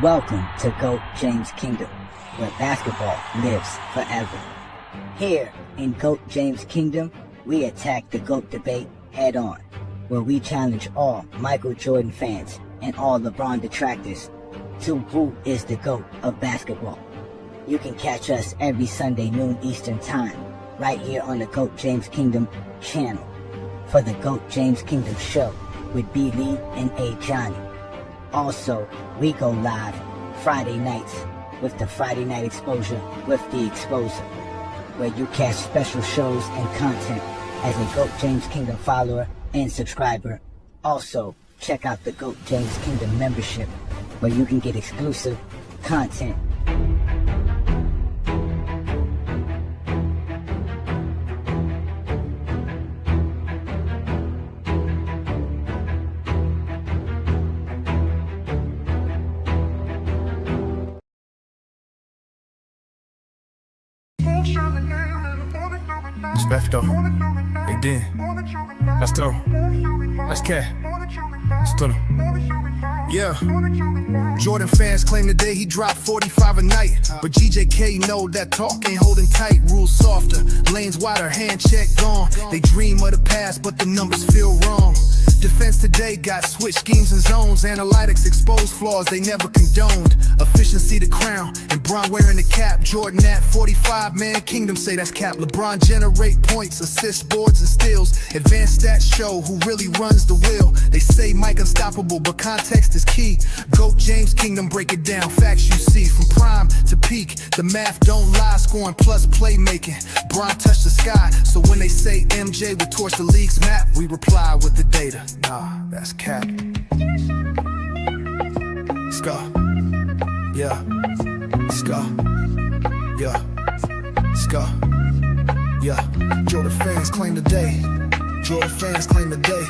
Welcome to GOAT James Kingdom, where basketball lives forever. Here in GOAT James Kingdom, we attack the GOAT debate head on, where we challenge all Michael Jordan fans and all LeBron detractors to who is the GOAT of basketball. You can catch us every Sunday noon Eastern Time, right here on the GOAT James Kingdom channel, for the GOAT James Kingdom show with B. Lee and A. Johnny. Also, we go live Friday nights with the Friday Night Exposure with the Exposer, where you catch special shows and content as a GOAT James Kingdom follower and subscriber. Also, check out the GOAT James Kingdom membership, where you can get exclusive content. Respect though. Hey then. Let's go. Let's cat. Let's do it. Yeah. Jordan fans claim today he dropped 45 a night, but GJK know that talk ain't holding tight. Rules softer, lanes wider, hand check gone. They dream of the past, but the numbers feel wrong. Defense today got switch schemes and zones. Analytics expose flaws they never condoned. Efficiency the crown, and Bron wearing the cap. Jordan at 45, man, Kingdom say that's cap. LeBron generate points, assists, boards, and steals. Advanced stats show who really runs the wheel. They say Mike unstoppable, but context is key. GOAT James Kingdom break it down, facts you see. From prime to peak, the math don't lie. Scoring plus playmaking, Bron touch the sky. So when they say MJ would torch the league's map, we reply with the data. Nah, that's cap. Let's go. Yeah. Let's go. Yeah. Let's go. Yeah. Jordan fans claim the day. Jordan fans claim the day.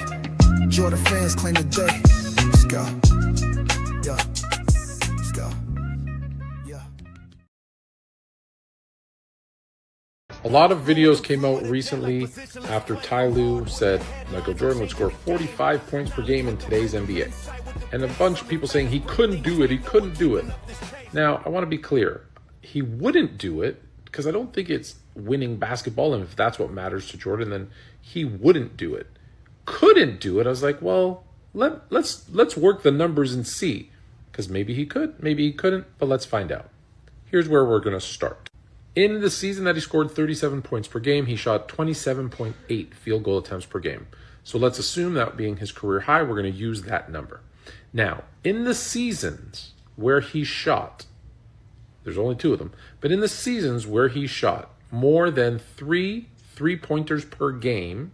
Jordan fans claim the day. Let's go. Yeah. Let's go. Yeah. A lot of videos came out recently after Ty Lue said Michael Jordan would score 45 points per game in today's NBA. And a bunch of people saying he couldn't do it, he couldn't do it. Now, I want to be clear. He wouldn't do it because I don't think it's winning basketball, and if that's what matters to Jordan, then he wouldn't do it. Couldn't do it, I was like, well, let's work the numbers and see. Because maybe he could, maybe he couldn't, but let's find out. Here's where we're going to start. In the season that he scored 37 points per game, he shot 27.8 field goal attempts per game. So let's assume that being his career high, we're going to use that number. Now, in the seasons where he shot, there's only two of them, but in the seasons where he shot more than 3 3-pointers per game,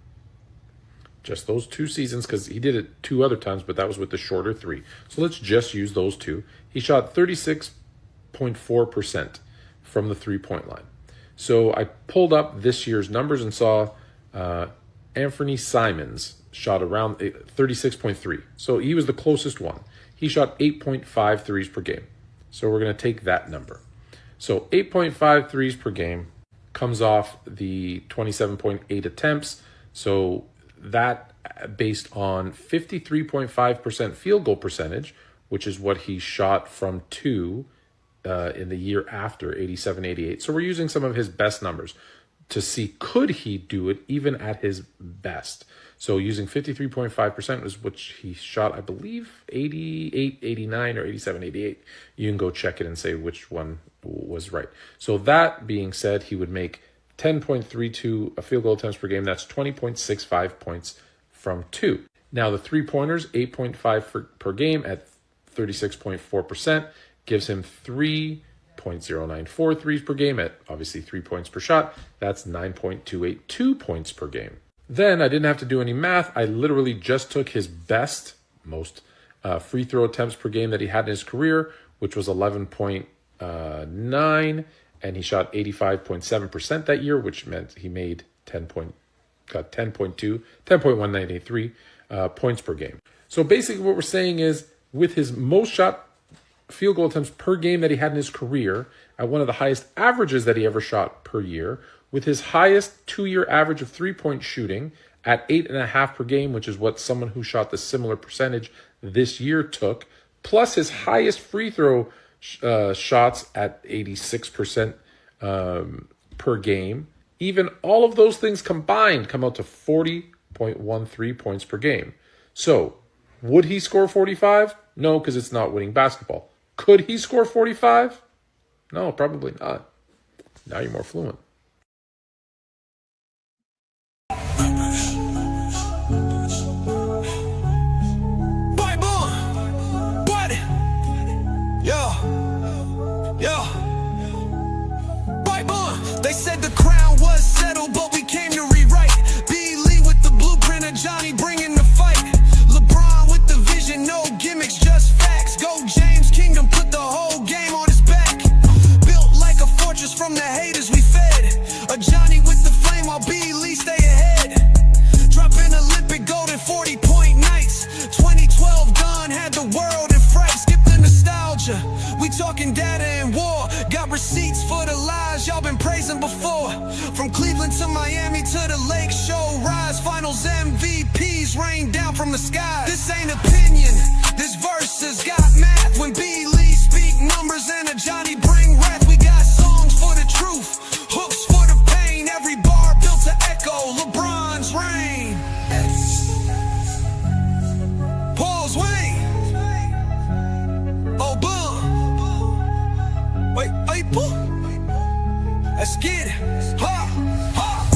just those 2 seasons, because he did it 2 other times, but that was with the shorter 3. So let's just use those 2. He shot 36.4% from the 3-point line. So I pulled up this year's numbers and saw Anthony Simons shot around 36.3. So he was the closest one. He shot 8.5 threes per game. So we're going to take that number. So 8.5 threes per game comes off the 27.8 attempts. So that based on 53.5% field goal percentage, which is what he shot from 2 in the year after, 87-88. So we're using some of his best numbers to see could he do it even at his best. So using 53.5% was which he shot, I believe, 88, 89, or 87, 88. You can go check it and say which one was right. So that being said, he would make 10.32 field goal attempts per game. That's 20.65 points from 2. Now the 3-pointers, 8.5 per game at 36.4%. Gives him 3.094 threes per game at obviously 3 points per shot. That's 9.282 points per game. Then I didn't have to do any math. I literally just took his most free throw attempts per game that he had in his career, which was 11.9, and he shot 85.7% that year, which meant he made 10.193 points per game. So basically what we're saying is with his most shot field goal attempts per game that he had in his career, at one of the highest averages that he ever shot per year, with his highest 2-year average of 3-point shooting at 8.5 per game, which is what someone who shot the similar percentage this year took, plus his highest free throw shots at 86% per game. Even all of those things combined come out to 40.13 points per game. So, would he score 45? No, because it's not winning basketball. Could he score 45? No, probably not. Now you're more fluent. They said the crown was settled, but we came to rewrite. B. Lee with the blueprint of Johnny bringing the fight. LeBron with the vision, no gimmicks, just facts. Go James Kingdom, put the whole game on his back. Built like a fortress from the haters we fed. A Johnny with the flame while B. Lee stay ahead. Dropping Olympic gold and 40-point nights. 2012 done, had the world in fright. Skip the nostalgia, we talking data and war. Got receipts for the lies y'all been praising before. From Cleveland to Miami to the Lake Show Rise. Finals MVPs rain down from the sky. This ain't opinion, this verse has got math. When B. Lee speak numbers and a Johnny bring wrath. We got songs for the truth, hooks for the pain. Every bar built to echo LeBron's reign. Paul's Wayne. Oh, boom. Wait, boom. Let's get it. Ha, ha.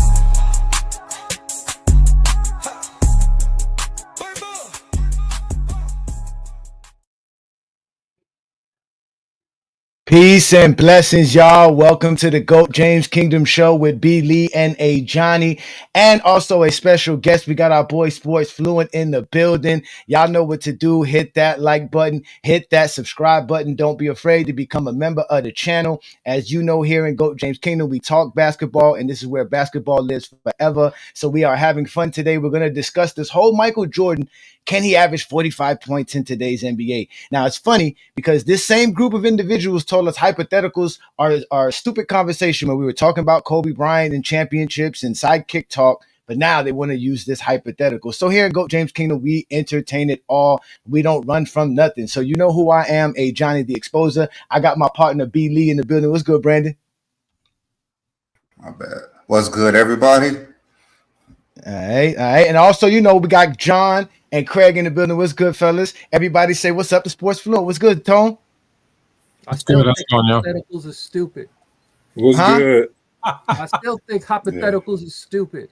Peace and blessings, y'all. Welcome to the GOAT James Kingdom Show with B. Lee and A. Johnny, and also a special guest. We got our boy Sports Fluent in the building. Y'all know what to do. Hit that like button, hit that subscribe button. Don't be afraid to become a member of the channel. As you know, here in GOAT James Kingdom, we talk basketball, and this is where basketball lives forever. So we are having fun today. We're going to discuss this whole Michael Jordan. Can he average 45 points in today's NBA? Now, it's funny because this same group of individuals told us hypotheticals are a stupid conversation when we were talking about Kobe Bryant and championships and sidekick talk, but now they want to use this hypothetical. So here in GOAT James Kingdom, we entertain it all. We don't run from nothing. So you know who I am, A. Johnny the Exposer. I got my partner B. Lee in the building. What's good, Brandon? My bad. What's good, everybody? All right. And also, you know, we got John and Craig in the building. What's good, fellas? Everybody say what's up to Sports Fluent. What's good, Tone? I still think hypotheticals is stupid. What's good? I still think hypotheticals is stupid.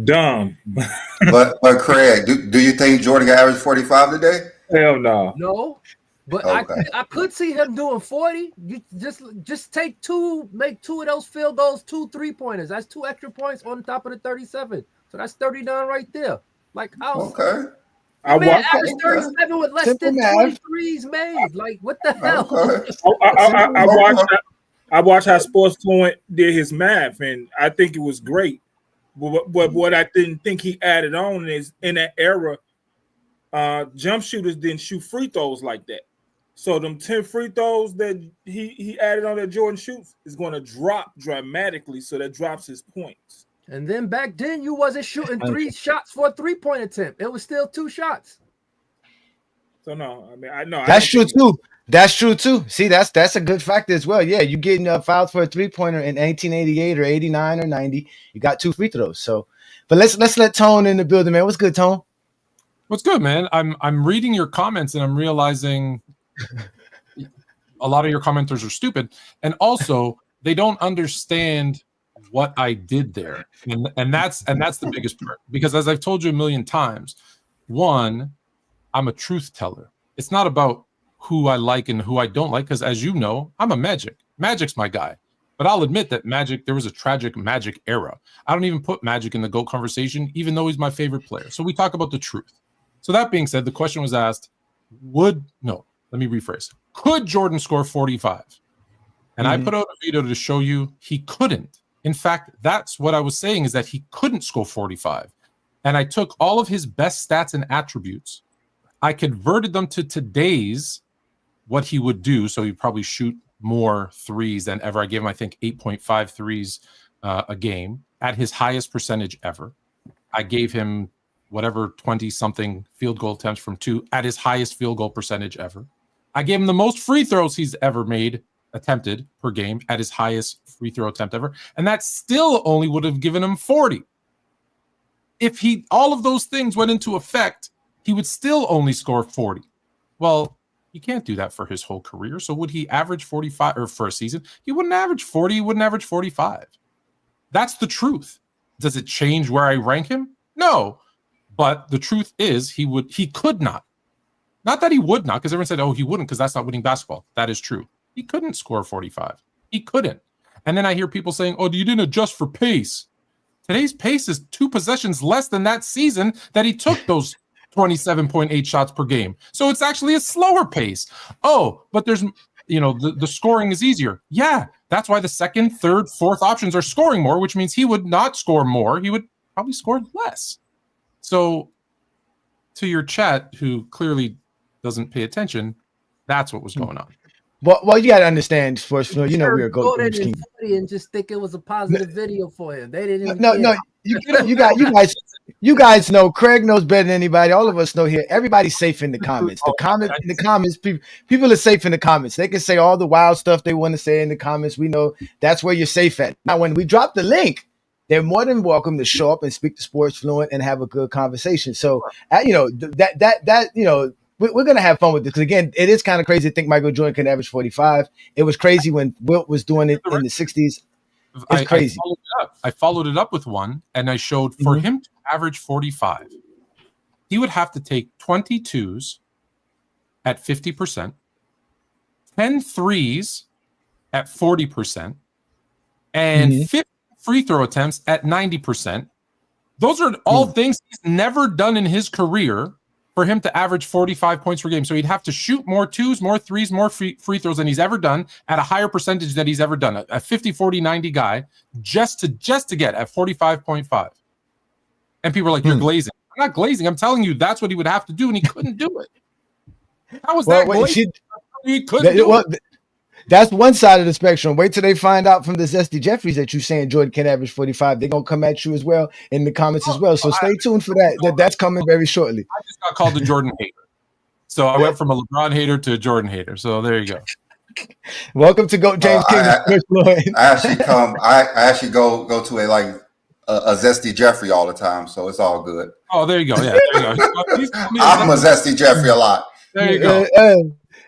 Dumb. But Craig, do you think Jordan got average 45 today? Hell no. No, but Okay. I could see him doing 40. You just make two of those field goals, 2 3-pointers. That's 2 extra points on top of the 37. So that's 39 right there. Like Okay. I man, watched. average 37 with less Simple than math. 23s made. Like what the hell? Okay. I watched how Sports Fluent did his math, and I think it was great. But what I didn't think he added on is in that era, jump shooters didn't shoot free throws like that. So them 10 free throws that he added on that Jordan shoots is going to drop dramatically. So that drops his points. And then back then, you wasn't shooting 3 shots for a 3-point attempt. It was still 2 shots. So no, I mean I know That's true too. That's true too. See, that's a good factor as well. Yeah, you getting fouled for a 3-pointer in 1988 or 89 or 90. You got 2 free throws. So, but let's let Tone in the building, man. What's good, Tone? What's good, man? I'm reading your comments and I'm realizing a lot of your commenters are stupid, and also they don't understand what I did there, and that's the biggest part. Because as I've told you a million times, one, I'm a truth teller. It's not about who I like and who I don't like, because as you know, I'm a Magic. Magic's my guy. But I'll admit that Magic, there was a tragic Magic era. I don't even put Magic in the GOAT conversation, even though he's my favorite player. So we talk about the truth. So that being said, the question was asked, let me rephrase. Could Jordan score 45? And I put out a video to show you he couldn't. In fact, that's what I was saying, is that he couldn't score 45. And I took all of his best stats and attributes. I converted them to today's, what he would do. So he'd probably shoot more threes than ever. I gave him, I think, 8.5 threes a game at his highest percentage ever. I gave him whatever 20 something field goal attempts from 2 at his highest field goal percentage ever. I gave him the most free throws he's ever attempted per game at his highest free throw attempt ever. And that still only would have given him 40. If all of those things went into effect, he would still only score 40. Well, he can't do that for his whole career. So would he average 45 or for a season? He wouldn't average 40. He wouldn't average 45. That's the truth. Does it change where I rank him? No. But the truth is he could not. Not that he would not, because everyone said, oh, he wouldn't because that's not winning basketball. That is true. He couldn't score 45. He couldn't. And then I hear people saying, oh, you didn't adjust for pace. Today's pace is 2 possessions less than that season that he took those 27.8 shots per game. So it's actually a slower pace. Oh, but there's, the scoring is easier. Yeah, that's why the second, third, fourth options are scoring more, which means he would not score more. He would probably score less. So to your chat, who clearly doesn't pay attention, that's what was going on. Well, you got to understand, sports flow. We are go and just think it was a positive video for him. They didn't. No. You guys know. Craig knows better than anybody. All of us know here. Everybody's safe in the comments. In the comments, people are safe in the comments. They can say all the wild stuff they want to say in the comments. We know that's where you're safe at. Now, when we drop the link, they're more than welcome to show up and speak to Sports Fluent and have a good conversation. So, we're going to have fun with this because, again, it is kind of crazy to think Michael Jordan can average 45. It was crazy when Wilt was doing it in the 60s. It's crazy. I followed it up with one, and I showed for him to average 45, he would have to take 22s at 50%, 10 threes at 40%, and 50 free throw attempts at 90%. Those are all things he's never done in his career for him to average 45 points per game. So he'd have to shoot more 2s, more 3s, more free throws than he's ever done at a higher percentage than he's ever done. A 50, 40, 90 guy just to get at 45.5. And people are like, you're glazing. I'm not glazing. I'm telling you that's what he would have to do, and he couldn't do it. How was that glazing? He couldn't do it. That's one side of the spectrum. Wait till they find out from the Zesty Jeffries that you're saying Jordan can average 45. They're going to come at you as well in the comments as well. So stay tuned for that. That's coming very shortly. I just got called a Jordan hater. So I went from a LeBron hater to a Jordan hater. So there you go. Welcome to Go James King. I actually go to a Zesty Jeffrey all the time. So it's all good. Oh, there you go. Yeah, there you go. I'm a Zesty Jeffrey a lot. There you go.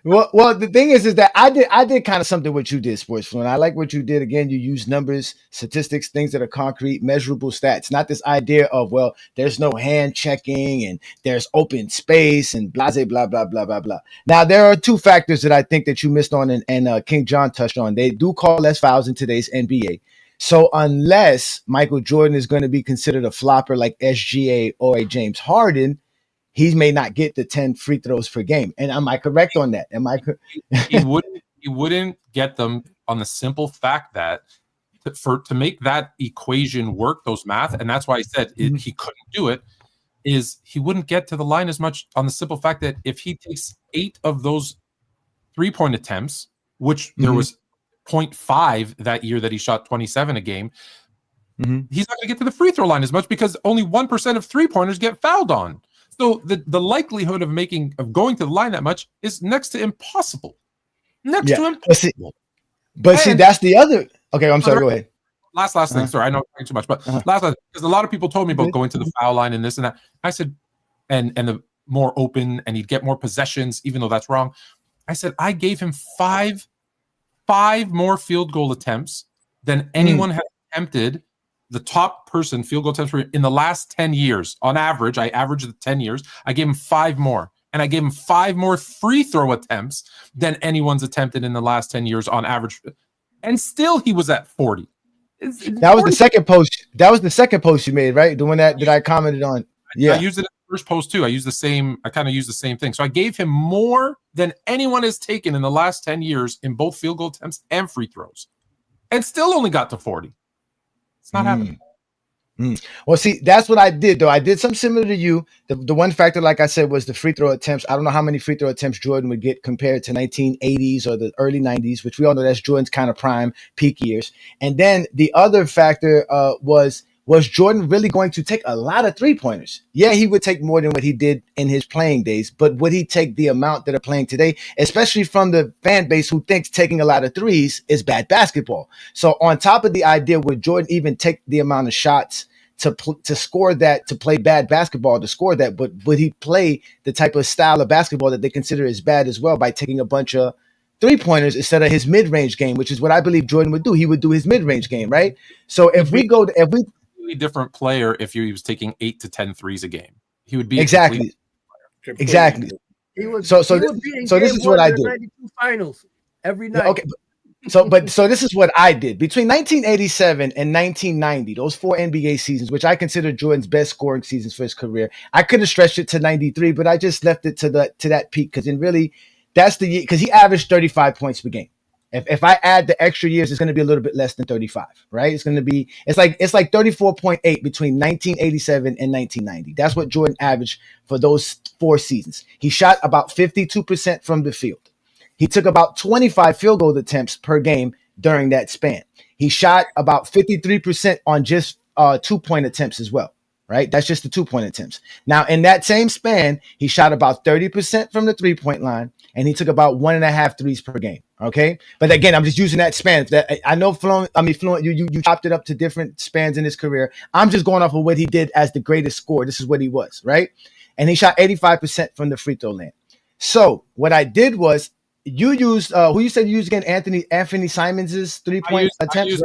Well, the thing is that I did kind of something what you did, Sports Fluent. I like what you did. Again, you use numbers, statistics, things that are concrete, measurable stats. Not this idea of, well, there's no hand checking and there's open space and blah, blah, blah, blah, blah, blah. Now, there are 2 factors that I think that you missed on and King John touched on. They do call less fouls in today's NBA. So unless Michael Jordan is going to be considered a flopper like SGA or a James Harden, he may not get the 10 free throws per game. And am I correct on that? He wouldn't get them on the simple fact that to make that equation work, those math, and that's why I said he couldn't do it, is he wouldn't get to the line as much on the simple fact that if he takes 8 of those 3-point attempts, which there was 0.5 that year that he shot 27 a game, he's not going to get to the free throw line as much because only 1% of 3-pointers get fouled on. So the likelihood of going to the line that much is next to impossible. Next to impossible. But see, that's the other. Okay, I'm sorry. Go ahead. Last thing. Sorry, I know I'm talking too much, but last because a lot of people told me about going to the foul line and this and that. I said, and the more open, and he'd get more possessions, even though that's wrong. I said I gave him five more field goal attempts than anyone has attempted. The top person field goal attempts in the last 10 years. On average, I averaged the 10 years. I gave him 5 more. And I gave him 5 more free throw attempts than anyone's attempted in the last 10 years on average. And still he was at 40. That was the second post. That was the second post you made, right? The one that I commented on. Yeah. I used it in the first post too. I kind of used the same thing. So I gave him more than anyone has taken in the last 10 years in both field goal attempts and free throws. And still only got to 40. It's not happening. Well, see, that's what I did, though. I did something similar to you. The one factor, like I said, was the free throw attempts. I don't know how many free throw attempts Jordan would get compared to 1980s or the early 90s, which we all know that's Jordan's kind of prime peak years. And then the other factor was was Jordan really going to take a lot of 3-pointers? Yeah, he would take more than what he did in his playing days, but would he take the amount that are playing today, especially from the fan base who thinks taking a lot of threes is bad basketball? So on top of the idea, would Jordan even take the amount of shots to score that, to play bad basketball, to score that, but would he play the type of style of basketball that they consider as bad as well by taking a bunch of 3-pointers instead of his mid-range game, which is what I believe Jordan would do. He would do his mid-range game, right? So if we really different player if he was taking 8 to 10 threes a game. He would be exactly. He would, so this is what I did. Finals every night. Okay. So this is what I did between 1987 and 1990, those 4 NBA seasons, which I consider Jordan's best scoring seasons for his career. I could have stretched it to 93, but I just left it to that peak because that's the year, because he averaged 35 points per game. If I add the extra years, it's going to be a little bit less than 35, right? It's like 34.8 between 1987 and 1990. That's what Jordan averaged for those 4 seasons. He shot about 52% from the field. He took about 25 field goal attempts per game during that span. He shot about 53% on just 2-point attempts as well, right? That's just the 2-point attempts. Now, in that same span, he shot about 30% from the 3-point line, and he took about 1.5 threes per game. Okay, but again, I'm just using that span. I know Fluent, you chopped it up to different spans in his career. I'm just going off of what he did as the greatest scorer. This is what he was, right? And he shot 85% from the free throw line. So what I did was, you used who you said you used again? Anthony Simons's 3-point attempts.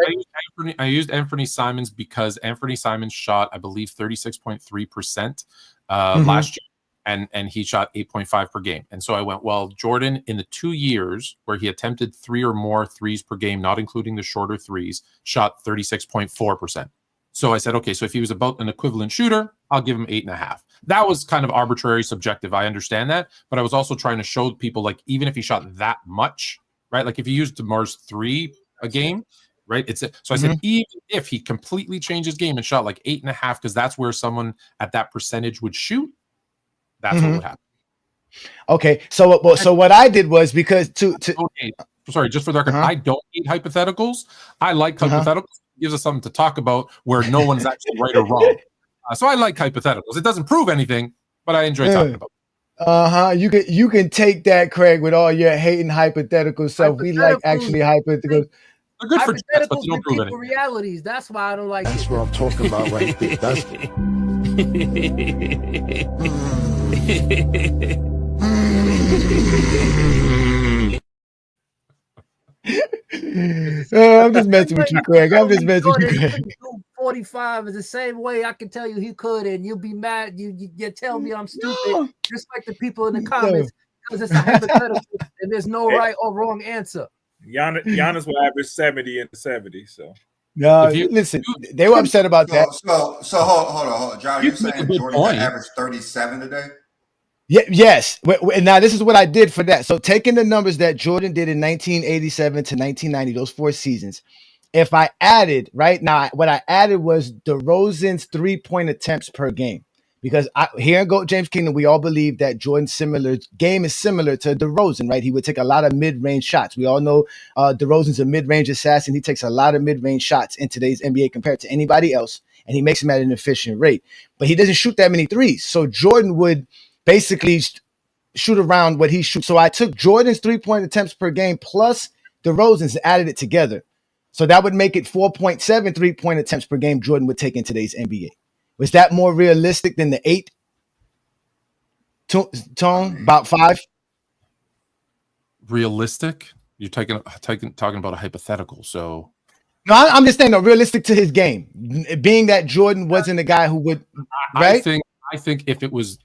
I used Anthony Simons because Anthony Simons shot, I believe, 36.3% last year. And he shot 8.5 per game. And so I went, well, Jordan, in the 2 years where he attempted 3 or more threes per game, not including the shorter threes, shot 36.4%. So I said, okay, so if he was about an equivalent shooter, I'll give him 8.5. That was kind of arbitrary, subjective. I understand that. But I was also trying to show people, like, even if he shot that much, right? Like if he used DeMar's 3 a game, right? So I said, even if he completely changed his game and shot like 8.5, because that's where someone at that percentage would shoot, that's what would happen. Okay, so what I did was, because sorry, just for the record, I don't hate hypotheticals. I like hypotheticals. It gives us something to talk about where no one's actually right or wrong. So I like hypotheticals. It doesn't prove anything, but I enjoy talking about it. You can take that, Craig, with all your hating hypothetical stuff. We like actually hypotheticals. They're good for chess, but they don't prove anything. Realities. That's why I don't like That's what I'm talking about right there. That's I'm just messing with you, Craig. I'm just messing with you, Craig. 45 is the same way I can tell you he could, and you'll be mad. You tell me I'm stupid, just like the people in the comments, because it's a hypothetical and there's no right or wrong answer. Giannis will average 70 in the 70s. So no, listen, they were upset about that. So hold on, John. You're saying Jordan averaged 37 today? Yeah, yes. Now this is what I did for that. So taking the numbers that Jordan did in 1987 to 1990, those 4 seasons, if I added right now, what I added was DeRozan's 3-point attempts per game. Because here in GOAT James Kingdom, we all believe that Jordan's game is similar to DeRozan, right? He would take a lot of mid-range shots. We all know DeRozan's a mid-range assassin. He takes a lot of mid-range shots in today's NBA compared to anybody else, and he makes them at an efficient rate. But he doesn't shoot that many threes. So Jordan would basically shoot around what he shoots. So I took Jordan's 3-point attempts per game plus DeRozan's and added it together. So that would make it 4.7 3-point attempts per game Jordan would take in today's NBA. Was that more realistic than the 8? Tone, about 5? Realistic? You're talking about a hypothetical. So no, I'm just saying, realistic to his game, being that Jordan wasn't a guy who would. Right? I think if it was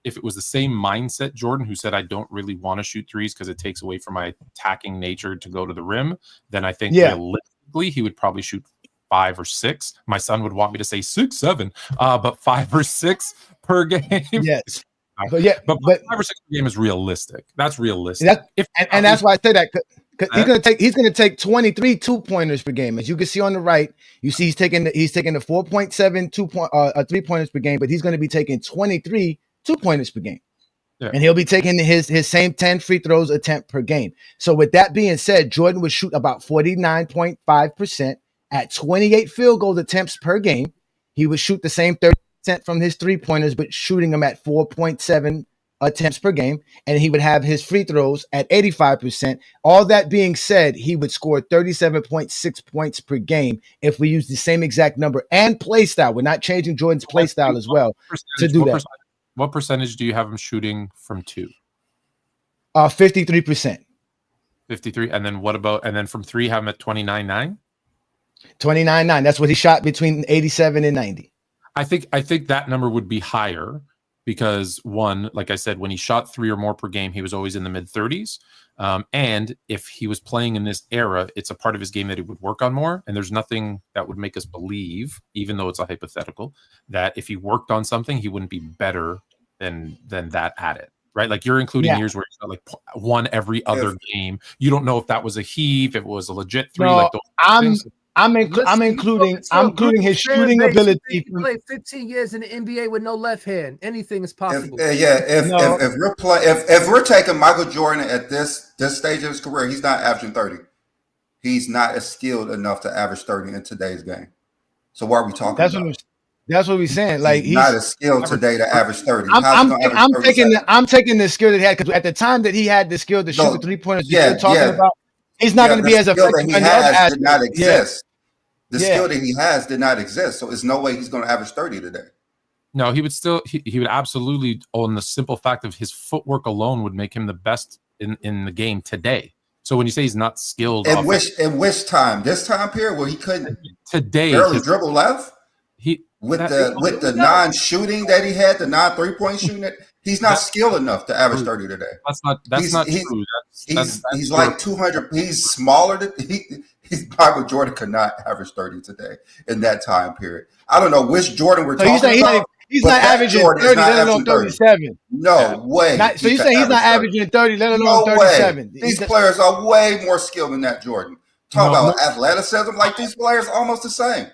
the same mindset, Jordan, who said I don't really want to shoot threes because it takes away from my attacking nature to go to the rim, then I think realistically he would probably shoot 5 or 6. My son would want me to say 6, 7, but 5 or 6 per game. Yes, but 5 or 6 per game is realistic. That's realistic. And that's why I say that. He's gonna take 23 2-pointers per game. As you can see on the right, you see he's taking the 4.7 3-pointers per game, but he's gonna be taking 23 2-pointers per game. Yeah. And he'll be taking his same 10 free throws attempt per game. So with that being said, Jordan would shoot about 49.5% at 28 field goal attempts per game. he would shoot the same 30% from his 3-pointers, but shooting them at 4.7 attempts per game, and he would have his free throws at 85%. All that being said, he would score 37.6 points per game if we use the same exact number and play style. We're not changing Jordan's play style as well to do that. What percentage do you have him shooting from 2? 53%. 53. And then what about, and then from 3, have him at 29.9? 29.9. That's what he shot between 87 and 90. I think that number would be higher because, one, like I said, when he shot 3 or more per game, he was always in the mid 30s. And if he was playing in this era, it's a part of his game that he would work on more. And there's nothing that would make us believe, even though it's a hypothetical, that if he worked on something, he wouldn't be better than that at it. Right? Like you're including years where he's got like 1 every other game. You don't know if that was a heave, if it was a legit 3. No, like those things. I'm including his shooting ability. He played 15 years in the NBA with no left hand. Anything is possible. If we're taking Michael Jordan at this stage of his career, he's not averaging 30. He's not as skilled enough to average 30 in today's game. So why are we talking about? That's what we're saying. Like he's not as skilled today to average 30. I'm taking the skill that he had, because at the time that he had the skill to shoot the 3-pointers you're talking about, he's not going to be as effective. Did not exist. The skill that he has did not exist. So there's no way he's going to average 30 today. No, he would still he would absolutely, on the simple fact of his footwork alone, would make him the best in the game today. So when you say he's not skilled, in which time? This time period where he couldn't barely dribble left? With the non-shooting that he had, the non-3-point shooting, he's not skilled enough to average 30 today. That's not true. He's like 200. He's smaller than Michael Jordan could not average 30 today in that time period. I don't know which Jordan we're talking about. He's not averaging 30, let alone 37. No way. So you're saying he's not averaging 30, let alone 37. These players are way more skilled than that Jordan. Talk about athleticism, like these players are almost the same.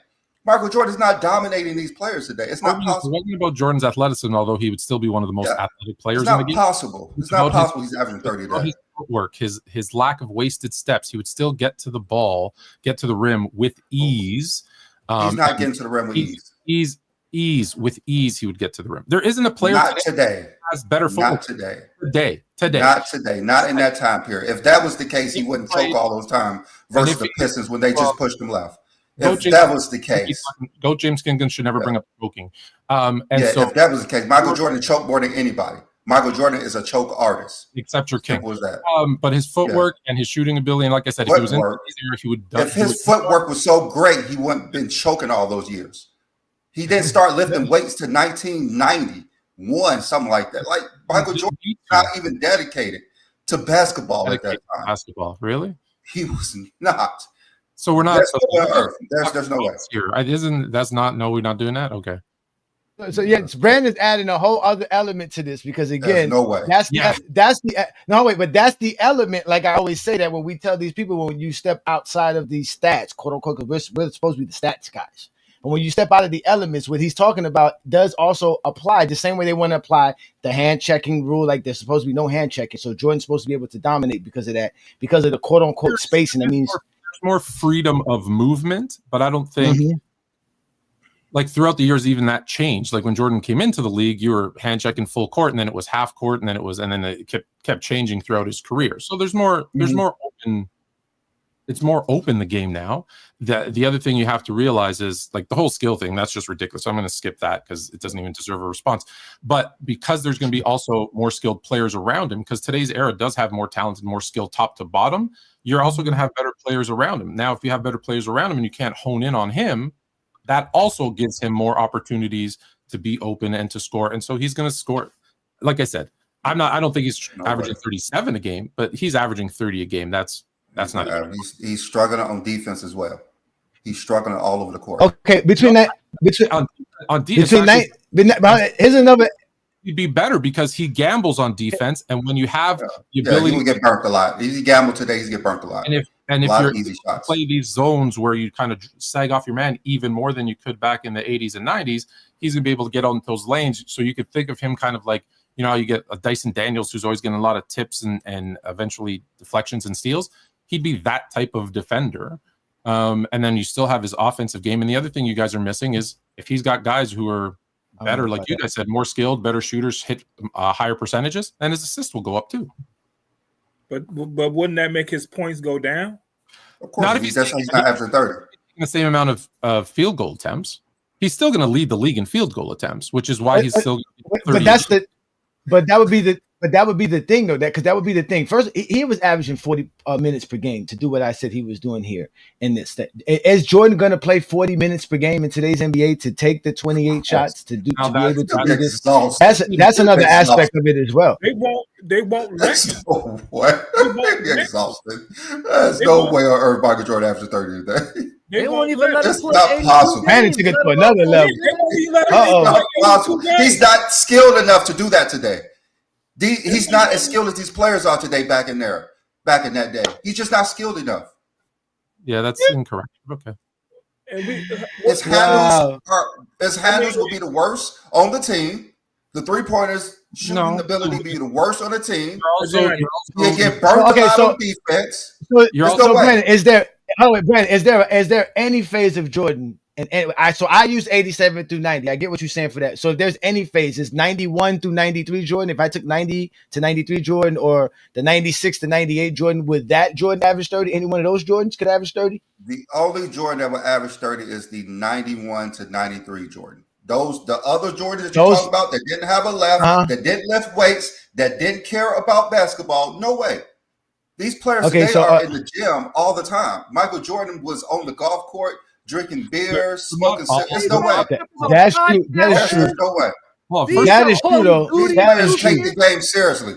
Michael Jordan's not dominating these players today. It's not possible. It wasn't about Jordan's athleticism, although he would still be one of the most athletic players in the game. It's not possible. It's not possible he's averaging 30 today. His footwork, his lack of wasted steps, he would still get to the ball, get to the rim with ease. He's not getting to the rim with ease. With ease, he would get to the rim. There isn't a player today who has better footwork. Not today. Today. Not today. Not in that time period. If that was the case, he wouldn't choke all those time versus the Pistons when they just pushed him left. If that was the case, Goat James Kingdom should never bring up choking. So if that was the case, Michael Jordan choked more than anybody. Michael Jordan is a choke artist, except for King. Was that? But his footwork and his shooting ability, and like I said, if he was in there, he would. If his footwork was so great, he wouldn't have been choking all those years. He didn't start lifting weights to 1991, something like that. Like Michael Jordan, not even dedicated to basketball at that time. Basketball, really? He was not. So we're not. There's no way. Here, no, we're not doing that. Okay. So Brandon's adding a whole other element to this, because again, no way. That's the element. Like I always say that when we tell these people, when you step outside of these stats, quote unquote, because we're supposed to be the stats guys. But when you step out of the elements, what he's talking about does also apply the same way they want to apply the hand checking rule. Like there's supposed to be no hand checking. So Jordan's supposed to be able to dominate because of that, because of the quote unquote space. And that means more freedom of movement, but I don't think like throughout the years, even that changed. Like when Jordan came into the league, you were hand checking full court, and then it was half court, and then it kept changing throughout his career. So there's more open. It's more open, the game now. The other thing you have to realize is like the whole skill thing, that's just ridiculous. So I'm going to skip that because it doesn't even deserve a response. But because there's going to be also more skilled players around him, because today's era does have more talented, more skilled top to bottom, you're also going to have better players around him. Now, if you have better players around him and you can't hone in on him, that also gives him more opportunities to be open and to score. And so he's going to score. Like I said, I don't think he's averaging 37 a game, but he's averaging 30 a game. That's not. He's struggling on defense as well. He's struggling all over the court. Okay, on defense, here's another. He'd be better because he gambles on defense, and when you have the ability, he would get burnt a lot. If he gambled today, he's get burnt a lot. And if you play these zones where you kind of sag off your man even more than you could back in the 80s and 90s, he's gonna be able to get on those lanes. So you could think of him kind of like, you know, you get a Dyson Daniels who's always getting a lot of tips and eventually deflections and steals. He'd be that type of defender. And then you still have his offensive game. And the other thing you guys are missing is if he's got guys who are better, like you guys said, more skilled, better shooters, hit higher percentages, then his assists will go up too. But wouldn't that make his points go down? Of course, he's not after 30. The same amount of field goal attempts. He's still going to lead the league in field goal attempts, which is why he's still. But that would be the thing though, because that would be the thing. First, he was averaging 40 minutes per game to do what I said he was doing here in this. Is Jordan going to play 40 minutes per game in today's NBA to take the 28 shots to be able to do this? That's another aspect of it as well. They won't let him. What? Exhausted. There's no way on earth Michael Jordan averages 30 today. They won't even let us play. That's not possible. Brandon took it to another level. Not possible. He's not skilled enough to do that today. He's not as skilled as these players are today back in that day. He's just not skilled enough. Yeah, that's incorrect. Okay. His handles will be the worst on the team. The 3-pointers shooting ability will be the worst on the team. You get burnt out on defense. Brandon, is there any phase of Jordan? And I use 87 through 90. I get what you're saying for that. So if there's any phase, it's 91 through 93 Jordan. If I took 90 to 93 Jordan or the 96 to 98 Jordan, would that Jordan average 30? Any one of those Jordans could average 30? The only Jordan that would average 30 is the 91 to 93 Jordan. The other Jordans that you're talking about that didn't have a left, that didn't lift weights, that didn't care about basketball, no way. These players are in the gym all the time. Michael Jordan was on the golf court drinking beer, smoking cigarettes. There's no way. That's true. That is true. No way. Well, that is true, though. These players take the game seriously.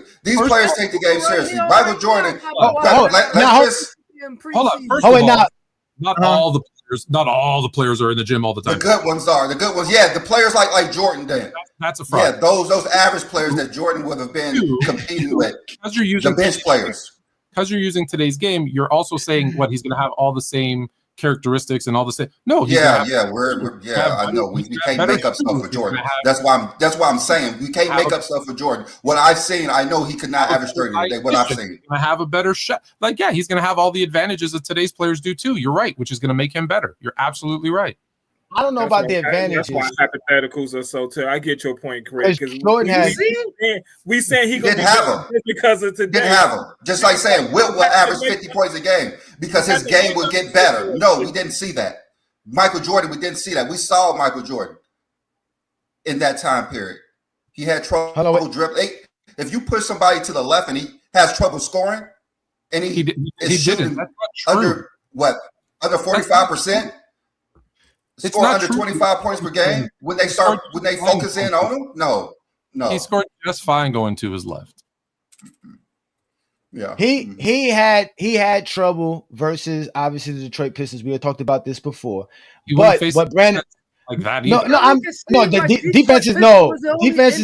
Michael Jordan. Hold on. First of all, not all the players are in the gym all the time. The good ones are. The good ones, yeah. The players like Jordan did. That's a fraud. Yeah, those average players that Jordan would have been competing with. Because you're using the bench players. Because you're using today's game, you're also saying what he's going to have all the same characteristics and all the same. No, I know we can't make up stuff for Jordan. That's why I'm saying we can't make up stuff for Jordan. What I've seen, I know he could not average 30 today. What I've seen, I have a better shot. He's going to have all the advantages that today's players do too. You're right, which is going to make him better. You're absolutely right. I don't know about the advantages. That's why hypotheticals are so too. I get your point, Chris. Because we saying he didn't have them because of today. Didn't have them. Just like saying Wilt will average 50 points a game because his game will get better. No, we didn't see that. Michael Jordan, we didn't see that. We saw Michael Jordan in that time period. He had trouble dribbling. If you push somebody to the left and he has trouble scoring, and he is shooting under 45%. Score under 25 points per game when they focus in on him? No. He scored just fine going to his left. Yeah. He had trouble versus obviously the Detroit Pistons. We had talked about this before. But Brandon like that defense is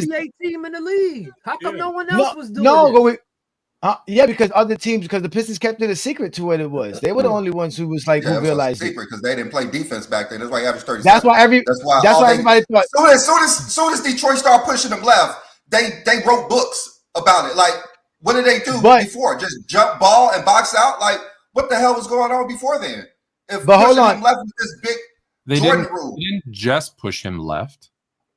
NBA team in the league. How come no one else was doing it? Because other teams, because the Pistons kept it a secret to what it was. They were the only ones who was who realized it. Because they didn't play defense back then. That's why he averaged 30. That's why everybody thought. Soon as Detroit started pushing them left, they wrote books about it. Like, what did they do before? Just jump ball and box out? Like, what the hell was going on before then? But hold on, him left with this big Jordan rule. They didn't just push him left.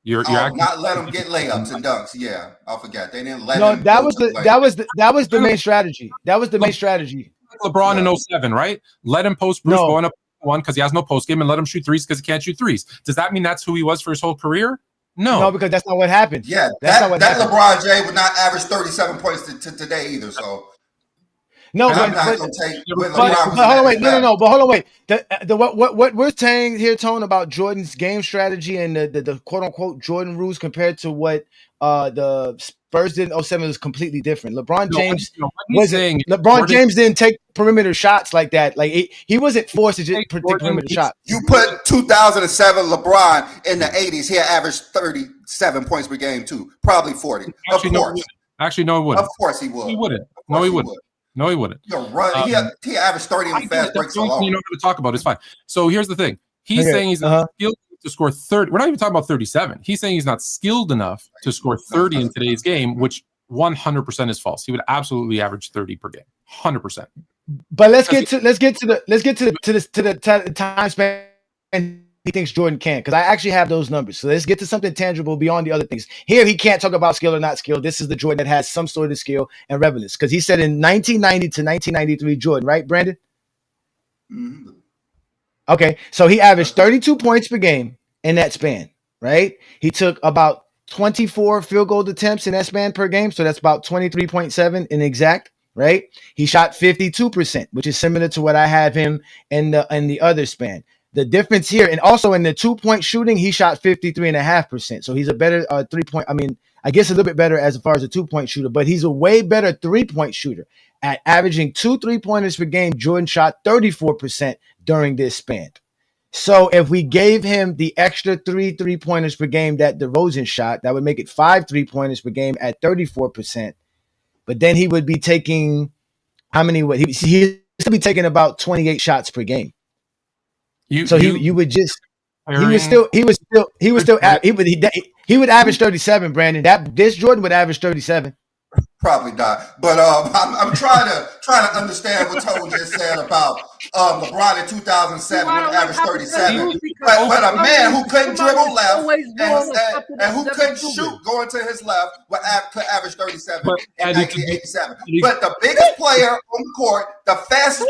You're not let him get layups and dunks. Yeah, I forgot. They didn't let him. That was the main strategy. That was the main strategy. LeBron in 07, right? Let him post Bruce going up one because he has no post game and let him shoot threes because he can't shoot threes. Does that mean that's who he was for his whole career? No, because that's not what happened. Yeah, that LeBron James would not average 37 points today either. So. No, but hold on, wait. No. But hold on, wait. What we're saying here, Tone, about Jordan's game strategy and the quote unquote Jordan rules compared to what the Spurs did in 07 is completely different. LeBron James didn't take perimeter shots like that. Like he wasn't forced to just take perimeter shots. You put 2007 LeBron in the 80s, he had averaged 37 points per game too, probably 40. Actually, no, he wouldn't. Of course he would. He wouldn't. No, he wouldn't. No, he wouldn't. He averaged 30 in the fast breaks alone. You know what to talk about. It's fine. So here's the thing. He's saying he's not skilled to score 30. We're not even talking about 37. He's saying he's not skilled enough to score 30 in today's game, which 100% is false. He would absolutely average 30 per game. 100%. But let's get to the time span he thinks Jordan can, because I actually have those numbers. So let's get to something tangible beyond the other things. Here, he can't talk about skill or not skill. This is the Jordan that has some sort of skill and relevance, because he said in 1990 to 1993 Jordan, right, Brandon? Mm-hmm. Okay, so he averaged 32 points per game in that span, right? He took about 24 field goal attempts in that span per game, so that's about 23.7 in exact, right? He shot 52%, which is similar to what I have him in the other span. The difference here, and also in the 2-point shooting, he shot 53.5%. So he's a better 3-point. I mean, I guess a little bit better as far as a 2-point shooter, but he's a way better 3-point shooter. At averaging 2 3-pointers per game, Jordan shot 34% during this span. So if we gave him the extra 3 3-pointers per game that DeRozan shot, that would make it 5 3-pointers per game at 34%. But then he would be taking how many? He'd still be taking about 28 shots per game. He would average 37, Brandon. This Jordan would average 37. Probably not. But I'm trying to understand what Tone just said about LeBron in 2007 would average 37. But a man who couldn't dribble left and who couldn't shoot going to his left could average 37 in 1987. But the biggest player on the court, the fastest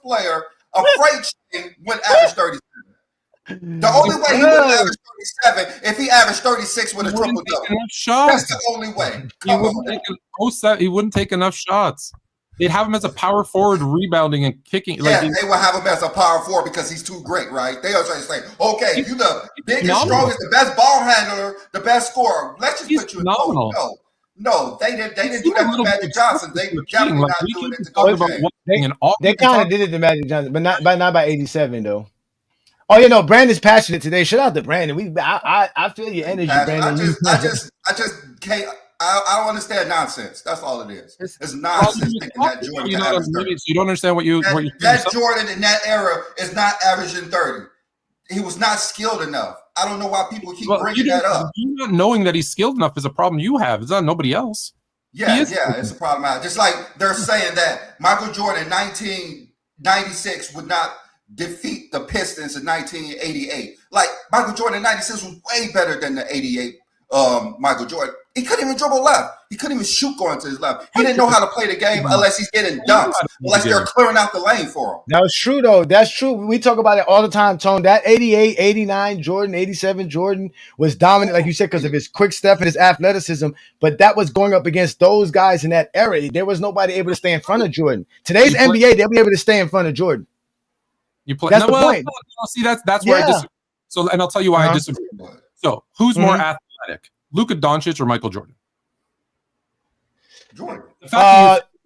player, a freight train would average 37. The only way he would average 37 if he averaged 36 with a triple double. That's the only way. He wouldn't take enough shots. They'd have him as a power forward, rebounding and kicking. Yeah, they would have him as a power forward because he's too great, right? They are trying to say, okay, you the biggest, strongest, the best ball handler, the best scorer. Let's just put you in the No, they didn't do that to Magic Johnson. They definitely not doing it to Coach James. They kind of did it to Magic Johnson, but not by 87 though. Oh, you know, Brandon's passionate today. Shout out to Brandon. I feel your energy, Brandon. I just can't. I don't understand nonsense. That's all it is. It's nonsense thinking that Jordan can average 30. You don't understand what you that Jordan in that era is not averaging 30. He was not skilled enough. I don't know why people keep bringing that up. You not knowing that he's skilled enough is a problem you have. It's not nobody else. Yeah, it's a problem. Just like they're saying that Michael Jordan in 1996 would not defeat the Pistons in 1988. Like Michael Jordan in 96 was way better than the 88 Michael Jordan. He couldn't even dribble left. He couldn't even shoot going to his left. He didn't know how to play the game unless he's getting dunks, unless they're clearing out the lane for him. That was true, though. That's true. We talk about it all the time, Tone. That 88, 89 Jordan, 87 Jordan was dominant, like you said, because of his quick step and his athleticism. But that was going up against those guys in that era. There was nobody able to stay in front of Jordan. Today's NBA, they'll be able to stay in front of Jordan. That's the point. See, that's where I disagree. So, and I'll tell you why I disagree. So, who's more athletic, Luka Doncic or Michael Jordan? Jordan.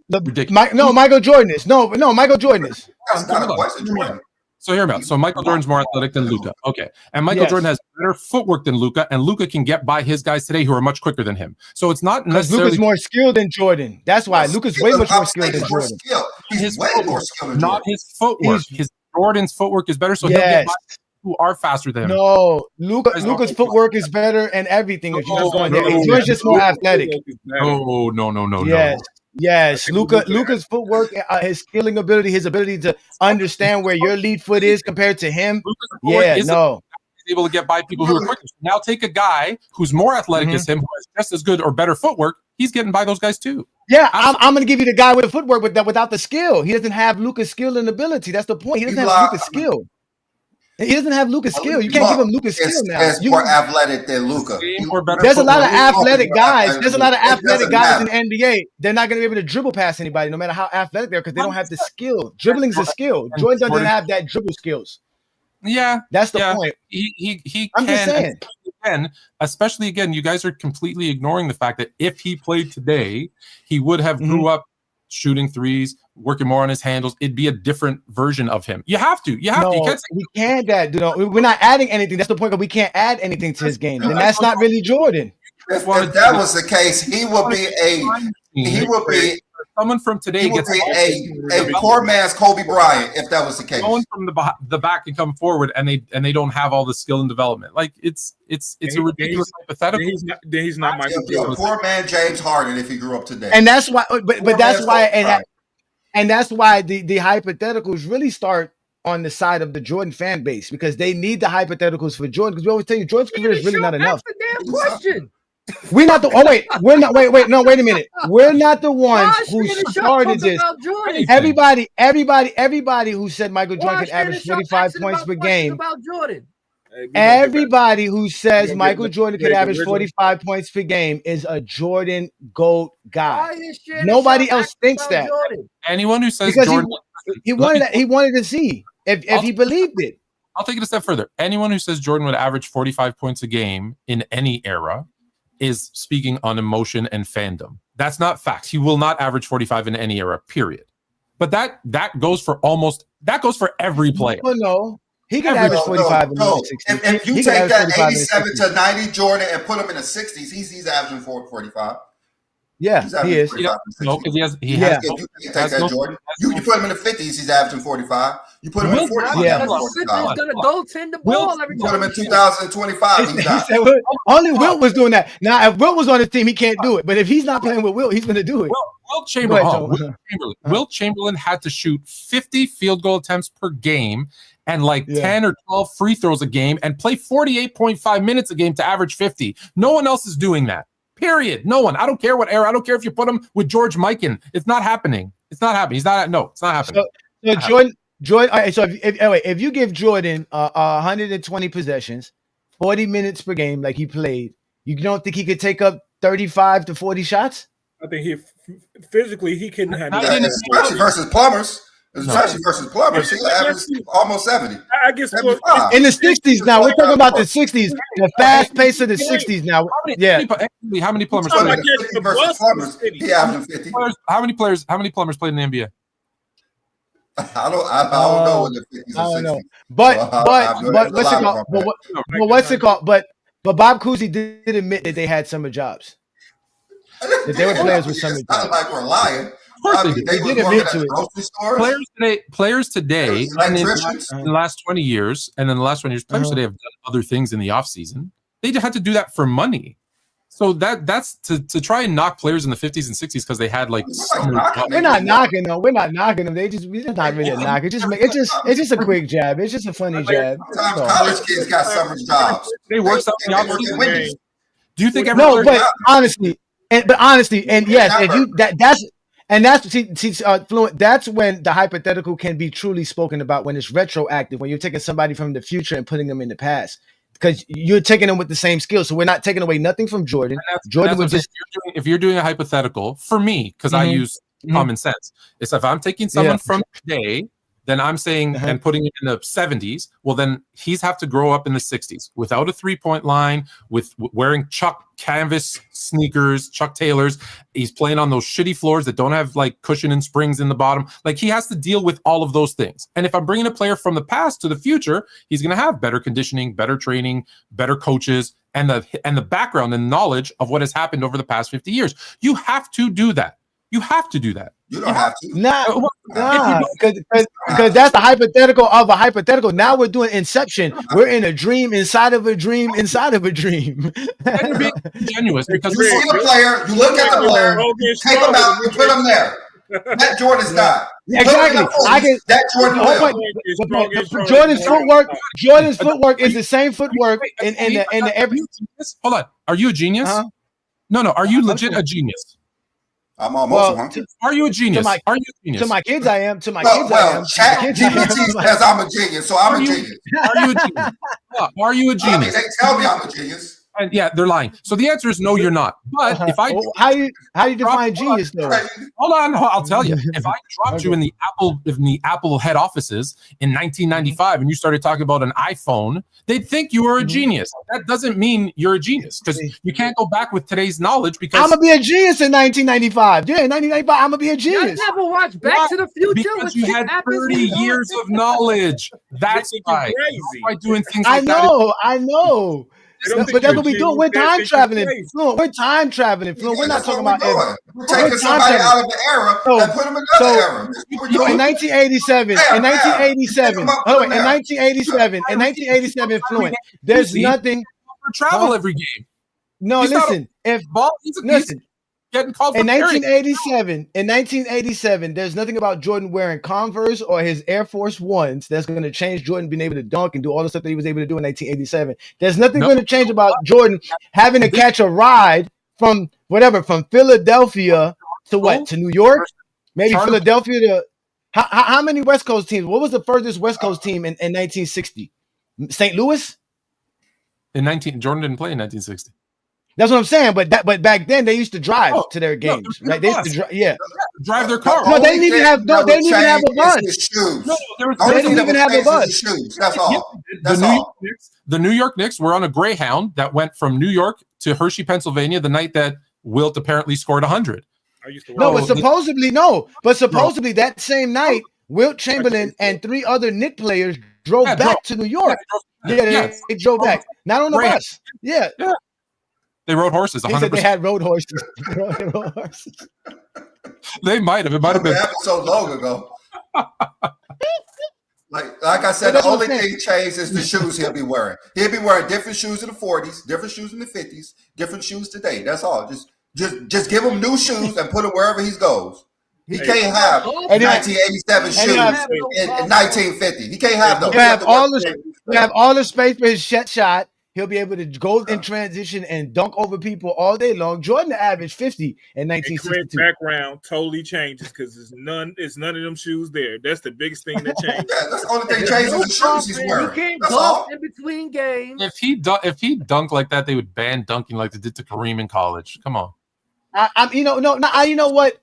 Michael Jordan is. No, Michael Jordan is. That's not a question, Jordan. So hear me out. So Michael Jordan's more athletic than Luka. Okay. And Michael Jordan has better footwork than Luka, and Luka can get by his guys today who are much quicker than him. So it's not necessarily Luka's more skilled than Jordan. That's why Luka's way much more skilled than Jordan. He's way more skilled than Jordan. Not his footwork. Jordan's footwork is better, so he'll get by who are faster than him. No, Luka's footwork is better and everything. If you just going there, Jordan's just more athletic. No. Yes, Luka's footwork, his skilling ability, his ability to understand where your lead foot is compared to him. He's able to get by people who are quicker. Now take a guy who's more athletic as him, who has just as good or better footwork. He's getting by those guys too. Yeah, I'm going to give you the guy with the footwork without the skill. He doesn't have Luka's skill and ability. That's the point. He doesn't have Luka's skill. He doesn't have Luka's skill. You can't give him Luka's skill now. He's more athletic than Luka. There's a lot of athletic guys. There's a lot of athletic guys in the NBA. They're not going to be able to dribble past anybody, no matter how athletic they are, because they don't have the skill. Dribbling's a skill. Jordan doesn't have that dribble skills. Yeah, that's the point. He I'm just saying. Especially again, you guys are completely ignoring the fact that if he played today, he would have grew up shooting threes, working more on his handles. It'd be a different version of him. You have to. You can't say, we can't. We're not adding anything. That's the point. Because we can't add anything to his game, and that's not really Jordan. If that was the case, he would be someone from today. He would be a poor man's Kobe Bryant if that was the case. Someone from the back can come forward and they don't have all the skill and development. Like it's a ridiculous hypothetical. He's not Michael Jordan. A poor man James Harden if he grew up today. And that's why. But that's why it. And that's why the hypotheticals really start on the side of the Jordan fan base because they need the hypotheticals for Jordan. Because we always tell you Jordan's career is really not enough. That's the damn question. We're not the. Oh wait, we're not. Wait. No, wait a minute. We're not the ones who started this. Everybody who said Michael Jordan could average 45 points per game. About Jordan. Everybody who says Michael Jordan could average 45 points per game is a Jordan GOAT guy. Nobody else thinks that. Anyone who says because Jordan, he wanted to see if he believed it. I'll take it a step further. Anyone who says Jordan would average 45 points a game in any era is speaking on emotion and fandom. That's not facts. He will not average 45 in any era, period. But that goes for every player. Well, no. He can average 45 in the 60s. If you take that 87 to 90 Jordan and put him in the 60s, he's averaging 45. Yeah, he is. No, because he has. You take that Jordan. You put him in the 50s, he's averaging 45. You put him in the 40s, he's averaging 45. He's gonna goaltend the ball every time. Put him in 2025, he's not. Only Wilt was doing that. Now, if Wilt was on his team, he can't do it. But if he's not playing with Wilt, he's going to do it. Wilt Chamberlain had to shoot 50 field goal attempts per game and 10 or 12 free throws a game and play 48.5 minutes a game to average 50. No one else is doing that. Period. No one. I don't care what era. I don't care if you put him with George Mikan. It's not happening. It's not happening. It's not happening. So Jordan. All right. So if you give Jordan 120 possessions, 40 minutes per game, like he played, you don't think he could take up 35 to 40 shots? I think he physically he couldn't handle that. Especially versus plumbers. Especially versus plumbers, he averaged almost 70. I guess in the 60s now. We're talking about the 60s, the fast pace of the 60s now. How many plumbers played? Versus plumbers, he averaged 50. How many plumbers played in the NBA? I don't know in the 50s or 60s. But what's it called? But Bob Cousy did admit that they had summer jobs. That they were players with summer jobs. Not like we're lying. They did admit to it. Players today, in the last 20 years, players today have done other things in the offseason. They had to do that for money. So that's to try and knock players in the 50s and 60s because they had we're not knocking them. We're not knocking them. We're just not really knocking. It's just a quick jab. It's just a funny jab. Sometimes college kids got summer jobs. They work out the offseason. Do you think honestly, and yes, if you that's Fluent. That's when the hypothetical can be truly spoken about, when it's retroactive, when you're taking somebody from the future and putting them in the past, because you're taking them with the same skills. So we're not taking away nothing from Jordan. Jordan was just if you're doing a hypothetical for me, because I use common sense. It's if I'm taking someone from today, then I'm saying and putting it in the 70s. Well, then he's have to grow up in the 60s without a 3-point line, with wearing Chuck canvas sneakers, Chuck Taylors. He's playing on those shitty floors that don't have cushion and springs in the bottom. He has to deal with all of those things. And if I'm bringing a player from the past to the future, he's going to have better conditioning, better training, better coaches, and the background and knowledge of what has happened over the past 50 years. You have to do that. You have to do that. You don't have to. Nah, because that's the hypothetical of a hypothetical. Now we're doing Inception. We're in a dream inside of a dream inside of a dream. And you're being ingenuous because you see the player, you look at the player, you take him out, you put him there. That Jordan's not. Exactly. Jordan's footwork is the same footwork in the every. Hold on. Are you a genius? No. Are you legit a genius? I'm almost Are you a genius? Are you a genius? To my kids, I am. To my kids, I am. GPT says I'm a genius, so I'm a genius. Are you a genius? Are you a genius? They tell me I'm a genius. And yeah, they're lying. So the answer is no, you're not. But if I how do you define genius though? Hold on, I'll tell you. If I dropped you in the Apple head offices in 1995 and you started talking about an iPhone, they'd think you were a genius. That doesn't mean you're a genius, because you can't go back with today's knowledge. Because I'm gonna be a genius in 1995. Yeah, in 1995, I'm gonna be a genius. You never watched Back to the Future? Because you had 30 years of knowledge. That's why. By doing things like that. I know. But that's what we do. We're time traveling. We're time traveling. We're not talking about we're taking somebody out of the era and put them in another era. In 1987, Fluent. There's nothing. Travel every game. No, listen. If getting called for In carrying. 1987, there's nothing about Jordan wearing Converse or his Air Force Ones that's going to change Jordan being able to dunk and do all the stuff that he was able to do in 1987. There's nothing No. going to change about Jordan having to catch a ride from Philadelphia to what? To New York? Maybe Charter- Philadelphia to how many West Coast teams? What was the furthest West Coast team in 1960? St. Louis? Jordan didn't play in 1960. That's what I'm saying. But back then they used to drive to their games, right? They used to drive their car. No, they didn't even have a bus. They didn't even have a bus. Shoes. That's all. The New York Knicks were on a Greyhound that went from New York to Hershey, Pennsylvania, the night that Wilt apparently scored 100. But supposedly that same night, Wilt Chamberlain and 3 other Knicks players drove back to New York. They drove back. Not on the bus. Yeah. They rode horses. 100%. They said they had road horses. They might have. It might have been so long ago. Like I said, the only thing changed is the shoes he'll be wearing. He'll be wearing different shoes in the 40s, different shoes in the 50s, different shoes today. That's all. Just give him new shoes and put them wherever he goes. He can't have 1987 shoes in 1950. He can't have those. You have all the space for his shot. He'll be able to go in transition and dunk over people all day long. Jordan averaged 50 in 1962. Background totally changes because it's none of them shoes there. That's the biggest thing that changed. Yeah, that's the only thing changes the shoes he's wearing. He can't dunk in between games. If he dunked like that, they would ban dunking like they did to Kareem in college. Come on. You know what?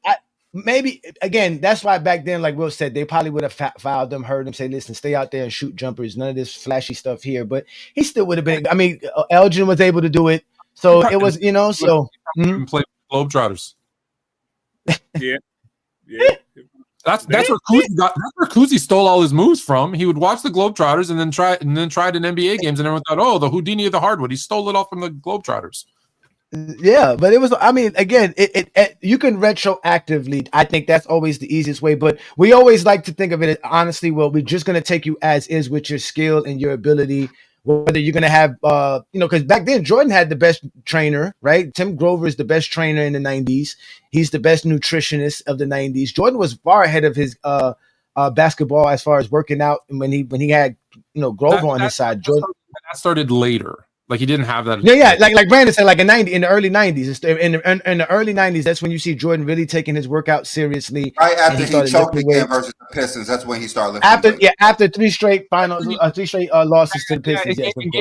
Maybe again, that's why back then, like Will said, they probably would have fouled him, heard him say, "Listen, stay out there and shoot jumpers. None of this flashy stuff here." But he still would have been. I mean, Elgin was able to do it, so it was, So play Globetrotters. Yeah. That's where Kuzi got. That's where Kuzi stole all his moves from. He would watch the Globetrotters and then tried in NBA games, and everyone thought, "Oh, the Houdini of the hardwood." He stole it all from the Globetrotters. Yeah, but it was. I mean, again, it you can retroactively. I think that's always the easiest way. But we always like to think of it as honestly. Well, we're just going to take you as is with your skill and your ability. Whether you're going to have, because back then Jordan had the best trainer, right? Tim Grover is the best trainer in the '90s. He's the best nutritionist of the '90s. Jordan was far ahead of his basketball as far as working out, and when he had Grover on his side. Jordan that started later. Like he didn't have that. Yeah. Like Brandon said, like in the early '90s. In the early '90s, that's when you see Jordan really taking his workout seriously. Right after he choked again versus the Pistons, that's when he started lifting. After 3 straight finals, 3 straight losses to the Pistons. In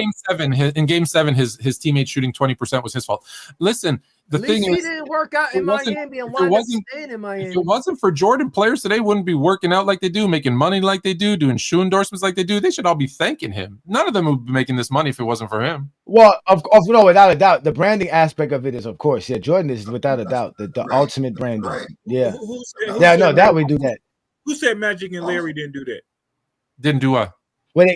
game seven, his teammate shooting 20% was his fault. Listen, the thing is, he didn't work out in Miami and wound up staying in Miami. If it wasn't for Jordan, players today wouldn't be working out like they do, making money like they do, doing shoe endorsements like they do. They should all be thanking him. None of them would be making this money if it wasn't for him. Well, no, without a doubt, the branding aspect of it is, of course, Jordan is without a doubt the ultimate branding. Right. Yeah, that we do that. Who said Magic and Larry didn't do that? Didn't do what? Well,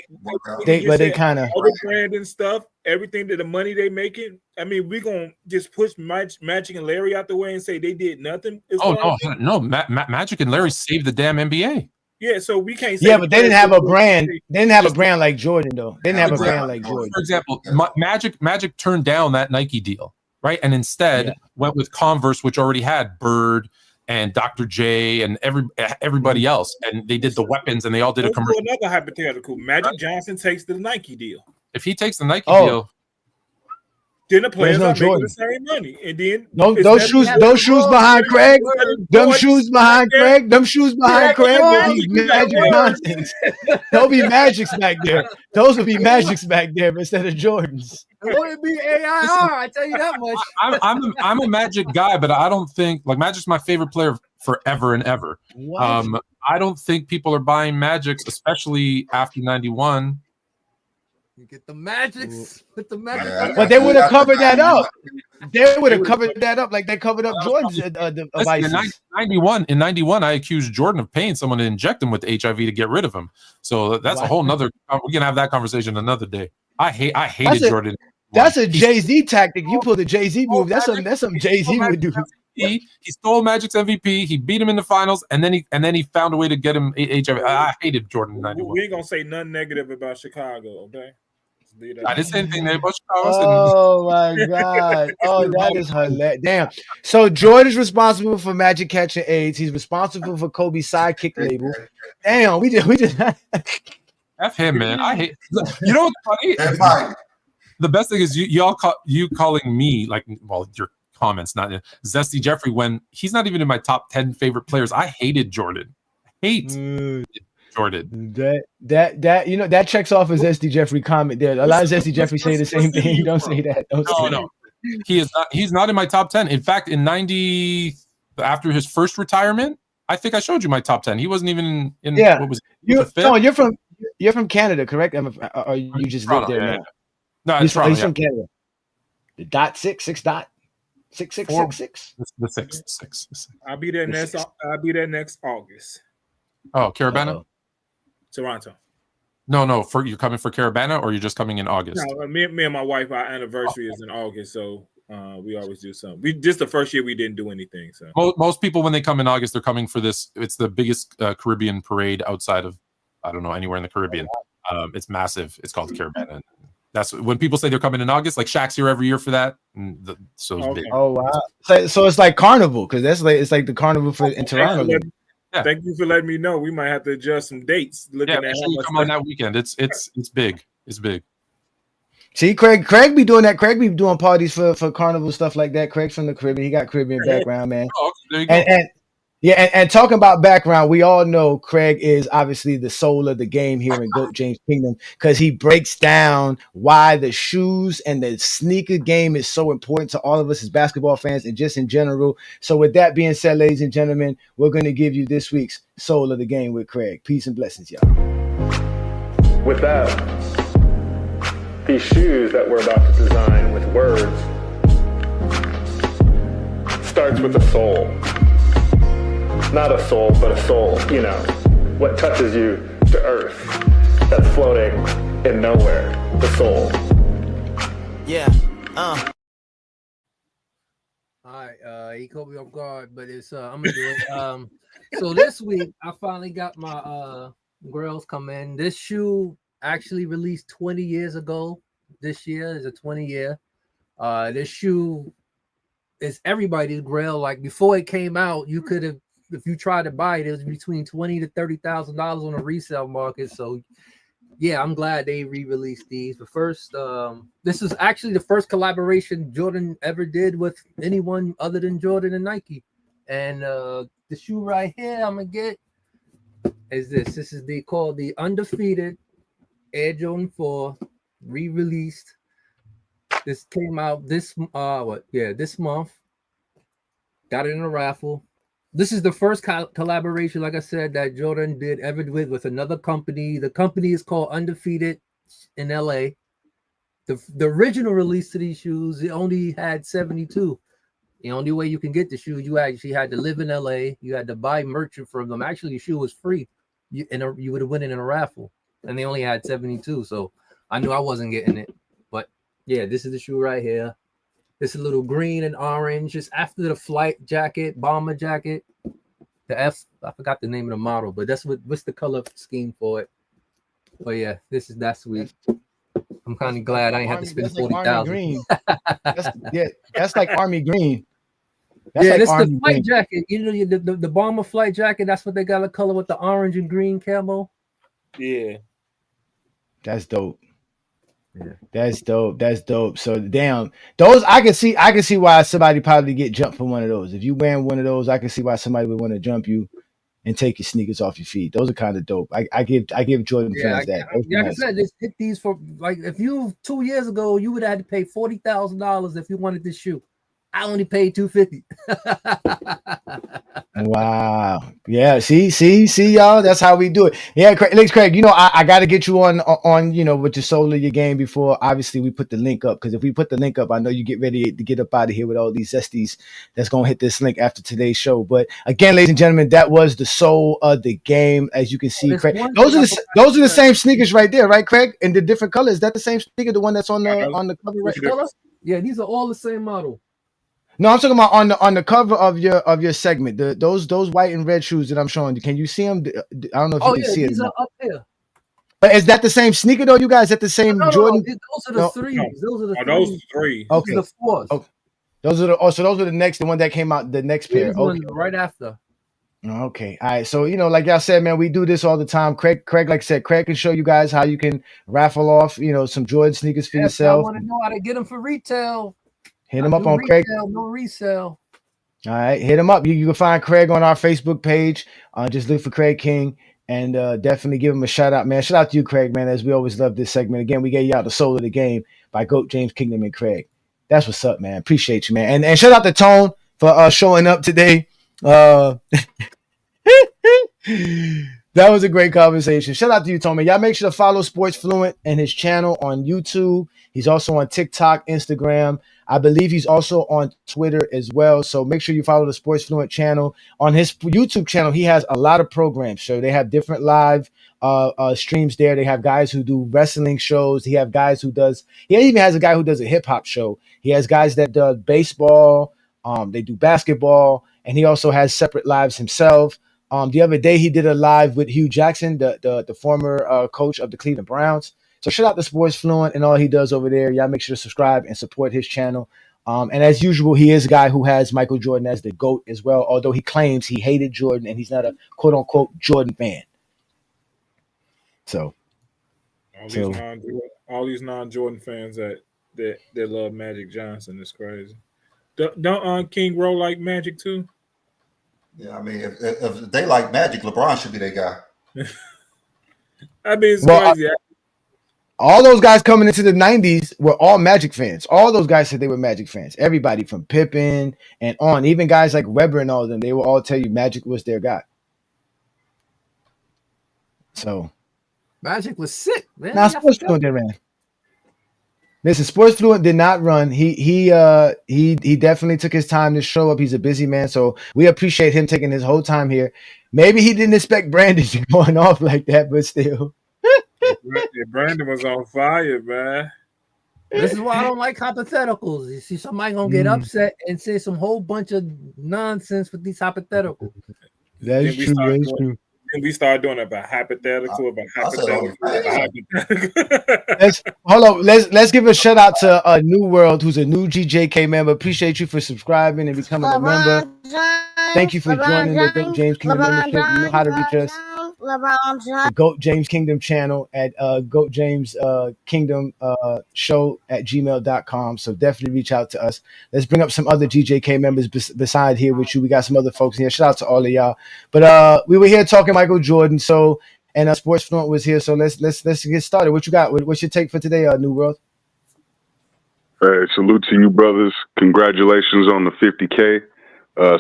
they kind of all the branding stuff, everything that the money they making. I mean, we gonna just push Magic and Larry out the way and say they did nothing. No, Magic and Larry saved the damn NBA. Yeah, so we can't say. Yeah, but they didn't have a brand. They didn't have a brand like Jordan, though. They didn't have a brand like Jordan. For example, Magic turned down that Nike deal, right? And instead went with Converse, which already had Bird and Dr. J and everybody else. And they did the weapons and they all did a commercial. Another hypothetical. Magic Johnson takes the Nike deal. If he takes the Nike deal, then the players are making the same money. And then those shoes behind Craig, them shoes behind Craig will be Magic Johnsons. They'll be Magics back there. Those will be Magics back there instead of Jordans. It wouldn't be AIR, I tell you that much. I'm a Magic guy, but I don't think Magic's my favorite player forever and ever. I don't think people are buying Magics, especially after 91. You get the Magics with the Magic. But they would have covered that up. They would have covered that up like they covered up Jordan's devices. In 91, I accused Jordan of paying someone to inject him with HIV to get rid of him. So that's a whole nother. We're gonna have that conversation another day. I hated Jordan. That's a Jay-Z tactic. You pulled the Jay-Z move. That's some Jay-Z would do. He stole Magic's MVP. He beat him in the finals, and then he found a way to get him HIV. I hated Jordan in 91. We ain't gonna say nothing negative about Chicago, okay? I didn't say anything there, but Oh my God. Oh, that is hilarious. Damn. So Jordan's responsible for Magic catching AIDS. He's responsible for Kobe's sidekick label. Damn, we just F him, man. I hate. You know what's funny? That's fine. The best thing is you calling me like, well, your comments, not Zesty Jeffrey, when he's not even in my top 10 favorite players. I hated Jordan. Jordan. That you know that checks off his SD Jeffrey comment there. A lot of SD Jeffrey say the same thing. Don't say that. No. He is not. He's not in my top 10. In fact, in 90, after his first retirement, I think I showed you my top 10. He wasn't even in. Yeah. What was you're from Canada, correct? Or you just live there now? No, he's from Canada. The dot 666. The six. I'll be there next August. Oh, Caravana? Toronto. No. You're coming for Caravana, or you're just coming in August? No, me and my wife, our anniversary is in August, so we always do something. Just the first year we didn't do anything. So most people, when they come in August, they're coming for this. It's the biggest Caribbean parade outside of, I don't know, anywhere in the Caribbean. It's massive. It's called Caravana. That's when people say they're coming in August. Like Shaq's here every year for that. It's big. Oh wow! So it's like carnival, because it's like the carnival in Toronto. Yeah. Thank you for letting me know. We might have to adjust some dates. Make sure you come on that weekend. It's big. It's big. See, Craig be doing that. Craig be doing parties for carnival stuff like that. Craig's from the Caribbean. He got Caribbean background, man. Oh, there you go. And talking about background, we all know Craig is obviously the soul of the game here in GOAT James Kingdom, because he breaks down why the shoes and the sneaker game is so important to all of us as basketball fans and just in general. So with that being said, ladies and gentlemen, we're going to give you this week's Soul of the Game with Craig. Peace and blessings, y'all. With that, these shoes that we're about to design with words starts with a soul. Not a soul, but a soul, you know, what touches you to earth, that's floating in nowhere, the soul. Yeah, All right, he caught me off guard, but it's I'm gonna do it. So this week I finally got my girls come in. This shoe actually released 20 years ago. This year is a 20-year. This shoe is everybody's grail. Like before it came out, you could have, if you tried to buy it, it was between $20,000 to $30,000 on the resale market. So yeah, I'm glad they re-released these. But first, this is actually the first collaboration Jordan ever did with anyone other than Jordan and Nike. And the shoe right here I'm gonna get is this. This is called the Undefeated Air Jordan 4, re-released. This came out this month. Got it in a raffle. This is the first collaboration, like I said, that Jordan did ever with another company. The company is called Undefeated in LA. The original release to these shoes, it only had 72. The only way you can get the shoes, you actually had to live in LA. You had to buy merchant from them. Actually, the shoe was free. You would have won it in a raffle. And they only had 72. So I knew I wasn't getting it. But yeah, this is the shoe right here. This is a little green and orange, just after the flight jacket, bomber jacket. The F, I forgot the name of the model, but that's what's the color scheme for it. But yeah, that's sweet. I'm kind of glad I ain't have to spend $40,000. That's like army green. That's like this is the flight jacket. You know, the bomber flight jacket. That's what they got a color with the orange and green camo. Yeah, that's dope. Yeah. That's dope. So damn, those I can see why somebody probably get jumped for one of those. If you wearing one of those, I can see why somebody would want to jump you and take your sneakers off your feet. Those are kind of dope. I give Jordan fans that. Like I said, just hit these for like if you 2 years ago you would have had to pay $40,000 if you wanted this shoe. I only paid $250. Wow. Yeah. See, y'all. That's how we do it. Yeah, Craig. You know, I got to get you on. You know, with the soul of your game before. Obviously, we put the link up, because if we put the link up, I know you get ready to get up out of here with all these zesties that's gonna hit this link after today's show. But again, ladies and gentlemen, that was the soul of the game. As you can see, Craig. Those are the same sneakers right there, right, Craig? In the different colors. Is that the same sneaker? The one that's on the cover right there? Yeah, these are all the same model. No, I'm talking about on the cover of your segment. Those white and red shoes that I'm showing you. Can you see them? I don't know if you can see it. These are up there. Is that the same sneaker though? You guys at the same No, Jordan? those are the No. threes. Those are the Those threes. three. These Okay. are the fours. Oh, those are the. So those were the next. The one that came out. The next pair. These Okay. ones right after. Okay. All right. So, like y'all said, man, we do this all the time. Craig, like I said, Craig can show you guys how you can raffle off, some Jordan sneakers for If I yourself. want to know how to get them for retail, Hit him up on retail, Craig. no resale. All right. Hit him up. You can find Craig on our Facebook page. Just look for Craig King and definitely give him a shout out, man. Shout out to you, Craig, man, as we always love this segment. Again, we gave y'all the soul of the game by GOAT James Kingdom and Craig. That's what's up, man. Appreciate you, man. And shout out to Tone for showing up today. That was a great conversation. Shout out to you, Tony. Y'all make sure to follow Sports Fluent and his channel on YouTube. He's also on TikTok, Instagram. I believe he's also on Twitter as well. So make sure you follow the Sports Fluent channel. On his YouTube channel, he has a lot of programs. So they have different live streams there. They have guys who do wrestling shows. He even has a guy who does a hip hop show. He has guys that do baseball. They do basketball, and he also has separate lives himself. The other day he did a live with Hugh Jackson, the former coach of the Cleveland Browns. So shout out to Sports Fluent and all he does over there. Y'all make sure to subscribe and support his channel. And as usual, he is a guy who has Michael Jordan as the GOAT as well, although he claims he hated Jordan and he's not a quote unquote Jordan fan. So all these non-Jordan fans that love Magic Johnson is crazy. Don't King Roll like Magic too? Yeah, I mean, if they like Magic, LeBron should be their guy. I mean, it's crazy. All those guys coming into the 90s were all Magic fans. All those guys said they were Magic fans. Everybody from Pippen and on, even guys like Webber and all of them, they will all tell you Magic was their guy. So Magic was sick, man. Now Sports Fluent didn't run. Listen, Sports Fluent did not run. He definitely took his time to show up. He's a busy man, so we appreciate him taking his whole time here. Maybe he didn't expect Brandon to going off like that, but still. Brandon was on fire, man. This is why I don't like hypotheticals. You see, somebody gonna get upset and say some whole bunch of nonsense with these hypotheticals. That's true. And we started doing about hypothetical. Hold on. Let's give a shout out to New World, who's a new GJK member. Appreciate you for subscribing and becoming a member. Thank you for joining the GOAT James Kingdom membership. You know how to reach us. The GOAT James Kingdom channel at GOAT James Kingdom show at gmail.com. So definitely reach out to us. Let's bring up some other GJK members beside here with you. We got some other folks in here. Shout out to all of y'all. But we were here talking Michael Jordan. So and Sports Fluent was here. So let's get started. What you got? What's your take for today, New World? Hey, salute to you, brothers. Congratulations on the 50K.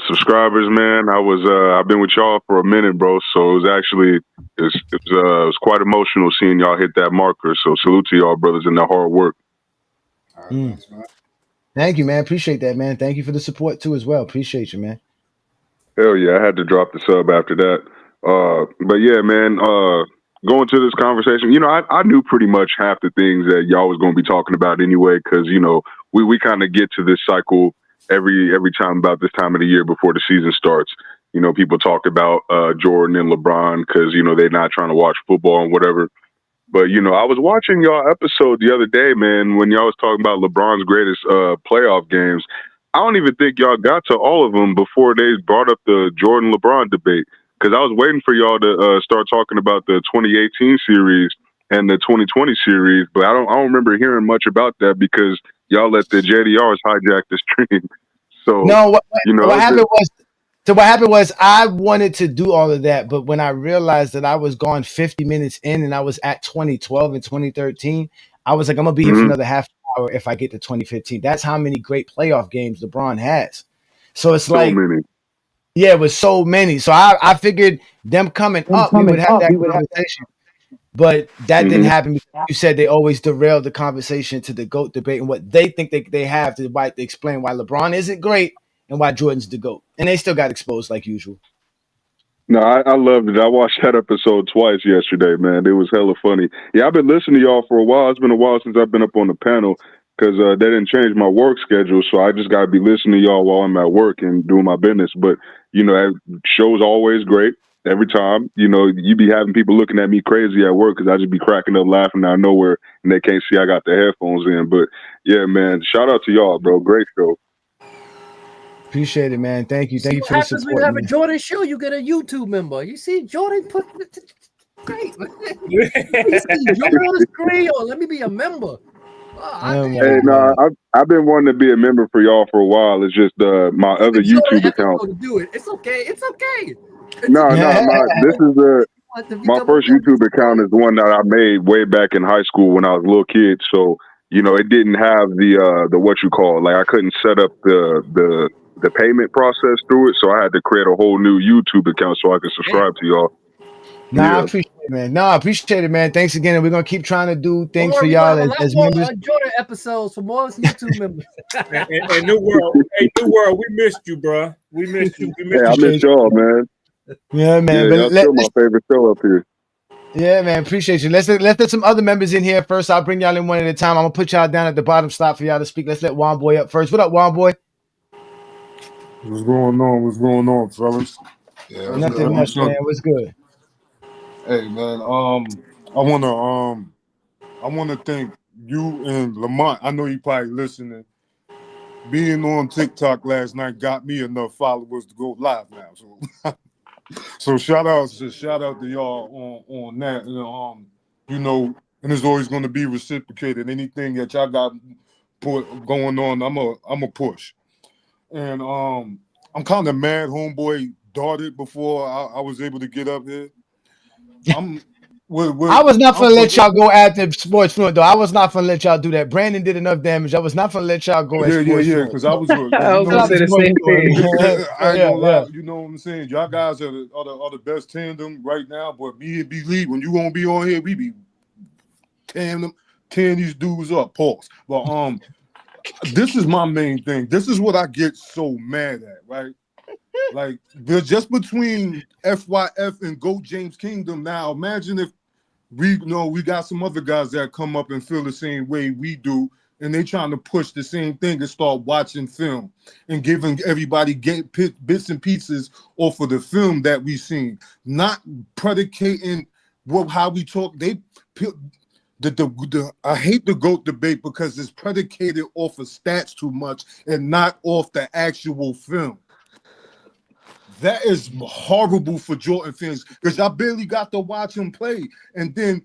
Subscribers, man. I've been with y'all for a minute, bro. So it was quite emotional seeing y'all hit that marker. So salute to y'all, brothers, and the hard work. Thank you, man. Appreciate that, man. Thank you for the support too, as well. Appreciate you, man. Hell yeah, I had to drop the sub after that. But yeah, man. Going to this conversation, I knew pretty much half the things that y'all was going to be talking about anyway, because we kind of get to this cycle every time about this time of the year before the season starts. People talk about Jordan and LeBron because they're not trying to watch football and whatever. But I was watching y'all episode the other day, man, when y'all was talking about LeBron's greatest playoff games. I don't even think y'all got to all of them before they brought up the Jordan LeBron debate, because I was waiting for y'all to start talking about the 2018 series and the 2020 series, but I don't remember hearing much about that because y'all let the JDRs hijack the stream. So no, what happened was I wanted to do all of that, but when I realized that I was gone 50 minutes in and I was at 2012 and 2013, I was like, I'm gonna be here for another half hour if I get to 2015. That's how many great playoff games LeBron has. So it's like many. Yeah, it was so many. So I figured them coming up, we would have that conversation. But that didn't happen because you said they always derailed the conversation to the GOAT debate and what they think they have to explain why LeBron isn't great and why Jordan's the GOAT. And they still got exposed like usual. No, I loved it. I watched that episode twice yesterday, man. It was hella funny. Yeah, I've been listening to y'all for a while. It's been a while since I've been up on the panel because they didn't change my work schedule. So I just got to be listening to y'all while I'm at work and doing my business. But, that show's always great. every time. You be having people looking at me crazy at work because I just be cracking up laughing out of nowhere and they can't see I got the headphones in. But yeah, man, shout out to y'all, bro. Great show. Appreciate it, man. Thank you. Thank you what for the happens when support, you have man. a Jordan show? You get a YouTube member. You see Jordan put great. Man. You see Jordan on the screen. Or let me be a member. Hey, no, I've been wanting to be a member for y'all for a while. It's just my other YouTube account. To do it. It's okay. It's okay. No, this is my first YouTube account is the one that I made way back in high school when I was a little kid. So it didn't have the what you call, like I couldn't set up the payment process through it. So I had to create a whole new YouTube account so I could subscribe to y'all. I appreciate it, man. I appreciate it, man. Thanks again. And we're gonna keep trying to do things for y'all as members. Jordan episodes for more YouTube members. and New World, we missed you, bro. We missed you. I miss y'all, man. Yeah, man. Y'all still my favorite show up here. Yeah, man. Appreciate you. Let's let some other members in here first. I'll bring y'all in one at a time. I'm gonna put y'all down at the bottom slot for y'all to speak. Let's let Juan Boy up first. What up, Juan Boy? What's going on? What's going on, fellas? Yeah, nothing much, man. What's good? Hey, man. I wanna thank you and Lamont. I know you probably listening. Being on TikTok last night got me enough followers to go live now. So shout out to y'all on that. And it's always going to be reciprocated. Anything that y'all got going on, I'm a push. And I'm kind of mad homeboy darted before I was able to get up here. I was not gonna let y'all go after Sports Fluent though. I was not gonna let y'all do that. Brandon did enough damage. I was not gonna let y'all go at Sports Fluent. Because I was I was the same thing. I ain't gonna lie, yeah. you know what I'm saying? Y'all guys are the best tandem right now. But me and B-Lee, when you gonna be on here, we be tearing these dudes up. Pause. But this is my main thing. This is what I get so mad at, right? Like, they're just between FYF and GOAT James Kingdom. Now, imagine if we got some other guys that come up and feel the same way we do, and they trying to push the same thing and start watching film and giving everybody bits and pieces off of the film that we seen, not predicating how we talk. I hate the GOAT debate because it's predicated off of stats too much and not off the actual film. That is horrible for Jordan fans because I barely got to watch him play. And then,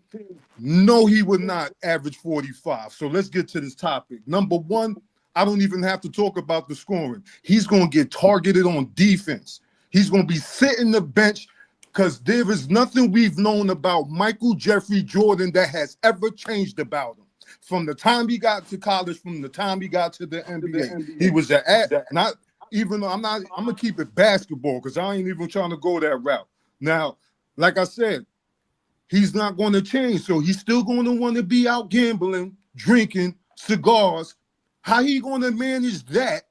no, he would not average 45. So let's get to this topic. Number one, I don't even have to talk about the scoring. He's going to get targeted on defense. He's going to be sitting the bench because there is nothing we've known about Michael Jeffrey Jordan that has ever changed about him. From the time he got to college, from the time he got to the NBA, he was even though I'm gonna keep it basketball because I ain't even trying to go that route. Now, like I said, he's not going to change, so he's still going to want to be out gambling, drinking, cigars. How he going to manage that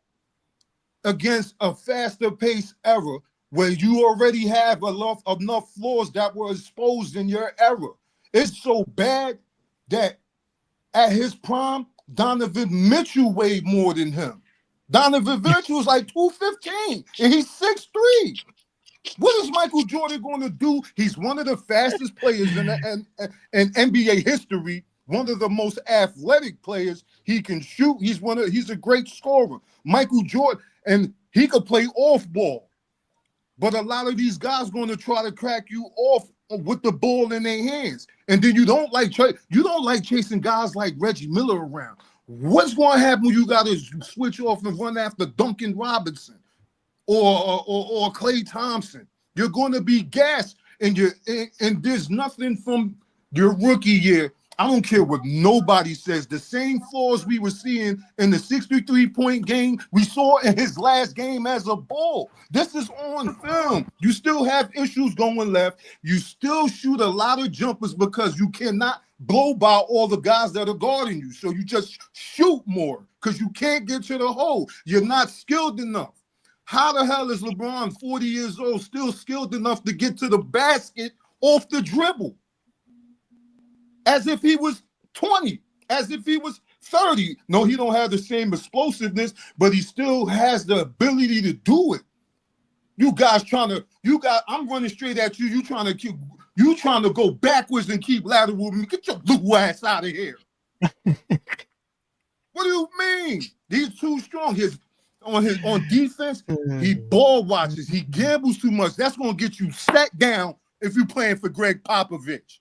against a faster pace era where you already have enough flaws that were exposed in your era? It's so bad that at his prime, Donovan Mitchell weighed more than him. Donovan Mitchell was like 215, and he's 6'3". What is Michael Jordan going to do? He's one of the fastest players in NBA history, one of the most athletic players. He can shoot. He's a great scorer. Michael Jordan, and he could play off ball. But a lot of these guys going to try to crack you off with the ball in their hands. And then you don't like chasing guys like Reggie Miller around. What's going to happen when you got to switch off and run after Duncan Robinson or Klay Thompson? You're going to be gassed, and there's nothing from your rookie year. I don't care what nobody says. The same flaws we were seeing in the 63-point game we saw in his last game as a Bull. This is on film. You still have issues going left. You still shoot a lot of jumpers because you cannot blow by all the guys that are guarding you. So you just shoot more because you can't get to the hole. You're not skilled enough. How the hell is LeBron, 40 years old, still skilled enough to get to the basket off the dribble? As if he was 20, as if he was 30. No, he don't have the same explosiveness, but he still has the ability to do it. You guys I'm running straight at you. You trying to go backwards and keep lateral. Get your blue ass out of here. What do you mean? He's too strong. On defense, he ball watches. He gambles too much. That's gonna get you sat down if you're playing for Greg Popovich.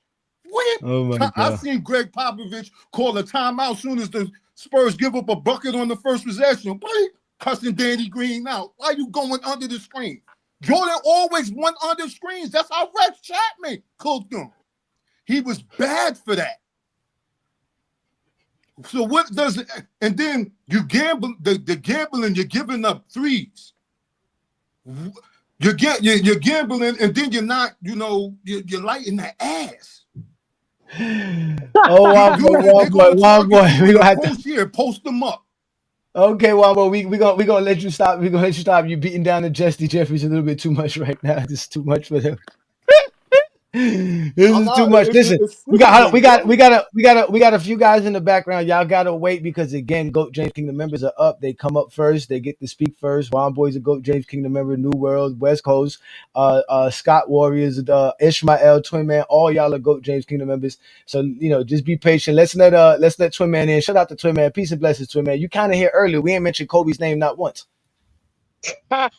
Oh my God. I seen Greg Popovich call a timeout as soon as the Spurs give up a bucket on the first possession. Boy, cussing Danny Green out. Why you going under the screen? Jordan always went under screens. That's how Rex Chapman cooked him. He was bad for that. So what does it? And then you gamble the gambling. You're giving up threes. You're gambling, and then you're not. You're lighting the ass. Oh, one boy. We gonna have to post them up. Okay, Wambo, we gonna let you stop. We gonna let you stop. You beating down the Justy Jeffries a little bit too much right now. This is too much for them. This is too much. Listen, we got a few guys in the background. Y'all gotta wait because again, Goat James Kingdom members are up. They come up first. They get to speak first. Wamboy's a Goat James Kingdom member. New World, West Coast, Scott Warriors, Ishmael, Twin Man. All y'all are Goat James Kingdom members. So just be patient. Let's let Twin Man in. Shout out to Twin Man. Peace and blessings, Twin Man. You kind of here earlier. We ain't mentioned Kobe's name not once. Can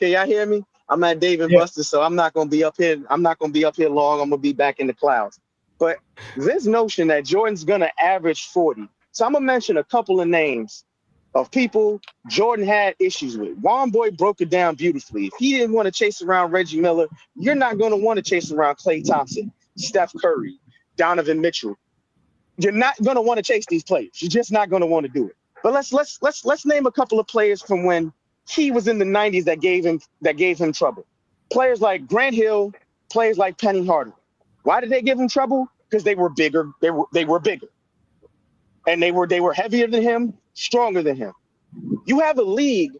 y'all hear me? I'm at Dave and Buster, so I'm not gonna be up here. I'm not gonna be up here long. I'm gonna be back in the clouds. But this notion that Jordan's gonna average 40. So I'm gonna mention a couple of names of people Jordan had issues with. Wamboy broke it down beautifully. If he didn't want to chase around Reggie Miller, you're not gonna want to chase around Klay Thompson, Steph Curry, Donovan Mitchell. You're not gonna want to chase these players. You're just not gonna want to do it. But let's name a couple of players from when he was in the 90s that gave him trouble. Players like Grant Hill, players like Penny Hardaway. Why did they give him trouble? Because they were bigger. They were bigger, and they were heavier than him, stronger than him. You have a league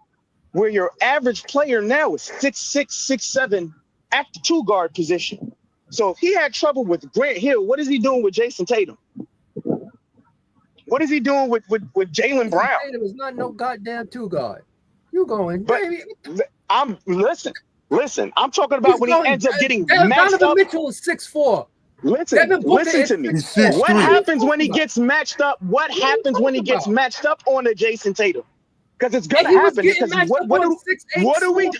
where your average player now is 6'6", 6'7" at the 2 guard position. So if he had trouble with Grant Hill, what is he doing with Jason Tatum? What is he doing with Jaylen Brown? Tatum is not no goddamn 2 guard. You going, but baby. Listen. I'm talking about when he ends up getting matched Donovan up. Mitchell is 6'4". Listen to me. What happens when he gets matched up? What happens when he gets matched up on a Jason Tatum? Because it's gonna happen. Because what do we do?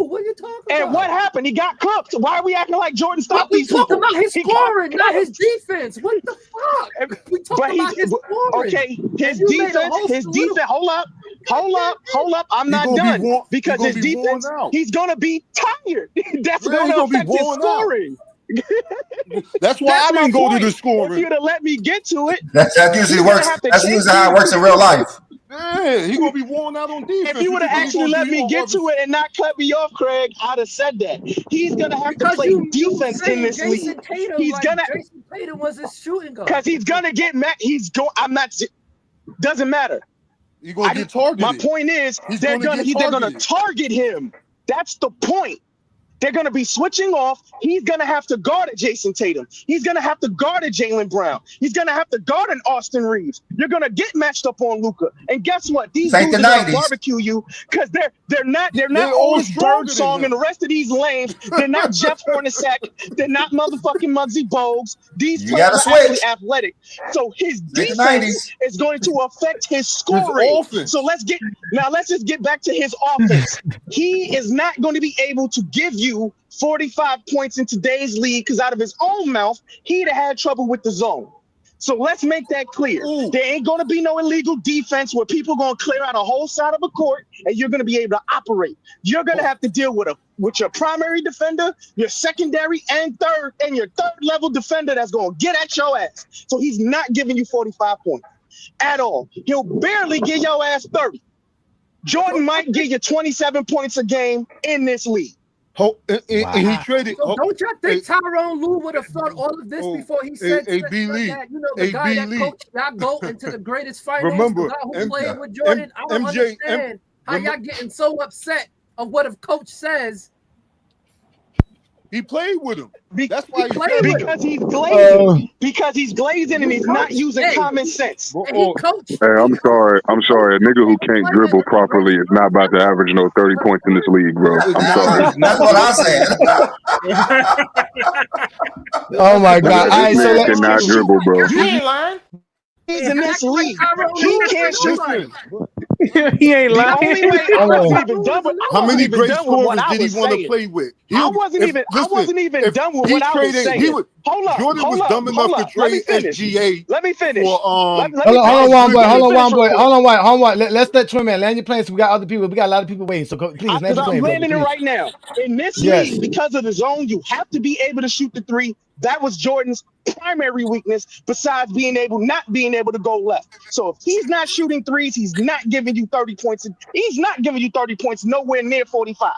What are you talking about? And what happened? He got cooked. Why are we acting like Jordan stopped these people? We talking about his scoring, not his defense. What the fuck? We talking about his scoring. Okay, his defense. Hold up. I'm not done because his defense. He's gonna be tired. That's gonna affect his scoring. That's why I didn't go to the scoring. If you'd have let me get to it, that usually works. That's usually how it works in real life. Yeah, he's gonna be worn out on defense. If you would have actually let me get to it and not cut me off, Craig, I'd have said that. He's gonna have to play defense in this league. He's gonna. Jason Tatum was his shooting guard. Because he's gonna get mad. I'm not. Doesn't matter. You're gonna get targeted. My point is, they're gonna target him. That's the point. They're going to be switching off. He's going to have to guard at Jason Tatum. He's going to have to guard at Jaylen Brown. He's going to have to guard an Austin Reeves. You're going to get matched up on Luka. And guess what? These dudes are going to barbecue you because they're not always Birdsong and the rest of these lames. They're not Jeff Hornacek. They're not motherfucking Muggsy Bogues. These players are actually athletic. So his defense is going to affect his scoring. So let's just get back to his offense. He is not going to be able to give you 45 points in today's league because out of his own mouth, he'd have had trouble with the zone. So let's make that clear. There ain't going to be no illegal defense where people going to clear out a whole side of a court and you're going to be able to operate. You're going to have to deal with your primary defender, your secondary and your third level defender that's going to get at your ass. So he's not giving you 45 points at all. He'll barely give your ass 30. Jordan might give you 27 points a game in this league. He traded. So don't y'all think Tyrone Lue would have thought all of this before he said that? The guy that coached y'all go into the greatest finals, the guy who played with Jordan. I don't understand how y'all getting so upset of what a coach says. He played with him. Be- That's why he played said with that. because he's glazing. Because he's glazing and he's not using Hey. common sense. And he coached. Hey, I'm sorry. I'm sorry. A nigga who can't dribble properly is not about to average no 30 points in this league, bro. I'm sorry. That's what I said. Oh my God! All right, This so man let, cannot dribble, bro. You ain't lying. He's in this league. He can't shoot. He ain't The lying. only way I wasn't even done with How many great what scorers I did he was want to saying. play with? I wasn't even done with what I was saying. Hold up, Jordan hold was up, dumb hold enough up. to Let me trade finish. SGA Let me finish. for Let me hold on, one boy. let me Hold on, finish one boy. real quick. Hold on. Let's let Twin Man land your plane. So we got other people. We got a lot of people waiting. So please land Because your I'm plane, brother. landing it Please. right now. In this Yes. league, because of the zone, you have to be able to shoot the three. That was Jordan's primary weakness, besides not being able to go left. So if he's not shooting threes, he's not giving you 30 points. He's not giving you 30 points nowhere near 45.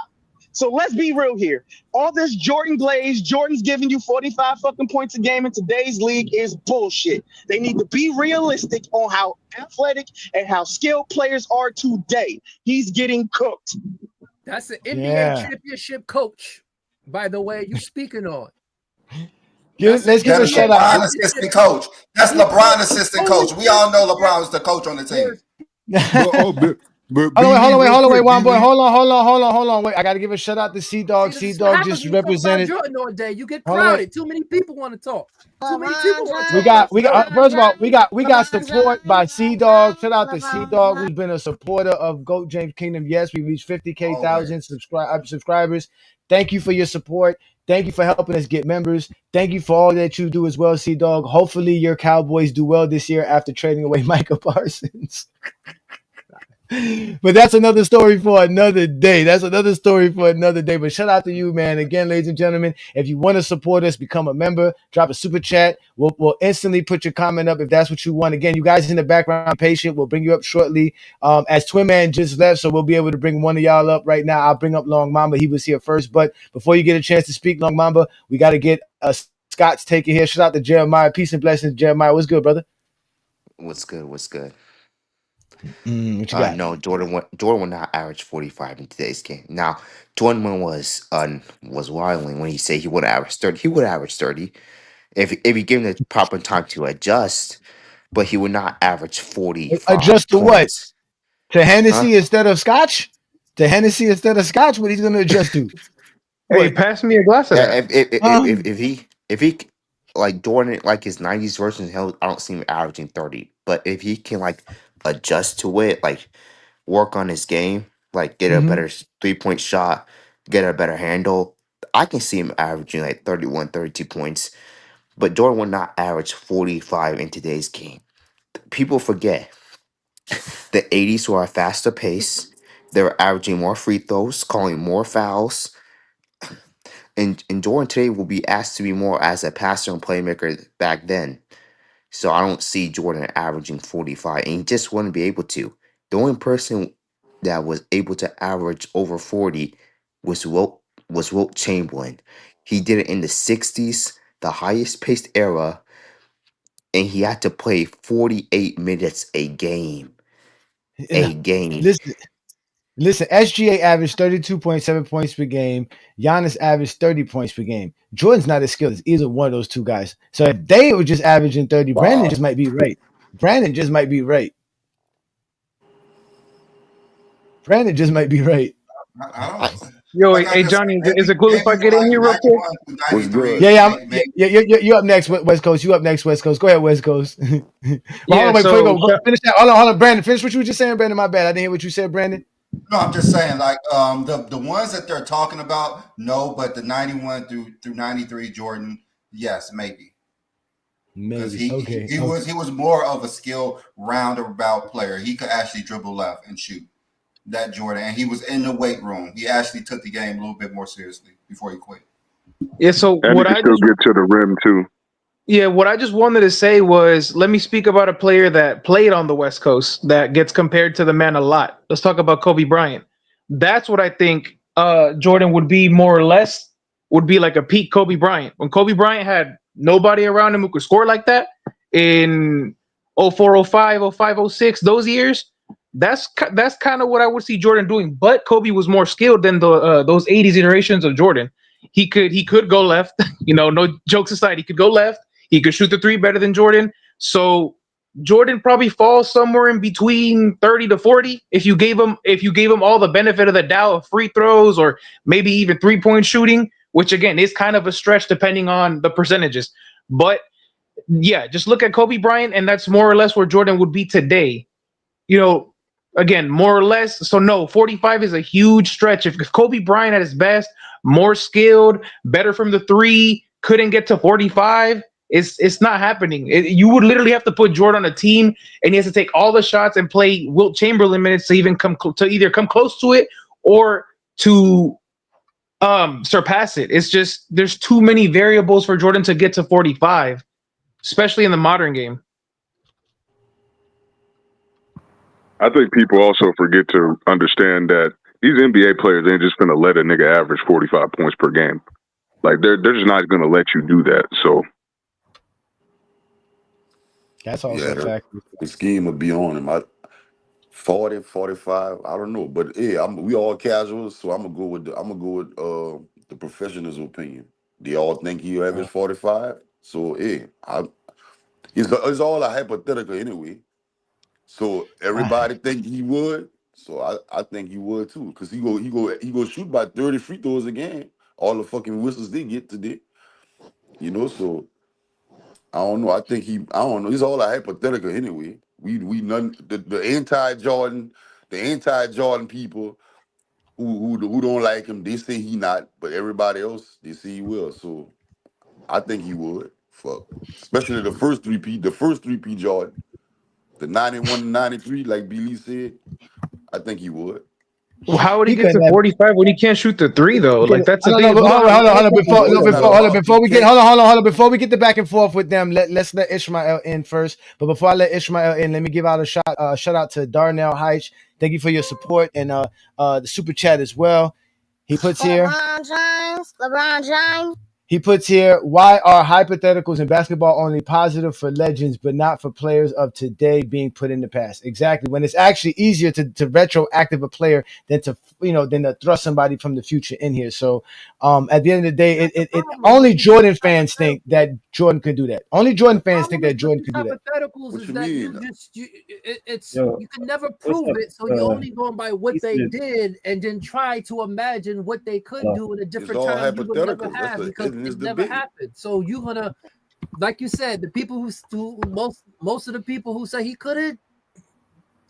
So let's be real here. All this Jordan glaze, Jordan's giving you 45 fucking points a game in today's league is bullshit. They need to be realistic on how athletic and how skilled players are today. He's getting cooked. That's an NBA championship coach, by the way. You speaking on? Let's give a shout LeBron out. assistant coach. That's LeBron assistant coach. We all know LeBron was the coach on the team. Hold on, wait, one boy. Hold on. Wait, I gotta give a shout out to Sea Dog. Sea Dog just represented. Jordan all day. You get crowded. Too many people want to talk. Too many people want to talk. We got. First of all, we got support by Sea Dog. Shout out to Sea Dog, who's been a supporter of GOAT James Kingdom. Yes, we reached 50,000 subscribers. Thank you for your support. Thank you for helping us get members. Thank you for all that you do as well, Sea Dog. Hopefully, your Cowboys do well this year after trading away Micah Parsons. But that's another story for another day. But shout out to you, man. Again, ladies and gentlemen, if you want to support us, become a member, drop a super chat. We'll instantly put your comment up if that's what you want. Again, you guys in the background, patient. We'll bring you up shortly. As Twin Man just left, so we'll be able to bring one of y'all up right now. I'll bring up Long Mamba. He was here first. But before you get a chance to speak, Long Mamba, we got to get Scott's take it here. Shout out to Jeremiah. Peace and blessings, Jeremiah. What's good, brother? What's good? What you got? No, Jordan will not average 45 in today's game. Now, Jordan was wilding when he said he would average 30. He would average 30 if you give him the proper time to adjust, but he would not average 45 Adjust to points. What? To Hennessy instead of Scotch? To Hennessy instead of Scotch? What he's going to adjust to? Hey, pass me a glass of that. If he like Jordan, like his 90s version, I don't see him averaging 30. But if he can like adjust to it, like work on his game, like get a better 3-point shot, get a better handle, I can see him averaging like 31, 32 points. But Jordan will not average 45 in today's game. People forget the 80s were a faster pace. They were averaging more free throws, calling more fouls. And Jordan today will be asked to be more as a passer and playmaker back then. So I don't see Jordan averaging 45, and he just wouldn't be able to. The only person that was able to average over 40 was Wilt Chamberlain. He did it in the 60s, the highest paced era, and he had to play 48 minutes a game. Listen, SGA averaged 32.7 points per game. Giannis averaged 30 points per game. Jordan's not as skilled as either one of those two guys. So if they were just averaging 30, Brandon just might be right. Yo, hey Johnny, is it cool if I get in here real quick? What's good? Yeah. You're up next, West Coast. You up next, West Coast. Go ahead, West Coast. Hold on, before you go, finish that. Hold on, Brandon. Finish what you were just saying, Brandon. My bad. I didn't hear what you said, Brandon. No, I'm just saying, like the ones that they're talking about, no, but the 91 through 93 Jordan, yes, maybe. Because he was more of a skill roundabout player. He could actually dribble left and shoot. That Jordan, and he was in the weight room. He actually took the game a little bit more seriously before he quit. Yeah. So and what he still get to the rim too. Yeah, what I just wanted to say was, let me speak about a player that played on the West Coast that gets compared to the man a lot. Let's talk about Kobe Bryant. That's what I think Jordan would be more or less, would be like a peak Kobe Bryant. When Kobe Bryant had nobody around him who could score like that in 04, 05, 05, 06, those years, that's kind of what I would see Jordan doing. But Kobe was more skilled than those 80s iterations of Jordan. He could go left. No jokes aside, he could go left. He could shoot the three better than Jordan. So Jordan probably falls somewhere in between 30 to 40 if you gave him all the benefit of the doubt of free throws or maybe even 3-point shooting, which again is kind of a stretch depending on the percentages. But yeah, just look at Kobe Bryant, and that's more or less where Jordan would be today. Again, more or less. So no, 45 is a huge stretch. If Kobe Bryant at his best, more skilled, better from the three, couldn't get to 45, it's not happening. You would literally have to put Jordan on a team, and he has to take all the shots and play Wilt Chamberlain minutes to even come either come close to it or to surpass it. It's just there's too many variables for Jordan to get to 45, especially in the modern game. I think people also forget to understand that these NBA players ain't just gonna let a nigga average 45 points per game. Like they're just not gonna let you do that. So that's also a fact. The scheme will be on him. 40, 45, I don't know, but yeah, we all casuals, so I'm gonna go with the professional's opinion. They all think he average 45, so yeah, it's all a hypothetical anyway. So everybody think he would, so I think he would too, because he go shoot by 30 free throws a game. All the fucking whistles they get today, So I don't know. I don't know. It's all a hypothetical anyway. We none the anti-Jordan people who don't like him, they say he not, but everybody else they say he will. So I think he would. Fuck, especially the first three-peat Jordan, the 91 and 93, like Billy said. I think he would. Well, how would he get to 45 when he can't shoot the three though? Like that's the thing. Hold on. Before we get the back and forth with them, let's let Ishmael in first. But before I let Ishmael in, let me give out a shout out to Darnell Heitch. Thank you for your support and the super chat as well. He puts here. LeBron James. He puts here, why are hypotheticals in basketball only positive for legends, but not for players of today being put in the past? Exactly. When it's actually easier to retroactive a player than to thrust somebody from the future in here. So at the end of the day, it only Jordan fans think that Jordan could do that. Only Jordan fans think that Jordan could do that. Hypotheticals is that you can never prove it, so you're only going by what they did and then try to imagine what they could do in a different time you would never have because it never happened. So you're gonna, like you said, the people who most of the people who say he couldn't,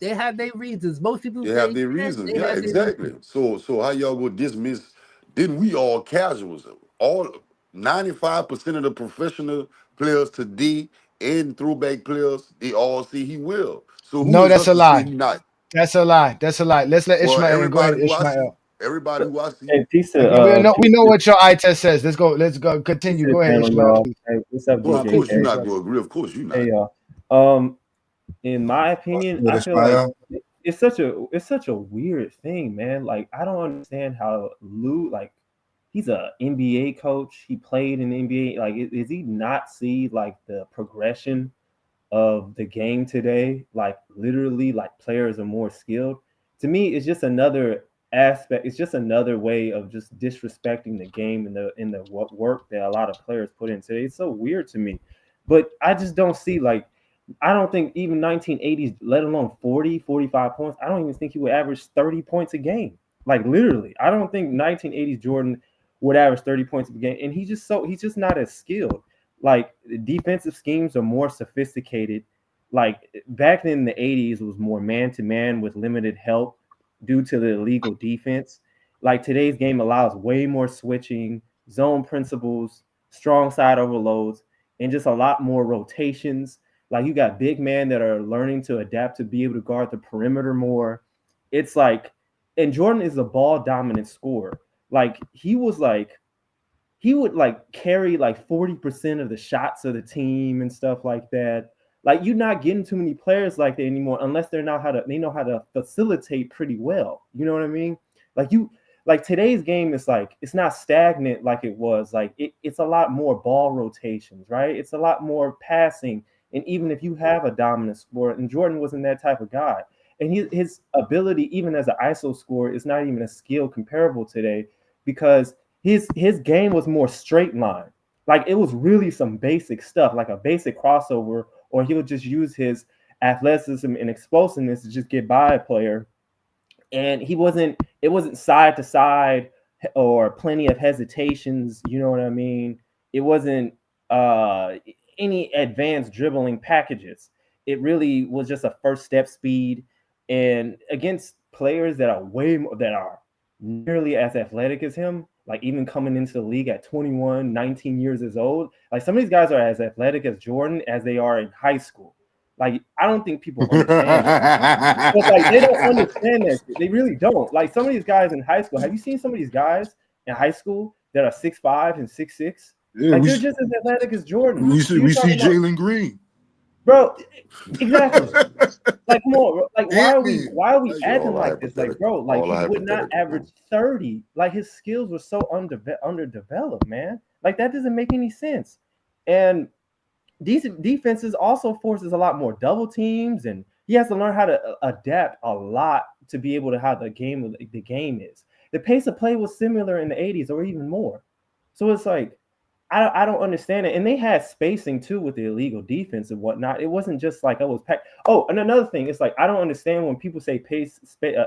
they have their reasons. Most people have their reasons. Yeah, exactly. So how y'all go dismiss? Didn't we all casuals? All 95% of the professional players today and throwback players, they all say he will. So no, that's a lie. Not? That's a lie. That's a lie. Let's let Ishmael go ahead. Ishmael. Everybody who I see. We know what your eye test says. Let's go. Continue. Go ahead, Ishmael. Of course you're not going to agree. Of course you're not. Hey, y'all. In my opinion, I feel like it's such a weird thing, man. Like I don't understand how Lou, like he's a NBA coach. He played in the NBA. Like, is he not see like the progression of the game today? Like literally, like players are more skilled. To me, it's just another aspect. It's just another way of just disrespecting the game and the work that a lot of players put in today. It's so weird to me, but I just don't see like. I don't think even 1980s, let alone 40, 45 points. I don't even think he would average 30 points a game. Like literally, I don't think 1980s Jordan would average 30 points a game. And he's just not as skilled. Like defensive schemes are more sophisticated. Like back in the 80s, it was more man-to-man with limited help due to the illegal defense. Like today's game allows way more switching, zone principles, strong side overloads, and just a lot more rotations. Like you got big men that are learning to adapt to be able to guard the perimeter more. It's like, and Jordan is a ball dominant scorer. Like he would carry like 40% of the shots of the team and stuff like that. Like you're not getting too many players like that anymore unless they know how to facilitate pretty well. You know what I mean? Like today's game is like, it's not stagnant like it was. Like it's a lot more ball rotations, right? It's a lot more passing. And even if you have a dominant scorer, and Jordan wasn't that type of guy, and his ability, even as an ISO scorer, is not even a skill comparable today because his game was more straight line. Like it was really some basic stuff, like a basic crossover, or he would just use his athleticism and explosiveness to just get by a player. And it wasn't side to side or plenty of hesitations, you know what I mean? It wasn't any advanced dribbling packages. It really was just a first step speed, and against players that are nearly as athletic as him, like even coming into the league at 21, 19 years old, like some of these guys are as athletic as Jordan as they are in high school. Like, I don't think people understand that. It's like they don't understand that. They really don't. Like some of these guys in high school, have you seen some of these guys in high school that are 6'5" and 6'6"? Yeah, like they're just as athletic as Jordan. We see Jalen Green. Bro, exactly. Like, come on, bro. Like, why are we acting like this? Like, bro, like he would not average 30. Like his skills were so underdeveloped, man. Like that doesn't make any sense. And these defenses also forces a lot more double teams, and he has to learn how to adapt a lot to be able to how the game is. The pace of play was similar in the 80s or even more. So it's like, I don't understand it. And they had spacing too with the illegal defense and whatnot. It wasn't just like I was packed. Oh, and another thing, it's like I don't understand when people say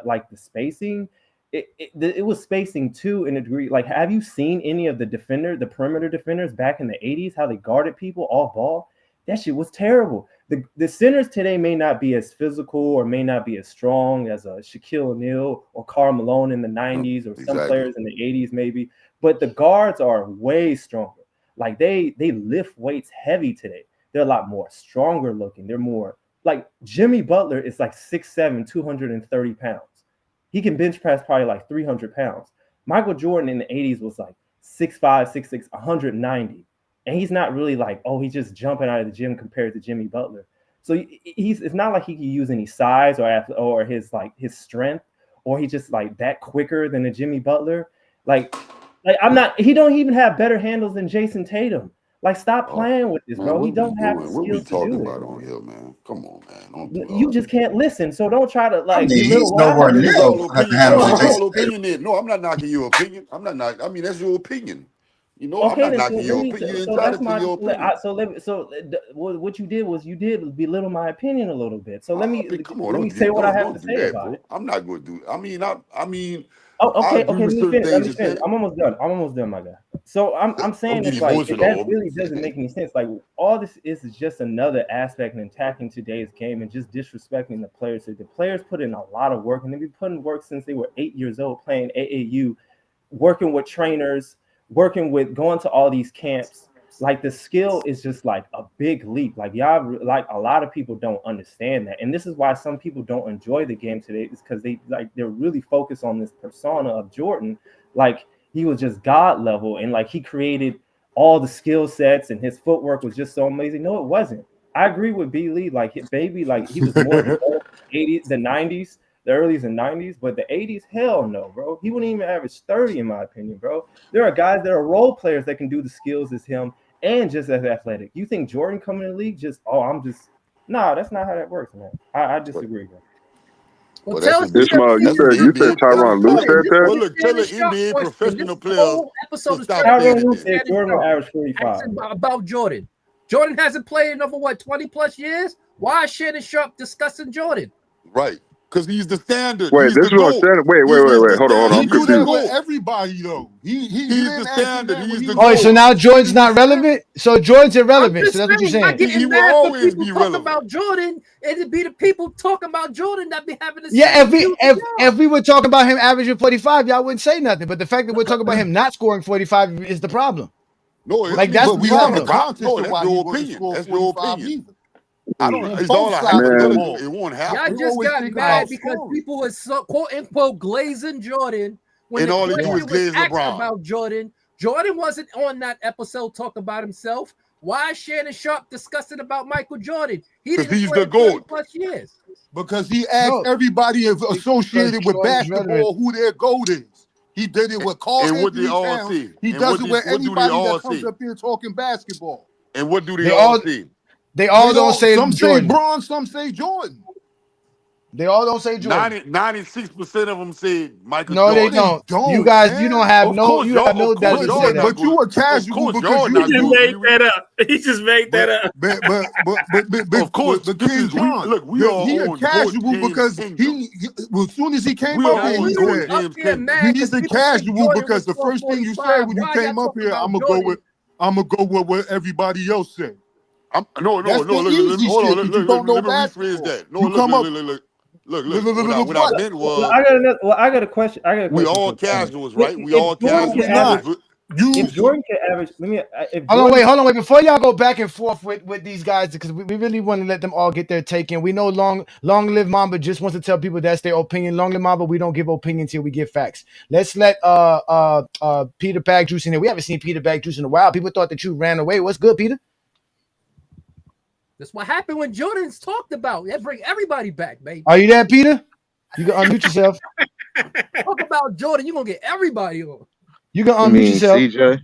like the spacing. It was spacing too in a degree. Like, have you seen any of the perimeter defenders back in the 80s, how they guarded people off ball? That shit was terrible. The centers today may not be as physical or may not be as strong as Shaquille O'Neal or Karl Malone in the 90s or some players in the 80s maybe, but the guards are way stronger. Like they lift weights heavy today. They're a lot more stronger looking. They're more like Jimmy Butler is like 6'7", 230 pounds. He can bench press probably like 300 pounds. Michael Jordan in the 80s was like 6'5", 6'6", 190. And he's not really like, oh, he's just jumping out of the gym compared to Jimmy Butler. So it's not like he can use any size or his strength, or he's just like that quicker than a Jimmy Butler. Like he don't even have better handles than Jason Tatum. Like, stop playing with this, bro. He don't have the skills to do it. What we talking about on here, man? Come on, man. You just can't listen, so don't try to like. He's nowhere near your opinion. No, I'm not knocking your opinion. I mean, that's your opinion. You know, okay, I'm not knocking your opinion. So that's my opinion. What you did was you did belittle my opinion a little bit. So let me say what I have to say about it. I'm not going to do it. I mean. Okay. Let me finish. I'm almost done, my guy. So I'm saying it's like that really doesn't make any sense. Like, all this is just another aspect in attacking today's game and just disrespecting the players. So the players put in a lot of work, and they've been putting work since they were 8 years old, playing AAU, working with trainers, going to all these camps. Like, the skill is just like a big leap. Like, y'all, like, a lot of people don't understand that, and this is why some people don't enjoy the game today. Is because they're really focused on this persona of Jordan, like he was just God level, and like he created all the skill sets, and his footwork was just so amazing. No, it wasn't. I agree with B. Lee. Like, like he was more the 80s, the 90s, the earlies and 90s, but the 80s, hell no, bro. He wouldn't even average 30, in my opinion, bro. There are guys that are role players that can do the skills as him and just as athletic. You think Jordan coming in the league that's not how that works, man. I disagree, man. Well, you said Tyronn Lue said that? Well, look, tell the NBA professional players to stop Tyronn Lue said Jordan will average 45. About Jordan. Jordan hasn't played in over 20 plus years? Why is Shannon Sharp discussing Jordan? Right. Because he's the standard. Wait, this is what I'm saying. Wait. Hold on. He do that with everybody, though. He's the standard. He's the goal. So now Jordan's not relevant? So Jordan's irrelevant. So that's what you're saying. He will always be relevant. About Jordan, it'd be the people talking about Jordan that be having the if we were talking about him averaging 45, y'all wouldn't say nothing. But the fact that we're talking about him not scoring 45 is the problem. No, like that's the problem. That's your opinion. That's your opinion. I don't. It's all I have. It won't happen. Y'all just got mad because people were so, quote unquote glazing Jordan when all they do is glaze LeBron about Jordan. Jordan wasn't on that episode talking about himself. Why is Shannon Sharp discussing about Michael Jordan? He's the GOAT. Plus years. Because he asked everybody associated with basketball who their GOAT is. He did it with Carl Anthony Towns. He does it with anybody that comes up here talking basketball. And what do they all see? They all don't say some Jordan. say Bron, some say Jordan. They all don't say Jordan. 96% of them said Michael No, Jordan. they don't. You Don't, guys, you don't man. have Of no, course, you y'all. have no Of data course, to y'all say not that. But good. you are Of casual course, because y'all He you not just good. made that up. He just made that up. Of course, but this King is we John, look. We are he a on Gordon casual James because Kingdom. well, as soon as he came We are up Now here, on he you Gordon said up James here Kingdom. mad he's because a people think casual Jordan because was the first thing you said 445. when you Why y'all came up talking here, about Jordan? I'm gonna go with what everybody else said. No. That's the Look, easy hold on. shit because you don't know Let me rephrase basketball. that. No, You come up, What I what? meant Well, was I got a question. I got a we question all for Johnny. casuals, right? We If all Jordan No, can we casuals. average, not. You if Jordan can average, let me. If Hold Jordan, on, wait. Before y'all go back and forth with these guys, because we really want to let them all get their take in. We know long live Mamba just wants to tell people that's their opinion. Long live Mamba, we don't give opinions here, we give facts. Let's let Peter Bag Juice in here. We haven't seen Peter Bag Juice in a while. People thought that you ran away. What's good, Peter? That's what happened when Jordan's talked about. That bring everybody back, baby. Are you there, Peter? You can unmute yourself. Talk about Jordan, you're gonna get everybody on. You can You unmute mean yourself. CJ?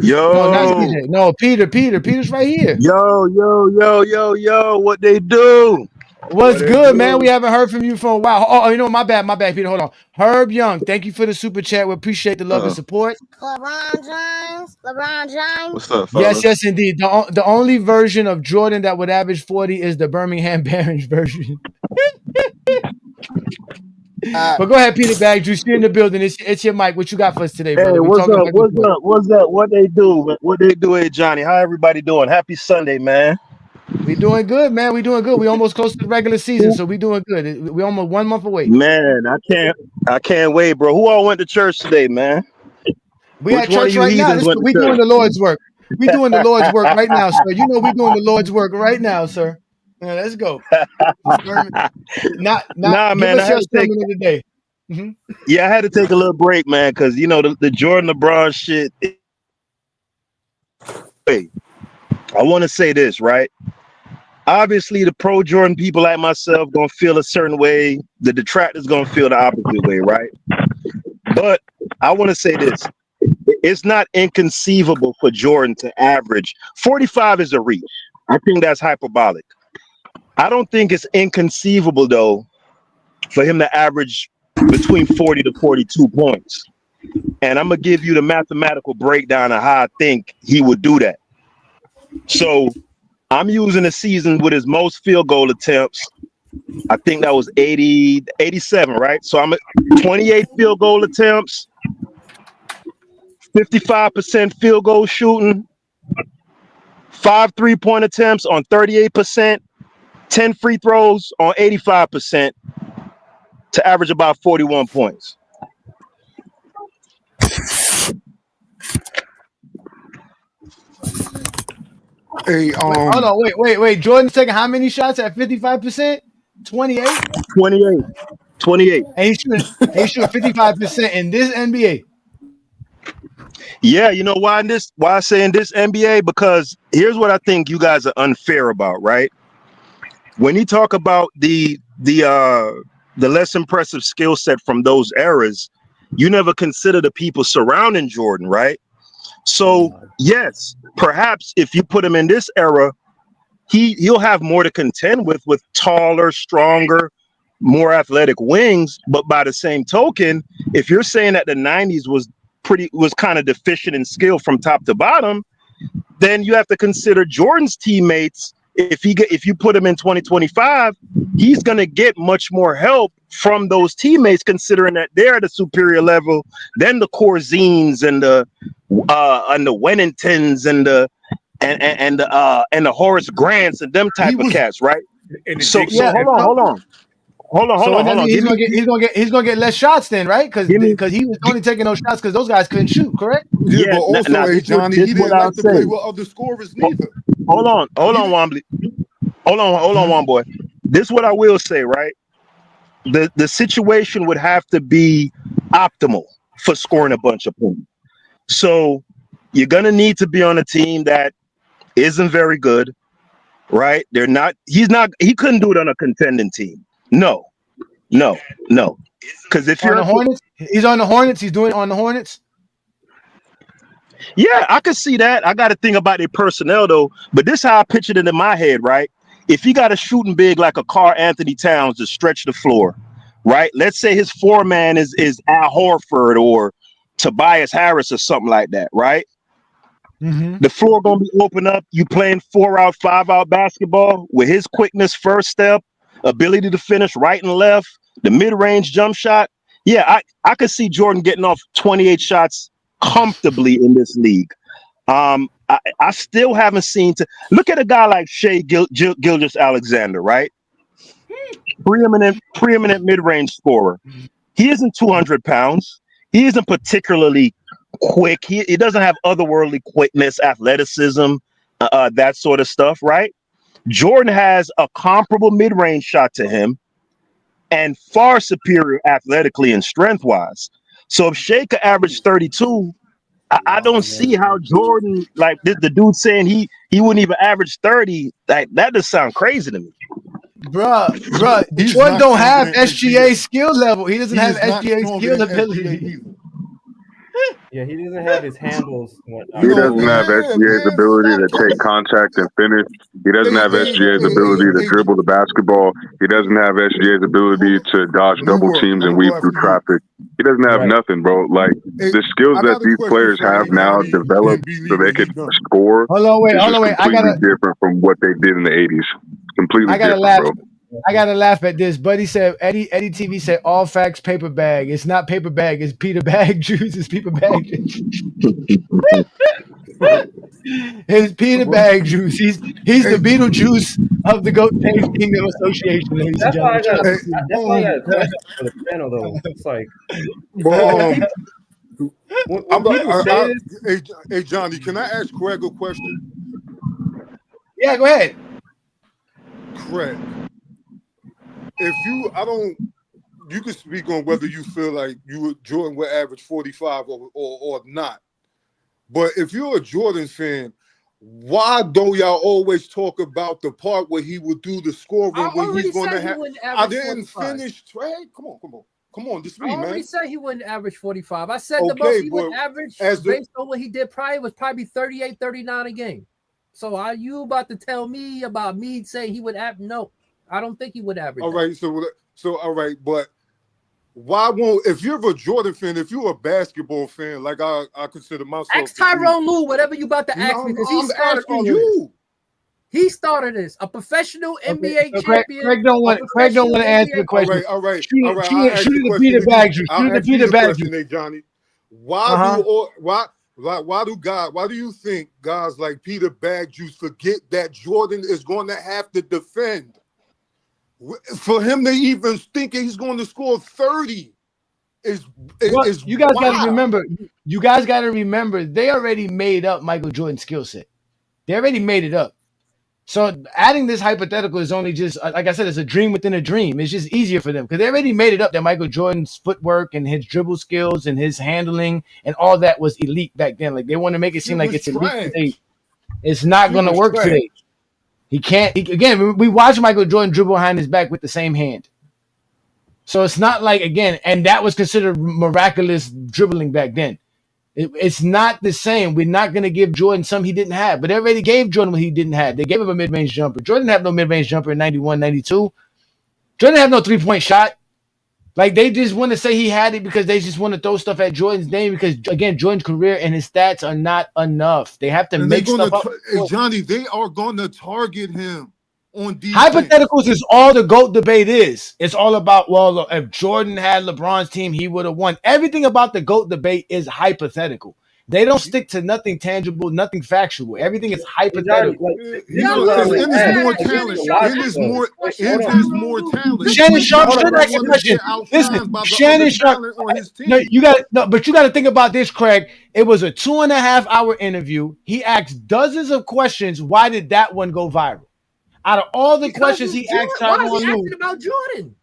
No, not Yo, CJ. No, Peter. Peter's right here. yo, what they do? What's What they good, man? We do? haven't heard from you for a while. Oh, you know, my bad, Peter. Hold on. Herb Young, thank you for the super chat. We appreciate the love and support. LeBron James. What's up, Yes, fellas? indeed. The only version of Jordan that would average 40 is the Birmingham Barons version. But go ahead, Peter Bag Juice. You're in the building. It's your mic. What you got for us today, Hey, brother? We what's talking up? back and What's forth. up? What's up? What they do? What they do, hey Johnny? How everybody doing? Happy Sunday, man. We doing good, man. We doing good. We almost close to the regular season, so we doing good. We almost 1 month away. Man, I can't wait, bro. Who all went to church today, man? We Which at one of church you right now. heathens went to We doing church? the Lord's work. We doing the Lord's work right now, sir. You know we doing the Lord's work right now, sir. Yeah, let's go. Not Nah, give man, I us had your to take sermon of the day. Mhm. yeah, I had to take a little break, man, because you know the Jordan LeBron shit. Wait, I want to say this, right? Obviously, the pro Jordan people like myself gonna feel a certain way. The detractors gonna feel the opposite way, right? But I want to say this: it's not inconceivable for Jordan to average 45 is a reach. I think that's hyperbolic. I don't think it's inconceivable though for him to average between 40 to 42 points. And I'm gonna give you the mathematical breakdown of how I think he would do that. So I'm using a season with his most field goal attempts. I think that was 87, right? So I'm at 28 field goal attempts, 55% field goal shooting, 5 3-point attempts on 38%, 10 free throws on 85% to average about 41 points. Hey, Hold on, wait. Jordan's taking how many shots at 55%? 28? 28. And he's shooting 55% in this NBA. Yeah, you know why I say in this NBA? Because here's what I think you guys are unfair about, right? When you talk about the less impressive skill set from those eras, you never consider the people surrounding Jordan, right? So yes, perhaps if you put him in this era, he'll have more to contend with taller, stronger, more athletic wings. But by the same token, if you're saying that the 90s was kind of deficient in skill from top to bottom, then you have to consider Jordan's teammates. If you put him in 2025, he's going to get much more help from those teammates, considering that they're at a superior level than the Corzines and the Wenningtons and the Horace Grants and them type of cats, right? So hold on. So that means he's gonna get less shots then, right? Because he was only taking those shots because those guys couldn't shoot, correct? Yeah, but also, hey Johnny, he didn't like to play with other scorers neither. Hold on, Wombly. Hold on, one boy. This is what I will say, right? The situation would have to be optimal for scoring a bunch of points. So you're gonna need to be on a team that isn't very good, right? He couldn't do it on a contending team. No. Because if on you're the Hornets, he's on the Hornets. He's doing it on the Hornets. Yeah, I could see that. I got to think about their personnel though. But this is how I pictured it in my head, right? if he got a shooting big like a Karl Anthony Towns to stretch the floor, right? Let's say his foreman is Al Horford or Tobias Harris or something like that, right? The floor gonna be open up. You playing 4-out, 5-out basketball with his quickness, first step, ability to finish right and left, the mid-range jump shot. Yeah, I could see Jordan getting off 28 shots comfortably in this league. I still haven't seen to look at a guy like Shai Gilgeous-Alexander, right? Preeminent mid-range scorer. He isn't 200 pounds. He isn't particularly quick. He doesn't have otherworldly quickness, athleticism, that sort of stuff, right? Jordan has a comparable mid-range shot to him and far superior athletically and strength-wise. So if Shai could average 32, I don't see how Jordan, like the dude saying he wouldn't even average 30, that does sound crazy to me. Bruh, Jordan don't have SGA skill level. He doesn't have SGA skill ability. Yeah, he doesn't have his handles. He doesn't have SGA's ability to take contact and finish. He doesn't have SGA's ability to dribble the basketball. He doesn't have SGA's ability to dodge double teams and weave through traffic. He doesn't have nothing, bro. Like the skills that these players have now developed so they could score. Hold on, wait. Completely different from what they did in the 80s. Completely different, bro. I gotta laugh at this. Buddy said Eddie TV said all facts paper bag. It's not paper bag, it's Peter Bag juice. It's paper bag juice. It's Peter Bag juice. He's the Beetlejuice of the Goat James Kingdom Association, ladies and That's gentlemen. why I got a question for the panel though. It's like when people say this, hey Johnny, can I ask Craig a question? Yeah, go ahead. Craig, if you can speak on whether you feel like Jordan would average 45 or not. But if you're a Jordan fan, why don't y'all always talk about the part where he would do the scoring when he's going to have? I didn't 45. finish. Trey, come on, this me, I man. already said he wouldn't average 45. I said the most he would average based on what he did prior was probably 38, 39 a game. So are you about to tell me about me saying he would average? No, I don't think he would average. All right, so all right, but why won't, if you're a Jordan fan, if you're a basketball fan, like I consider myself. Ask Tyrone Lue whatever you about to ask me because he started all you. He started this. A professional NBA champion. Craig don't want to answer the question. All right. Shoot the Peter Bag juice. Shoot the Peter Bag juice. Johnny. Why do you think guys like Peter Bag Juice forget that Jordan is going to have to defend? For him to even think he's going to score 30 is you guys got to remember. You guys got to remember they already made up Michael Jordan's skill set. They already made it up. So adding this hypothetical is only just, like I said, it's a dream within a dream. It's just easier for them because they already made it up that Michael Jordan's footwork and his dribble skills and his handling and all that was elite back then. Like they want to make it seem like it's elite today. It's not going to work today. He can't. Again, we watch Michael Jordan dribble behind his back with the same hand. So it's not like, again, and that was considered miraculous dribbling back then. It's not the same. We're not going to give Jordan something he didn't have. But everybody gave Jordan what he didn't have. They gave him a mid-range jumper. Jordan didn't have no mid-range jumper in 91, 92. Jordan didn't have no three-point shot. Like, they just want to say he had it because they just want to throw stuff at Jordan's name because, again, Jordan's career and his stats are not enough. They have to make stuff up. Johnny, they are going to target him on defense. Hypotheticals is all the GOAT debate is. It's all about, well, if Jordan had LeBron's team, he would have won. Everything about the GOAT debate is hypothetical. They don't stick to nothing tangible, nothing factual. Everything is hypothetical. More talent. Shannon Sharp should ask a question. Listen, Shannon Sharp. No, you got to think about this, Craig. It was a 2.5-hour interview. He asked dozens of questions. Why did that one go viral? Out of all the questions he asked Tyrone Lue, asking about Jordan?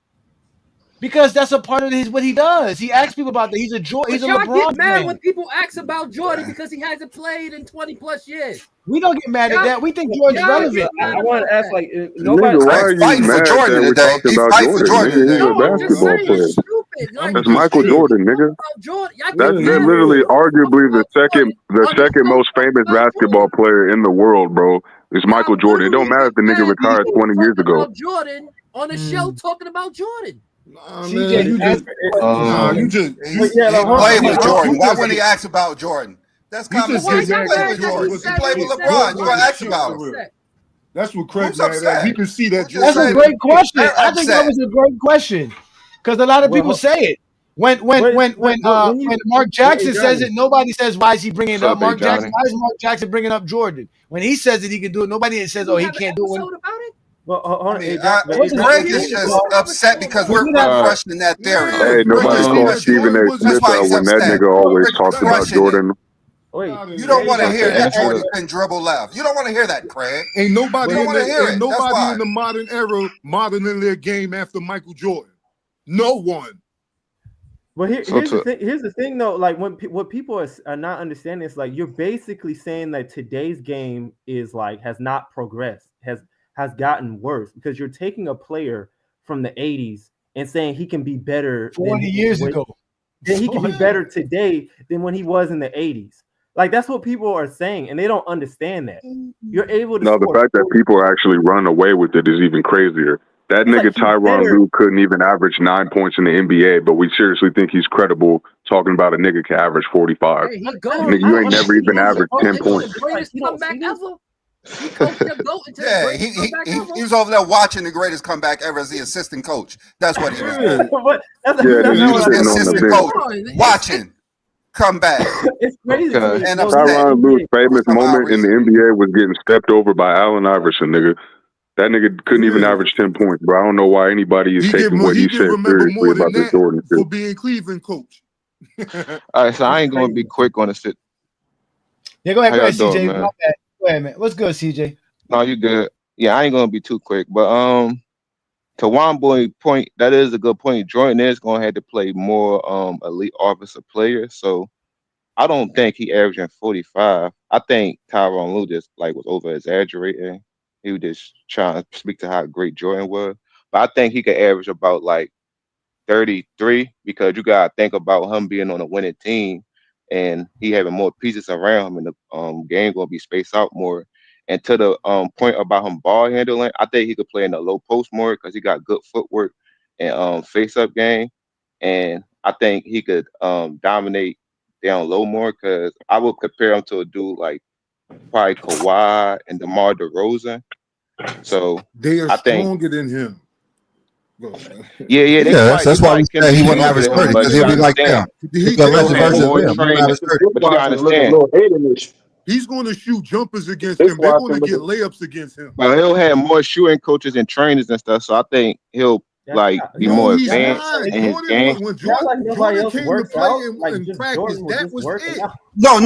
Because that's a part of what he does. He asks people about that. He's a LeBron get mad fan. when people ask about Jordan because he hasn't played in 20 plus years. We don't get mad at that. We think Jordan's relevant. I want to ask, like, nobody. Why are you fighting for Jordan today? He's fighting for Jordan. He's a basketball player. That's Michael Jordan, nigga. They're literally arguably the second most famous basketball player in the world, bro. It's Michael Jordan. It don't matter if the nigga retired 20 years ago. About Jordan on the show talking about Jordan. CJ, you just he played with Jordan. Why wouldn't he ask about Jordan? That's common sense. He played with Jordan. He played with LeBron. You gonna ask about him? That's what Craig's Who's mad at. upset? He can see that. That's a great question. I think that was a great question because a lot of people say it. When Mark Jackson says it, nobody says why is he bringing it up. Mark Jackson, why is Mark Jackson bringing up Jordan? When he says it, he can do it. Nobody says, oh, he can't do it. Well, hold on. Greg is just upset because we're questioning that theory. Hey, nobody called Stephen A. Smith when that nigga always talks about Jordan. You don't want to hear that Jordan can dribble left. You don't want to hear that, Craig. Ain't nobody in the modern era modeling their game after Michael Jordan. No one. Well, here's the thing, though. Like what people are not understanding is like you're basically saying that today's game is like has not progressed, has gotten worse because you're taking a player from the 80s and saying he can be better 40 years ago. Then he can be better today than when he was in the 80s. Like that's what people are saying, and they don't understand that. You're able to. No, the fact that people actually run away with it is even crazier. That nigga Tyronn Lue couldn't even average 9 points in the NBA, but we seriously think he's credible talking about a nigga can average 45. Hey, nigga, you ain't never even averaged 10 points. Greatest comeback ever. He was over there watching the greatest comeback ever as the assistant coach. That's what he was doing. He was the assistant coach watching comeback. It's crazy. And Tyronn Lue's famous moment in the NBA was getting stepped over by Allen Iverson, nigga. That nigga couldn't even average 10 points, bro. I don't know why anybody is taking what he said seriously about this Jordan shit. For being Cleveland coach. All right, so I ain't gonna be quick on the shit. Yeah, go ahead, Doing, CJ. Go ahead, man. What's good, CJ? No, you good. Yeah, I ain't gonna be too quick, but to one boy point, that is a good point. Jordan is gonna have to play more elite offensive players, so I don't think he averaging 45. I think Tyronn Lue just like was over exaggerating. He was just trying to speak to how great Jordan was, but I think he could average about like 33 because you gotta think about him being on a winning team and he having more pieces around him, and the game gonna be spaced out more. And to the point about him ball handling, I think he could play in the low post more because he got good footwork and face up game, and I think he could dominate down low more because I would compare him to a dude like probably Kawhi and DeMar DeRozan. So they are I think stronger than him. That's why we say he wouldn't average 30 because he'll be like them. He's a lesser version of them. But you gotta understand. He's going to shoot jumpers against him. They're going to get layups against him. But he'll have more shooting coaches and trainers and stuff. So I think he'll be more advanced in his game. When Jordan came to play in practice, that was it. No,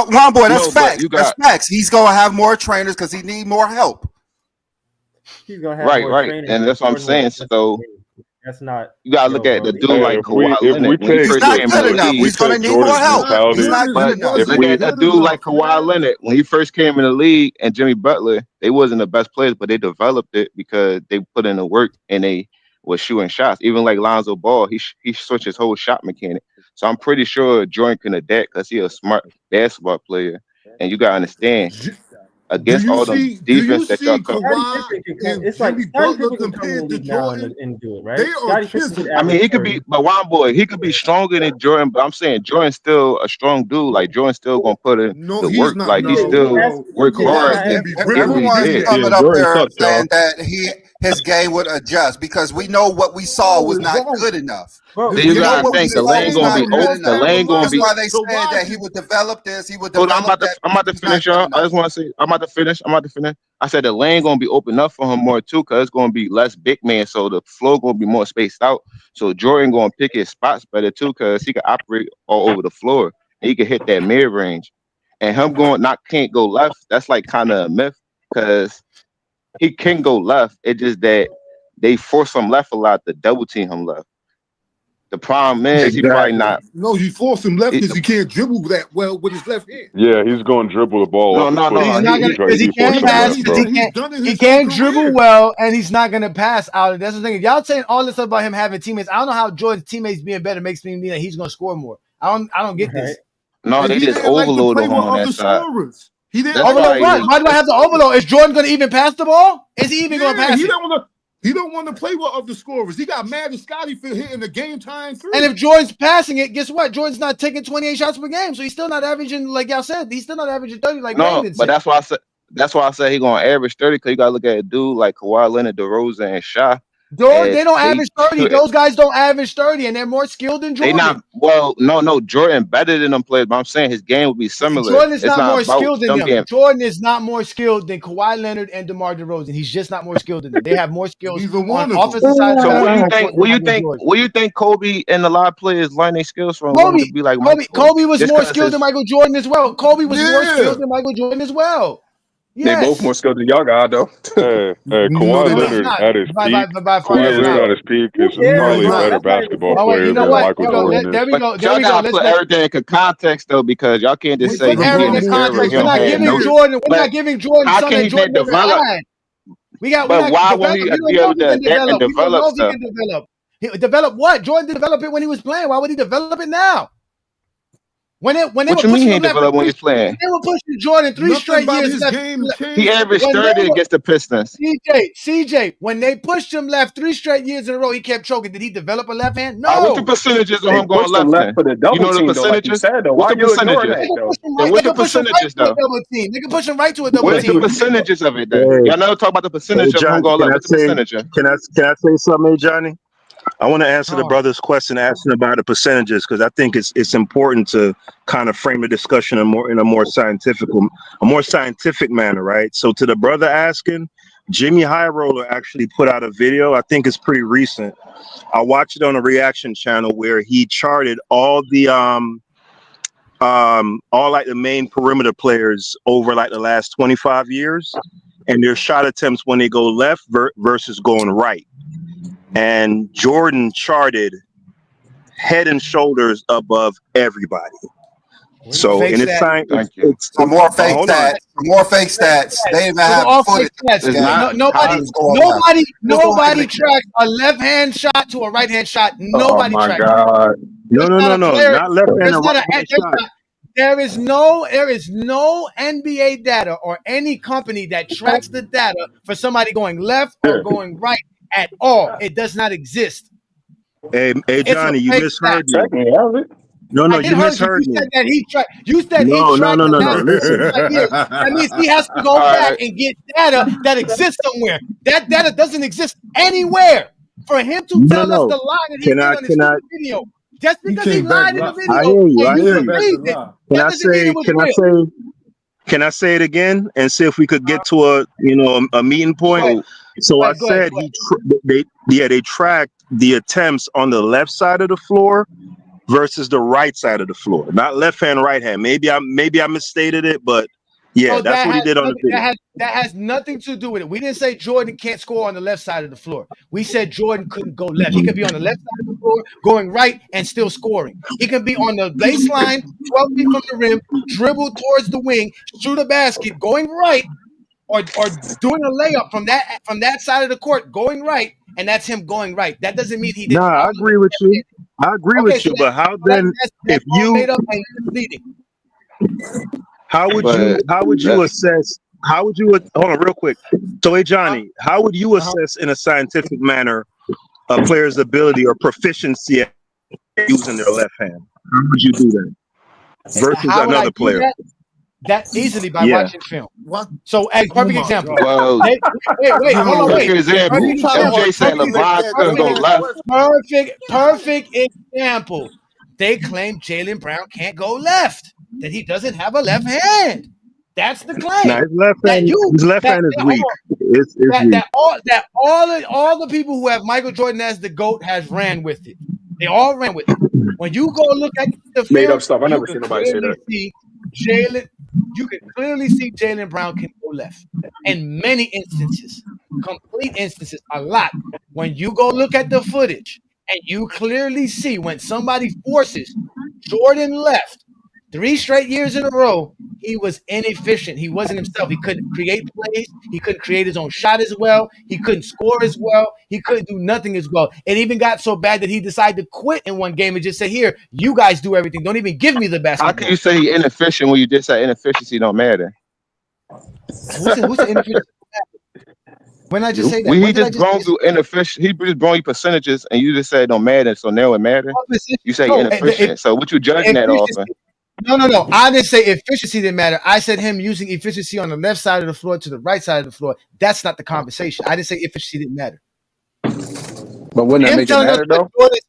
Juan boy, that's facts. That's facts. He's gonna have more trainers because he need more help. He's gonna have right, and that's what I'm saying. So that's not. You gotta look at the dude like Kawhi Leonard. He's not good enough. He's gonna need more help. He's not good enough. Look at a dude like Kawhi Leonard when he first came in the league, and Jimmy Butler. They wasn't the best players, but they developed it because they put in the work and they was shooting shots. Even like Lonzo Ball, he switched his whole shot mechanic. So I'm pretty sure Jordan can adapt because he's a smart basketball player. And you gotta understand, against all the defense that y'all talking about. It's like Scottie Pippen can come in the league now and do it, right? I mean, he could be, but one boy, he could be stronger than Jordan. But I'm saying Jordan's still a strong dude. Like Jordan's still gonna put in the work. Like he still work hard. Everyone's coming up there saying that his game would adjust because we know what we saw was not good enough. You gotta think the lane gonna be open. The lane gonna be. That's why they said that he would develop this. He would develop that. I'm about to finish, y'all. I just want to say I'm about to finish. I said the lane gonna be open up for him more too, because it's gonna be less big man, so the floor gonna be more spaced out. So Jordan gonna pick his spots better too, because he can operate all over the floor and he can hit that mid range. And him can't go left. That's like kind of a myth, because he can go left. It's just that they force him left a lot to double team him left. The problem is he probably not. No, you force him left because he can't dribble that well with his left hand. Yeah, he's going to dribble the ball. No. He can't pass. He can't dribble well, and he's not going to pass out. That's the thing. If y'all saying all this stuff about him having teammates, I don't know how Jordan's teammates being better makes me mean that he's going to score more. I don't get this. No, they just overloaded him on that side. He didn't overload what? Why do I have to overload? Is Jordan going to even pass the ball? Is he even going to pass he it? He don't want to play with other scorers. He got mad at Scotty for hitting the game time three. And if Jordan's passing it, guess what? Jordan's not taking 28 shots per game, so he's still not averaging, like y'all said, he's still not averaging 30 like Brandon but said. that's why I said he's gonna average 30 because you gotta look at a dude like Kawhi Leonard, DeRozan, and Shai. They don't average 30. Those guys don't average 30, and they're more skilled than Jordan. They not no. Jordan better than them players, but I'm saying his game would be similar. Jordan is not more skilled than them. Being... Jordan is not more skilled than Kawhi Leonard and DeMar DeRozan. He's just not more skilled than them. They have more skills on offensive side. So what do you think Kobe and a lot of players learn their skills from? Kobe, to be like Kobe was more skilled than Michael Jordan as well. Kobe was more skilled than Michael Jordan as well. Yes. They both more skilled than y'all got though. Kawhi Leonard at his peak is probably a better basketball player than Michael Jordan. There we go. Y'all put everything in context though, because y'all can't just say everything in context. We're not giving Jordan. We're not giving Jordan something Jordan develop. Why won't he be able to develop stuff? Develop what? Jordan didn't develop it when he was playing. Why would he develop it now? When they what you mean he developed when he's playing? They were pushing Jordan 3 straight years left. He averaged 30 against the Pistons. CJ, when they pushed him left 3 straight years in a row, he kept choking. Did he develop a left hand? No. What's the percentages of him going left? For the double you know team, the percentages? What's the percentages? What's the percentages though? They can push him right to a double team. What's the percentages of it then? Y'all never talk about the percentage of him going left. What's the percentage? Can I say something, Johnny? I want to answer the brother's question asking about the percentages, because I think it's important to kind of frame the discussion in a more scientific manner, right? So to the brother asking, Jimmy High Roller actually put out a video. I think it's pretty recent. I watched it on a reaction channel where he charted all the like the main perimeter players over like the last 25 years and their shot attempts when they go left versus going right. And Jordan charted head and shoulders above everybody. So in its time, some more fake stats. More fake stats. They even have footage. Nobody tracks a left hand shot to a right hand shot. Nobody tracks. God. No, not left hand or right hand shot. There is no NBA data or any company that tracks the data for somebody going left or going right at all. It does not exist. Hey, Johnny, you misheard me. No, you misheard me. You said that he tracked. You said he tracked. No. Listen. That means he has to go back and get data that exists somewhere. That data doesn't exist anywhere. For him to tell us the lie that he did on his video, just because he lied in the video, I hear you. Can I say it again and see if we could get to a meeting point? So I said they tracked the attempts on the left side of the floor versus the right side of the floor, not left hand, right hand. Maybe I misstated it, but that's what he did on the video. That has nothing to do with it. We didn't say Jordan can't score on the left side of the floor. We said Jordan couldn't go left. He could be on the left side of the floor, going right, and still scoring. He could be on the baseline, 12 feet from the rim, dribble towards the wing, shoot a basket, going right, or doing a layup from that side of the court, going right, and that's him going right. That doesn't mean he didn't. I agree with you. But how then? If you made up and misleading. How would you assess? How would you hold on real quick? So, hey Johnny, how would you assess in a scientific manner a player's ability or proficiency at using their left hand? How would you do that versus another player? That easily by watching film. What? So, a perfect example. Well, wait, hold on, perfect example. MJ said LeBron couldn't go left. Perfect example. They claim Jaylen Brown can't go left. That he doesn't have a left hand. That's the claim. Nah, his left hand is weak. It's weak. All the people who have Michael Jordan as the GOAT has ran with it. They all ran with it. When you go look at the film, made up stuff. I never seen nobody say that. You can clearly see Jaylen Brown can go left in many instances, complete instances, a lot. When you go look at the footage and you clearly see when somebody forces Jordan left 3 straight years in a row, he was inefficient. He wasn't himself. He couldn't create plays. He couldn't create his own shot as well. He couldn't score as well. He couldn't do nothing as well. It even got so bad that he decided to quit in one game and just say, here, you guys do everything. Don't even give me the basketball. How can you say he's inefficient when you just say inefficiency don't matter? Who said inefficiency? When I just say that, Well, he when did I just just brought say you inefficient. He just brought you percentages, and you just said it don't matter. So now it matter. You say no, inefficient. So what you judging that off? efficiency. No. I didn't say efficiency didn't matter. I said him using efficiency on the left side of the floor to the right side of the floor. That's not the conversation. I didn't say efficiency didn't matter. But wouldn't that Him make it telling us matter what though? Jordan,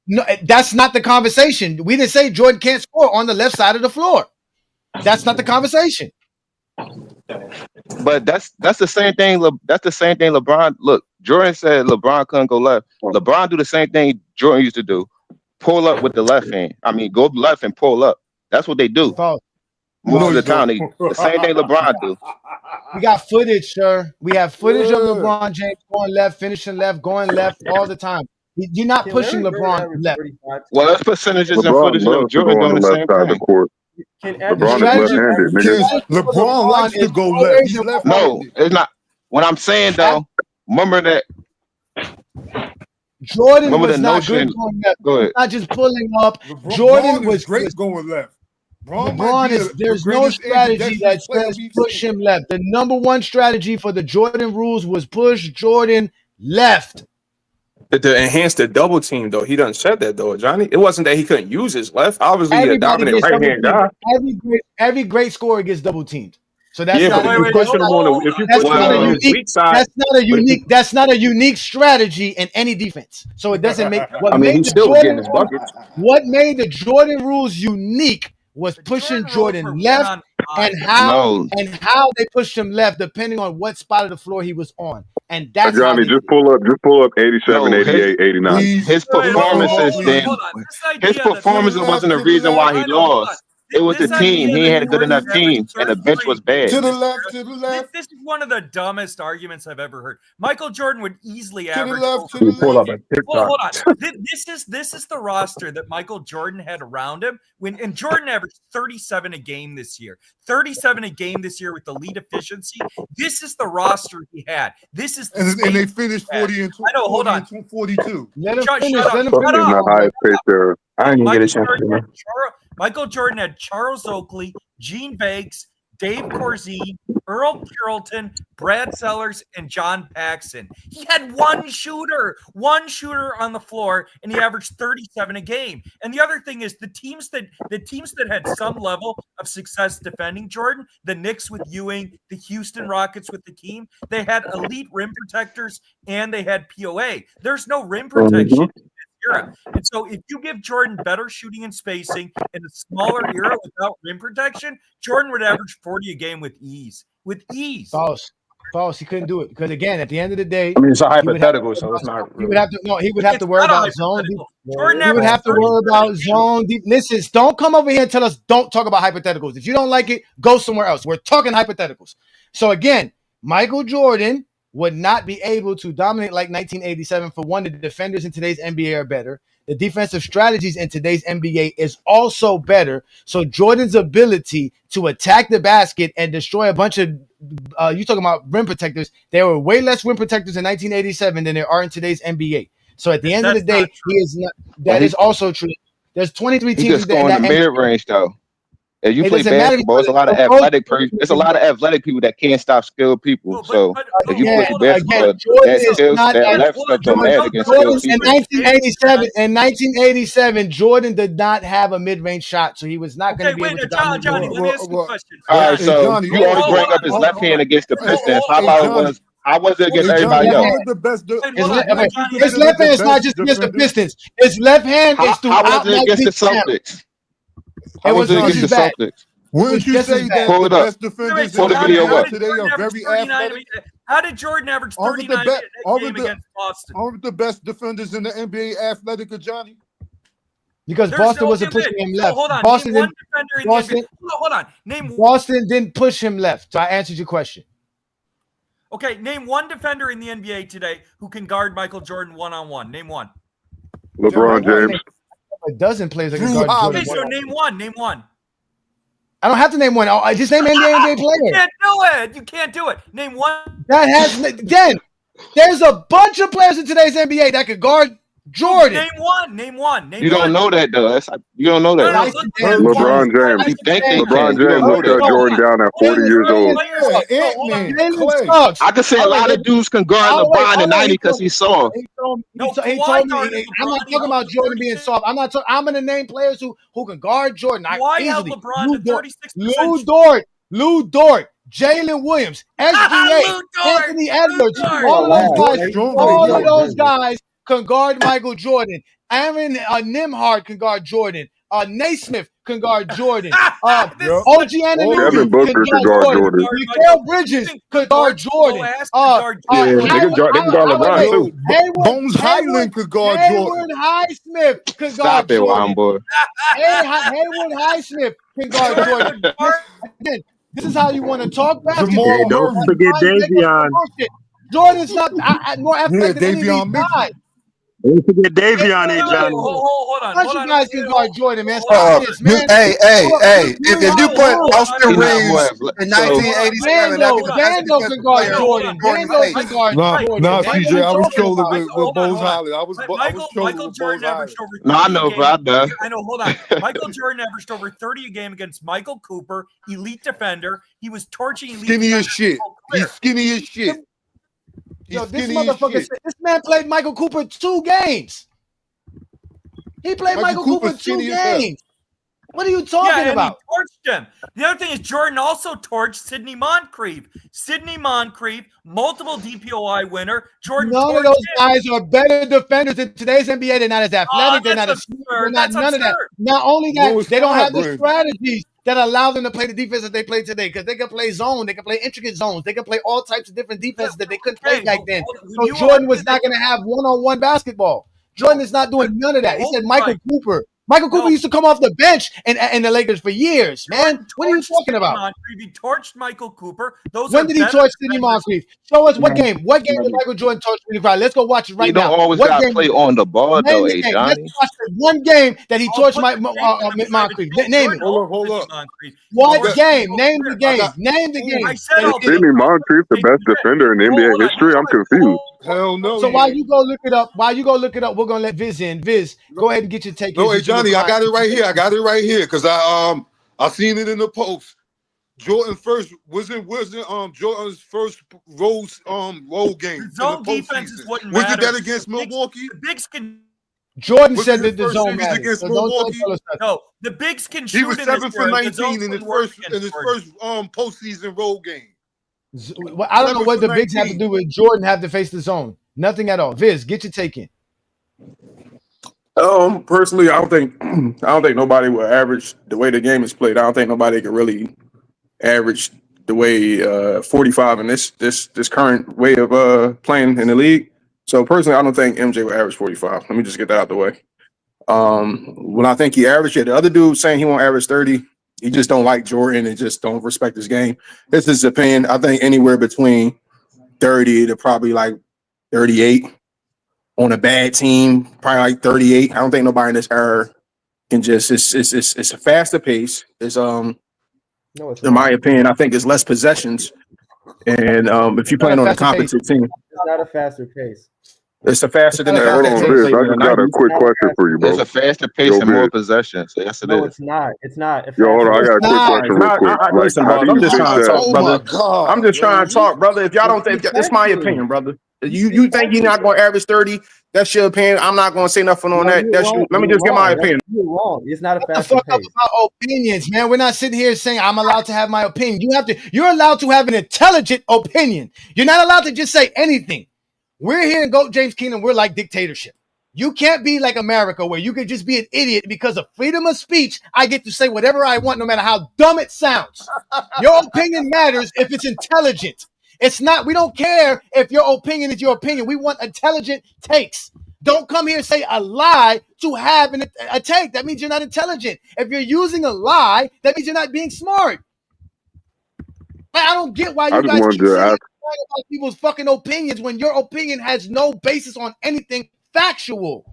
no, that's not the conversation. We didn't say Jordan can't score on the left side of the floor. That's not the conversation. But that's the same thing. That's the same thing. LeBron. Look, Jordan said LeBron couldn't go left. LeBron do the same thing Jordan used to do. Pull up with the left hand. I mean, go left and pull up. That's what they do. Most of the time, the same thing LeBron do. We got footage, sir. We have footage of LeBron James going left, finishing left, going left all the time. You're not pushing LeBron left. Well, that's percentages and LeBron footage of loves to Jordan go on doing the the left same side of the thing. court. LeBron is left-handed, nigga. LeBron likes to go left. He's left-handed. No, it's not. What I'm saying though, remember that. Jordan Remember was the not notion. good going left. Go ahead. Not just pulling up. LeBron Jordan is great going left. LeBron is there's no strategy that says push him left. The number one strategy for the Jordan rules was push Jordan left. To enhance the double team, though, he done said that though, Johnny. It wasn't that he couldn't use his left. Obviously, he a dominant right hand guy. Every great scorer gets double teamed. So that's not if you push him on his weak side, that's not a unique strategy in any defense. So it doesn't make he's still getting his buckets. What made the Jordan rules unique was pushing Jordan left and how they pushed him left depending on what spot of the floor he was on. And that's Johnny, just pull up 87, 88, 89. His performances then. His performance wasn't the reason why he lost. It was the team. He had a good enough team, and the bench was bad. To the left. This is one of the dumbest arguments I've ever heard. Michael Jordan would easily average. Pull up a TikTok. Hold on. This is the roster that Michael Jordan had around him and Jordan averaged 37 a game this year. 37 a game this year with elite efficiency. This is the roster he had. This is and they finished 40 and 2. I know. Hold on. 42. Let him Shut finish. up. Let him Shut finish. up. I ain't gonna get a chance. Michael Jordan had Charles Oakley, Gene Beggs, Dave Corzine, Earl Carrollton, Brad Sellers, and John Paxson. He had one shooter on the floor, and he averaged 37 a game. And the other thing is the teams that had some level of success defending Jordan, the Knicks with Ewing, the Houston Rockets with the team, they had elite rim protectors and they had POA. There's no rim protection. Era. And so if you give Jordan better shooting and spacing in a smaller era without rim protection, Jordan would average 40 a game with ease. False. He couldn't do it because again, at the end of the day, it's a hypothetical, so it's not. He would have to worry about zone. Jordan He would have to worry about zone. Listen, don't come over here and tell us don't talk about hypotheticals. If you don't like it, go somewhere else. We're talking hypotheticals. So again, Michael Jordan would not be able to dominate like 1987. For one, the defenders in today's NBA are better. The defensive strategies in today's NBA is also better. So Jordan's ability to attack the basket and destroy a bunch of you talking about rim protectors, there were way less rim protectors in 1987 than there are in today's NBA. So at the end of the day, he is not. That is also true. There's 23 teams. He can score in the mid range though. If you play basketball, it's a lot of athletic. It's a lot of athletic people that can't stop skilled people. So if you play basketball, that left stuff don't matter against skilled people. In 1987, Jordan did not have a mid-range shot, so he was not going to be able to dominate. Johnny, let me ask you a question. All right, so you always bring up his left hand against the Pistons. How was it against everybody else? His left hand is not just against the Pistons. His left hand is throughout. How was it against the Celtics? How was it against the Celtics? Wouldn't you say that the best defenders today are very athletic? How did Jordan average 39 against Boston? Aren't the best defenders in the NBA athletic, Johnny? Because Boston wasn't pushing him left. Hold on. Boston didn't push him left. So I answered your question. Okay, name one defender in the NBA today who can guard Michael Jordan one-on-one. Name one. LeBron James. A dozen players that can guard Jordan. Okay, so name one. I don't have to name one. I just name NBA player. You can't do it. Name one. That has again. There's a bunch of players in today's NBA that could guard Jordan. Name one. You don't know that though. You don't know that. LeBron James. You think they LeBron can. You don't James know will shut that. Jordan down at 40 years old. I could say a lot of dudes can guard LeBron in 90 because he saw him. He told me. I'm not talking about Jordan being soft. I'm going to name players who can guard Jordan. Kawhi held LeBron to 36%. Lou Dort, Jalen Williams, SGA, Anthony Edwards. All of those guys can guard Michael Jordan. Aaron Nimhard can guard Jordan. Naismith can guard Jordan. OG Anunoby can guard Jordan. Mikal Bridges can guard Jordan. They can guard LeBron too. Bones Highland could guard Jordan. Hayward Highsmith can guard Stop it, Jordan. boy. Haywood Highsmith can guard Jordan. Again, this is how you want to talk basketball. Don't forget Davion. Jordan's not more athletic than any of these guys. Don't forget Davion, Johnny. Hold on. You guys can guard Jordan, man. Stop this, man. Hey. If you put Austin Reeves in 1987, Vando can guard Jordan. Vando can guard Jordan. Nah, CJ, I was trolling with Bones Highland. I was trolling Michael with Jordan Bones averaged over 30 No, I know, bro. I know, hold on. Michael Jordan averaged over 30 a game against Michael Cooper, elite defender. He was torching elite skinny as shit. He's skinny as shit. Yo, this motherfucker said this man played Michael Cooper 2 games. He played Michael Cooper 2 games. What are you talking about? He torched him. The other thing is Jordan also torched Sidney Moncrief. Multiple DPOI winner. Jordan. None of those guys are better defenders in today's NBA. They're not as athletic. They're not as they're not none of that. Not only that, they don't have the strategies that allow them to play the defense that they play today, because they can play zone, they can play intricate zones, they can play all types of different defenses that they couldn't play back then. So Jordan was not going to have one-on-one basketball. Jordan is not doing none of that. He said Michael Cooper. Michael Cooper used to come off the bench in the Lakers for years, man. What are you talking about? He torched Michael Cooper. When did he torch Sidney Moncrief? Show us what game. What game did Michael Jordan torch Sidney Moncrief? Let's go watch it right now. You don't always got to play on the ball, though, Johnny. Let's watch the one game that he torched Moncrief. Name it. Hold up. What game? Name the game. Name the game. Sidney Moncrief, the best defender in NBA history? I'm confused. Hell no. So while you go look it up, we're gonna let Viz in. Viz, go ahead and get your take. No, hey Johnny, I got it right here. Because I seen it in the post. Jordan first wasn't Jordan's first role game. Zone defenses wouldn't matter. Was it that against Milwaukee? The bigs can. Jordan said that the zone matters against Milwaukee. No, the bigs can shoot. He was 7 for 19 in his first postseason role game. I don't know what the bigs have to do with Jordan have to face the zone. Nothing at all. Viz, get your take in. Personally, I don't think nobody will average the way the game is played. I don't think nobody can really average the way 45 in this current way of playing in the league. So personally, I don't think MJ will average 45. Let me just get that out the way. When I think he averaged it, the other dude saying he won't average 30. He just don't like Jordan and just don't respect his game. This is his opinion. I think anywhere between 30 to probably like 38 on a bad team, probably like 38. I don't think nobody in this era can just. It's a faster pace. It's in my opinion, I think it's less possessions. And if you playing on a competent team, it's not a faster pace. It's a faster than hold on, Viz. I just got a quick question for you, bro. It's a faster pace and more possessions. So yes, it is. It's not. It's not. Yo, hold on. I got a quick question real quick. Listen, brother, I'm just trying to talk, brother. I'm just trying to talk, brother. If y'all don't think it's my opinion, brother. You think you're not going to average 30? That's your opinion. I'm not going to say nothing on that. That's you. Let me just get my opinion. You're wrong. It's not a What faster the fuck pace. about opinions, man? We're not sitting here saying I'm allowed to have my opinion. You're allowed to have an intelligent opinion. You're not allowed to just say anything. We're here in GOAT James Kingdom. We're like dictatorship. You can't be like America where you can just be an idiot because of freedom of speech. I get to say whatever I want, no matter how dumb it sounds. Your opinion matters if it's intelligent. It's not. We don't care if your opinion is your opinion. We want intelligent takes. Don't come here and say a lie to have a take. That means you're not intelligent. If you're using a lie, that means you're not being smart. Like, I don't get why you guys keep saying about people's fucking opinions when your opinion has no basis on anything factual.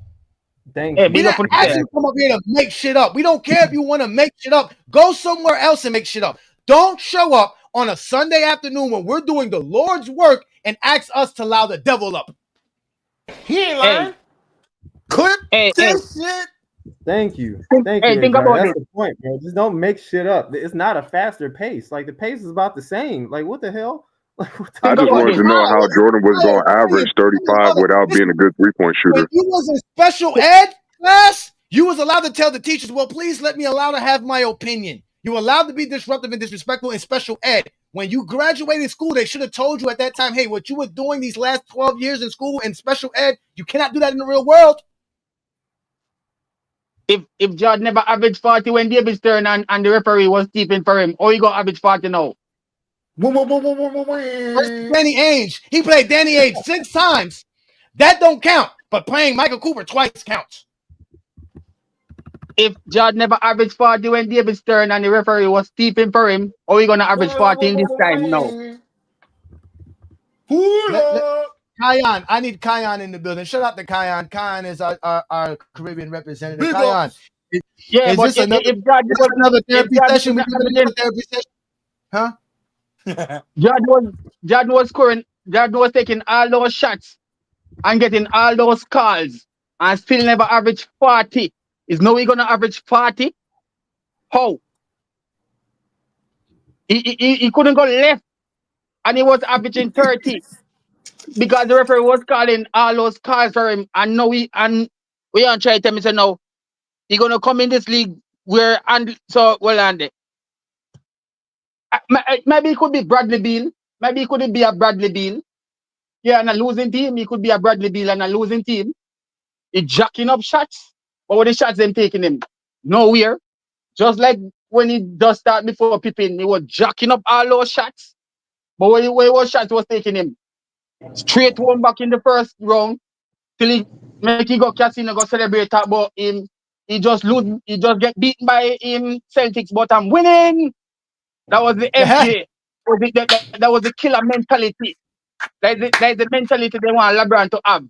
Thank you. We don't actually come up here to make shit up. We don't care if you want to make shit up. Go somewhere else and make shit up. Don't show up on a Sunday afternoon when we're doing the Lord's work and ask us to allow the devil up. He ain't lying. Hey, This shit. Thank you. think, Thank hey, you, think AJ. about That's this. the point, bro. Just don't make shit up. It's not a faster pace. Like the pace is about the same. Like what the hell? Like what the I Think just about wanted this. to know how Jordan was going to average 35 without being a good 3-point When shooter. you was in special ed class, you was allowed to tell the teachers, well, please let me allow to have my opinion. You were allowed to be disruptive and disrespectful in special ed. When you graduated school, they should have told you at that time, hey, what you were doing these last 12 years in school in special ed, you cannot do that in the real world. If Jordan never averaged 40 when David's turn and the referee was steeping for him, or he got average 40 now? Versus Danny Ainge. He played Danny Ainge 6 times. That don't count. But playing Michael Cooper twice counts. If Jordan never averaged 40 when David's turn and the referee was steeping for him, or he gonna average 40 in this time now? Kion, I need Kion in the building. Shout out to Kion. Kion is our Caribbean representative. Kion, Yeah, is but this another, another therapy session? We doing another therapy session? Huh? Jordan was scoring. Jordan was taking all those shots and getting all those calls and still never average 40. Is now he gonna average 40? How? He couldn't go left and he was averaging 30 because the referee was calling all those calls for him. And now we aren't trying to tell me, say no, he gonna come in this league where and so well and maybe it could be Bradley Beal. Maybe it couldn't be a Bradley Beal. Yeah, and a losing team. He could be a Bradley Beal and a losing team. He jacking up shots. But what the shots them taking him? Nowhere. Just like when he does start before Pippen, he was jacking up all those shots. But when he was shots was taking him straight home back in the first round till he make he go casino, go celebrate about him. He just lose, he just get beaten by him Celtics, but I'm winning. That was the FJ. That was the killer mentality. That's the mentality they want LeBron to have.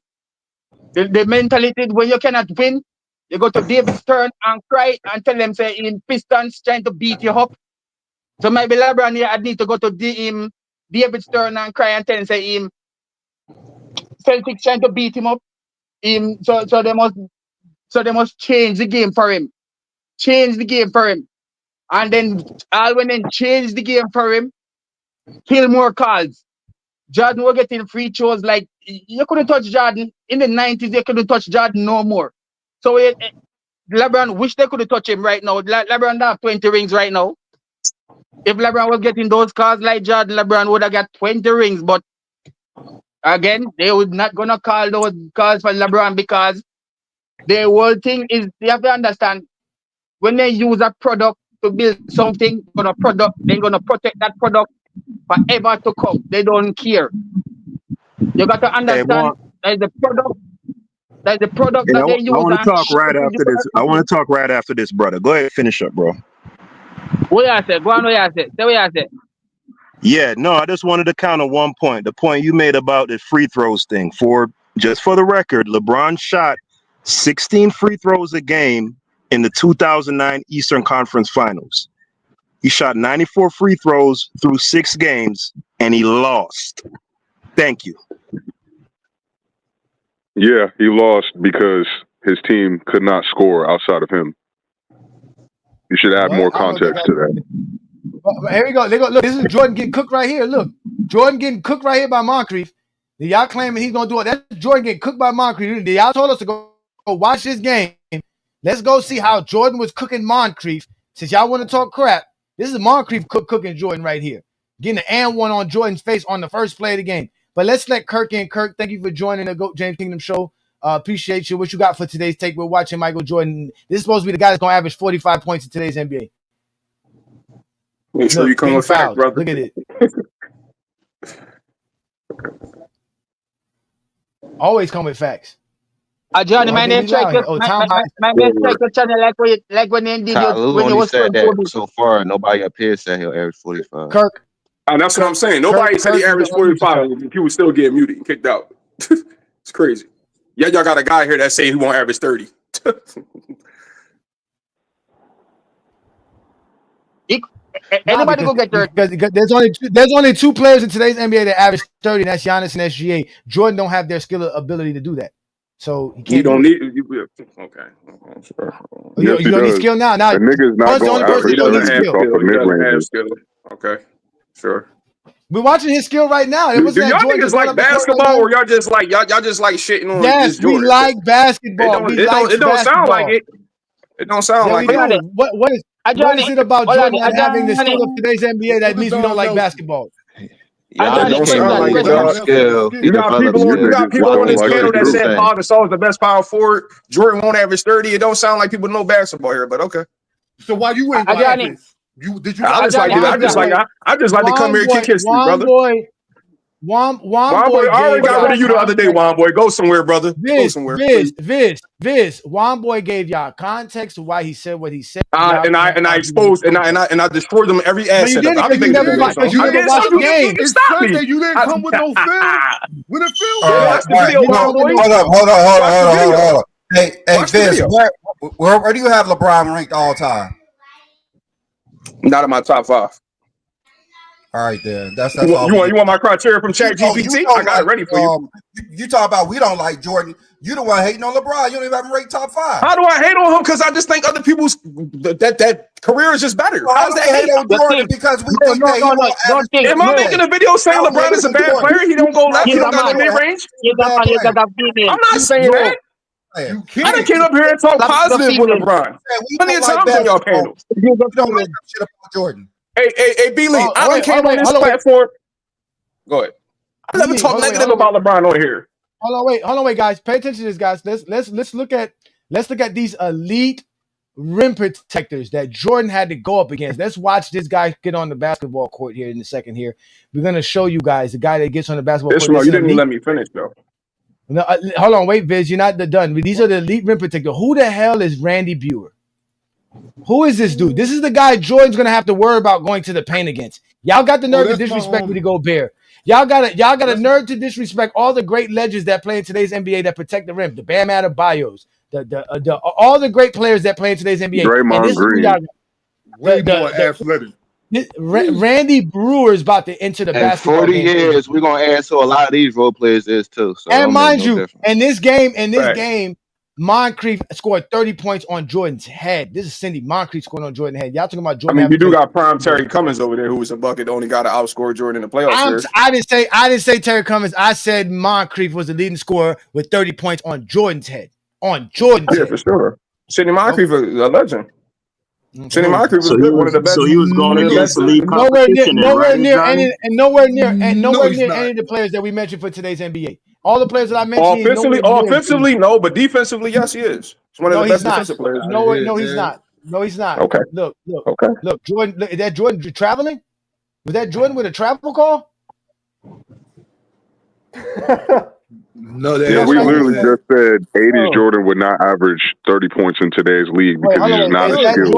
The mentality when you cannot win, you go to David Stern and cry and tell them say in Pistons trying to beat you up. So maybe LeBron here I need to go to David Stern and cry and tell him say him Celtics trying to beat him up. So they must change the game for him. Change the game for him. And then Alwyn then change the game for him. Kill more calls. Jordan was getting free throws like you couldn't touch Jordan in the 90s. You couldn't touch Jordan no more. So LeBron wish they could touch him right now. LeBron don't have 20 rings right now. If LeBron was getting those calls like Jordan, LeBron would have got 20 rings. But again, they would not gonna call those calls for LeBron because the whole thing is you have to understand when they use a product to build something, they're gonna protect that product forever to come. They don't care. You got to understand that the product Hey, that I they use want to and talk right after this. I want to talk right after this, brother. Go ahead, finish up, bro. What you say? Go on, what you say? Say what you say. Yeah, no, I just wanted to counter one point. The point you made about the free throws thing. Just for the record, LeBron shot 16 free throws a game in the 2009 Eastern Conference Finals. He shot 94 free throws through 6 games, and he lost. Thank you. Yeah, he lost because his team could not score outside of him. You should add more context to that. But here we go. Look, this is Jordan getting cooked right here. Look, Jordan getting cooked right here by Moncrief. Y'all claiming he's gonna do it. That's Jordan getting cooked by Moncrief. Y'all told us to go watch this game. Let's go see how Jordan was cooking Moncrief. Since y'all want to talk crap, this is Moncrief cooking Jordan right here. Getting an and one on Jordan's face on the first play of the game. But let's let Kirk in. Kirk, thank you for joining the GOAT James Kingdom show. Appreciate you. What you got for today's take? We're watching Michael Jordan. This is supposed to be the guy that's gonna average 45 points in today's NBA. Make sure you come with facts, brother. Look at it. Always come with facts. Johnny, my name strike your channel like when they did Lou when you only was said that so far. Nobody up here said he'll average 45. Kirk. And that's what I'm saying. Nobody said he averaged 45 and people still get muted and kicked out. It's crazy. Yeah, y'all got a guy here that say he won't average 30. Anybody go get because there's only 2 players in today's NBA that average 30, and that's Giannis and SGA. Jordan don't have their skill ability to do that. So you You can't don't do it. need. Okay. Sure. You Yes, don't, he you don't need does. skill now. Now A nigga's not Bron's the going only to person He average that don't need doesn't have skill. 36 off skill. of He mid doesn't have ranges. skill. Okay. Sure. We're watching his skill right now. It Do wasn't that y'all Jordan niggas just brought like up the court right basketball, now. or y'all just like shitting on Yes, just we Jordan? like basketball. We like It don't sound like basketball. it. It don't sound Yeah, we like it. do. What is it about Jordan not having the skill of today's NBA that means we don't like basketball? It don't came sound with like it, no dog. skill. He You got developed people You on skill. niggas on don't this like panel the that truth. said Paul Gasol is the best power forward. Jordan won't average 30. It don't sound like people know basketball here, but okay. So why you ain't like this? Did you? I just like to come here and kick history, brother. Juan Juan boy, boy I already gave got rid y'all of you the other day, context. Juan boy. Go somewhere, brother. Go somewhere, please. Viz. Juan boy gave y'all context to why he said what he said. And I exposed and I destroyed them in every No, you asset of didn't, it. I'll because be you making never that video. because you I never did, so watched the you game. can It's stop me. Sunday. You didn't come with no film. When the film Yeah, came, watch the video, Juan boy. Hold up. Watch the video. Hold up. Hey, Watch the Viz, video. where do you have LeBron ranked all time? Not in my top 5. All right, then. That's You all we need. want my criteria from ChatGPT? I got it ready for you. You talk about we don't like Jordan. You the one hating on LeBron. You don't even have him ranked top 5. How do I hate on him? Because I just think other people's that career is just better. Well, How's how do that we hate hate? on Jordan? Because we think that he won't average Am I making a video saying LeBron is a bad player? He don't go left. He don't got no mid range. I'm not saying that. You I done came up here and talk positive with LeBron. Plenty of times on y'all panels. You don't like that shit about Jordan. Hey, B. Lee, I done came on this platform. Go ahead. I never talk negative about LeBron on here. Hold on, wait, guys. Pay attention to this, guys. Let's look at these elite rim protectors that Jordan had to go up against. Let's watch this guy get on the basketball court here in a second. Here, we're gonna show you guys the guy that gets on the basketball court. You didn't even let me finish though. No, hold on, wait, Viz. You're not done. These are the elite rim protector. Who the hell is Randy Buer? Who is this dude? This is the guy Jordan's gonna have to worry about going to the paint against. Y'all got the nerve to disrespect me to go Bear. Y'all got a nerve to disrespect all the great legends that play in today's NBA that protect the rim. The Bam Adebayos, all the great players that play in today's NBA. Draymond Green. Way more athletic. Randy Brewer is about to enter the In basketball 40 game. years, we're gonna add to a lot of these role players is too. So And mind you, in this game, Moncrief scored 30 points on Jordan's head. This is Cindy Moncrief scoring on Jordan's head. Y'all talking about Jordan? I mean, you do got prime Terry Cummins over there, who was a bucket, only got to outscore Jordan in the playoffs. I didn't say Terry Cummins. I said Moncrief was the leading scorer with 30 points on Jordan's head. On Jordan's head. For sure. Cindy Moncrief is a legend. Cindy Moncrief was one of the best. So he was going against elite competition. Nowhere near any of the players that we mentioned for today's NBA. All the players that I mentioned. Offensively, no, but defensively, yes, he is. He's one of the best defensive players. No, he's not. No, he's not. Okay. Look. Jordan, is that Jordan traveling? Was that Jordan with a travel call? No, we literally just said 80s Jordan would not average 30 points in today's league because he's just not a skill.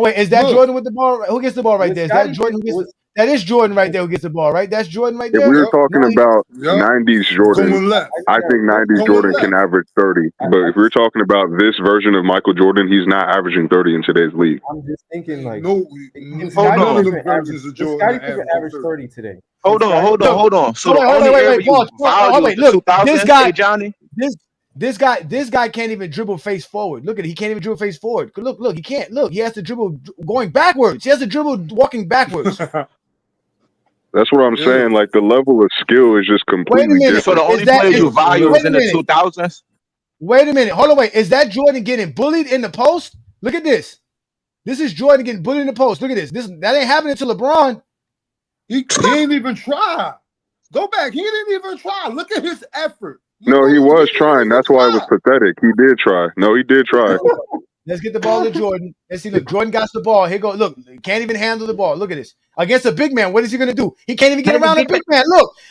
Is that Jordan with the ball? Who gets the ball right there? Is that Jordan? That is Jordan right there who gets the ball, right? That's Jordan right there. If we were talking about 90s Jordan, I think 90s Jordan can average 30. But if we're talking about this version of Michael Jordan, he's not averaging 30 in today's league. I'm just thinking like Hold on. Scottie Pippen averaged 30 today. Hold on. So wait, look, this guy, Johnny. This guy can't even dribble face forward. Look at it. He can't even dribble face forward. Look, he can't. Look, he has to dribble going backwards. He has to dribble walking backwards. That's what I'm saying. Like the level of skill is just completely different. So the only player you value is in the 2000s? Wait a minute. Hold on, wait. Is that Jordan getting bullied in the post? Look at this. This is Jordan getting bullied in the post. Look at this. That ain't happening to LeBron. He didn't even try. Go back. He didn't even try. Look at his effort. No, he was trying. That's why it was pathetic. He did try. No, he did try. Let's get the ball to Jordan. Let's see. Look, Jordan got the ball. Here go. Look, can't even handle the ball. Look at this. Against a big man, what is he going to do? He can't even get around a big man.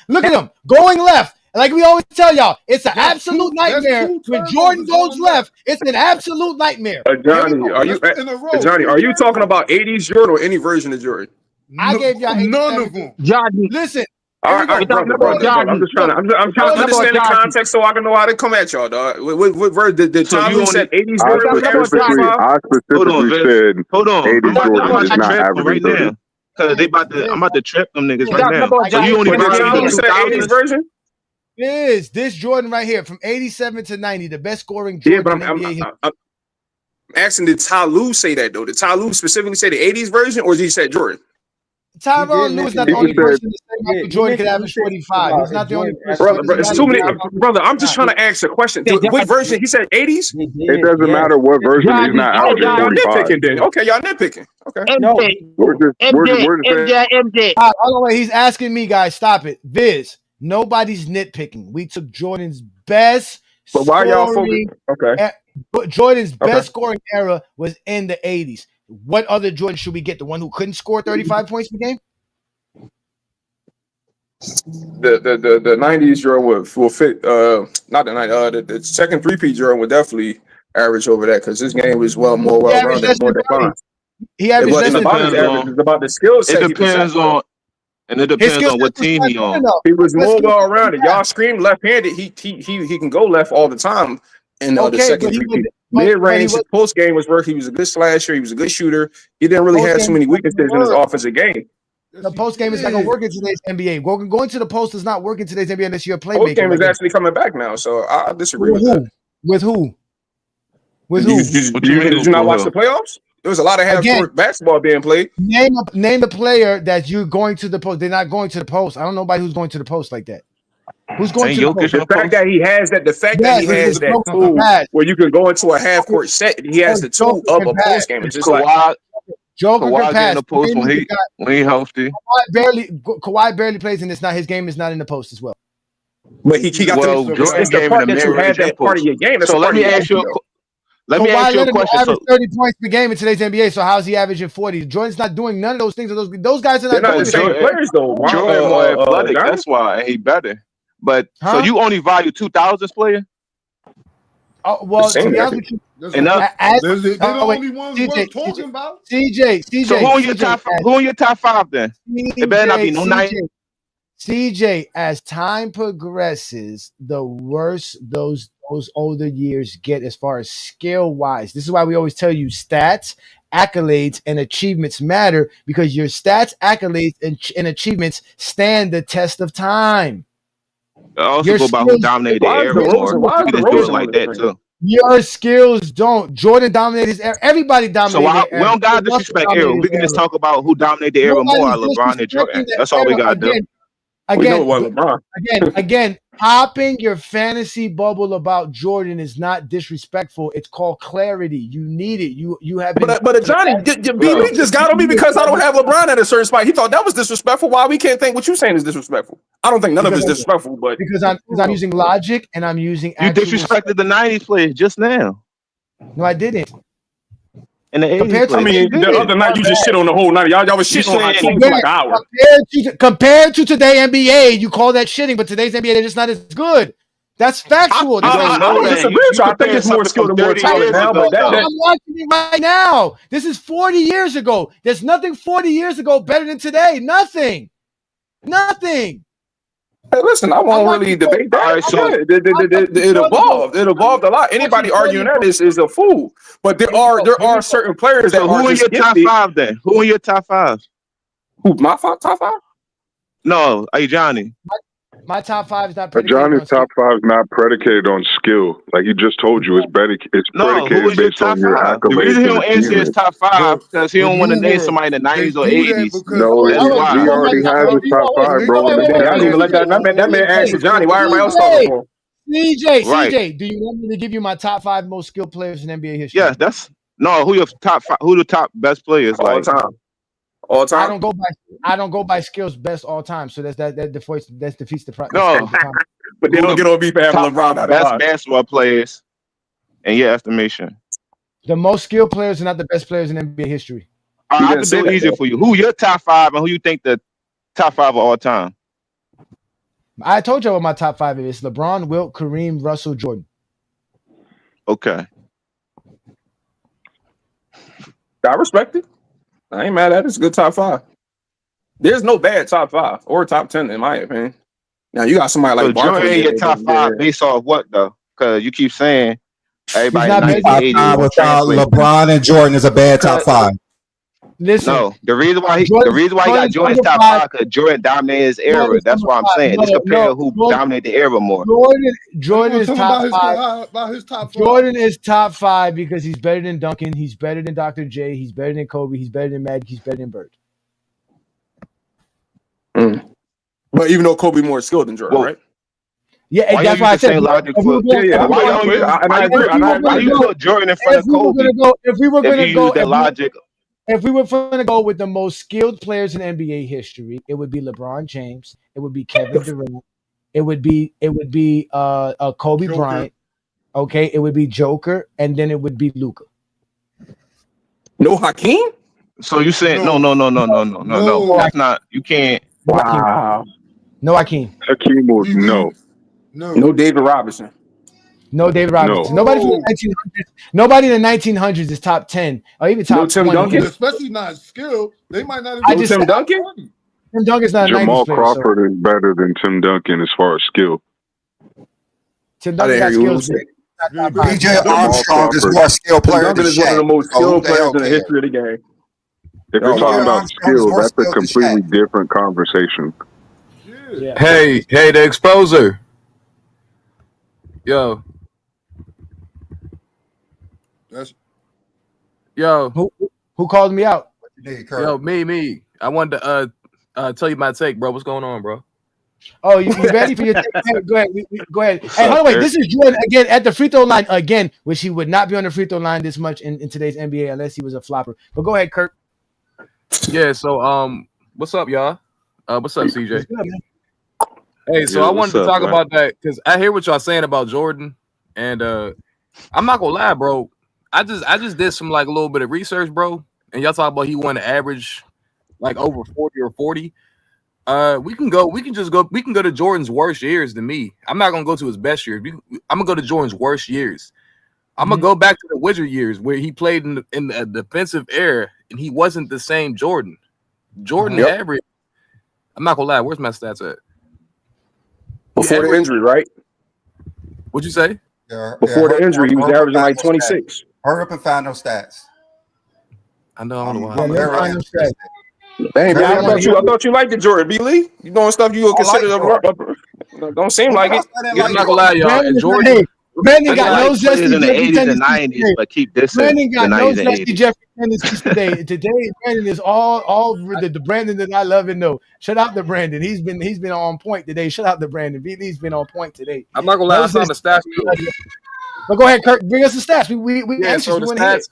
Look at him going left. Like we always tell y'all, it's an absolute nightmare. When Jordan goes left, it's an absolute nightmare. Johnny, are you talking about 80s Jordan or any version of Jordan? I gave y'all none of them. Johnny, listen. All right, brother. I'm trying to understand the context so I can know how to come at y'all, dog. The time you said 80s Jordan was average 35? I specifically said 80s Jordan is not averaging 30. Because I'm about to trap them niggas right now. So you only said 80s version? is this Jordan right here from 87 to 90, the best scoring Jordan in NBA history. I'm asking, did Ty Lue say that though? Did Ty Lue specifically say the 80s version, or did he say Jordan? Tyronn Lue is not the only person to say Michael Jordan could average 45. He's not the only person. Brother, it's too many. Brother, I'm just trying to ask a question. What version? He said 80s? It doesn't matter what version he's not Oh, averaging y'all 45. nitpicking then. Okay, y'all nitpicking. Okay. No. We're just saying. By the way, he's asking me, guys, stop it. Viz, nobody's nitpicking. We took Jordan's best But why y'all scoring. Okay. But Jordan's best scoring era was in the 80s. What other Jordan should we get? The one who couldn't score 35 points per game? The 90s Jordan will fit not the 90s, the second 3P Jordan would definitely average over that because his game was more well-rounded, more defined. He averaged less than about his average, it's about the skill set. It depends on what team he on. He was more well-rounded. Y'all scream left-handed. He can go left all the time in the second 3P. Mid-range, his post game was work. He was a good slasher. He was a good shooter. He didn't really have so many weaknesses in his offensive game. The post game is not going to work in today's NBA. Going to the post does not work in today's NBA unless you're a playmaker. Post game is actually coming back now, so I disagree with that. With who? With who? Did you not watch the playoffs? There was a lot of half-court basketball being played. Name the player that you're going to the post. They're not going to the post. I don't know nobody who's going to the post like that. Who's going to the post? The fact that he has that, tool where you can go into a half-court set, and he has the tool of a post game. It's just like Joker Kawhi can pass. in the post when he healthy. Kawhi barely plays in this. Not his game is not in the post as well. But he got it's the part that you had that part of your game. So let me ask you a question. Average 30 points per game in today's NBA. So how's he averaging 40? Jordan's not doing none of those things. Those guys are not doing the same players though. Jordan more athletic. That's why he better. But so you only value 2000s player? Oh well, to be honest with you, they're the only ones worth talking about. CJ. So who are your top five then? It better not be no 90. CJ, as time progresses, the worse those older years get as far as skill wise. This is why we always tell you stats, accolades, and achievements matter because your stats, accolades, and achievements stand the test of time. Also go by who dominated the era more. You can do it like that too. Your skills don't. Jordan dominated his era. Everybody dominated. So we don't got to disrespect era. We can just talk about who dominated the era more. LeBron and Jordan. That's all we got to do. Again, popping your fantasy bubble about Jordan is not disrespectful. It's called clarity. You need it. You have. But Johnny, BB just got on me because I don't have LeBron at a certain spot. He thought that was disrespectful. Why we can't think what you're saying is disrespectful? I don't think none of it's disrespectful, but because I'm using logic and I'm using. You disrespected the '90s players just now. No, I didn't. In the 80s, the other night you just shit on the whole night. Y'all was shitting on our team for like an hour. Compared to today NBA, you call that shitting, but today's NBA they're just not as good. That's factual. I don't disagree. I think it's more skilled and more talent now. But I'm watching it right now. This is 40 years ago. There's nothing 40 years ago better than today. Nothing. Hey, listen, I won't really debate that. Right, so it evolved. It evolved a lot. Anybody arguing that is a fool. But there are certain players that who are your top five then? Who are your top five? Who my top five? No, hey Johnny. My top five is not predicated. Johnny's top five is not predicated on skill. Like he just told you, it's predicated based on your accolades. The reason he don't answer his top five because he don't want to name somebody in the 90s or 80s. No, he already has his top five, bro. I didn't even let that man answer Johnny. Why everybody else talking for him? CJ, do you want me to give you my top five most skilled players in NBA history? Yeah, who your top five? Who the top best players all time? All time. I don't go by skills best all time. So that defeats the price. No, but they don't get on me for having LeBron. Best basketball players, in your estimation. The most skilled players are not the best players in NBA history. I can do it easier for you. Who your top five and who you think the top five of all time? I told you what my top five is: LeBron, Wilt, Kareem, Russell, Jordan. Okay. I respect it. I ain't mad at it. It's a good top five. There's no bad top five or top 10 in my opinion. Now you got somebody like Jordan ain't your top five based off what though? Because you keep saying everybody top five without LeBron and Jordan is a bad top five. Listen, No, the reason why he Jordan's got Jordan's top 5 because Jordan dominated his era. Jordan's That's number why I'm 5. saying. Let's compare who dominated the era more. Jordan is talking top about 5. about his top 5. Jordan is top 5 because he's better than Duncan. He's better than Dr. J. He's better than Kobe. He's better than Magic. He's better than Bird. But even though Kobe more skilled than Jordan, right? Yeah, Why that's you why I use the said. same logic for? Why you put Jordan in front of Kobe? If we were If gonna you go, use that logic, if we were going to go with the most skilled players in NBA history, it would be LeBron James. It would be Kevin Durant. It would be Kobe Bryant. Okay, it would be Joker, and then it would be Luka. No Hakeem. so you saying no. That's not. You can't. Wow. No Hakeem. Hakeem was no. No David Robinson. No David Robinson. Nobody from the 1900s. Nobody in the 1900s is top 10 or even top 20. Especially not skilled. They might not. Tim Duncan. Tim Duncan's not a 90s Jamal player. Crawford is better than Tim Duncan as far as skill. Tim Duncan got skills. BJ Armstrong is more skilled player than Duncan is one of the Shaq. most So who skilled the players hell in the cares? history of the game. If you're talking about Armstrong is skill, more that's a skilled than completely different conversation. Hey, the exposer. Yo. Yo. Who called me out? Yo, me. I wanted to tell you my take, bro. What's going on, bro? Oh, you ready for your take? Go ahead. Go ahead. Hey, hold on, wait. This is Jordan again at the free throw line again, which he would not be on the free throw line this much in today's NBA unless he was a flopper. But go ahead, Kirk. Yeah, so what's up, y'all? What's up, CJ? What's good, man? Hey, so Yeah, I wanted to what's up, talk man? about that because I hear what y'all saying about Jordan, and I'm not gonna lie, bro. I just did some like a little bit of research, bro, and y'all talk about he won the average like over 40 or 40. We can go to Jordan's worst years than me. I'm not gonna go to his best years. I'm gonna go to Jordan's worst years. I'm gonna go back to the Wizard years where he played in the defensive era and he wasn't the same Jordan. Jordan average. I'm not gonna lie. Where's my stats at? Before the injury, right? What'd you say? Before the injury, he was averaging like 26. Hurry up and find those stats. I know. I don't know I'm very interested. Dang, man, I thought you liked it, Jordan. B. Lee, you doing stuff you would consider don't seem like it. I'm not gonna lie, y'all. And Jordan, Hey, Brandon got no players zesty in the Jeffrey 80s and tendencies 90s, today. but keep this Brandon the got no 90s and zesty 80s. Jeffrey tendencies today. Today, Brandon is all the Brandon that I love and know. Shout out to Brandon. He's been on point today. Shout out to Brandon. BD's been on point today. I'm not gonna lie. I found the stats. But go ahead, Kirk. Bring us the stats. We Yeah, anxious. so We the want to hear it. stats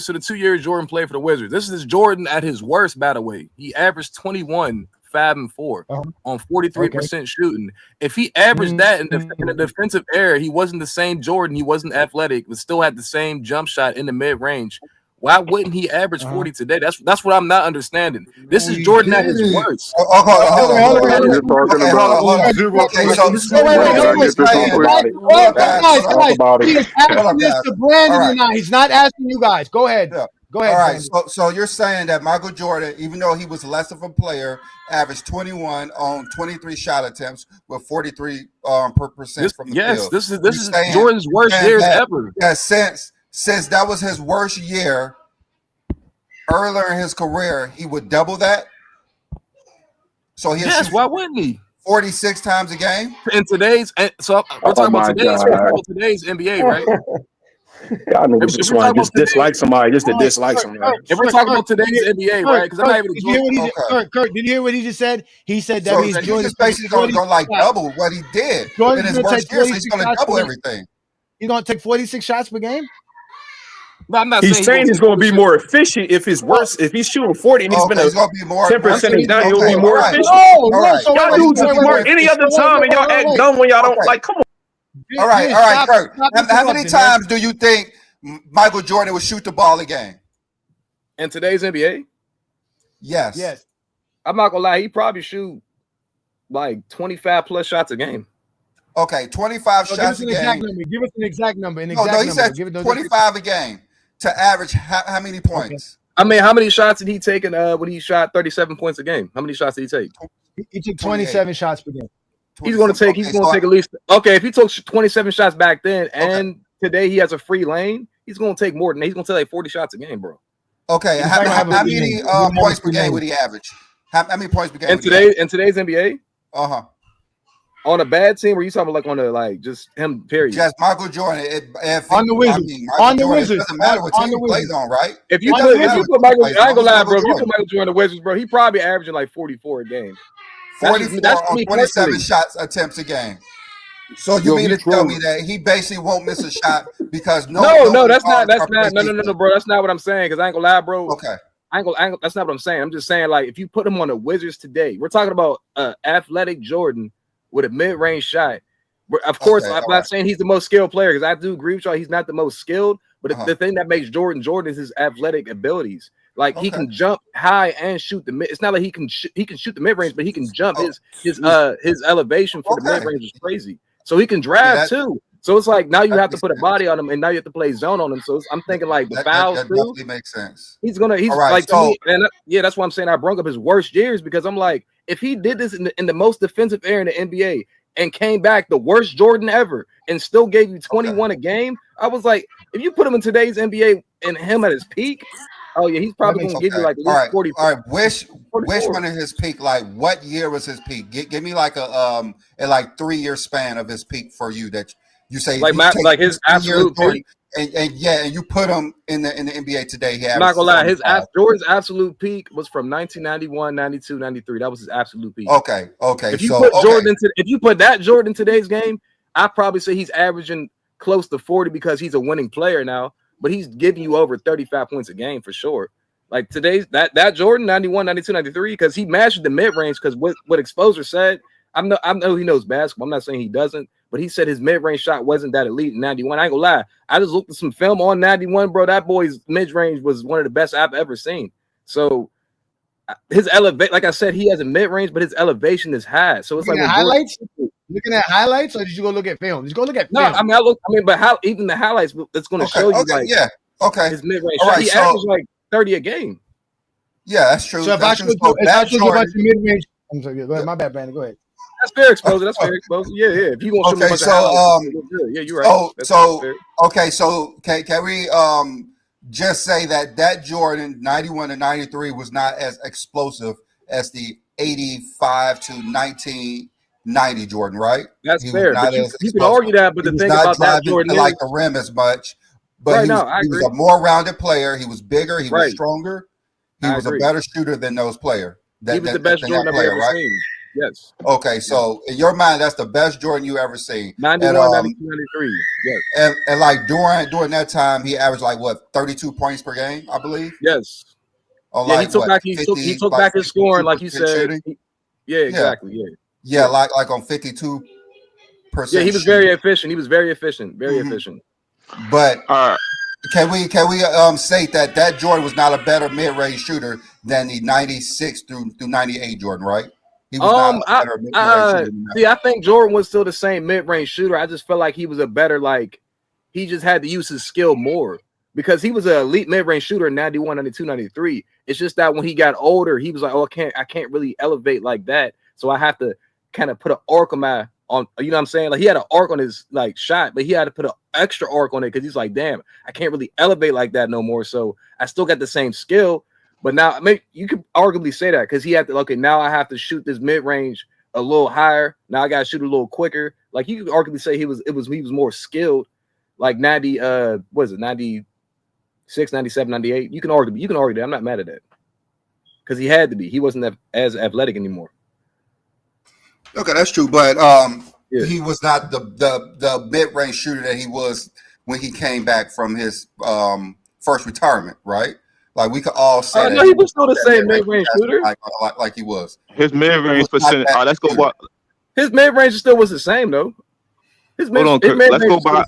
for the 2 years Jordan played for the Wizards. This is Jordan at his worst, by the way. He averaged 21, 5 and 4 on 43% shooting. If he averaged that in the defensive area, he wasn't the same Jordan. He wasn't athletic, but still had the same jump shot in the mid range. Why wouldn't he average 40 today? That's what I'm not understanding. This is Jordan at his worst. He is asking this to Brandon and I. He's not asking you guys. Go ahead. Go ahead. All right. So you're saying that Michael Jordan, even though he was less of a player, averaged 21 on 23 shot attempts with 43% from the field. This is Jordan's worst years ever. Yeah, since that was his worst year earlier in his career, he would double that. So why wouldn't he? 46 times a game in today's. So we're talking about today's NBA, right? Y'all niggas just want to just dislike somebody just to dislike somebody. If we're talking about today's NBA, right? Because I'm not even Kirk, did you hear what he just said? He said that means Jordan's basically going to like double what he did in his worst year. So he's going to double everything. He's going to take 46 shots per game. No, I'm not he's saying he's going to be more efficient if he's worse. If he's shooting 40 and he's been a 10% down, he'll be more efficient. Y'all dudes are smart any other time, and y'all act dumb when y'all don't like. Come on. All right, Kirk. How many times do you think Michael Jordan would shoot the ball a game? In today's NBA? Yes. I'm not gonna lie, he probably shoot like 25 plus shots a game. Okay, 25 shots a game. Give us an exact number. No, he said 25 a game to average how many points? I mean, how many shots did he take when he shot 37 points a game? How many shots did he take? He took 27 shots per game. He's going to take. He's going to take at least. Okay, if he took 27 shots back then, and today he has a free lane, he's going to take more than that. He's going to take like 40 shots a game, bro. Okay, He's how not gonna have a how big many name. He's gonna have points a per big game name. would he average? How many points per game In would he average? today's NBA, on a bad team, or you talking about like on a like just him? Period. Just Michael Jordan. On the Wizards. Michael On the Jordan. It Wizards. doesn't matter what On team the he plays Wizards. on, right? If you It put doesn't if matter you what put team he Michael, plays I ain't on. gonna It's lie, Michael bro. If you Jordan. put Michael Jordan in the Wizards, bro, he probably averaging like 44 a game. That's 44 for on me 27 personally. shots attempts a game. So you Yo, mean he to tell me trolling. that he basically won't miss a shot because No, that's not guards are play no, bro. That's not what I'm saying. Because I ain't gonna lie, bro. Okay. That's not what I'm saying. I'm just saying, like, if you put him on the Wizards today, we're talking about athletic Jordan with a mid-range shot. Of course, Okay, I'm all not right. saying he's the most skilled player, because I do agree with y'all. He's not the most skilled, but the thing that makes Jordan is his athletic abilities. Like he can jump high and shoot the mid. It's not like he can shoot the mid range, but he can jump. His elevation for the mid range is crazy. So he can drive too. So it's like now you have to put a body on him, and now you have to play zone on him. So I'm thinking like the fouls That too. definitely makes sense. He's All right, like to so me, and that's why I'm saying I brought up his worst years, because I'm like, if he did this in the most defensive era in the NBA and came back the worst Jordan ever and still gave you 21 a game, I was like, if you put him in today's NBA and him at his peak, oh yeah, he's probably going to give you like at least 40. All right. Which one of his peak? Like what year was his peak? Give me like a like 3-year span of his peak for you that you say Like you take his 3 years absolute Jordan, peak. and you put him in the NBA today. He I'm not gonna lie, averages 75. Jordan's absolute peak was from 1991, 92, 93. That was his absolute peak. Okay. If you put Jordan if you put that Jordan in today's game, I probably say he's averaging close to 40 because he's a winning player now, but he's giving you over 35 points a game for sure. Like today's that Jordan 91, 92, 93, because he mastered the mid-range, because what Exposure said, I know he knows basketball. I'm not saying he doesn't, but he said his mid-range shot wasn't that elite in 91. I ain't gonna lie. I just looked at some film on 91, bro. That boy's mid-range was one of the best I've ever seen. So his like I said, he has a mid-range, but his elevation is high. So it's Looking like at when Jordan, highlights. Looking at highlights, or did you go look at film? Did you go look at no, film? I mean, but how even the highlights, it's going to show you like his mid-range All shot. right, He averaged like 30 a game. Yeah, that's true. So if I told you about your mid-range, I'm sorry. Go ahead. My bad, Brandon. Go ahead. That's fair exposure. That's fair exposure. Yeah. If you want to show me a bunch of highlights, yeah, you're right. That's fair. Okay, so can we just say that Jordan 91 to 93 was not as explosive as the 85 to 1990 Jordan, right? That's He fair. was not But as you can explosive. argue that, but He the was thing not about that driving Jordan to like is the rim as much, but right he was, now, I he was agree. a more rounded player. He was bigger. He was Right. stronger. He I was agree. a better shooter than those players. He was the best Jordan I've ever seen. Yes. Okay, so in your mind, that's the best Jordan you ever seen. 91, 92, 93. Yes. And like during that time, he averaged like what 32 points per game, I believe. Yes. On Yeah, like he took what, back 50, he took like back his scoring, like you 52% said. shooting? Yeah, exactly. Yeah, like on 52%. Yeah, he was very efficient. He was very efficient. Very efficient. But can we state that Jordan was not a better mid-range shooter than the 96 through 98 Jordan, right? He was not a better mid-range shooter than that. See, I think Jordan was still the same mid-range shooter. I just felt like he was a better, like, he just had to use his skill more, because he was an elite mid-range shooter in 91, 92, 93. It's just that when he got older, he was like, oh, I can't really elevate like that. So I have to kind of put an arc on you know what I'm saying? Like, he had an arc on his like shot, but he had to put an extra arc on it, because he's like, damn, I can't really elevate like that no more. So I still got the same skill, but now you could arguably say that, because he had to, okay, now I have to shoot this mid-range a little higher. Now I gotta shoot a little quicker. Like, you could arguably say he was more skilled, like 90, what is it, 96, 97, 98. You can argue that. I'm not mad at that, because he had to be. He wasn't as athletic anymore. Okay, that's true, but he was not the mid-range shooter that he was when he came back from his first retirement, right? Like, we could all say that no, he was still the same mid-range shooter, like he was. His mid-range percent. Let's go by. His mid-range still was the same though. Hold on,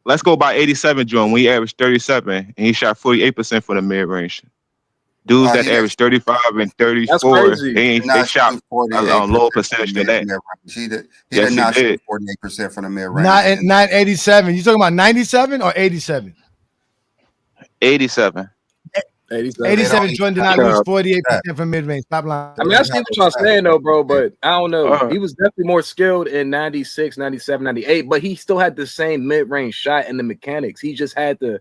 let's go by 87 Jordan. When he averaged 37 and he shot 48% for the mid-range. Dudes that average 35 and 34, they shot a lower percentage than that. He did not shoot 48% from the mid-range. Not 87. You talking about 97 or 87? 87. 87 Jordan did not lose 48% from mid-range. Stop lying. I mean, I see what y'all saying though, bro, but I don't know. He was definitely more skilled in 96, 97, 98, but he still had the same mid-range shot and the mechanics. He just had to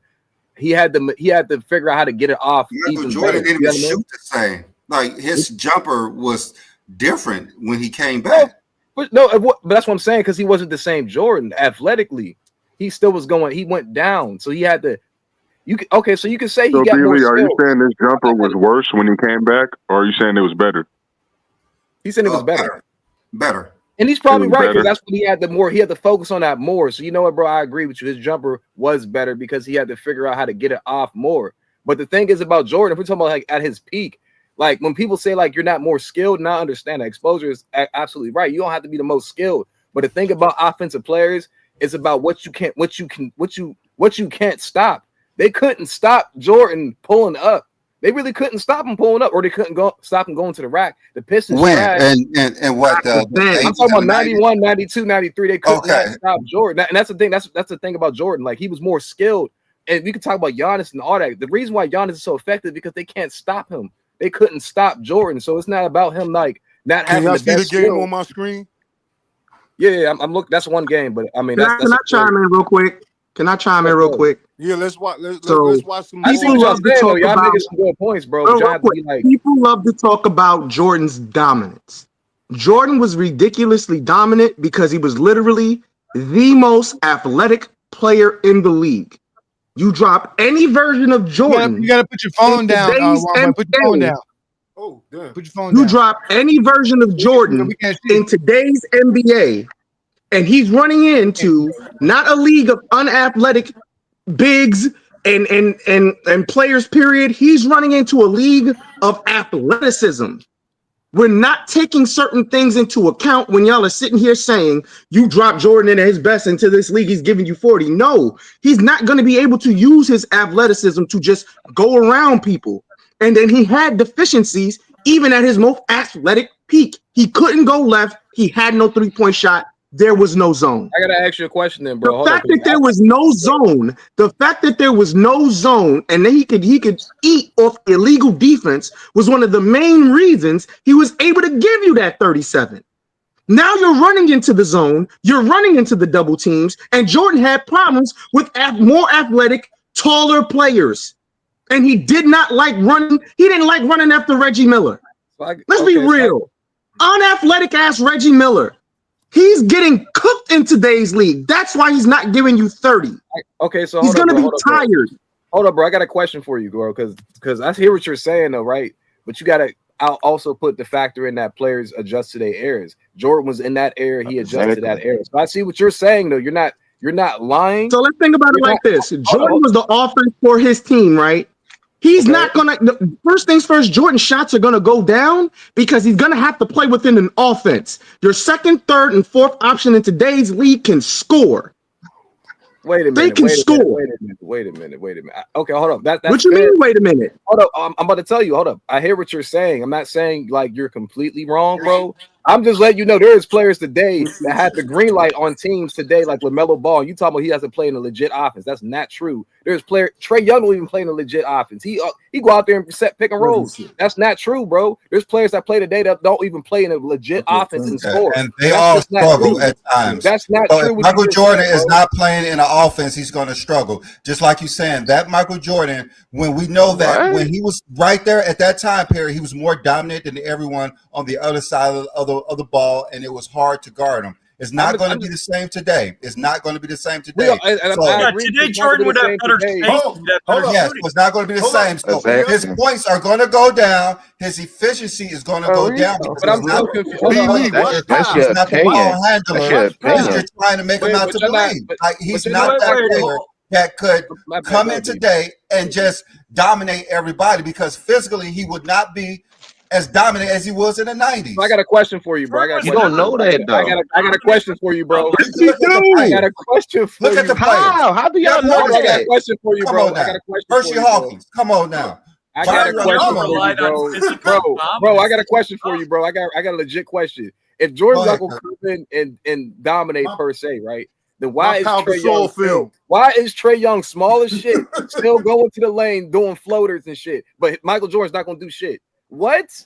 he had to figure out how to get it off. Michael even Jordan better. didn't You know even what I mean? shoot the same. Like his jumper was different when he came back. But that's what I'm saying, because he wasn't the same Jordan athletically. He still was going. He went down, so he had to. So you can say he So, got more B-Lee, are you skill. saying this jumper was worse when he came back, or are you saying it was better? He said it was better. Better. And he's probably It was right, better. because that's what he had he had to focus on that more. So you know what, bro? I agree with you. His jumper was better because he had to figure out how to get it off more. But the thing is about Jordan, if we're talking about like at his peak, like when people say like you're not more skilled, and I understand that exposure is absolutely right. You don't have to be the most skilled. But the thing about offensive players is about what you can't stop. They couldn't stop Jordan pulling up. They really couldn't stop him pulling up, or they couldn't stop him going to the rack. The Pistons When tried. and what I'm talking about 91, 92, 93. They could not stop Jordan. And that's the thing. That's the thing about Jordan. Like he was more skilled. And we can talk about Giannis and all that. The reason why Giannis is so effective because they can't stop him. They couldn't stop Jordan. So it's not about him like not Can having y'all the see the best game skill. on my screen? Yeah, I'm looking. That's one game, but I mean, Can I chime in real quick? Can I chime in real quick? Yeah, let's watch. Let's watch some. I see People what y'all love to saying, though. talk Y'all about. making some good points, bro. Real But y'all have to be quick, like, people love to talk about Jordan's dominance. Jordan was ridiculously dominant because he was literally the most athletic player in the league. You drop any version of Jordan. You gotta put your phone down. Put your phone down. Oh, damn. Put your phone You down. drop any version of Jordan we can't see in today's NBA, and he's running into not a league of unathletic bigs and players, period. He's running into a league of athleticism. We're not taking certain things into account when y'all are sitting here saying you drop Jordan into his best into this league, he's giving you 40. No, he's not going to be able to use his athleticism to just go around people. And then he had deficiencies even at his most athletic peak. He couldn't go left. He had no three-point shot. There was no zone. I gotta ask you a question, then, bro. The fact that there was no zone, and then he could eat off illegal defense was one of the main reasons he was able to give you that 37. Now you're running into the zone, you're running into the double teams, and Jordan had problems with more athletic, taller players, and he did not like running. He didn't like running after Reggie Miller. Let's be real, unathletic ass Reggie Miller. He's getting cooked in today's league. That's why he's not giving you 30. Okay, so he's going to be tired. Hold up, bro. I got a question for you, bro, because I hear what you're saying, though, right? But you got to also put the factor in that players adjust to their errors. Jordan was in that era. He adjusted to that era. So I see what you're saying, though. You're not lying. So let's think about it like this. Jordan was the offense for his team, right? He's not going to, first things first, Jordan's shots are going to go down because he's going to have to play within an offense. Your second, third, and fourth option in today's league can score. Wait a minute. They can score. Wait a minute. Okay, hold up. That's what you fair. mean, wait a minute? Hold up. I'm about to tell you. Hold up. I hear what you're saying. I'm not saying like you're completely wrong, bro. I'm just letting you know there's players today that had the green light on teams today, like LaMelo Ball. You talking about he hasn't played in a legit offense. That's not true. There's player Trey Young don't even play in a legit offense. He go out there and set pick and rolls. That's not true, bro. There's players that play today that don't even play in a legit offense and score. And they all struggle at times. That's not so true. If Michael Jordan is not playing in an offense, he's going to struggle. Just like you're saying, that Michael Jordan, when we know that when he was right there at that time period, he was more dominant than everyone on the other side of the ball, and it was hard to guard him. It's not going to be the same today. It's not going to be the same today. Today Jordan would have better space. Yes, it's not going to be the same. So his points are going to go down. His efficiency is going to go down. But I'm still confused. He's not the ball handler. You're trying to make him out to blame. Like he's not that player that could come in today and just dominate everybody because physically he would not be as dominant as he was in the 90s. I got a question for you, bro. You don't know that, though. I got a question for you, bro. I got a question for you. Look at the players. How do y'all know I got a question for you, bro. I got a question for Hershey you, Hawkins, come on now. I got a question for you, bro. I got a question for you, bro. I got a legit question. If Jordan's not gonna come in and dominate per se, right? Then why is Trey Young small as shit, still going to the lane doing floaters and shit? But Michael Jordan's not gonna do shit. What?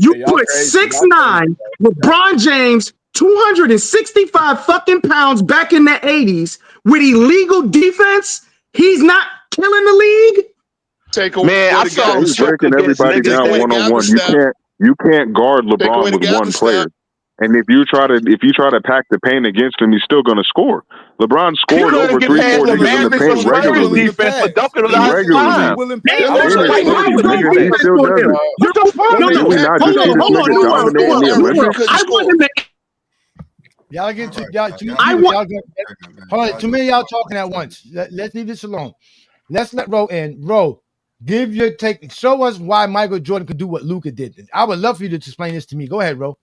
You Hey, y'all put crazy. 6'9" LeBron James, 265 fucking pounds back in the 80s with illegal defense. He's not killing the league. Take away Man, I the saw Yeah, him he's struggle breaking against everybody niggas down that one on one. You can't guard Take away LeBron the with one gaffer player. stat. And if you try to pack the paint against him, he's still going to score. LeBron scored over 3-4 niggas in the paint regularly. Defense for dunking on the Regularly. He still does it. What the fuck? Did we not just see this nigga dominating the Olympics? I want him to. Y'all get to y'all. Hold on, too many of y'all talking at once. Let's leave this alone. Let's let Ro in. Ro, give your take. Show us why Michael Jordan could do what Luka did. I would love for you to explain this to me. Go ahead, Ro.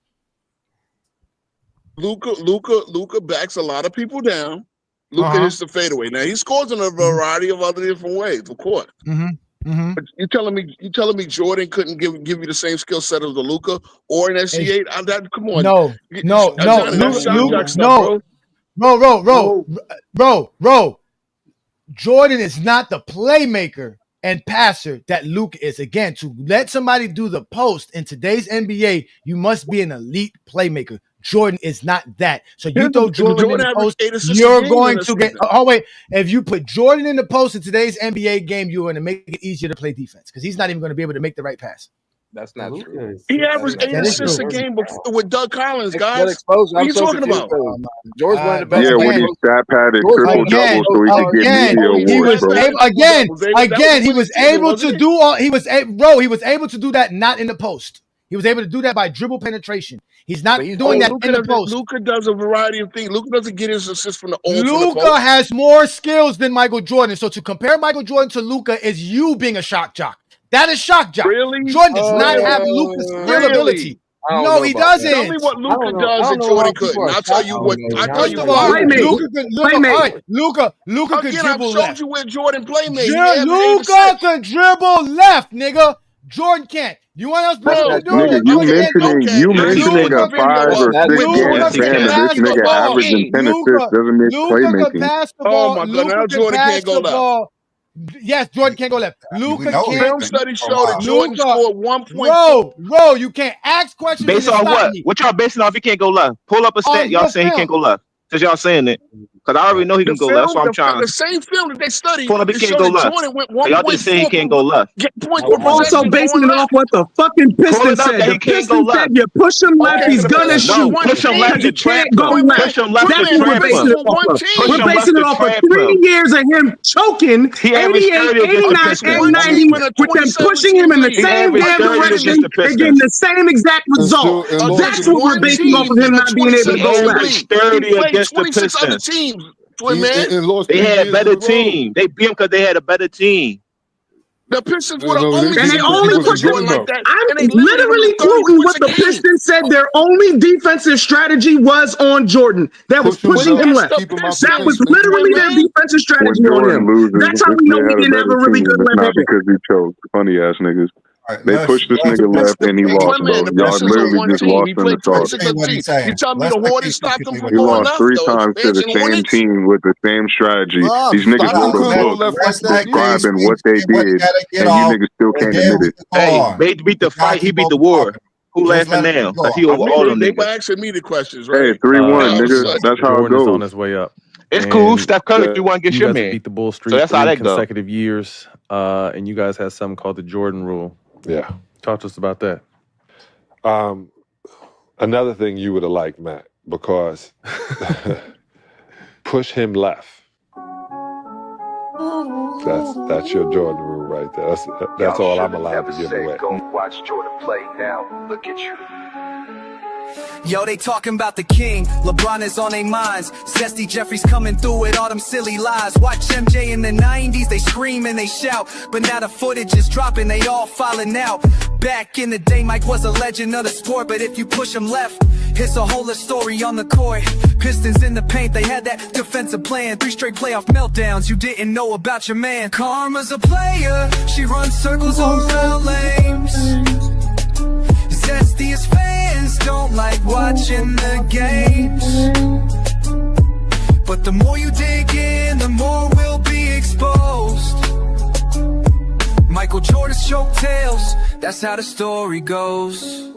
Luka backs a lot of people down. Luka hits the fadeaway. Now he scores in a variety of other different ways, of course. But you telling me Jordan couldn't give you the same skill set as the Luka or an SG8? Come on. No. Jordan is not the playmaker and passer that Luka is. Again, to let somebody do the post in today's NBA, you must be an elite playmaker. Jordan is not that. So you throw Jordan in the post, you're going to get. Oh wait, if you put Jordan in the post in today's NBA game, you're going to make it easier to play defense because he's not even going to be able to make the right pass. That's not true. He averaged 8 assists a game with Doug Collins, guys. What are you talking about? George one of the best. Yeah, when he stat padded triple double so he could get media awards, bro. He was able to do all. He was able to do that not in the post. He was able to do that by dribble penetration. He's not doing that in the post. Luka does a variety of things. Luka doesn't get his assists from the old. Luka has more skills than Michael Jordan. So to compare Michael Jordan to Luka is you being a shock jock. That is shock jock. Really? Jordan does not have Luka's skill ability. No, he doesn't. Tell me what Luka does that Jordan couldn't. I'll tell you what. First of all, Luka could dribble left. I showed you where Jordan playmaking. Luka could dribble left, nigga. Jordan can't. You want us to do it? You mentioning a 5 or 6 game span of this nigga averaging 10 assists doesn't mean playmaking. Oh my God! Now Jordan can't go left. Yes, Jordan can't go left. Luka can't. Film study showed that Jordan scored 1.4. Bro, you can't ask questions. Based on what? What y'all basing off? He can't go left. Pull up a stat. Y'all saying he can't go left. Because y'all saying it. Because I already know he can go left. So I'm trying. The same film that they studied. Pull up, he can't go left. Y'all just saying he can't go left. Also basing it off what the fucking Pistons said. The Pistons said you push him left, he's gonna shoot. Push him left, you can't go left. Push him left. That's what we're basing it off of. We're basing it off of 3 years of him choking 88, 89, and 90 with them pushing him in the same damn direction and getting the same exact result. That's what we're basing off of him not being able to go left. 30 against the Pistons. Teams, they had a better team. They beat him because they had a better team. The Pistons were the only and they only put him like that. I'm literally quoting what the Pistons said their only defensive strategy was on Jordan. That was pushing him left. That was literally their defensive strategy on him. That's how we know we didn't have a really good left. Not because he chose funny ass niggas. They pushed this nigga left and he lost, bro. Y'all literally just lost in the sauce. You tell me the Hornets stopped him from He going lost left, 3 times to the same team with the same strategy. These niggas wrote a book describing what they did, and you niggas still can't admit it. Hey, they beat the fight. He beat the war. Who laughing now? Because he over all them They niggas. were asking me the questions, right? Hey, 3-1, nigga. That's how it Jordan is goes. on his way up. It's cool. Steph Curry, if you want to get You your guys man. beat the Bull Street So that's how 3 that go. consecutive years, and you guys had something called the Jordan Rule. Yeah. Talk to us about that. Another thing you would have liked, Matt, because push him left. That's your Jordan rule right there. That's all I'm allowed to give away. Go watch Jordan play now. Look at you. Yo, they talking about the king. LeBron is on their minds. Zesty Jeffries coming through with all them silly lies. Watch MJ in the 90s, they scream and they shout. But now the footage is dropping, they all falling out. Back in the day, Mike was a legend of the sport. But if you push him left, it's a whole story on the court. Pistons in the paint, they had that defensive plan. 3 straight playoff meltdowns, you didn't know about your man. Karma's a player, she runs circles around lanes. Zestiest fans don't like watching the games. But the more you dig in, the more will be exposed. Michael Jordan's choke tails, That's how the story goes.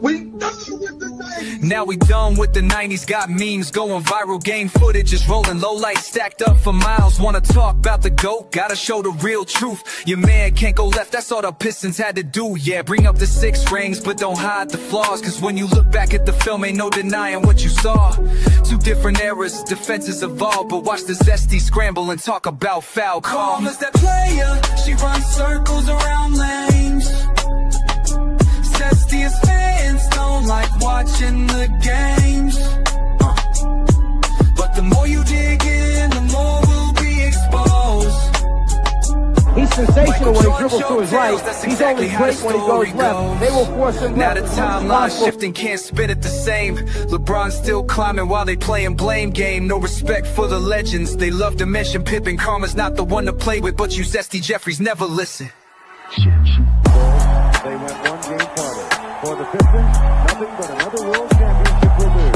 Now we done with the 90s, got memes going viral, game footage is rolling, low lights stacked up for miles. Wanna talk about the GOAT, gotta show the real truth. Your man can't go left, that's all the Pistons had to do. Yeah, bring up the 6 rings, but don't hide the flaws, cause when you look back at the film, ain't no denying what you saw. 2 different eras, defenses evolve, but watch the Zesty scramble and talk about foul call. Calm as that player, she runs circles around lanes. Zestiest fans don't like watching the games, but the more you dig in, the more we'll be exposed. He's sensational when he dribbles to his right. He's only great when he goes left. They will force him now left. the timeline shifting, can't spit it the same. LeBron's still climbing while they playing blame game. No respect for the legends. They love to mention Pippen. Karma's not the one to play with, but you Zesty Jeffries never listen. They went one game farther. For the Pistons, nothing but another world championship will do.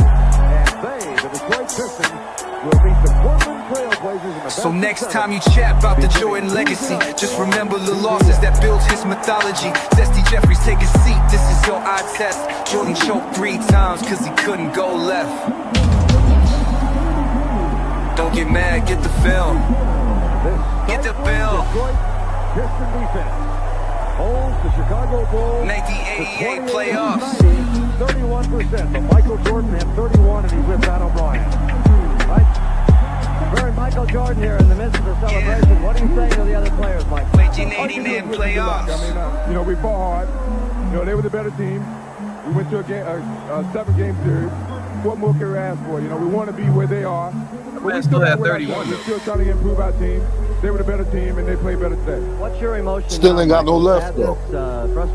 And they, the Detroit Pistons, will beat the Portland Trailblazers in the So next time you chat about the Jordan legacy, just remember the losses that built his mythology. Zesty Jeffries, take a seat, this is your eye test. Jordan choked 3 times cause he couldn't go left. Don't get mad, get the film. Get the bill. Piston defense holds the Chicago Bulls 1988 playoffs. 31%, but Michael Jordan had 31 and he whipped Pat O'Brien. Right? Very Michael Jordan here in the midst of the celebration. Yeah. What are you saying to the other players, Mike? 1989 playoffs. I mean, we fought hard. They were the better team. We went to a 7-game series. What more can we ask for? We want to be where they are. But we still have 31. We're still trying to improve our team. They were the better team, and they played better today. What's your emotion? Still ain't got no left, though.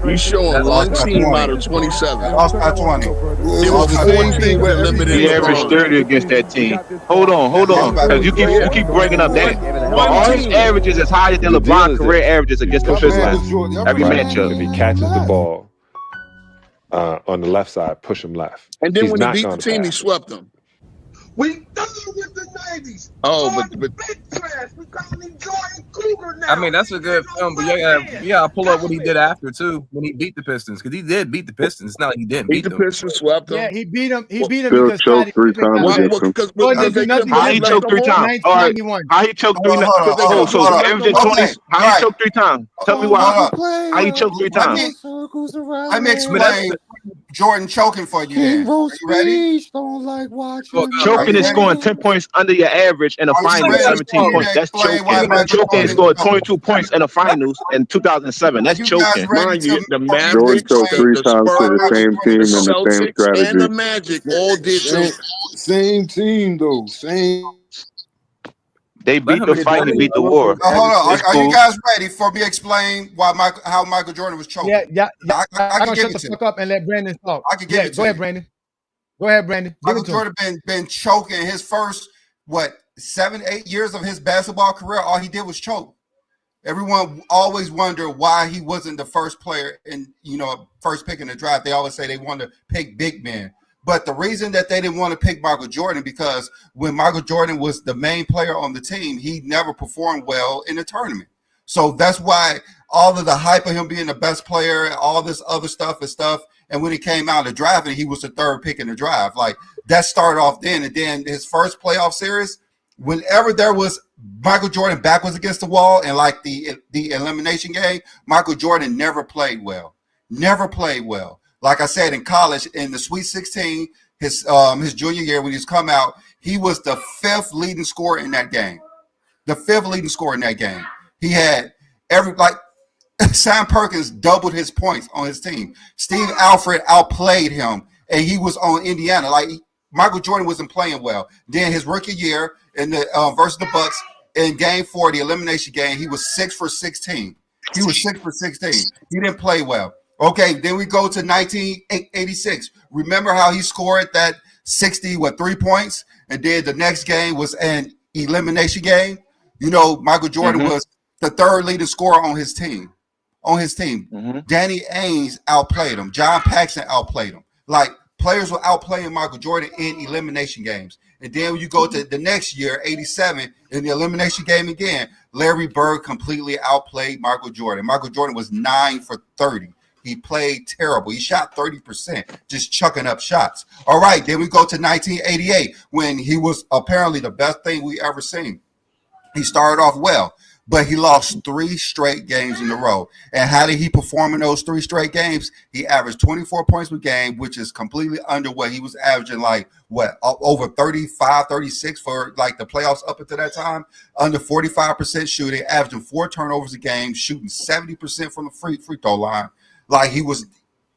He's showing one team out of 27. Lost by 20. It was the same thing with limited. We averaged 30 against that team. Hold on, because you keep bringing up that. But all his averages is higher than LeBron's career averages against the Pistons. Every matchup. If he catches the ball on the left side, push him left. And then He's when he not beat the gonna team, he pass. swept them. We done with the 90s. Oh, but Big trash. We calling him Jordan Cougar now. I mean, that's a good film, but yeah, pull up what he did after too when he beat the Pistons, because he did beat the Pistons. It's not like he didn't beat the them. Pistons, swept them. Yeah, he beat them. He beat them Bill because choked 3 times against him. How he choked 3 times? All right. How he choked 3 times? Oh, so averaging 20. How he choked 3 times? Tell me why. How he choked 3 times? Let me explain Jordan choking for you. Then. Are you ready? Don't like watching. Choking is scoring 10 points under your average in the finals, 17 points. That's choking. Choking is scoring 22 points in the finals in 2007. That's choking. Mind you, the Magic, Jordan choked 3 times to the same team and the same strategy. And the Magic all did choke. Same team, though. Same. They beat the fight and beat the war. Hold on. Are you guys ready for me to explain how Michael Jordan was choking? Yeah. I can give shut it the to fuck up and let Brandon talk. I can give it to Go ahead, Brandon. Go ahead, Brandon. Michael Jordan been choking his first 7-8 years of his basketball career. All he did was choke. Everyone always wondered why he wasn't the first player in first pick in the draft. They always say they want to pick big men. But the reason that they didn't want to pick Michael Jordan, because when Michael Jordan was the main player on the team, he never performed well in the tournament. So that's why all of the hype of him being the best player, all this other stuff. And when he came out of the draft, he was the 3rd pick in the draft. Like that started off then. And then his first playoff series, whenever there was Michael Jordan back was against the wall and like the elimination game, Michael Jordan never played well. Never played well. Like I said, in college, in the Sweet 16, his junior year when he's come out, he was the 5th leading scorer in that game. The 5th leading scorer in that game. He had Sam Perkins doubled his points on his team. Steve Alford outplayed him, and he was on Indiana. Like Michael Jordan wasn't playing well. Then his rookie year in the versus the Bucks in Game 4, the elimination game, he was 6 for 16. He was 6 for 16. He didn't play well. Okay, then we go to 1986. Remember how he scored that 3 points? And then the next game was an elimination game. Michael Jordan was the 3rd leading scorer on his team. Danny Ainge outplayed him. John Paxson outplayed him. Like, players were outplaying Michael Jordan in elimination games. And then when you go to the next year, 87, in the elimination game again, Larry Bird completely outplayed Michael Jordan. Michael Jordan was 9 for 30. He played terrible. He shot 30%, just chucking up shots. All right, then we go to 1988 when he was apparently the best thing we ever seen. He started off well, but he lost 3 straight games in a row. And how did he perform in those 3 straight games? He averaged 24 points per game, which is completely under what he was averaging, like what, over 35, 36 for like the playoffs up until that time. Under 45% shooting, averaging 4 turnovers a game, shooting 70% from the free throw line. Like he was.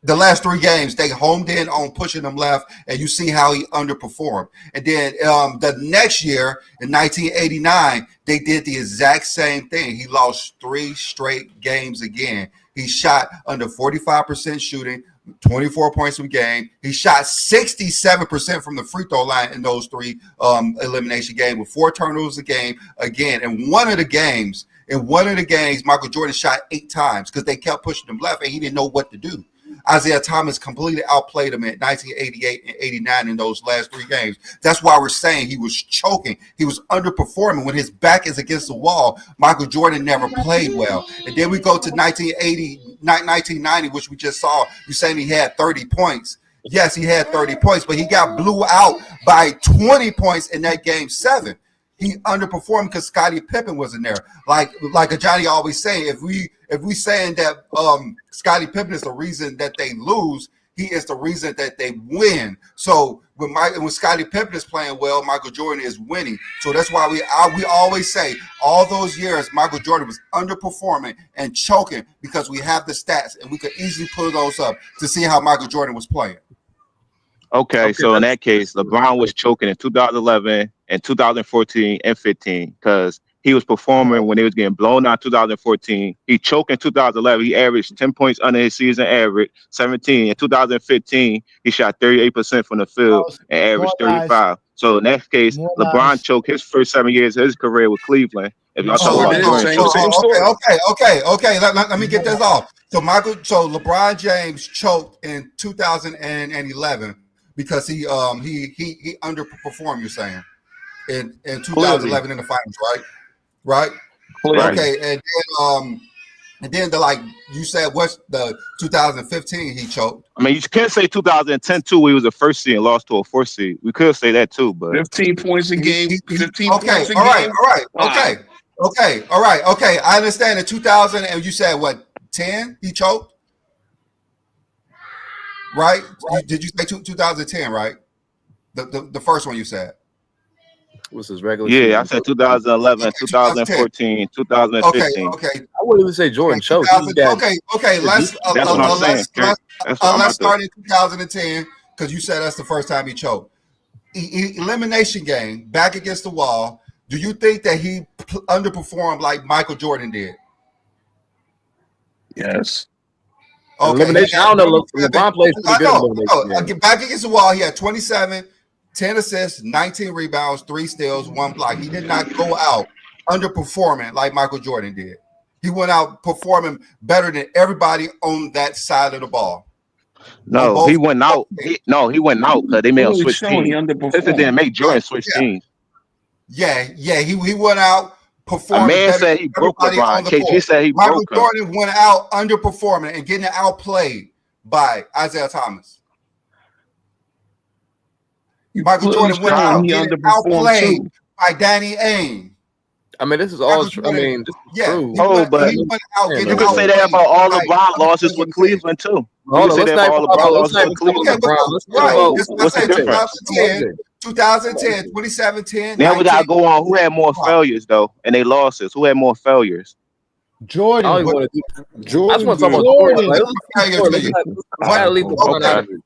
The last 3 games, they homed in on pushing him left, and you see how he underperformed. And then the next year, in 1989, they did the exact same thing. He lost 3 straight games again. He shot under 45% shooting, 24 points per game. He shot 67% from the free throw line in those 3 elimination games with 4 turnovers a game again. And one of the games, Michael Jordan shot 8 times because they kept pushing him left, and he didn't know what to do. Isaiah Thomas completely outplayed him in 1988 and 89 in those last 3 games. That's why we're saying he was choking. He was underperforming. When his back is against the wall, Michael Jordan never played well. And then we go to 1990, which we just saw. You're saying he had 30 points. Yes, he had 30 points, but he got blew out by 20 points in that game 7. He underperformed because Scottie Pippen wasn't there. Like Johnny always saying, if we saying that Scottie Pippen is the reason that they lose, he is the reason that they win. So when Scottie Pippen is playing well, Michael Jordan is winning. So that's why we always say all those years Michael Jordan was underperforming and choking because we have the stats and we could easily pull those up to see how Michael Jordan was playing. Okay, so in that case, LeBron was choking in 2011 and 2014 and 15 because he was performing when they was getting blown out in 2014. He choked in 2011. He averaged 10 points under his season average, 17. In 2015, he shot 38% from the field and averaged 35. So in that case, LeBron choked his first 7 years of his career with Cleveland. If y'all talk about okay. Let me get this off. So LeBron James choked in 2011 because he underperformed. You're saying in 2011 in the finals, right? Okay, and then like you said, what's the 2015 he choked? I mean, you can't say 2010 too. He was a first seed and lost to a 4th seed. We could say that too, but 15 points a game. 15 points a game. All right. I understand. In 2000, and you said what? 10? He choked. Right? Did you say 2010? Right? The first one you said. What's his regular? Yeah, I said 2011, 2014, 2015. Okay. I wouldn't even say Jordan choked. Okay. Let's start in 2010 because you said that's the first time he choked. Elimination game, back against the wall. Do you think that he underperformed like Michael Jordan did? Yes. Okay. Elimination. I don't know. LeBron plays pretty good. Back against the wall, he had 27, 10 assists, 19 rebounds, 3 steals, 1 block. He did not go out underperforming like Michael Jordan did. He went out performing better than everybody on that side of the ball. No, he went out. He went out because they made him switch teams. This didn't make Jordan switch teams. Yeah. He went out performing. A man said he broke LeBron. KG said he broke him. Michael Jordan went out underperforming and getting outplayed by Isaiah Thomas. Michael Jordan went out getting outplayed by Danny Ainge. I mean, this is all true. I mean, this is true. But you can say that about all LeBron losses with Cleveland too. Hold on, let's say all LeBron losses with Cleveland. What's the difference? 2010, 2017. Now we gotta go on. Who had more failures though, and they losses? Who had more failures? Jordan. I just want to talk about Jordan.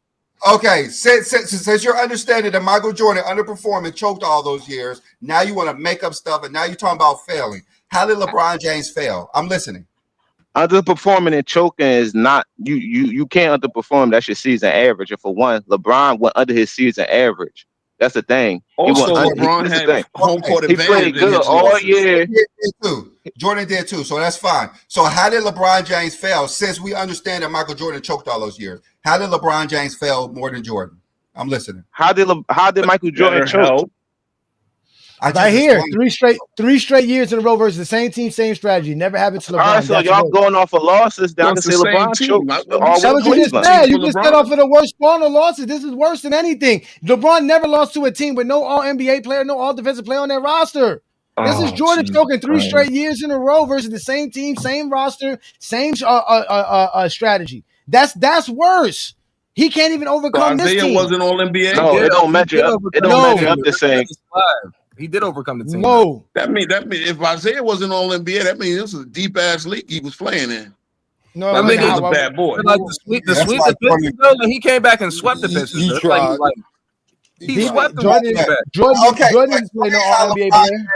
Okay, since you're understanding that Michael Jordan underperformed and choked all those years, now you want to make up stuff, and now you're talking about failing. How did LeBron James fail? I'm listening. Underperforming and choking is not you can't underperform. That's your season average. And for one, LeBron went under his season average. That's the thing. Also, LeBron had home court advantage. He played good all year. Jordan did too, so that's fine. So how did LeBron James fail? Since we understand that Michael Jordan choked all those years, how did LeBron James fail more than Jordan? I'm listening. How did Michael Jordan choke? Right here, three straight years in a row versus the same team, same strategy. Never happened to LeBron. All right, so y'all going off of losses. Then I can say LeBron choked all That with was you just Cleveland. said. You just said off of the worst spawn of losses. This is worse than anything. LeBron never lost to a team with no all NBA player, no all defensive player on their roster. This is Jordan choking 3 straight years in a row versus the same team, same roster, same strategy. That's worse. He can't even overcome this team. Isaiah wasn't all NBA. No, it don't measure up. It don't measure up the same. He did overcome the team. No, that mean if Isaiah wasn't all NBA, that means this was a deep ass league he was playing in. No, I mean, he was a bad boy. Like the sweep the Pistons, though, and he came back and swept the Pistons. He tried. He swept the Jordan didn't play no all NBA player.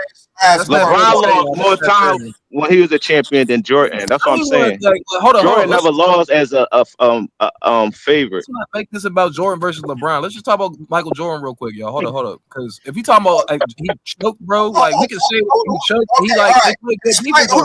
LeBron lost more time when he was a champion than Jordan. That's what I'm saying. Jordan never lost as a favorite. Let's not make this about Jordan versus LeBron. Let's just talk about Michael Jordan real quick, y'all. Hold up. Because if you talking about he choked, bro, like we can say he choked. He like who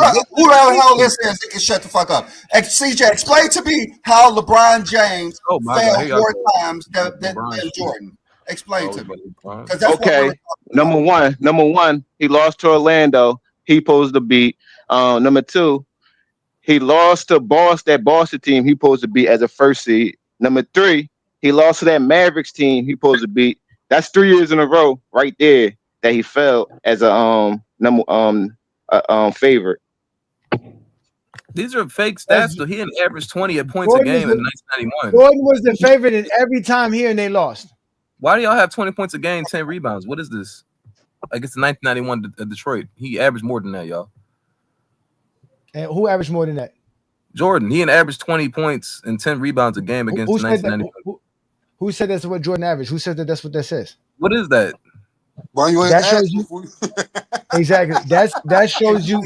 the hell this is? He can shut the fuck up. CJ, explain to me how LeBron James failed more times than Jordan. Explain to me. Okay, number one, he lost to Orlando. He supposed to beat. Number two, he lost to that Boston team. He supposed to beat as a first seed. Number three, he lost to that Mavericks team. He supposed to beat. That's 3 years in a row, right there, that he fell as a favorite. These are fake stats. So he had averaged 20 points a game in 1991. Jordan was the favorite in every time here, and they lost. Why do y'all have 20 points a game, 10 rebounds? What is this? Like it's 1991 Detroit. He averaged more than that, y'all. And who averaged more than that? Jordan. He averaged 20 points and 10 rebounds a game against 1991. Who said that's what Jordan averaged? Who said that's what that says? What is that? Why you that shows you exactly. That shows you.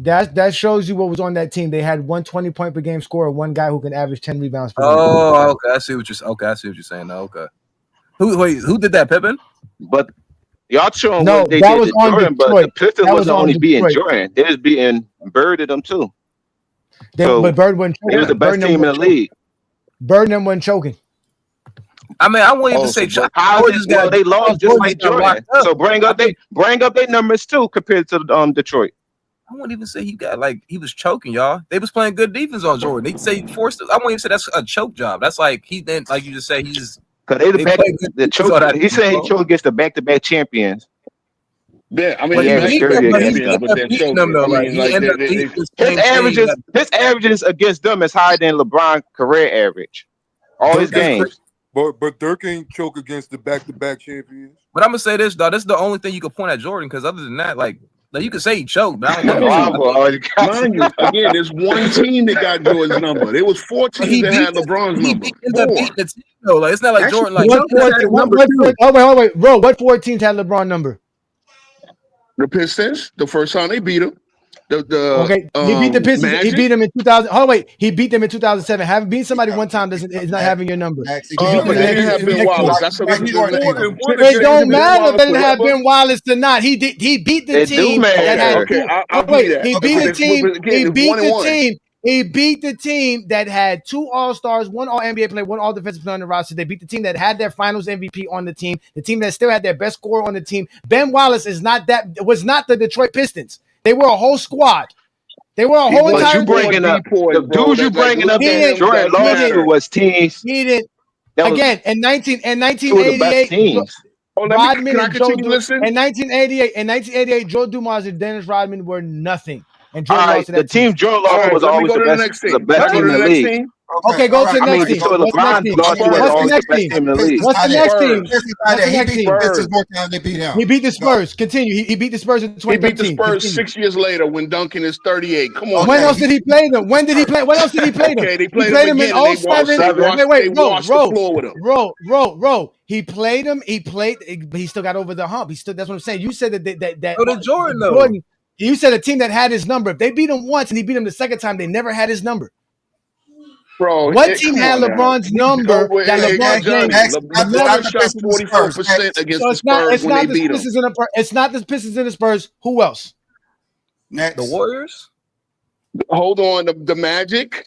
That shows you what was on that team. They had 1 20-point per game scorer, one guy who can average 10 rebounds per game. Oh, okay. I see what you're saying now. Okay. Who did that, Pippen? But y'all showing no, what they that did was to on Jordan, Detroit. but the Pistons wasn't only beating Detroit. Jordan. They was beating Bird at them too. But Bird wasn't choking. He was the best team in the league. Bird and them wasn't choking. I mean, I wouldn't even say they lost just like Jordan. So bring up their numbers too compared to Detroit. I wouldn't even say he was choking, y'all. They was playing good defense on Jordan. They'd say he forced it. I wouldn't even say that's a choke job. That's like he then, like you just say, he's because the choke. He said he choked against the back-to-back champions. Yeah, I mean, his averages against them is higher than LeBron's career average. All his games. But Dirk ain't choke against the back-to-back champions. But I'm gonna say this, though. This is the only thing you could point at Jordan, because other than that, like you could say he choked, but I don't know. Mind you, again, there's one team that got Jordan's number. There was 4 teams that had LeBron's number. The team, though. Like, it's not like Jordan. Like wait, bro. What 4 teams had LeBron number? The Pistons, the first time they beat him. He beat the Pistons. Magic. He beat them in 2000. Oh wait, he beat them in 2007. Having beaten somebody one time is not having your number. It don't matter if it had Ben Wallace or not. He beat the team that had. He beat the team. He beat the team that had 2 All-Stars, 1 All-NBA player, 1 All-Defensive player on the roster. They beat the team that had their Finals MVP on the team. The team that still had their best scorer on the team. Ben Wallace was not the Detroit Pistons. They were a whole squad. They were a whole entire. You bringing up the dudes you bringing up that Jordan lost to was teams. He didn't. Again, in 1988. Rodman and Joe Dumars. In 1988, Joe Dumars and Dennis Rodman were nothing. And Jordan lost to that team. Jordan lost was always the best team in the league. Okay, go to the next team. What's the next team? He beat the Spurs. Continue. He beat the Spurs in 2013. He beat the Spurs 6 years later when Duncan is 38. Come on. When else did he play them? When did he play? What else did he play them? Okay, they played them in 07. Wait, Ro. He played him. He still got over the hump. That's what I'm saying. You said that. Go to Jordan though. You said a team that had his number. If they beat him once and he beat him the second time, they never had his number. Bro, what team had LeBron's number that LeBron James? LeBron shot 44% against the Spurs when they beat him. It's not the Pistons and the Spurs. Who else? Next. The Warriors? Hold on. The Magic?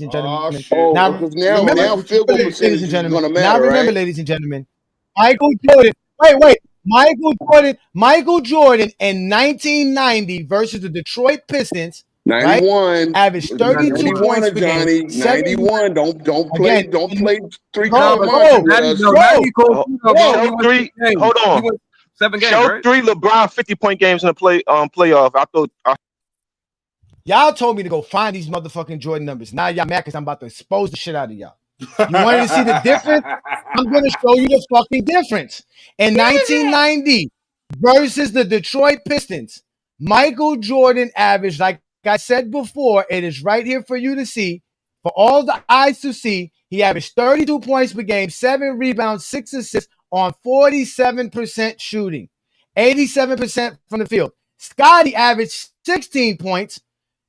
ladies and gentlemen. Oh, because now remember, field goal ladies percentage and is gentlemen. going to Now matter, remember, right? ladies and gentlemen. Michael Jordan. Wait. Michael Jordan in 1990 versus the Detroit Pistons. 91. Right? Averaged 32 points per game. Johnny. 91. Don't play three bro, color market with us. Show three. Hold on. 7 games, Show right? 3 LeBron 50-point games in the playoff. I thought. Y'all told me to go find these motherfucking Jordan numbers. Now y'all mad because I'm about to expose the shit out of y'all. You wanted to see the difference? I'm going to show you the fucking difference. In 1990 versus the Detroit Pistons, Michael Jordan averaged, like I said before, it is right here for you to see, for all the eyes to see. He averaged 32 points per game, 7 rebounds, 6 assists on 47% shooting, 87% from the field. Scotty averaged 16 points,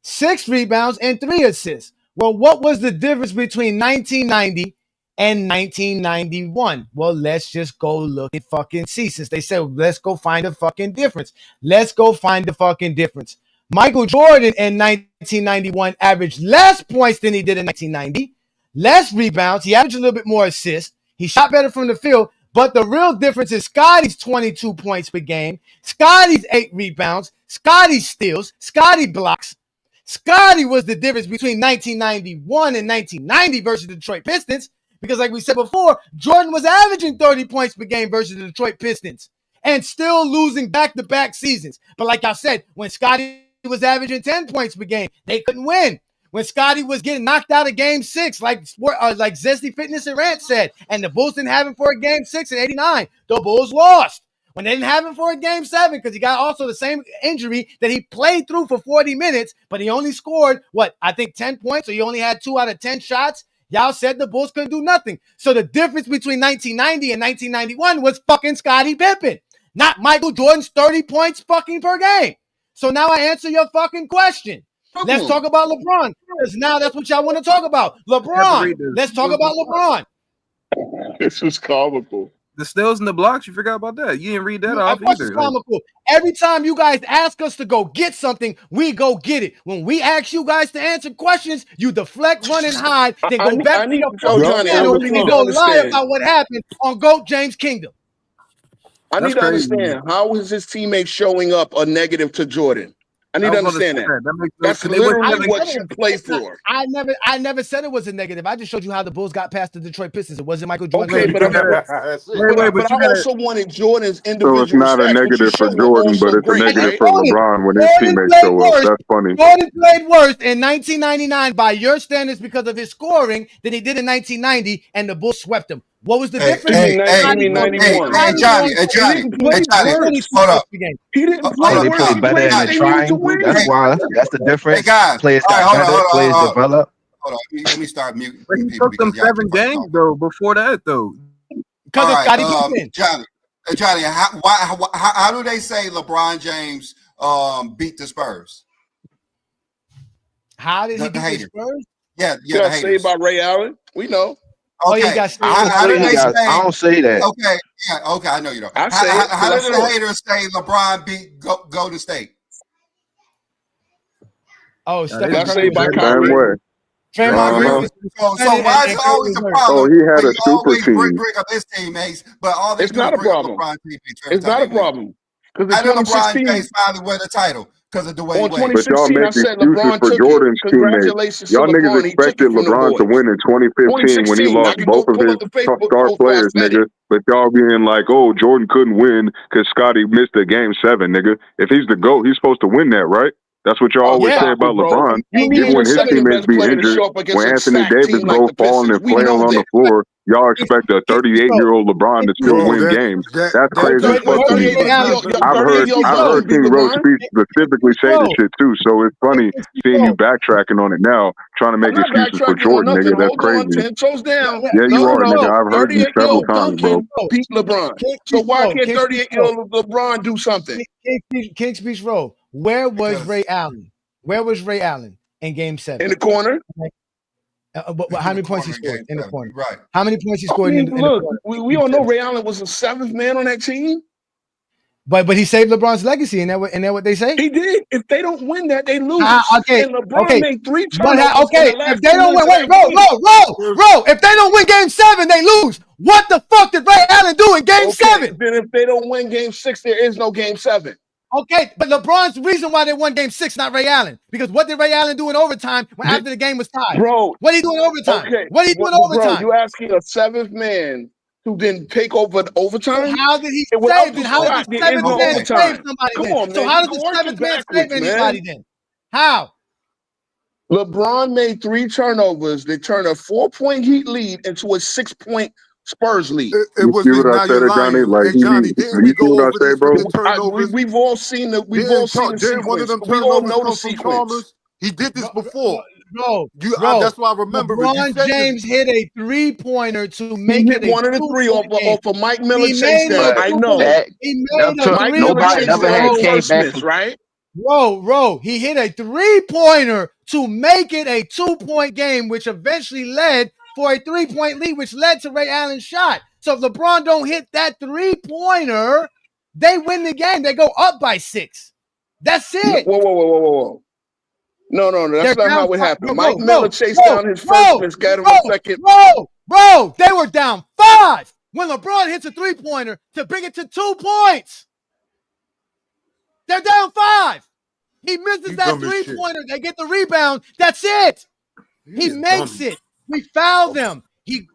6 rebounds, and 3 assists. Well, what was the difference between 1990 and 1991? Well, let's just go look and fucking see. Since they said, let's go find a fucking difference. Let's go find the fucking difference. Michael Jordan in 1991 averaged less points than he did in 1990, less rebounds. He averaged a little bit more assists. He shot better from the field. But the real difference is Scotty's 22 points per game, Scotty's 8 rebounds, Scotty's steals, Scotty blocks. Scotty was the difference between 1991 and 1990 versus the Detroit Pistons. Because like we said before, Jordan was averaging 30 points per game versus the Detroit Pistons and still losing back-to-back seasons. But like I said, when Scotty was averaging 10 points per game, they couldn't win. When Scotty was getting knocked out of Game 6, like Zesty Fitness and Rant said, and the Bulls didn't have him for a Game 6 in 89, the Bulls lost. When they didn't have him for a Game 7, because he got also the same injury that he played through for 40 minutes, but he only scored, 10 points, so he only had 2 out of 10 shots. Y'all said the Bulls couldn't do nothing. So the difference between 1990 and 1991 was fucking Scottie Pippen, not Michael Jordan's 30 points fucking per game. So now I answer your fucking question. Let's talk about LeBron, because now that's what y'all want to talk about. LeBron. Let's talk about LeBron. This is comical. The steals and the blocks, you forgot about that. You didn't read that off either. Comical. Every time you guys ask us to go get something, we go get it. When we ask you guys to answer questions, you deflect, run, and hide, then go back to your channel and go lie about what happened on GOAT James Kingdom. I need to understand, how is his teammate showing up a negative to Jordan? I need to understand that. That's literally what you play for. I never said it was a negative. I just showed you how the Bulls got past the Detroit Pistons. It wasn't Michael Jordan. Okay, but I also wanted Jordan's individual. So it's not a negative for Jordan, but it's a negative for LeBron when his teammates show up. That's funny. Jordan played worse in 1999 by your standards because of his scoring than he did in 1990, and the Bulls swept him. What was the difference? Hey, Johnny, hold up. He didn't They played better in the triangle. That's why. That's the difference. Hey, guys. Players got better. Players develop. Hold on. Let me start muting But he people. took them 7 games, though, before that, though. Because of Scottie Pippen. Johnny, how do they say LeBron James beat the Spurs? How did he beat the Spurs? Yeah, he got saved by Ray Allen. We know. Okay. How do they say? I don't say that. Okay, yeah, okay, I know you don't. How did the haters say LeBron beat Golden State? Oh, that's saved by Kyrie. So why is it always a problem? Oh, he had a super team. Bring up his teammates, but all they it's do not is a bring problem. up LeBron teammates. It's not a problem. I know LeBron James finally won the title because of the way he won. But y'all make excuses for Jordan's teammates. Y'all niggas expected LeBron to win in 2015 when he lost both of his star players, nigga. But y'all being like, oh, Jordan couldn't win because Scotty missed a Game 7, nigga. If he's the GOAT, he's supposed to win that, right? That's what y'all always say about LeBron. Even when his teammates be injured, when Anthony Davis go falling and flailing on the floor, y'all expect a 38-year-old LeBron to still win games. That's crazy as fuck to me. I've heard King Rose speak specifically say this shit too, so it's funny seeing you backtracking on it now, trying to make excuses for Jordan, nigga. That's crazy. 10 toes down. Yeah, you are, nigga. I've heard you several times, bro. Beat LeBron. So why can't 38-year-old LeBron do something? King Speech Road. Where was Ray Allen? Where was Ray Allen in Game 7? In the corner. How many points he scored in the corner? Right. How many points he scored in the corner? We all know Ray Allen was the 7th man on that team. But he saved LeBron's legacy, and that what they say? He did. If they don't win that, they lose. Okay, And LeBron okay. made 3 But turnovers in the if last they 2 don't win, minutes of that game. Ro, if they don't win Game 7, they lose. What the fuck did Ray Allen do in Game 7? Then if they don't win Game 6, there is no Game 7. Okay, but LeBron's reason why they won Game 6, not Ray Allen, because what did Ray Allen do in overtime after the game was tied? Bro, what did he do in overtime? Okay, what did he do in overtime? Bro, you asking a 7th man who didn't take over the overtime? So how did he save it? How did the 7th man save somebody Come then? on, So man. how did the 7th man save anybody then? How? LeBron made 3 turnovers. They turned a 4-point Heat lead into a 6-point Spurs lead. It was see what I said, Johnny? Like, Johnny, didn't we go over this with the turnovers? We've all seen the Didn't one of them we all turnovers know the come from sequence. Chalmers? He did this before. Bro, that's why I remember. LeBron James hit a 3-pointer to make He it hit one of the 3 off of Mike Miller He chase made down. I know. He made a Mike Miller chase down first miss, right? Bro, he hit a 3-pointer to make it a 2-point game, which eventually led for a 3-point lead, which led to Ray Allen's shot. So if LeBron don't hit that 3-pointer, they win the game. They go up by 6. That's it. Whoa. No, that's not how it happened. Mike Miller chased down his first miss, got him a second. Bro, they were down 5 when LeBron hits a 3-pointer to bring it to 2 points. They're down 5. He misses that 3-pointer. They get the rebound. That's it. He makes it. We foul them.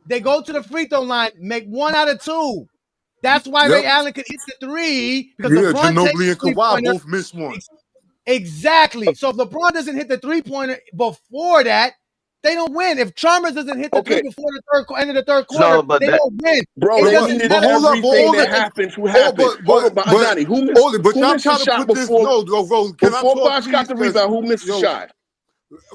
They go to the free throw line, make 1 out of 2. That's why Ray Allen could hit the 3 because LeBron Ginobili and Kawhi both missed 1. Exactly. So if LeBron doesn't hit the 3-pointer before that, they don't win. If Chalmers doesn't hit the 3 before the end of the third quarter, they don't win. Bro, they needed everything that happened to happen. Johnny, who missed the shot before? Before Bosh got the rebound, who missed the shot?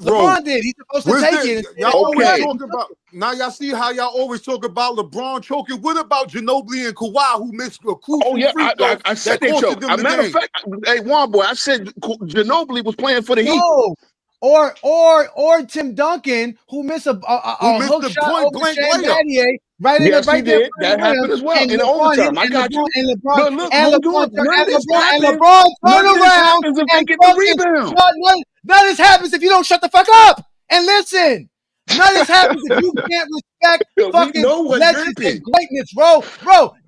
LeBron did. He's supposed to take it. Y'all always talk about, now y'all see how y'all always talk about LeBron choking. What about Ginobili and Kawhi who missed a crucial free throw? I said they choked. As a matter of fact, hey, Juan boy, I said Ginobili was playing for the Heat. Or Tim Duncan who missed a hook shot over Shane Battier right in the right there. That happened as well in overtime. I got you. And LeBron None turn around if they get the rebound. None of this happens if you don't shut the fuck up and listen. None of this happens if you can't respect fucking legends and greatness, bro.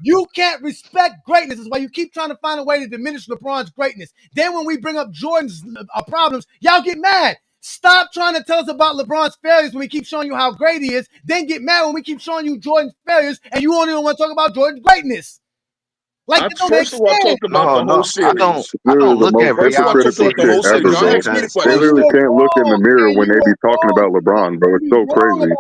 You can't respect greatness. That's why you keep trying to find a way to diminish LeBron's greatness. Then when we bring up Jordan's problems, y'all get mad. Stop trying to tell us about LeBron's failures when we keep showing you how great he is. Then get mad when we keep showing you Jordan's failures and you only want to talk about Jordan's greatness. Like, first of all, I talked about the whole series. I don't look at hypocritical shit ever, bro. They really can't look in the mirror when they be talking about LeBron, bro. It's so crazy.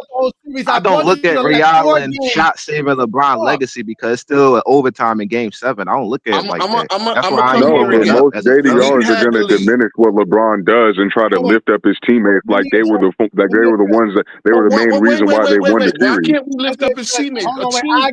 I don't look at Ray Allen shot saving LeBron legacy because it's still an overtime in Game 7. I don't look at it like that. That's why I know, but most JDRs are going to diminish what LeBron does and try to lift up his teammates like they were the ones that they were the main reason why they won the series. Why can't we lift up his teammates? I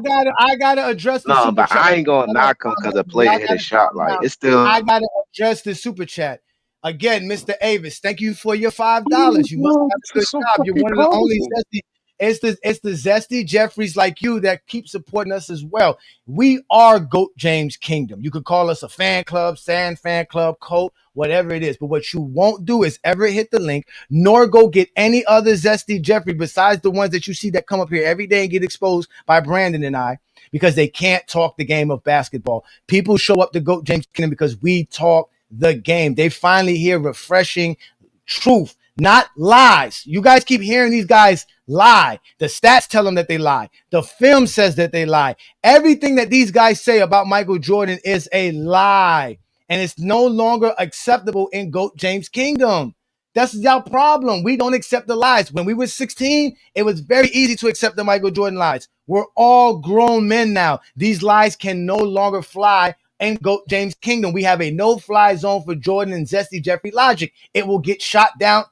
gotta address the super chat. I ain't gonna knock him because a player hit a shot. Like it's still. I gotta address the super chat again, Mr. Avis. Thank you for your $5. You must have a good job. You're one of the only zesty. It's the zesty Jeffries like you that keep supporting us as well. We are GOAT James Kingdom. You could call us a fan club, Sand fan club, cult, whatever it is. But what you won't do is ever hit the link, nor go get any other zesty Jeffrey besides the ones that you see that come up here every day and get exposed by Brandon and I, because they can't talk the game of basketball. People show up to GOAT James Kingdom because we talk the game. They finally hear refreshing truth, not lies. You guys keep hearing these guys lie. The stats tell them that they lie. The film says that they lie. Everything that these guys say about Michael Jordan is a lie. And it's no longer acceptable in GOAT James Kingdom. That's our problem. We don't accept the lies. When we were 16, it was very easy to accept the Michael Jordan lies. We're all grown men now. These lies can no longer fly in GOAT James Kingdom. We have a no-fly zone for Jordan and Zesty Jeffrey logic. It will get shot down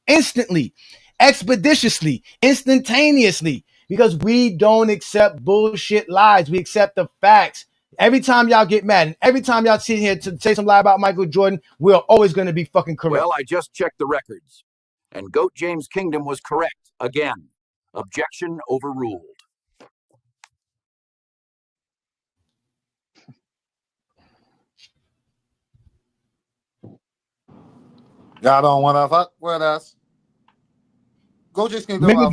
instantly, expeditiously, instantaneously, because we don't accept bullshit lies. We accept the facts. Every time y'all get mad and every time y'all sit here to say some lie about Michael Jordan, we're always going to be fucking correct. Well, I just checked the records, and GOAT James Kingdom was correct again. Objection overruled. Y'all don't want to fuck with us. Go just came down.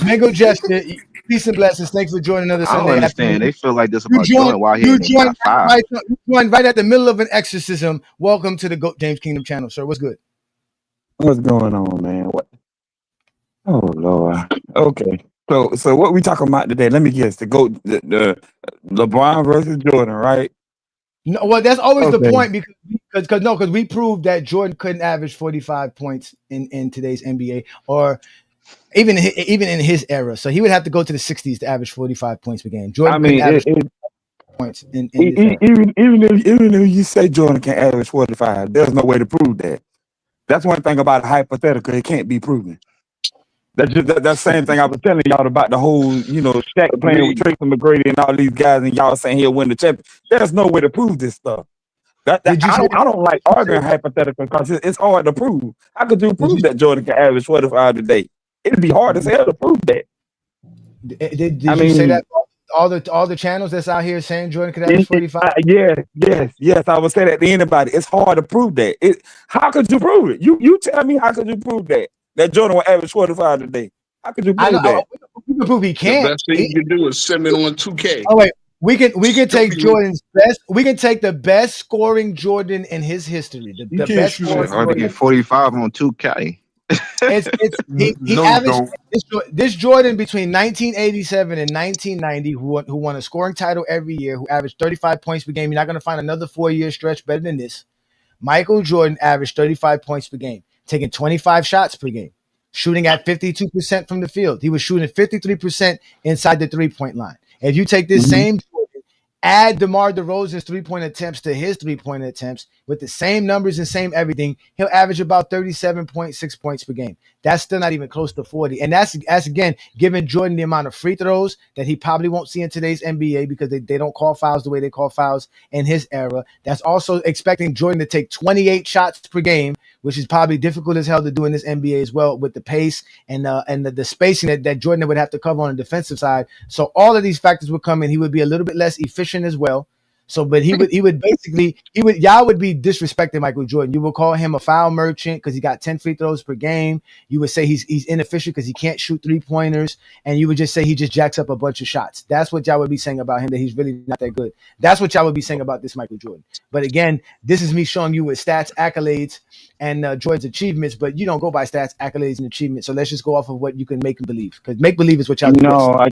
Mango Gesture, peace and blessings. Thanks for joining another I don't Sunday understand. afternoon. They feel like this You about Jordan while he ain't got five. you joined right at the middle of an exorcism. Welcome to the GOAT James Kingdom channel, sir. What's good? What's going on, man? What? Oh Lord. Okay. So what we talking about today? Let me guess. The LeBron versus Jordan, right? No, well, that's always the point because we proved that Jordan couldn't average 45 points in today's NBA or even in his era. So he would have to go to the 60s to average 45 points per game. Jordan couldn't average points in this era. Even if you say Jordan can average 45, there's no way to prove that. That's one thing about a hypothetical; it can't be proven. That's just that same thing I was telling y'all about the whole, Shaq playing with Tracy McGrady and all these guys, and y'all saying he'll win the championship. There's no way to prove this stuff. I don't like arguing hypothetical because it's hard to prove. How could you prove that Jordan can average 45 today? It'd be hard as hell to prove that. Did you say that all the channels that's out here saying Jordan could average 45? Yes. I would say that to anybody. It's hard to prove that. How could you prove it? You tell me, how could you prove that Jordan will average 45 today? How could you prove that? We can prove he can't. The best thing you can do is send it on 2K. Oh wait, we can take Jordan's best. We can take the best scoring Jordan in his history. The best scoring. Hard to get 45 on 2K. He averaged this Jordan between 1987 and 1990, who won a scoring title every year, who averaged 35 points per game. You're not going to find another 4-year stretch better than this. Michael Jordan averaged 35 points per game, taking 25 shots per game, shooting at 52% from the field. He was shooting 53% inside the 3-point line. If you take this same Jordan, add DeMar DeRozan's 3-point attempts to his 3-point attempts with the same numbers and same everything, he'll average about 37.6 points per game. That's still not even close to 40. And that's again, giving Jordan the amount of free throws that he probably won't see in today's NBA because they don't call fouls the way they call fouls in his era. That's also expecting Jordan to take 28 shots per game, which is probably difficult as hell to do in this NBA as well with the pace and the spacing that Jordan would have to cover on the defensive side. So all of these factors would come in. He would be a little bit less efficient as well. So, but y'all would be disrespecting Michael Jordan. You would call him a foul merchant because he got 10 free throws per game. You would say he's inefficient because he can't shoot 3-pointers, and you would just say he just jacks up a bunch of shots. That's what y'all would be saying about him, that he's really not that good. That's what y'all would be saying about this Michael Jordan. But again, this is me showing you with stats, accolades, and Jordan's achievements. But you don't go by stats, accolades, and achievements. So let's just go off of what you can make believe, because make believe is what y'all do.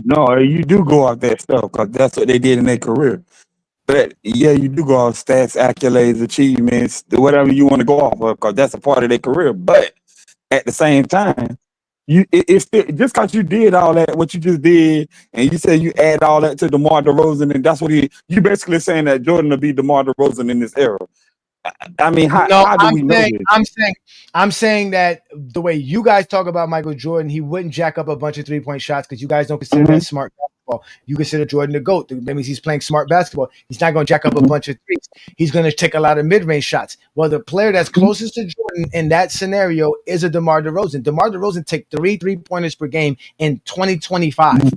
No, you do go off that stuff because that's what they did in their career. But yeah, you do go off stats, accolades, achievements, whatever you want to go off of, because that's a part of their career. But at the same time, it's still, just because you did all that, what you just did, and you say you add all that to DeMar DeRozan, and that's what you basically saying that Jordan will be DeMar DeRozan in this era. I mean, how do we know this? I'm saying that the way you guys talk about Michael Jordan, he wouldn't jack up a bunch of 3-point shots because you guys don't consider that smart basketball. You consider Jordan the GOAT. That means he's playing smart basketball. He's not going to jack up a bunch of threes. He's going to take a lot of mid-range shots. Well, the player that's closest to Jordan in that scenario is a DeMar DeRozan. DeMar DeRozan take 3-pointers per game in 2025.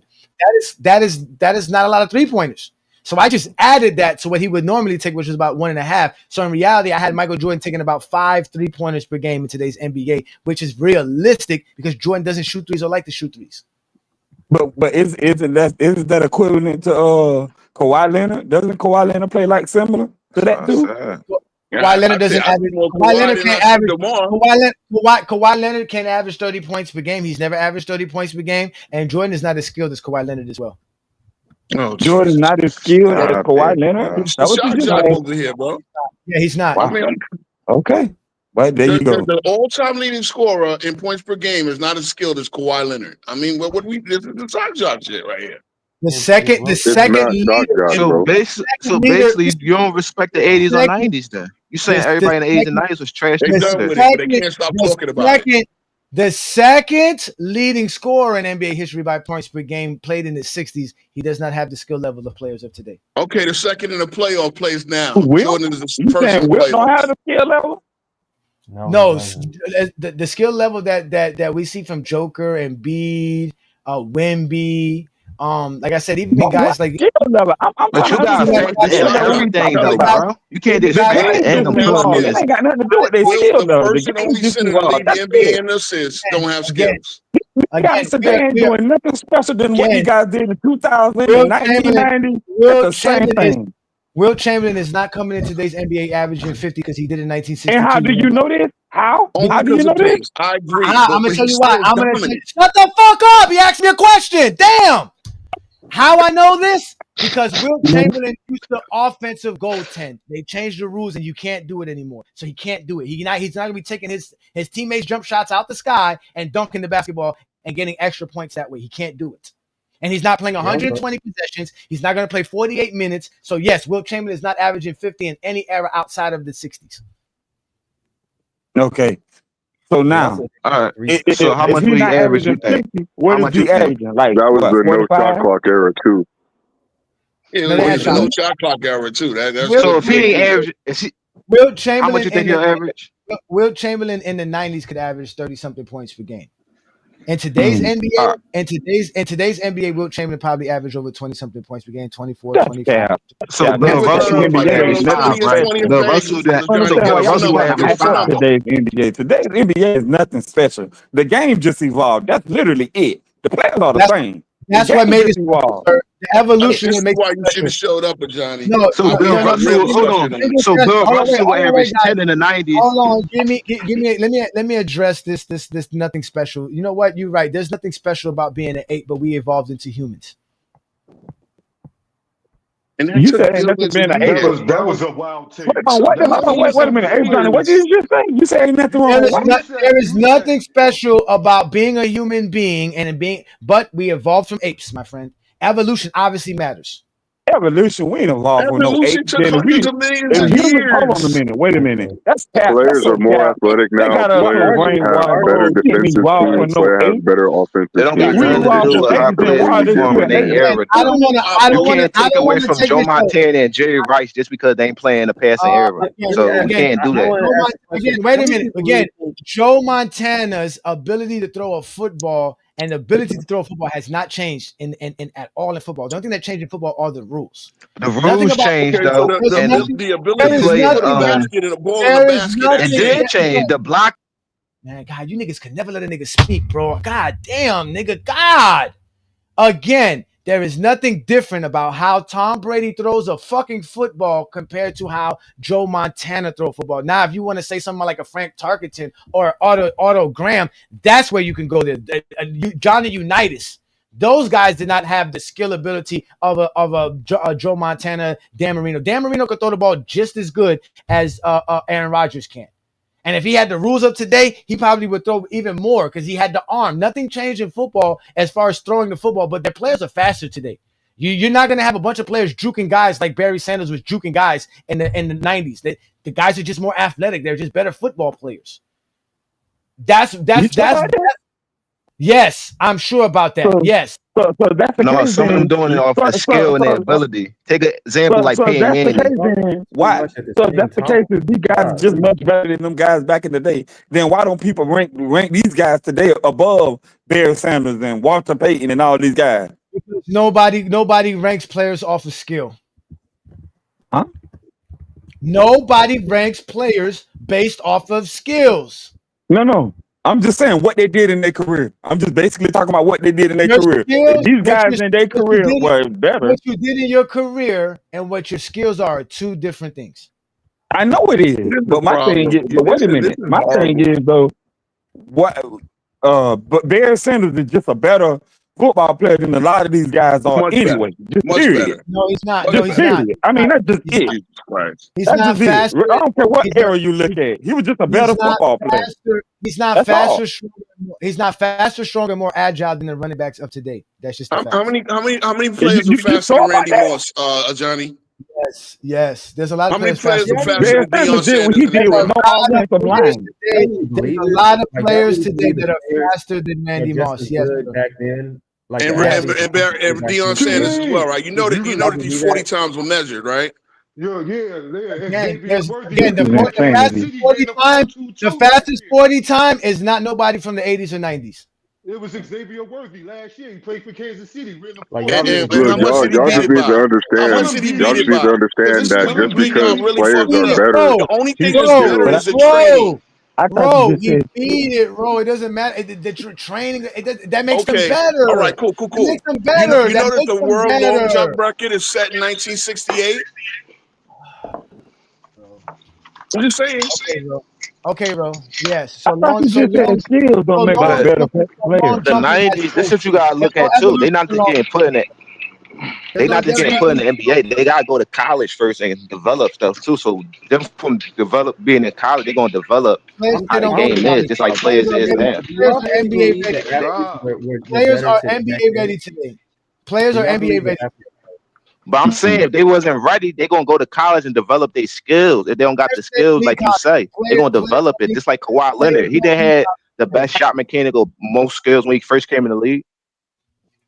That is not a lot of 3-pointers. So I just added that to what he would normally take, which was about 1.5. So in reality, I had Michael Jordan taking about 5 3-pointers per game in today's NBA, which is realistic because Jordan doesn't shoot threes or like to shoot threes. But isn't that equivalent to Kawhi Leonard? Doesn't Kawhi Leonard play like similar to that too? Kawhi Leonard doesn't average. Kawhi Leonard can't average. Kawhi Leonard can't average 30 points per game. He's never averaged 30 points per game, and Jordan is not as skilled as Kawhi Leonard as well. Oh, Jordan's not as skilled as Kawhi Leonard. Over here, bro. Yeah, he's not. I mean, okay. But there you go. The all-time leading scorer in points per game is not as skilled as Kawhi Leonard. I mean, this is the sock job shit right here. The second leader. So basically, you don't respect the 80s or 90s then. You saying everybody in the 80s and 90s was trash? They done with it, but they can't stop talking about it. The second leading scorer in NBA history by points per game played in the 60s. He does not have the skill level of players of today. Okay, the second in the playoff plays now. Jordan is the first. Will don't have the skill level. No, the skill level that we see from Joker and Embiid, Wemby, Like I said, even guys like skill level. I'm But you trying to gotta understand factor in what we everything talking though, about. bro. You can't just The factor game in just them Now, 12 evolved. It minutes. ain't got nothing to do with their Will, skill the level. The first and game only just center to evolved. lead That's the it. NBA in assists don't have again, skills. We got Sedan doing nothing special than what you guys did in 2000 and Will Chamberlain, 1990. It's Will the same Chamberlain is thing. Will Chamberlain is not coming in today's NBA averaging 50 because he did in 1962. And how do you know this? How? Only How do you because know of this? pace. I agree, I'm but gonna tell he's you why. still I'm gonna dominant. shut the fuck up. He asked me a question. Damn. How I know this? Because Will Chamberlain used the offensive goaltend. They changed the rules and you can't do it anymore. So he can't do it. He's not gonna be taking his teammates' jump shots out the sky and dunking the basketball and getting extra points that way. He can't do it. And he's not playing 120 possessions. He's not going to play 48 minutes. So, yes, Will Chamberlain is not averaging 50 in any era outside of the 60s. Okay. So now, All right. So how if much he's will he not average, you averaging think? 50, what How is much you he think? averaging? Like, That was what, the no shot 45? clock era too. Yeah, No, it was that's the no right. shot clock era too. That's So if he ain't average, Will how Chamberlain much you think in he'll average? Will Chamberlain in the 90s could average 30-something points per game. In today's NBA, in today's NBA, Will Chamberlain probably averaged over 20-something points per game, 24, That's 25. cap. So Yeah, Bill that's Russell will NBA probably average ain't nothing 5, right? 20 Bill Vegas, Russell that. I So Johnny. understand Bill why Give us a y'all be Russell will number. trying to Give average hype us a up 5. number. today's NBA. Today's NBA is nothing special. The game just evolved. That's literally it. The players are the same. The That's what game made just it evolved. the evolution This that is makes why it you should special. have showed up, Johnny. No, So I Bill would have Russell, really hold on. questioned him. So Bill Hold on, wait, Russell will average guys. 10 in the 90s. Hold on, give me. Let me address this nothing special. You know what? You're right. There's nothing special about being an ape, but we evolved into humans. And that You took said ain't nothing billions of being an ape. years, That bro. was a wild take. Wait, hold Took on, billions wait a of minute. Hey, Johnny, what years. did you just say? You said ain't nothing wrong with what? There is nothing special about being a human being but we evolved from apes, my friend. Evolution obviously matters. Evolution, we ain't involved with no Evolution ape. took Then hundreds of millions if of humans, hold on a years. minute, wait a minute. That's cap. That's Players so are more cap. athletic They now. got us so Players have better brainwashed. We ain't defensive evolved for schemes. no Player has ape. better offensive They don't got schemes. We nothing to evolved do from with how apes, then players why is this perform still in their ape? era, I though. don't want You can't take away to from take Joe this. Montana and Jerry Rice just because they ain't playing the passing era. So you can't do that. Wait a minute. Again, Joe Montana's ability to throw a football and the ability to throw a football has not changed in at all in football. The only thing that changed in football are the rules. The Nothing rules about changed Okay, so though, and the the ability to play put a basket and a ball in the there is basket that it nothing. did changed. change. The block. Man, God, you niggas could never let a nigga speak, bro. God damn, nigga. God. Again, there is nothing different about how Tom Brady throws a fucking football compared to how Joe Montana throw a football. Now, if you want to say something like a Frank Tarkenton or Otto Graham, that's where you can go there. Johnny Unitas. Those guys did not have the skill ability of a Joe Montana, Dan Marino. Dan Marino could throw the ball just as good as Aaron Rodgers can. And if he had the rules of today, he probably would throw even more because he had the arm. Nothing changed in football as far as throwing the football, but their players are faster today. You're not going to have a bunch of players juking guys like Barry Sanders was juking guys in the 90s. The guys are just more athletic. They're just better football players. That's yes, I'm sure about that. Yes. So that's the No, case. some of them doing it off their skill and their ability. Take an example like Peyton that's the Manning. case. Then why? So that's the case. Is these guys are just much better than them guys back in the day? Then why don't people rank these guys today above Barry Sanders and Walter Payton and all these guys? Because nobody ranks players off of skill. Huh? Nobody ranks players based off of skills. No. I'm just saying what they did in their career. I'm just basically talking about what they did in their Your career. skills, These guys in their career were better. What you did in your career and what your skills are two different things. I know it is, but my thing is, but wait a minute. My thing is though, what? But Barry Sanders is just a better football player than a lot of these guys are Much anyway. better. Just Much period. better. No, he's not. Much No, better. he's not. Period. I mean, that's just it. Jesus Christ. He's That's not just faster. it. I don't care what era you look at. He was just a better football player. He's not That's faster. all. He's not faster, stronger, more agile than the running backs of today. That's just the fact. How many players are faster than Randy Moss, Johnny? Yes. There's a lot of How many players players are faster. faster than Deion Sanders? There's a lot of players today that are faster than Randy Moss. Yes. Back then, like And Deion Sanders as well, right? You know that these 40 times were measured, right? The fastest 40 time is not nobody from the 80s or 90s. It was Xavier Worthy last year. He played for Kansas City. And how Look, much did he y'all beat just it need to by? How much understand. did he Y'all beat just it need to by? Because understand this is that what just bring y'all because really players fucked are up. better, The only thing that's still. better is the training. I thought Bro, you just he said beat it, bro. It doesn't matter. The training that makes them Okay. better. All right. Cool. That makes them You better. know That that makes the them world long jump better. record is set in 1968. I'm just saying. Okay, bro. Yes. I thought you just said skills don't make them better players. The 90s, this is what you gotta look at too. They not just getting put in it. They not just getting put in the NBA. They gotta go to college first and develop stuff too. So them from being in college, they're gonna develop how the game is, just like players is now. Players are NBA ready. Players are NBA ready today. Players are NBA ready. But I'm saying if they wasn't ready, they're gonna go to college and develop their skills. If they don't got the skills, like you say, they're gonna develop it. Just like Kawhi Leonard. He didn't have the best shot mechanic or most skills when he first came in the league.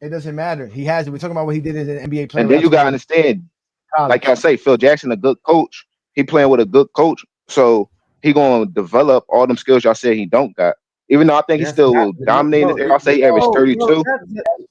It doesn't matter. He has it. We're talking about what he did as an NBA player. And then you gotta understand, like I say, Phil Jackson, a good coach. He playing with a good coach, so he gonna develop all them skills y'all said he don't got. Even though I think he still will dominate this. I'll say he averaged 32.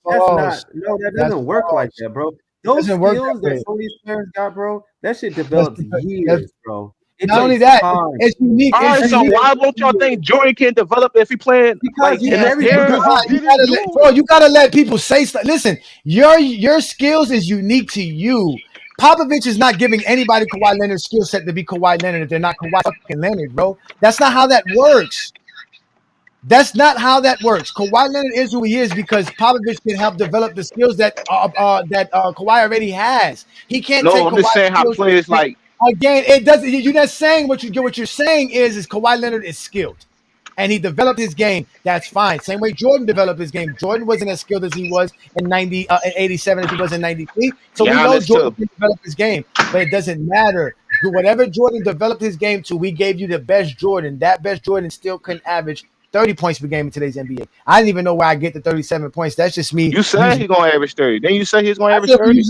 That doesn't work like that, bro. Those skills that some of these players got, bro, that shit develops years, bro. Not only that, it's unique. All right, so why won't y'all think Jordan can develop if he playing like in this era? You gotta let people say stuff. Listen, your skills is unique to you. Popovich is not giving anybody Kawhi Leonard's skill set to be Kawhi Leonard if they're not Kawhi fucking Leonard, bro. That's not how that works. That's not how that works. Kawhi Leonard is who he is because Popovich can help develop the skills that Kawhi already has. He can't take No, I'm Kawhi's just saying how skills. players like. Again, it doesn't. You're not saying what you're saying is Kawhi Leonard is skilled, and he developed his game. That's fine. Same way Jordan developed his game. Jordan wasn't as skilled as he was in 87 as he was in 93. So we know Giannis Jordan too. developed his game, but it doesn't matter. Whatever Jordan developed his game to, we gave you the best Jordan. That best Jordan still couldn't average 30 points per game in today's NBA. I didn't even know where I get the 37 points. That's just me. You said he's gonna average 30. Then you say he's gonna average Yeah, 30.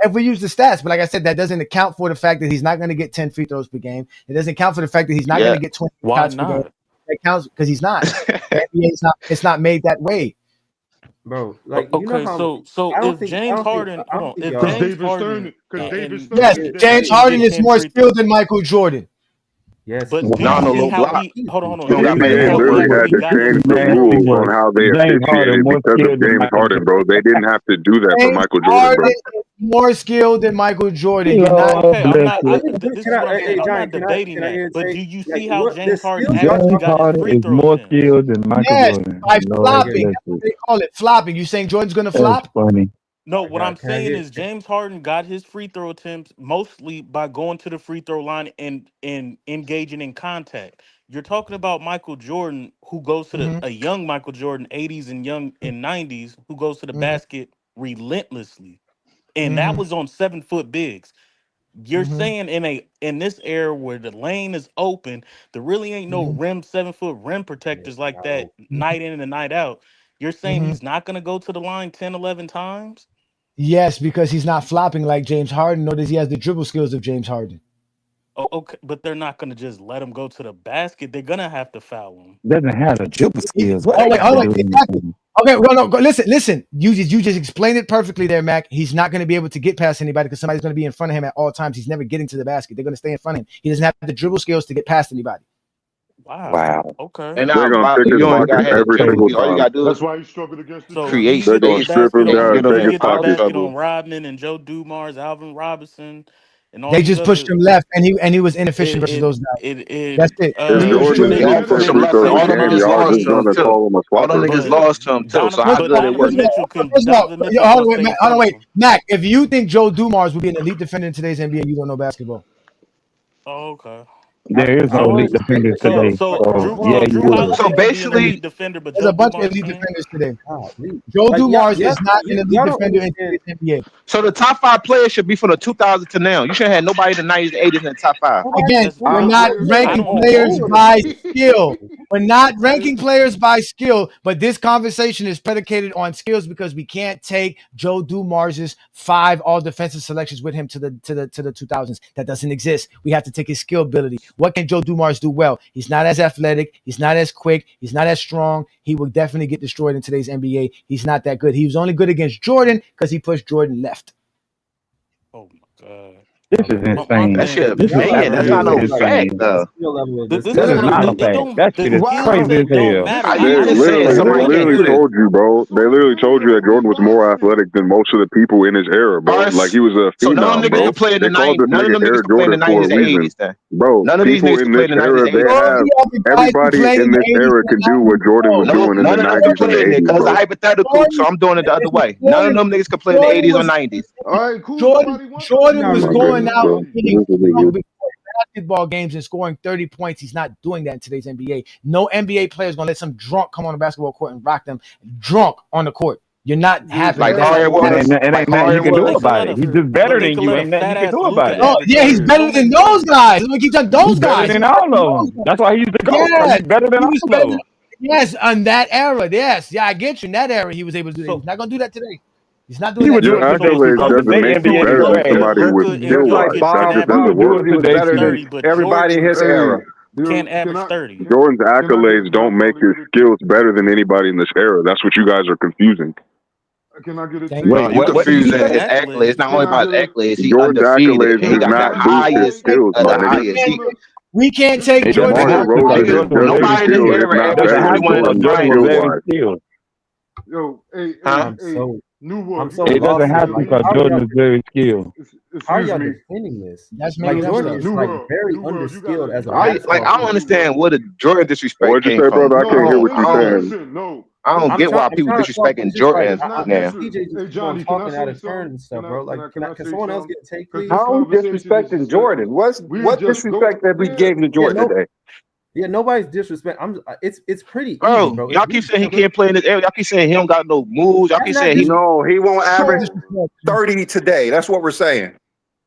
if we use the stats, but like I said, that doesn't account for the fact that he's not going to get 10 free throws per game. It doesn't account for the fact that he's not going to get 20 shots per game. It counts because he's not. The NBA is not. It's not made that way, bro. Like you know how, so I don't if think, James I don't Harden, think, I don't think if y'all- James Harden, yes, James Harden is more skilled than Michael Jordan. Yes, but do Not you on a see low how block. he? Hold on. You don't got Do you see many how literally well had he to got change the the rules on how they James Harden officiated more because of skilled than James Michael Harden, bro. They didn't have to do that for James Michael Jordan, bro. Harden is more skilled than Michael Jordan. You're not. Okay, I'm not. bless This is what I'm saying. I'm not debating that. But do you see how James Harden you. actually James got his Harden free is throw more attempts? skilled than Michael Yes, Jordan. by Lord flopping. bless That's what you. they call it, flopping. You saying Jordan's going to That's flop? funny. No, what I'm can I saying get- is James Harden got his free throw attempts mostly by going to the free throw line and engaging in contact. You're talking about Michael Jordan, who goes to a young Michael Jordan, 80s and young in 90s, who goes to the basket relentlessly, and that was on 7-foot bigs. You're saying in this era where the lane is open, there really ain't no 7-foot rim protectors like that night in and night out. You're saying he's not going to go to the line 10, 11 times? Yes, because he's not flopping like James Harden, nor does he have the dribble skills of James Harden. Oh, okay, but they're not going to just let him go to the basket. They're going to have to foul him. Doesn't have the dribble skills. What Oh they wait, got hold to on. do Exactly. anything? Okay, well, no, listen. You just explained it perfectly there, Mac. He's not going to be able to get past anybody because somebody's going to be in front of him at all times. He's never getting to the basket. They're going to stay in front of him. He doesn't have the dribble skills to get past anybody. Wow. Okay. And They're now gonna pick his you ain't got pocket to every dribble. single All you time. got to do That's is why he struggled against the So Jazz. do you They're get to gonna the strip him basket on? down and get Do take you him his get to the foul pocket. basket trouble. on Rodman and Joe Dumars, Alvin Robinson, and all They these just pushed other? him left, and he was inefficient versus those guys. That's it. If He was Jordan shooting. is They gonna didn't push take him free left, and throws all them again, niggas y'all lost just to him gonna too. call him a All them flopper. niggas But lost to him too. So how but good it Donovan worked? Mitchell can First of all, Donovan Mitchell hold gonna on, wait, stay in Mac, hold front on, of wait. him. Mac, if you think Joe Dumars would be an elite defender in today's NBA, you don't know basketball. Oh, okay. There is no elite defenders So today. so So Drew yeah, you Drew would. So Holiday can be an basically, elite defender, but There's a Joe bunch of Dumars elite can't. defenders today. Joe Like Dumars is not an elite y'all don't defender in understand. today's NBA. so the top 5 players should be from the 2000s to now. You should have had nobody in the 90s and 80s in the top 5. Again, That's we're but not I ranking don't. players by skill. We're not ranking players by skill, but this conversation is predicated on skills because we can't take Joe Dumars's 5 all defensive selections with him to the 2000s. That doesn't exist. We have to take his skill ability. What can Joe Dumars do well? He's not as athletic. He's not as quick. He's not as strong. He will definitely get destroyed in today's NBA. He's not that good. He was only good against Jordan because he pushed Jordan left. Oh my God. This is insane. That shit This is opinion. That's not no absolutely fact, insane. though. This That is not a fact. That shit is crazy as hell. You just said They somebody can't do literally this. told you, bro. They literally told you that Jordan was more athletic than most of the people in his era, bro. Like he was a So none of phenom, them niggas bro. could play in the They called 90s. this None of nigga them niggas Air could play in the Jordan for 90s a and reason, 80s then. bro. None of these People niggas in could play this in the 90s era, and they 80s. have everybody in this era can do what Jordan was doing in the None of them 90s could and play in the there 80s, because bro. it's hypothetical, so I'm doing it the other way. None of them niggas could play in the 80s or 90s. All right, cool. Jordan was My going goodness, out bro. and getting drunk before basketball games and scoring 30 points. He's not doing that in today's NBA. No NBA player is going to let some drunk come on a basketball court and rock them drunk on the court. You're not having Like it. Harden was. Ain't Like nothing you Harden can do was. about it. He's just better than you. Ain't nothing you can do about it. Oh, yeah, he's better than those guys. Let me keep telling those He's better guys. than all of them. That's why he's the GOAT. Yeah, He's better than he was all better of them. yes, on that era. Yes, yeah, I get you. In that era, he was able to do that. He's not going to do that today. He's not doing He that would do today. it today Accolades because doesn't today make you NBA better is than trash. somebody with skill wise. That just doesn't work. Today Jordan shit. but Everybody in his era. can't average 30. Jordan's accolades don't make his skills better than anybody in this era. That's what you guys are confusing. Can I get a take? No, you what did you confusing his say? accolades. It's not only about his accolades. He Jordan's undefeated. accolades And he does got the not boost his highest skills, of my the nigga. highest. We can't take It doesn't Jordan. have to DeMar because DeRozan Jordan is was just Nobody as in this skilled, if era not averaged doesn't better have than to 41 because and Jordan Jordan trying was skill to. very wise. skilled. Yo, hey, Huh? New World. I'm so It doesn't lost. have to Like, because Jordan is very skilled. how are Excuse y'all me. defending this? That's Like making up Jordan stuff. is like very underskilled as a basketball I don't understand where the Jordan disrespect What'd you came say, from. brother? I can't hear what you're saying. Listen, no. I don't get why I'm people trying to talk. disrespecting It's just like Jordan now. TJ just Hey, keep on Johnny, can I talking out say of turn and stuff, something? bro. Like, Can I can say someone else something? get a take, Because please? this How are we conversation is disrespecting just Jordan? What disrespect have we gave to Jordan today? Yeah, nobody's disrespect. It's pretty easy, Bro, bro. y'all keep saying he can't play in this area. Y'all keep saying he don't got no moves. Y'all That's keep not saying he. No, he won't average disrespect. 30 today. That's what we're saying.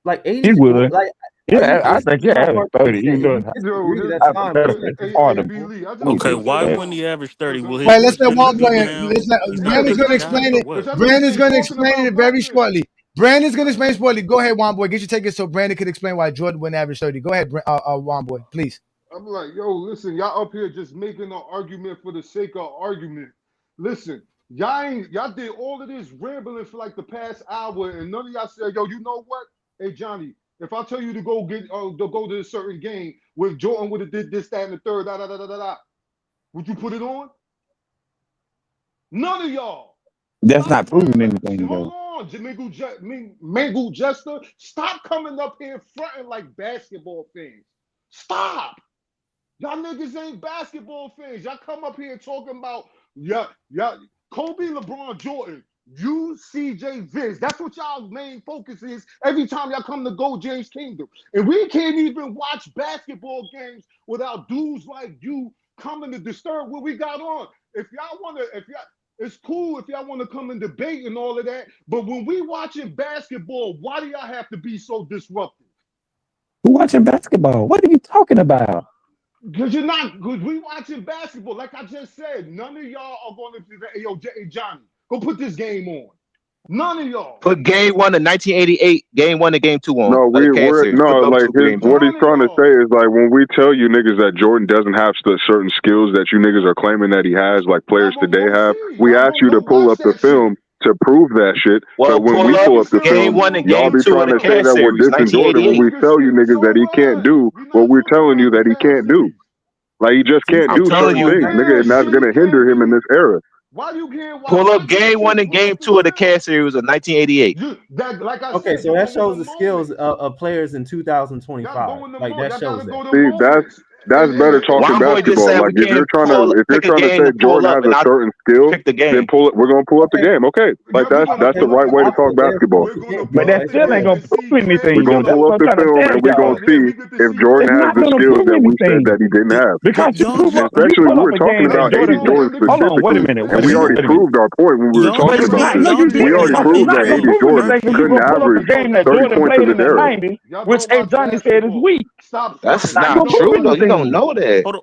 Like 80, He would. like Yeah, I it's think yeah, not average hard to 30. You understand. If know, you disagree, Yo, that's I fine. better But think it's hey, harder. B. Lee, I just Ooh, want Okay, to say why this. wouldn't he average 30? Will his Wait, let's let percentage one be player. down? Let's let He's not Brandon's putting gonna it down explain or it. what? Brandon's gonna talking explain about it very boxing. shortly. Brandon's gonna explain shortly. Go ahead, Juan Boy. Get your ticket so Brandon can explain why Jordan wouldn't average 30. Go ahead, Juan Boy, please. I'm like, yo, listen, y'all up here just making an argument for the sake of argument. Listen, y'all did all of this rambling for like the past hour, and none of y'all said, yo, you know what? Hey, Johnny, if I tell you to go to a certain game with Jordan would have did this, that, and the third, would you put it on? None of y'all. That's not proving anything, Hold though. on, Mangle Jester. Stop coming up here fronting like basketball fans. Stop. Y'all niggas ain't basketball fans. Y'all come up here talking about Kobe, LeBron, Jordan, you, CJ, Vince. That's what y'all main focus is every time y'all come to Go James Kingdom. And we can't even watch basketball games without dudes like you coming to disturb what we got on. It's cool if y'all want to come and debate and all of that, but when we watching basketball, why do y'all have to be so disruptive? Who watching basketball? What are you talking about? Because we watching basketball. Like I just said, none of y'all are going to say, hey, yo, Johnny, go put this game on. None of y'all. Put game 1 of 1988, game 1 and game 2 on. No, We're like what he's trying to say is like when we tell you niggas that Jordan doesn't have certain skills that you niggas are claiming that he has, like players today have, we ask you to pull up the film to prove that shit. Well, but when we pull up the game film, 1 and y'all game be 2 trying of to the say Cavs that we're series, dissing Jordan when we 1988. tell you niggas that he can't do what we're telling you that he can't do. Like he just can't do certain things, nigga, and that's gonna hinder him in this era. Why you can't pull up game 1 and game 2 of the Cavs series of 1988? Okay, so that shows the skills of players in 2025. Like that shows that. See, that's better talking basketball. Like if you're trying to say Jordan has a certain skill, then we're gonna pull up the game. Okay, like that's the right way to talk basketball. But that still ain't gonna prove anything. We're gonna pull up the film and we're gonna see if Jordan has the skills that we said that he didn't have. Because Especially we were talking about 80s Jordan specifically, and we already proved our point when we were talking about this. We already proved that 80s Jordan couldn't average 30 points in this era. Which A. Johnny said is weak. That's not true though. You don't know that. Hold on.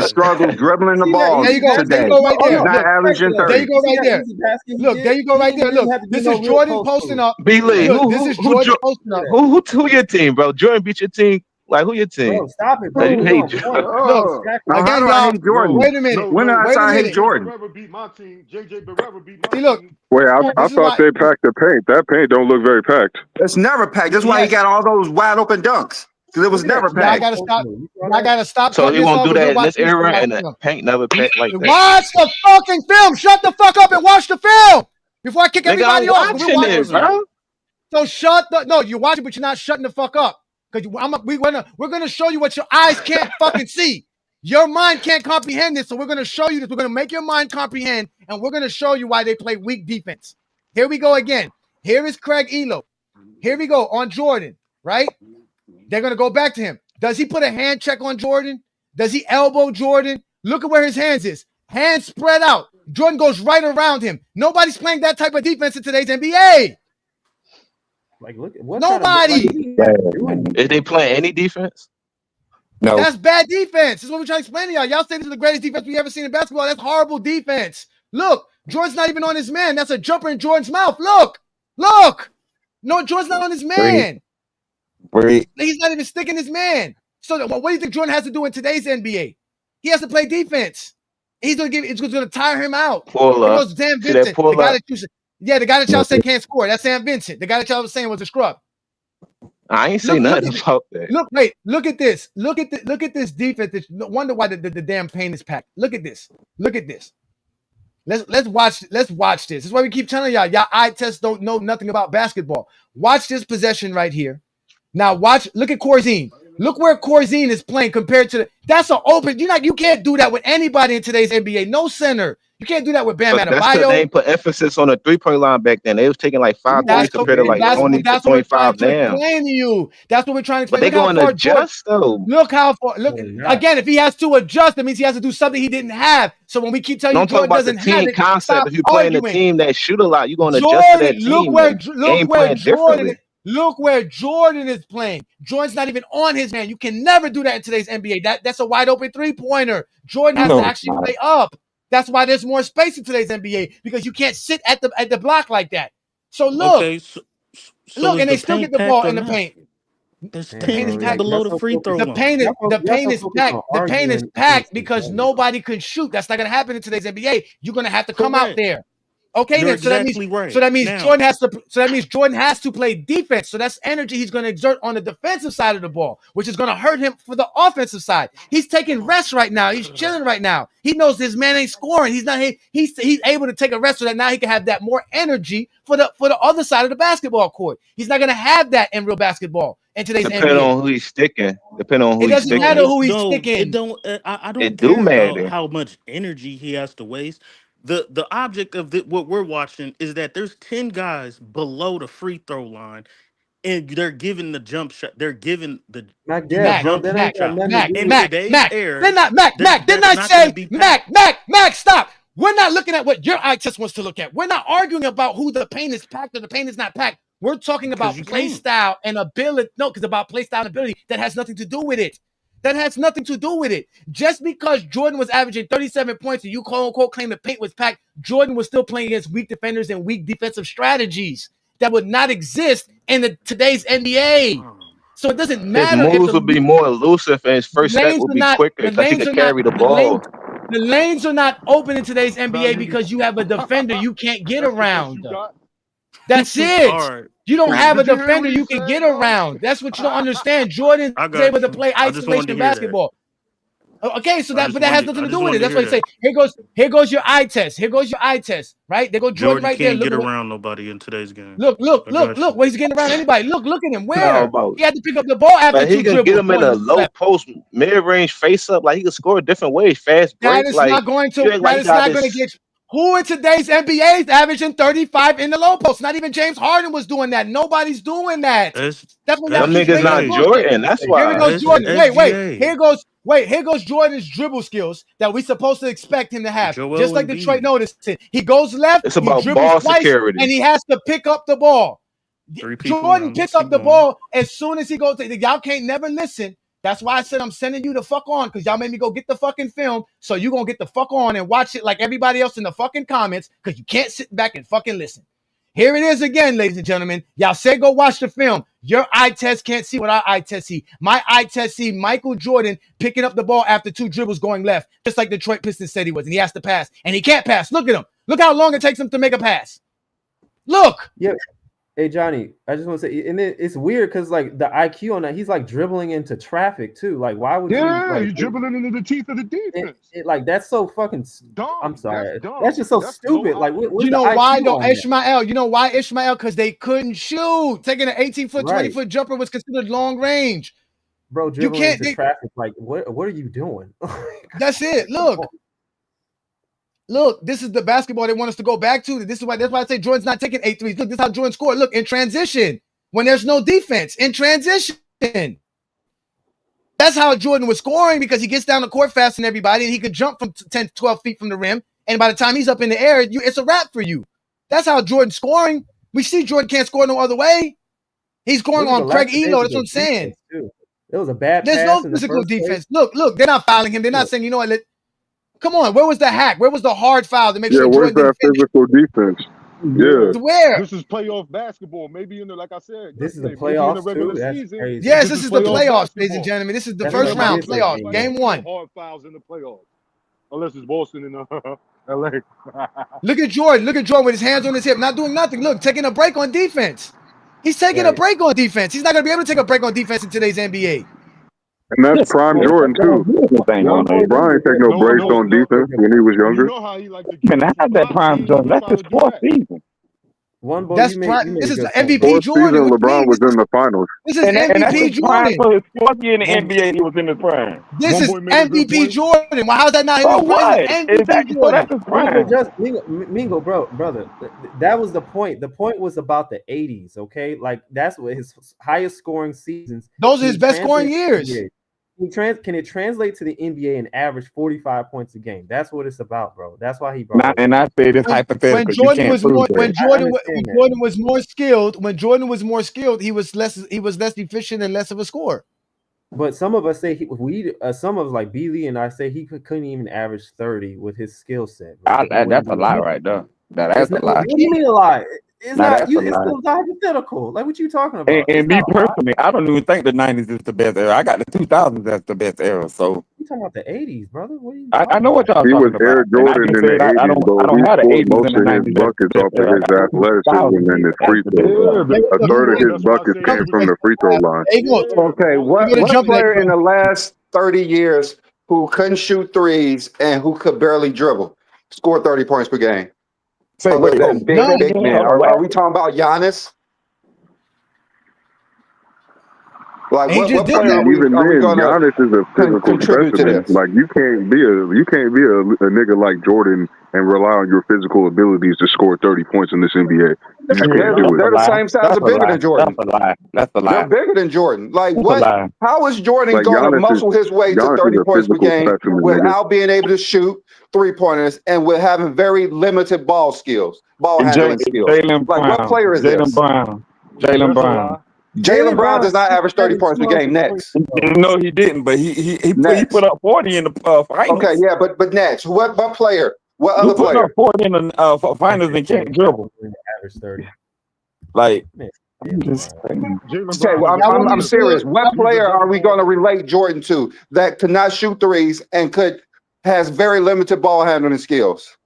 He struggled dribbling the ball There you go. today. There you go right there. He's not Look, averaging there 30. you go right there. Look, there you go right there. Look, this is Jordan posting up. B. Lee, Look, this is Jordan posting up. Who your team, bro? Jordan beat your team Like, who your team? Bro, stop it, bro. Like, you hate Look, Jordan. How do I hate Jordan? Wait a minute. When did I Wait say a I hate minute. Jordan? Barrera beat my team. JJ Barrera beat my See, look. team. Wait, I This is thought why. they packed the paint. That paint don't look very packed. It's never packed. That's why he got all those wide open dunks. Because it was never Yeah, I packed. gotta stop. I gotta stop So cutting he this won't off do because that you're in this watching this era, live and the film. paint never packed like that. Watch the fucking film. Shut the fuck up and watch the film before I kick Nigga, I'm everybody off. watching it, bro. So no, you're watching, but you're not shutting the fuck up. Because we're gonna show you what your eyes can't fucking see. Your mind can't comprehend this, so we're gonna show you this. We're gonna make your mind comprehend, and we're gonna show you why they play weak defense. Here we go again. Here is Craig Elo. Here we go on Jordan, right? They're gonna go back to him. Does he put a hand check on Jordan? Does he elbow Jordan? Look at where his hands is. Hands spread out. Jordan goes right around him. Nobody's playing that type of defense in today's NBA. Like, look, what Nobody. Is they playing any defense? No. That's bad defense. This is what we're trying to explain to y'all. Y'all say this is the greatest defense we ever seen in basketball. That's horrible defense. Look, Jordan's not even on his man. That's a jumper in Jordan's mouth. Look. No, Jordan's not on his man. He's not even sticking his man. So what do you think Jordan has to do in today's NBA? He has to play defense. It's going to tire him out. Pull up. It goes Sam Vincent, the guy that y'all say can't score. That's Sam Vincent. The guy that y'all was saying was a scrub. I ain't say nothing about that. Look at this. Look at this defense. No wonder why the damn paint is packed. Look at this. Let's watch this. This is why we keep telling y'all eye tests don't know nothing about basketball. Watch this possession right here. Now look at Corzine. Look where Corzine is playing compared to that's an open. You can't do that with anybody in today's NBA. No center. You can't do that with Bam But that's because Adebayo. they ain't put emphasis on the 3-point line back then. They was taking like 5 threes compared to like 20 to 25 now. Explain to you. That's what we're trying to explain. But they going to adjust though. Look how far. Look again. If he has to adjust, that means he has to do something he didn't have. So when we keep telling you Jordan doesn't have it, don't talk about the team concept. If you're playing a team that shoot a lot, you're going to adjust to that team. Look where Jordan is playing. Jordan's not even on his hand. You can never do that in today's NBA. That's a wide open 3-pointer. Jordan has to actually play up. That's why there's more space in today's NBA because you can't sit at the block like that. So look, look, and they still get the ball in the paint. There's 10 below the free throw line. The paint is packed. The paint is packed because nobody can shoot. That's not going to happen in today's NBA. You're going to have to come out there. Okay, You're then. So that means Jordan has to. So that means Jordan has to play defense. So that's energy he's going to exert on the defensive side of the ball, which is going to hurt him for the offensive side. He's taking rest right now. He's chilling right now. He knows his man ain't scoring. He's not. He's able to take a rest so that now he can have that more energy for the other side of the basketball court. He's not going to have that in real basketball in today's NBA. Depending on who he's sticking. It doesn't matter who he's sticking. I don't care about how much energy he has to waste. The object of what we're watching is that there's 10 guys below the free throw line, and they're giving the jump shot. They're giving the jump shot. In today's era, Mac, stop. We're not looking at what your eye test wants to look at. We're not arguing about who the paint is packed or the paint is not packed. We're talking about play style and ability. No, because about play style and ability, that has nothing to do with it. Just because Jordan was averaging 37 points and you quote unquote claim the paint was packed, Jordan was still playing against weak defenders and weak defensive strategies that would not exist in today's NBA. So it doesn't matter. His moves would be more elusive and his first step would be quicker because he could carry the ball. The lanes are not open in today's NBA because you have a defender you can't get around. That's it. You don't have a defender you can get around. That's what you don't understand. Jordan is able to play isolation basketball. Okay, so that has nothing to do with it. That's why you say, here goes your eye test. Right? They go Jordan right there. Can't get around nobody in today's game. Look. Well, he's getting around anybody. Look at him. Where? He had to pick up the ball after he can get him in a low post, mid-range face up. Like he can score different ways, fast break. That is not going to get you. Who in today's NBA is averaging 35 in the low post? Not even James Harden was doing that. Nobody's doing that. That's what them niggas not Jordan. That's why. Here goes Jordan. Wait. Here goes Jordan's dribble skills that we supposed to expect him to have. Just like Detroit noticed it. He goes left. It's about he ball twice, security, and he has to pick up the ball. Jordan picks up the ball as soon as he goes. Y'all can't never listen. That's why I said I'm sending you the fuck on because y'all made me go get the fucking film. So you going to get the fuck on and watch it like everybody else in the fucking comments because you can't sit back and fucking listen. Here it is again, ladies and gentlemen. Y'all say go watch the film. Your eye test can't see what our eye test see. My eye test see Michael Jordan picking up the ball after 2 dribbles going left, just like Detroit Pistons said he was, and he has to pass, and he can't pass. Look at him. Look how long it takes him to make a pass. Look. Yeah. Hey, Johnny, I just want to say, and it's weird because, like, the IQ on that, he's, like, dribbling into traffic, too. Like, why would you? Like, he's dribbling into the teeth of the defense. Like, that's so fucking dumb. I'm sorry. That's just so stupid. Like, you know why, though, Ishmael? You know why, Ishmael? Because they couldn't shoot. Taking an 18-foot, 20-foot jumper was considered long range. Bro, dribbling into traffic, like, what are you doing? That's it. Look, this is the basketball they want us to go back to. That's why I say Jordan's not taking 8 threes. Look, this is how Jordan scored. Look, in transition, when there's no defense, in transition. That's how Jordan was scoring, because he gets down the court faster than everybody, and he could jump from 10 to 12 feet from the rim. And by the time he's up in the air, it's a wrap for you. That's how Jordan's scoring. We see Jordan can't score no other way. He's scoring on Craig Elo. That's what I'm saying. It was a bad There's pass no physical defense. Look, they're not fouling him. They're not saying, you know what, come on, where was the hack? Where was the hard foul to make sure where's Jordan that physical defense? Yeah. Where? This is playoff basketball. Maybe like I said, this is the in playoffs the regular too. season. Yes, this is the playoffs, ladies and gentlemen. This is the first round playoffs, game 1. Hard fouls in the playoffs, unless it's Boston and LA. Look at Jordan. Look at Jordan with his hands on his hip, not doing nothing. Look, taking a break on defense. He's taking a break on defense. He's not going to be able to take a break on defense in today's NBA. And that's prime Jordan too. Brian ain't take no breaks on defense when he was younger. Man, I had that prime Jordan. That's his 4th season. That's prime. This is MVP Jordan. LeBron was in the finals. This is MVP Jordan. For his 4th year in the NBA, he was in his prime. This is MVP Jordan. Well, how's that not his prime? MVP Jordan. Mingo, brother. That was the point. The point was about the 80s, okay? Like, that's what his highest scoring seasons. Those are his best scoring years. Can it translate to the NBA and average 45 points a game? That's what it's about, bro. That's why he brought it. And I say this hypothetical. When Jordan was more skilled, he was less efficient and less of a scorer. But some of us say some of like B. Lee and I say he couldn't even average 30 with his skill set. That's a lie right there. That's a lie. What do you mean a lie? It's not you. It's still hypothetical. Like, what you talking about? And me personally, I don't even think the 90s is the best era. I got the 2000s as the best era. So you talking about the 80s, brother? What are you I know what y'all talking about. He was Air Jordan in the 80s, I don't have the 80s most in the of his 90s. buckets off of his athleticism and his free throw. A third of his buckets came from the free throw line. Okay, what player in the last 30 years who couldn't shoot threes and who could barely dribble scored 30 points per game? Big man. Are we talking about Giannis? Like what player even then, Giannis is a physical specimen. Like you can't be a nigga like Jordan and rely on your physical abilities to score 30 points in this NBA. They're the same size or bigger than Jordan. That's a lie. They're bigger than Jordan. Like what? How is Jordan going to muscle his way to 30 points per game without being able to shoot 3-pointers and with having very limited ball handling skills? Like what player is this? Jaylen Brown. Jaylen Brown does not average 30 points per game. Next. No, he didn't, but he put up 40 in the finals. Okay, yeah, but next, what player? What other player? Put up 40 in the finals and can't dribble. Average 30. Like, okay, well, I'm serious. What player are we going to relate Jordan to that could not shoot threes and has very limited ball handling skills?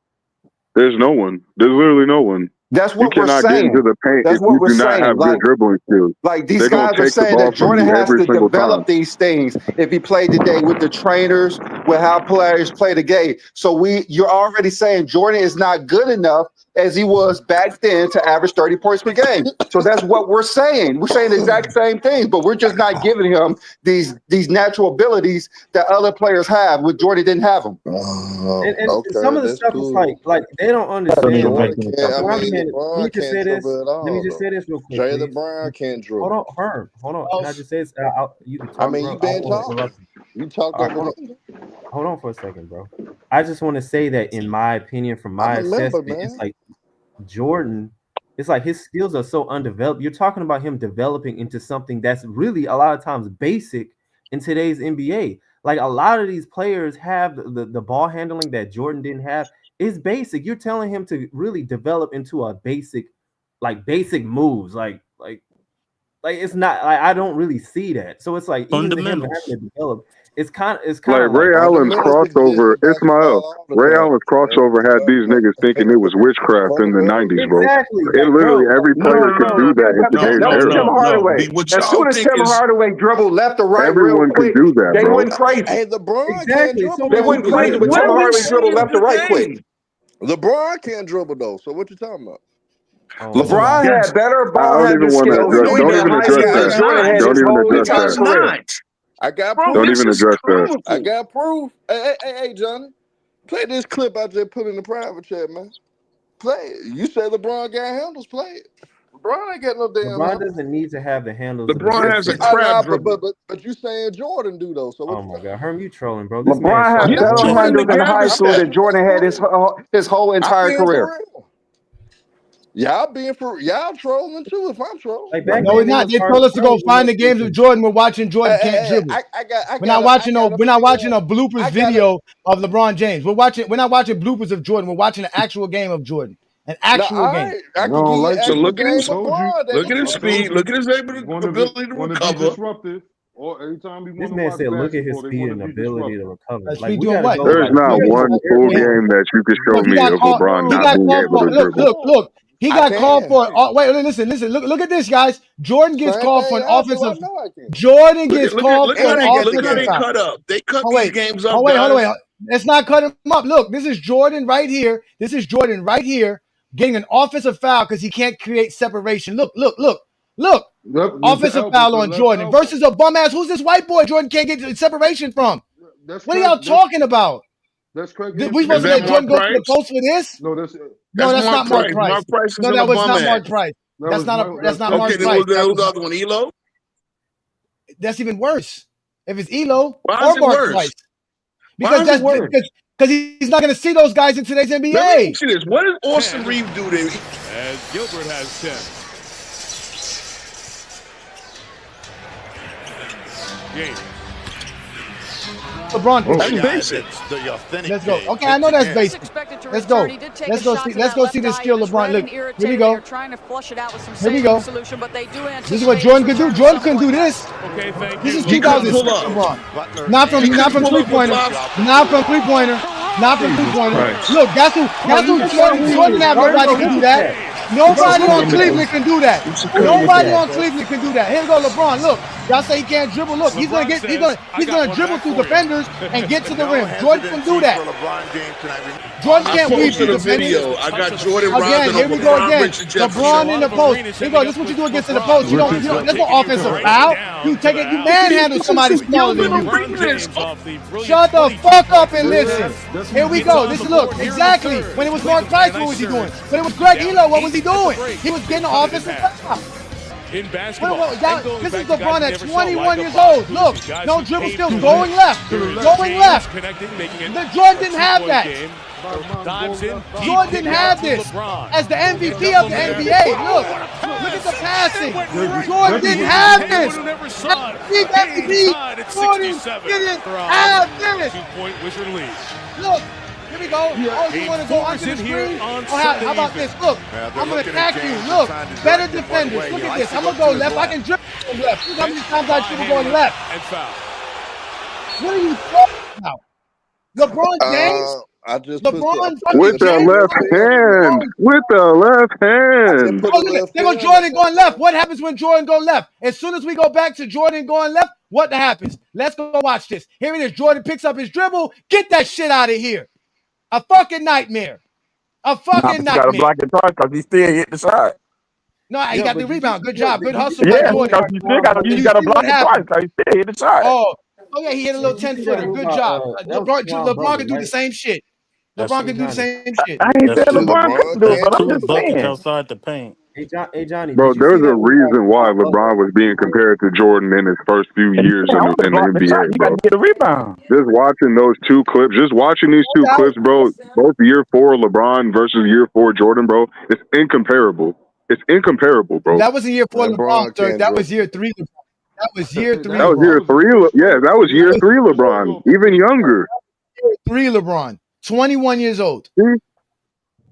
There's no one. There's literally no one. That's what we're saying. You cannot get into the paint if you do not have good dribbling skills. Like these guys are saying that Jordan has to develop these things if he played today with the trainers, with how players play the game. So you're already saying Jordan is not good enough as he was back then to average 30 points per game. So that's what we're saying. We're saying the exact same thing, but we're just not giving him these natural abilities that other players have, which Jordan didn't have them. And some of the stuff is like they don't understand. Let me just say this real quick. Jaylen Brown can't dribble. Hold on, Herm. Hold on. Can I just say this? You can talk, I mean, you been talking. You talk over me. Hold on for a second, bro. I just want to say that in my opinion, from my assessment, it's like Jordan, it's like his skills are so undeveloped. You're talking about him developing into something that's really a lot of times basic in today's NBA. Like a lot of these players have the ball handling that Jordan didn't have. Is basic. You're telling him to really develop into a basic like basic moves, like it's not like I don't really see that. So it's like even him having to develop, it's kind Like of Ray Allen's crossover, Ismail. Ray Allen's crossover had these niggas thinking it was witchcraft in the 90s, bro. Exactly. It literally every player could do that in today's That was era. Tim Hardaway. As soon as Tim Hardaway dribbled left or right real Everyone quick, could do that, they bro. went crazy. Hey, LeBron Exactly. can't So dribble. They went crazy when Tim Hardaway dribbled left or right quick. LeBron can't dribble though. So what you talking about? LeBron had better I ball don't handling even want to skills address. when he was in high school than Jordan had his whole entire career. I got Bro, proof. Don't this even is address that. comical. I got proof. Hey, Johnny. Play this clip I just put in the private chat, man. Play it. You say LeBron got handles, play it. LeBron ain't got no damn LeBron handles. doesn't need to have the handles. LeBron has a I crab know, dribble. but you saying Jordan do though. So what Oh my God, Herm, you trolling, bro? This LeBron had man better Jordan handles in the high gap school is than Jordan had his whole entire being career. for real. Y'all trolling too if I'm trolling. Like back No, then, we're not. They told us to go find the games of Jordan. We're watching Jordan can't dribble. We're not watching a bloopers video of LeBron James. We're not watching bloopers of Jordan. We're watching an actual game of Jordan. An actual game. I can give you an So actual look at game his of LeBron. look at his speed. Look at his ability to Want to be recover. disruptive, or every time we This want to man watch said, "Look at his basketball, they speed want and to be ability to disruptive. recover." Speed Like we doing gotta what? go. There's Like, not one full game that you can show Look, he me got of called. LeBron He not got being called able for. to dribble. Look. He got called for. Wait, listen. Look at this, guys. Jordan gets called for an offensive. Jordan gets called for an Look how offensive they foul. cut up. They cut Oh these wait, games up, hold guys. on. Let's not cut him up. Look, this is Jordan right here. Getting an offensive foul because he can't create separation. Look. Offensive foul on Jordan versus a bum ass. Who's this white boy Jordan can't get separation from? What are y'all talking about? That's Craig. We supposed to let Jordan go to the post for this? No, that's not Mark Price. Mark Price is No, on that a was bum not ass. Mark Price. That's not Mark Okay, Price. then who's the other one? Elo? That's even worse. If it's Elo Why or is it Mark worse? Price. Why is it worse? Because he's not going to see those guys in today's NBA. Let me ask you this. What does Austin Reeves do there? As Gilbert has 10. James. LeBron. That's basic. Let's go. Okay, I know that's basic. Let's go. Let's go see this skill LeBron. Look, here we go. Here we go. This is what Jordan could do. Jordan couldn't do this. This is 2006 LeBron. Not from 3-pointer. Not from 3-pointer. Not from 3-pointer. Look, that's who Jordan have. Nobody can do that. Nobody on Cleveland can do that. Nobody on Cleveland can do that. Here we go, LeBron. Look, y'all say he can't dribble. Look, he's gonna dribble through defenders and get to the rim. Jordan can do that. Jordan can't weave through defenders. I got Jordan Again, here we go again. LeBron in the post. Here we go. This is what you do against the post. You don't. That's no offensive foul. You take it. You manhandle somebody smaller than you. Shut the fuck up and listen. Here we go. This is look exactly when it was Mark Price. What was he doing? When it was Greg Elo, what was he doing? He was getting the offensive foul. In basketball, this is LeBron at 21 years old. Look, no dribble skills, going left. Jordan didn't have that. Jordan didn't have this as the MVP of the NBA. Look at the passing. Jordan didn't have this. Jordan didn't have this. 2-point Wizard lead. Look. Here we go. Oh, you want to go under the screen? How about this? Look, I'm going to attack you. Look, better defenders. Look at this. I'm going to go left. I can dribble from left. Look how many times I dribble going left. And foul. What are you talking about? LeBron James? With the left hand. With the left hand. Oh, look, there goes Jordan going left. What happens when Jordan go left? As soon as we go back to Jordan going left, what happens? Let's go watch this. Here it is. Jordan picks up his dribble. Get that shit out of here. A fucking nightmare. A fucking nightmare. Got to block it twice because he still hit the shot. No, he got the rebound. Good job. Good hustle. Yeah, you got to block it twice because he still hit the shot. Oh, yeah, he hit a little 10-footer. Good job. LeBron can do the same shit. LeBron can do the same shit. I ain't saying LeBron can do it, but I'm just saying. Outside the paint. Hey, Johnny. Bro, there's a reason why LeBron was being compared to Jordan in his first few years in the NBA, bro. Get a rebound. Just watching those two clips, just watching these two clips, bro, both year 4 LeBron versus year 4 Jordan, bro, it's incomparable. It's incomparable, bro. That was a year 4 LeBron, sir. That was year 3. That was year 3. That was year 3. Yeah, that was year 3 LeBron, even younger. Year 3 LeBron, 21 years old. He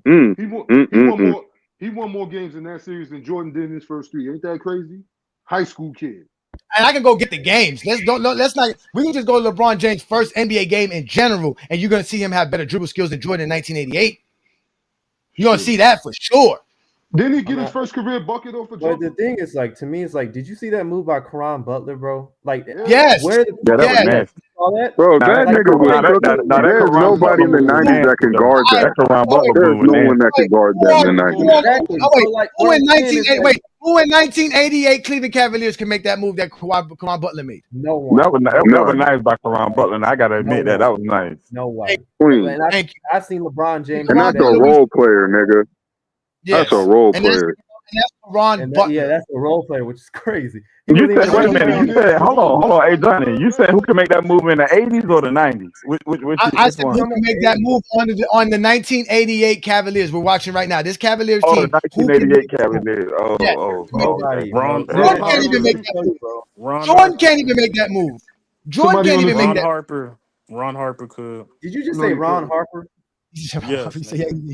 want He won more games in that series than Jordan did in his first 3. Ain't that crazy? High school kid. And I can go get the games. Let's not. We can just go to LeBron James' first NBA game in general, and you're gonna see him have better dribble skills than Jordan in 1988. You're gonna see that for sure. Didn't he get his first career bucket off a jumper? But the thing is, like, to me, it's like, did you see that move by Caron Butler, bro? Like, yes, where the that was nasty. all that? Bro, Nah, that nigga was cooking. There's nobody in the 90s that can guard that. There's no one that can guard that in the 90s. Exactly. Oh, wait, So, like, who what in I'm saying is, like, who in 1988 Cleveland Cavaliers can make that move that Caron Butler made? No one. That was nice by Caron Butler, and I gotta admit that was nice. No one. Queen. And I've seen LeBron James. And that's a role player, nigga. That's a role player. That's Caron Butler. Yeah, that's a role player, which is crazy. You said, wait a minute. You said, hold on, hey Johnny. You said who can make that move in the 80s or the 90s? I said who can make that move on the 1988 Cavaliers we're watching right now. This Cavaliers team. The 1988 Cavaliers. Ron can't even make that move. Jordan can't even make that move. Jordan can't even make that. Ron Harper could. Did you just say Ron Harper? Yes.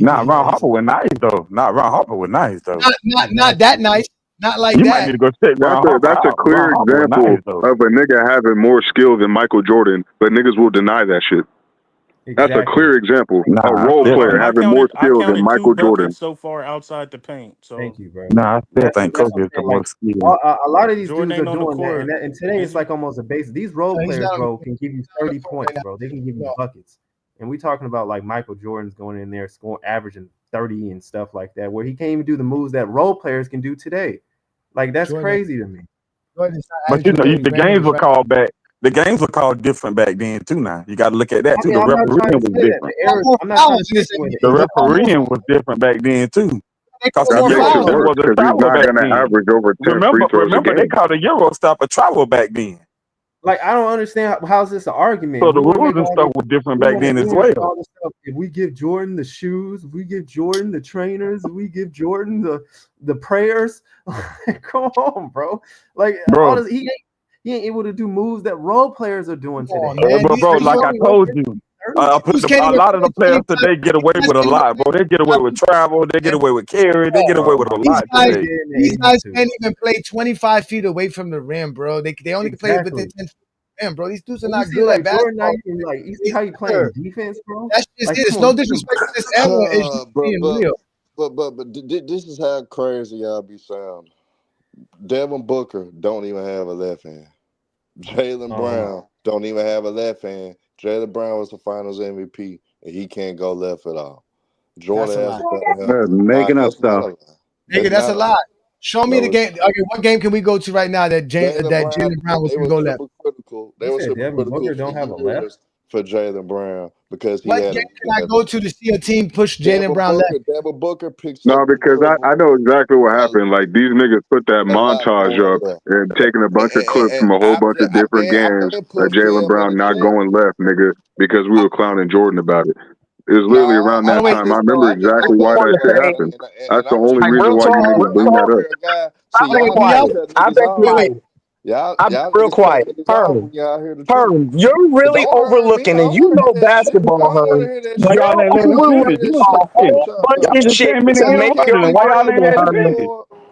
Nah, Ron Harper was nice though. Not that nice. Not like you that. might need to go check Ron Harper. That's a clear example of a nigga having more skill than Michael Jordan, but niggas will deny that shit. That's a clear example. A role player having more skill than Michael Jordan. So far outside the paint. So thank you, bro. Nah, I still think Kobe is the most skilled. A lot of these Jordan dudes are ain't on the doing court. that, and today it's like almost a base. These role players, bro, can give you 30 points, bro. They can give you buckets. And we talking about like Michael Jordan's going in there scoring, averaging 30 and stuff like that, where he can't even do the moves that role players can do today. Like that's crazy to me. But you know, the games were called back. The games were called different back then too. Now you got to look at that too. The refereeing was different. The refereeing was different back then too. Because he's not going to average over 10 free throws a remember, game. they called a Euro stop a travel back then. Like I don't understand how's this an argument. So the rules and stuff were different back then as well. If we give Jordan the shoes, if we give Jordan the trainers, if we give Jordan the prayers, come on, bro. Like bro. He ain't able to do moves that role players are doing today. Bro, like I told you, a lot of the players today get away with a lot, bro. They get away with travel, they get away with carry, they get away with a lot today. These guys can't even play 25 feet away from the rim, bro. They only can play within 10 feet of the rim, bro. These dudes are not good at basketball. Like, you see how you playing defense, bro? That's just it. It's no disrespect to this era. It's just being real. But this is how crazy y'all be sounding. Devin Booker don't even have a left hand. Jaylen Brown don't even have a left hand. Jaylen Brown was the Finals MVP, and he can't go left at all. Jordan has making up stuff. Nigga, that's a lie. Show me the game. Okay, what game can we go to right now that Jaylen Brown was going to go left? They were super critical. Booker don't have a left for Jaylen Brown because he what had. What game can I go to see a team push Jaylen Brown left? Devin Booker picks. No, because I know exactly what happened. Like these niggas put that montage up and taking a bunch of clips from a whole bunch of different games of Jaylen Brown not going left, nigga, because we were clowning Jordan about it. It was literally around that time. I remember exactly why that shit happened. That's the only reason why you niggas bring that up. I bet you. I'm real quiet. Herm, you're really overlooking, and you know basketball, Herm. Y'all included a whole bunch of shit to make your argument. I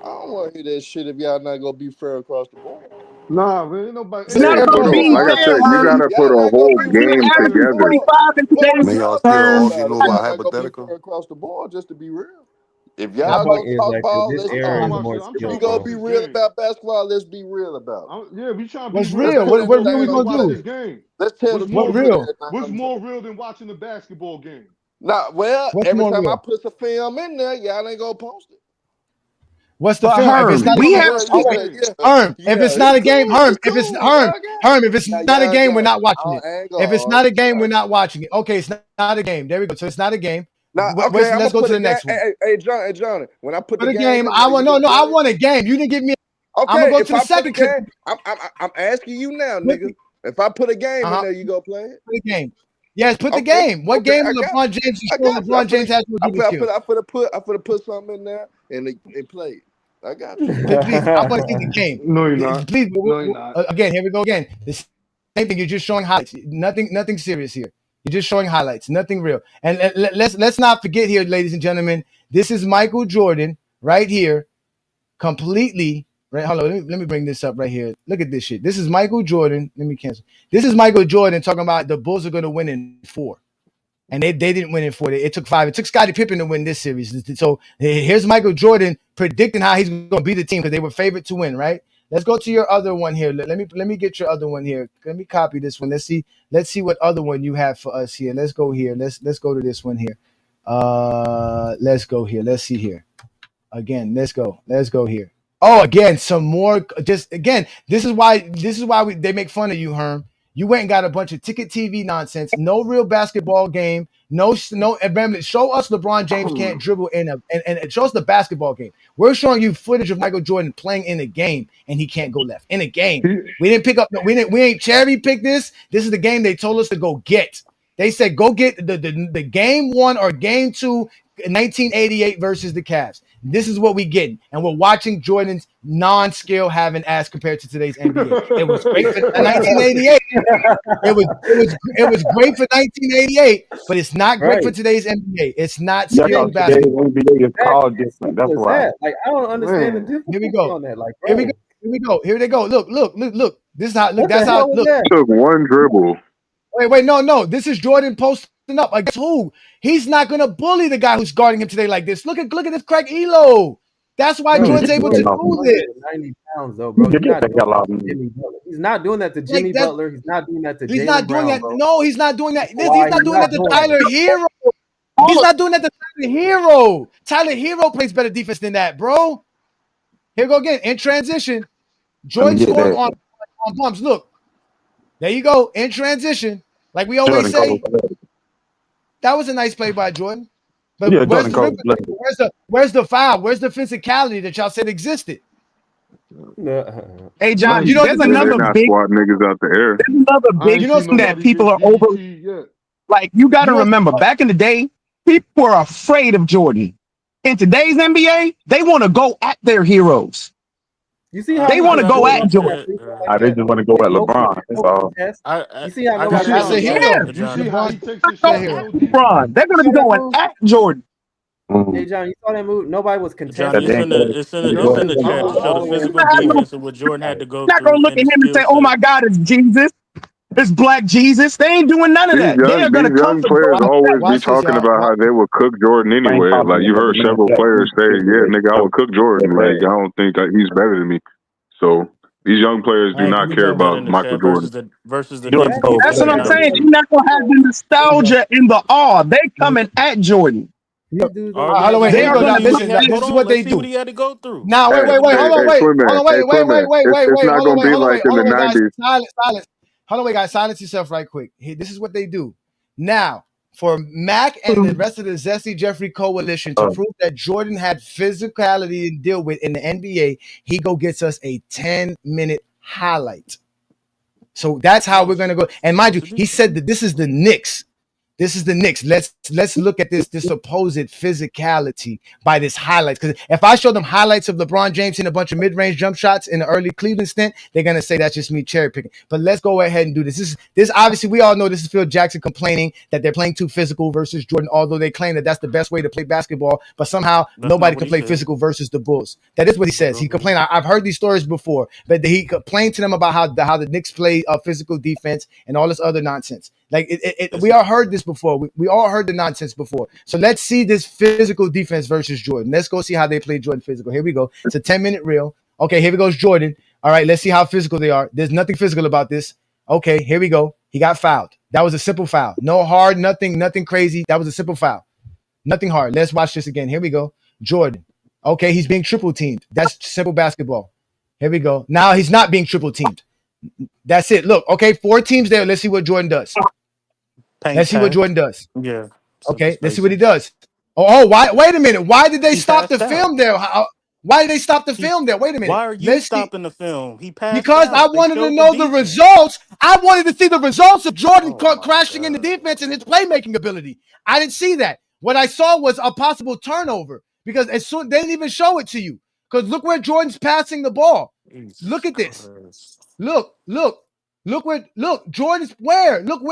don't want to hear that shit if y'all not gonna be fair across the board. Nah, man, ain't nobody. It's not gonna be like I said, you gotta put a whole game together. 45 in today's Man, y'all still arguing about hypothetical? Across the board, just to be real. If y'all gonna talk ball, let's we gonna be real about basketball. Let's be real about it. Yeah, we trying to be what's real. What real we gonna do? Let's tell the what real. What's more real than watching the basketball game? Nah, well, What's every time real? I put the film in there, y'all ain't gonna post it. What's the film? Herm, if it's not we have if it's not a game, if it's not a game, we're not watching it. If it's not a game, we're not watching it. Okay, it's not a game. There we go. So it's not a game. Now, okay, let's go to the next one. Hey, Johnny, when I put the game, I want I want a game. You didn't give me. Okay, I'm gonna go to the second game. I'm asking you now, nigga. If I put a game in there, you go play it. Put a game. Yes, put the game. What game will LeBron James? LeBron James has to do I put something in there and they play it. I got you. Please, I want to see the game. No, you're not. Please, no, you're not. Again, here we go again. The same thing. You're just showing highlights. Nothing serious here. You're just showing highlights. Nothing real. And let's not forget here, ladies and gentlemen. This is Michael Jordan right here, completely. Right, hold on. Let me bring this up right here. Look at this shit. This is Michael Jordan. Let me cancel. This is Michael Jordan talking about the Bulls are going to win in 4. And they didn't win in 4. It took 5. It took Scottie Pippen to win this series. So here's Michael Jordan predicting how he's going to beat the team because they were favored to win, right? Let's go to your other one here. Let me get your other one here. Let me copy this one. Let's see what other one you have for us here. Let's go here. Let's go to this one here. Let's go here. Let's see here. Again, let's go here. Oh, again, some more. Just again, this is why they make fun of you, Herm. You went and got a bunch of ticket TV nonsense. No real basketball game. No. Remember, show us LeBron James can't dribble and show us the basketball game. We're showing you footage of Michael Jordan playing in a game and he can't go left in a game. We didn't pick up. We ain't cherry pick this. This is the game they told us to go get. They said go get the game 1 or game 2. 1988 versus the Cavs. This is what we getting, and we're watching Jordan's non-skill having ass compared to today's NBA. It was great for 1988. It was great for 1988, but it's not great for today's NBA. It's not skilled basketball. NBA is called different. That's why. Like I don't understand the difference. Here we go. On that. Like, here we go. Here they go. Look. This is how. Look. That's how. Look. Took one dribble. Wait. No. This is Jordan posting up. Like, guess who? He's not gonna bully the guy who's guarding him today like this. Look at this Craig Elo. That's why Jordan's able to do this. 90 pounds though, bro. He's not doing that to Jimmy Butler. He's not doing that to He's Jaylen not doing Brown, that. bro. No, he's not doing that. He's not doing that to Tyler Hero. He's not doing that to Tyler Hero. Tyler Hero plays better defense than that, bro. Here we go again in transition. Jordan scoring on bumps. Look, there you go in transition. Like we always say. That was a nice play by Jordan. But Yeah, where's the foul? Where's the physicality that y'all said existed? Hey, John, You know, there's another big niggas out the air. There's another big thing that people are over. Like, you got to remember, back in the day, people were afraid of Jordan. In today's NBA, they want to go at their heroes. You see how they want to go at Jordan. They just want to go at LeBron. That's all. You see how that's a hero. You see how he takes his shot shot? LeBron. They're going to be going at Jordan. Hey John, you saw that move? Nobody was contesting. Johnny, it's in the chat to show the physical defense of what Jordan had to go Not through. going to look at him and say, "Oh my God, it's Jesus, it's Black Jesus." They ain't doing none of that. They are going to come. Young players always be talking about how they would cook Jordan anyway. Like you heard several players say, "Yeah, nigga, I would cook Jordan." Like I don't think he's better than me. So these young players do not care about Michael Jordan. Versus the That's what I'm saying. You're not going to have the nostalgia and the awe. They coming at Jordan. Hold on, They are listen. listen, This is what they do. What he had to go through. Now, wait. Hold on, wait. It's not gonna be like in the 90s. Silence. Hold on, wait, guys. Silence yourself right quick. This is what they do. Now, for Mac and the rest of the Zesty Jeffrey coalition to prove that Jordan had physicality to deal with in the NBA, he gets us a 10-minute highlight. So that's how we're gonna go. And mind you, he said that this is the Knicks. This is the Knicks. Let's look at this supposed physicality by this highlights. Because if I show them highlights of LeBron James in a bunch of mid-range jump shots in the early Cleveland stint, they're gonna say that's just me cherry picking. But let's go ahead and do this. This obviously we all know this is Phil Jackson complaining that they're playing too physical versus Jordan, although they claim that that's the best way to play basketball. But somehow nobody can play physical versus the Bulls. That is what he says. He complained. I've heard these stories before, but he complained to them about how the Knicks play physical defense and all this other nonsense. Like we all heard this before. We all heard the nonsense before. So let's see this physical defense versus Jordan. Let's go see how they play Jordan physical. Here we go. It's a 10-minute reel. Okay, here we goes Jordan. All right, let's see how physical they are. There's nothing physical about this. Okay, here we go. He got fouled. That was a simple foul. No hard, nothing crazy. That was a simple foul. Nothing hard. Let's watch this again. Here we go. Jordan. Okay, he's being triple teamed. That's simple basketball. Here we go. Now he's not being triple teamed. That's it. Look, okay, 4 teams there. Let's see what Jordan does. Let's see what Jordan does. Yeah. Okay, let's see what he does. Oh, why? Wait a minute. Why did they stop the film there? Why did they stop the film there? Wait a minute. Why are you stopping the film? He passed because out. I wanted to know the results. I wanted to see the results of Jordan crashing in the defense and his playmaking ability. I didn't see that. What I saw was a possible turnover because as soon they didn't even show it to you. Because look where Jordan's passing the ball. Look at this. Look, Jordan's where? Look,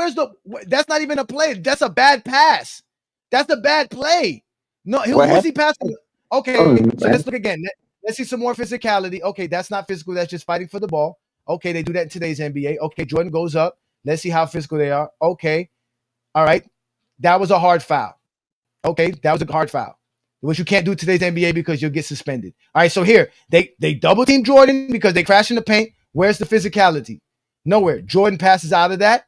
that's not even a play. That's a bad pass. That's a bad play. No, who's he passing? Okay, so let's look again. Let's see some more physicality. Okay, that's not physical. That's just fighting for the ball. Okay, they do that in today's NBA. Okay, Jordan goes up. Let's see how physical they are. Okay, all right. That was a hard foul. Okay, that was a hard foul, which you can't do today's NBA because you'll get suspended. All right, so here, they double team Jordan because they crash in the paint. Where's the physicality? Nowhere. Jordan passes out of that.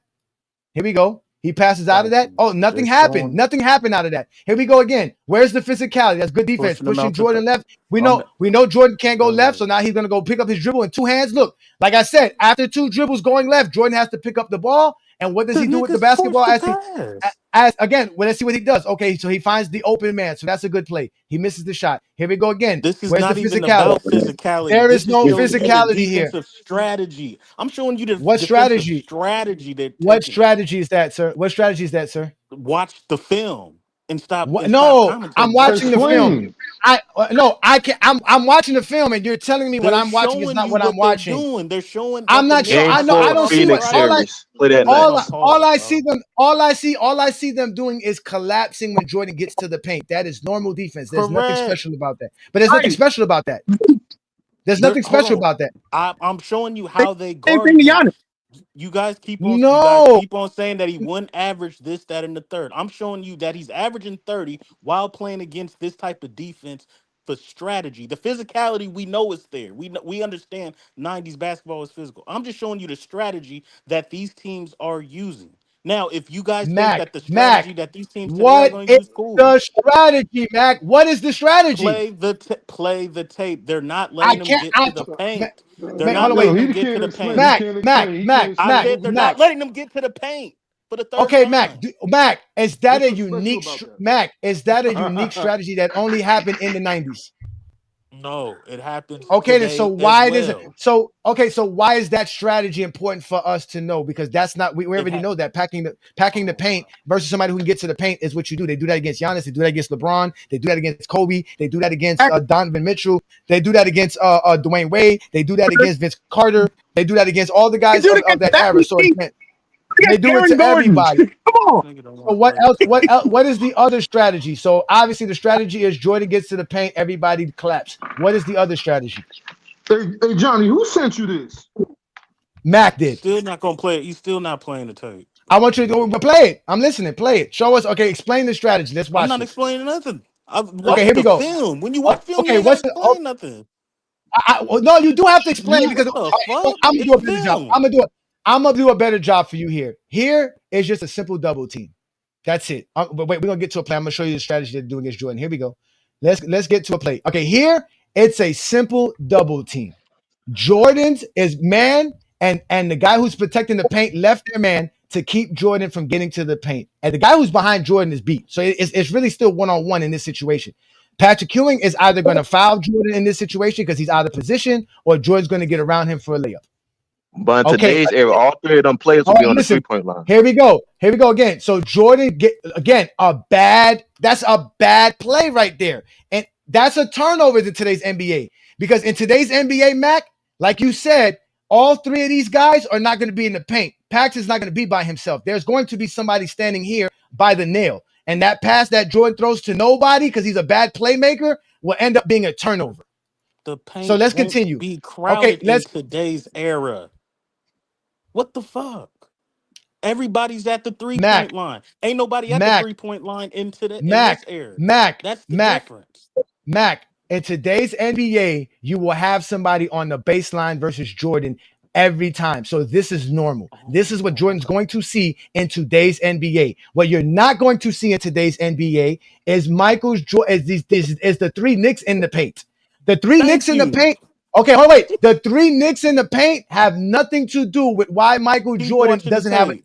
Here we go. He passes out of that. Oh, nothing happened. Nothing happened out of that. Here we go again. Where's the physicality? That's good defense. Pushing Jordan left. We know Jordan can't go left, so now he's gonna go pick up his dribble in two hands. Look, like I said, after two dribbles going left, Jordan has to pick up the ball. And what does he do with the basketball? Again, well, let's see what he does. Okay, so he finds the open man. So that's a good play. He misses the shot. Here we go again. This is Where's not the even about physicality? physicality. There This is no showing you the physicality here. defensive strategy. I'm showing you the What defensive strategy? strategy they're What taking. strategy is that, sir? What strategy is that, sir? Watch the film and stop. What? And No, stop commentating. I'm watching the film. I can't. I'm watching the film, and you're telling me what They're I'm watching is showing not you what I'm they're watching. doing. They're showing. I'm not sure. I know. I don't see what. Play that next. All I see them. All I see them doing is collapsing when Jordan gets to the paint. That is normal defense. There's nothing Correct. special about that. But there's nothing special about that. There's nothing special about that. I'm showing you how they guard. You guys keep on saying that he wouldn't average this, that, and the third. I'm showing you that he's averaging 30 while playing against this type of defense for strategy. The physicality we know is there. We understand 90s basketball is physical. I'm just showing you the strategy that these teams are using. Now, if you guys think that the strategy that these teams today are going to use, cool. The strategy, Mac? What is the strategy? Play the tape. They're not letting them get to the paint. They're Mac, not letting them get to the paint. I said they're not letting them get to the paint for the third Okay, time. Mac, is that a unique strategy that only happened in the 90s? No, it happens. Okay, then so why does it? So why is that strategy important for us to know? Because that's not we already know that packing the paint versus somebody who can get to the paint is what you do. They do that against Giannis. They do that against LeBron. They do that against Kobe. They do that against Donovan Mitchell. They do that against Dwayne Wade. They do that against Vince Carter. They do that against all the guys of that era. So they do it to everybody. Come on. So what else? What is the other strategy? So obviously the strategy is Jordan gets to the paint, everybody collapse. What is the other strategy? Hey Johnny, who sent you this? Mac did. Still not gonna play it. He's still not playing the tape. I want you to go play it. I'm listening. Play it. Show us. Okay, explain the strategy. Let's watch. I'm not this. explaining nothing. Okay, here we go. Film. When you watch film, you ain't gotta explain nothing. No, you do have to explain because I'm gonna do a better film. job. I'm gonna do a better job for you here. Here is just a simple double team. That's it. But wait, we're gonna get to a play. I'm gonna show you the strategy they're doing against Jordan. Here we go. Let's get to a play. Okay, here it's a simple double team. Jordan's is man, and the guy who's protecting the paint left their man to keep Jordan from getting to the paint. And the guy who's behind Jordan is beat. So it's really still one-on-one in this situation. Patrick Ewing is either going to foul Jordan in this situation because he's out of position, or Jordan's going to get around him for a layup. But in today's era, all three of them players will be on the 3-point line. Here we go again. So Jordan that's a bad play right there. And that's a turnover in today's NBA. Because in today's NBA, Mac, like you said, all three of these guys are not going to be in the paint. Pax is not going to be by himself. There's going to be somebody standing here by the nail. And that pass that Jordan throws to nobody because he's a bad playmaker will end up being a turnover. The paint so let's continue. Be crowded in today's era. What the fuck? Everybody's at the 3-point line. Ain't nobody at the 3-point line in this era. That's the difference. Mac, in today's NBA, you will have somebody on the baseline versus Jordan every time. So this is normal. This is what Jordan's going to see in today's NBA. What you're not going to see in today's NBA is the three Knicks in the paint. The three Knicks in the paint. Okay, hold wait. The three Knicks in the paint have nothing to do with why Michael Jordan doesn't have it.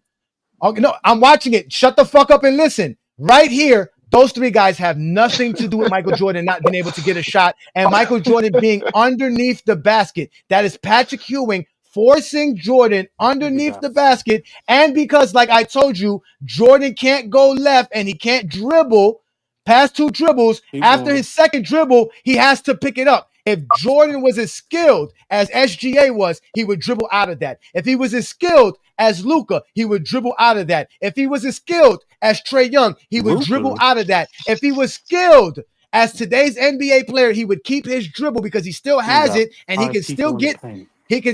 Okay, no, I'm watching it. Shut the fuck up and listen. Right here, those three guys have nothing to do with Michael Jordan not being able to get a shot and Michael Jordan being underneath the basket. That is Patrick Ewing forcing Jordan underneath the basket. And because, like I told you, Jordan can't go left and he can't dribble past two dribbles. After his second dribble, he has to pick it up. If Jordan was as skilled as SGA was, he would dribble out of that. If he was as skilled as Luka, he would dribble out of that. If he was as skilled as Trae Young, he would dribble out of that. If he was skilled As today's NBA player, he would keep his dribble because he still has it, and he can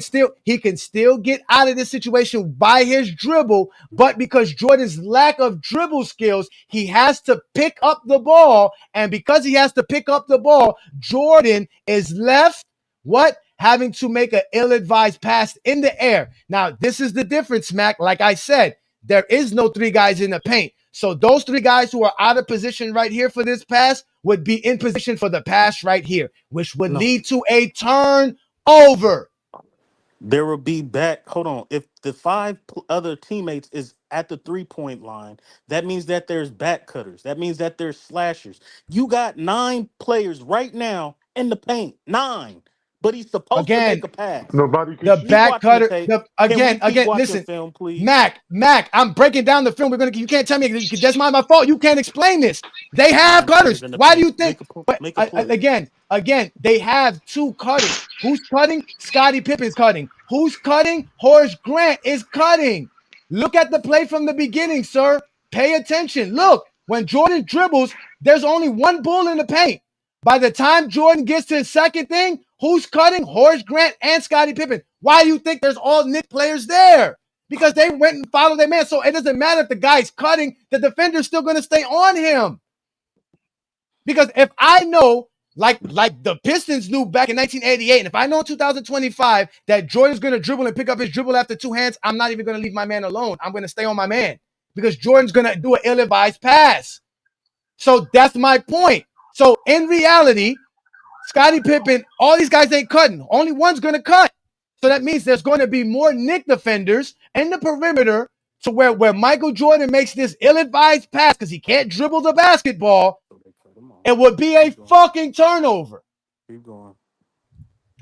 still get out of this situation by his dribble. But because Jordan's lack of dribble skills, he has to pick up the ball, and because he has to pick up the ball, Jordan is left having to make an ill-advised pass in the air. Now, this is the difference, Mac. Like I said, there is no 3 guys in the paint. So those 3 guys who are out of position right here for this pass would be in position for the pass right here, which would lead to a turnover. There will be back. Hold on. If the 5 other teammates is at the 3-point line, that means that there's back cutters. That means that there's slashers. You got 9 players right now in the paint. 9. But he's supposed to make a pass. Nobody The back cutter. Again, listen, listen, film, please? Mac, I'm breaking down the film. You can't tell me that's my fault. You can't explain this. They have cutters. Why do you think? Again, they have 2 cutters. Who's cutting? Scottie Pippen's cutting. Who's cutting? Horace Grant is cutting. Look at the play from the beginning, sir. Pay attention. Look, when Jordan dribbles, there's only 1 bull in the paint. By the time Jordan gets to his second thing, who's cutting? Horace Grant and Scottie Pippen. Why do you think there's all Knicks players there? Because they went and followed their man. So it doesn't matter if the guy's cutting, the defender's still going to stay on him. Because if I know, like the Pistons knew back in 1988, and if I know in 2025 that Jordan's going to dribble and pick up his dribble after 2 hands, I'm not even going to leave my man alone. I'm going to stay on my man because Jordan's going to do an ill-advised pass. So that's my point. So in reality, Scottie Pippen, all these guys ain't cutting. Only one's going to cut. So that means there's going to be more Knick defenders in the perimeter to where Michael Jordan makes this ill-advised pass because he can't dribble the basketball. It would be a fucking turnover. Keep going.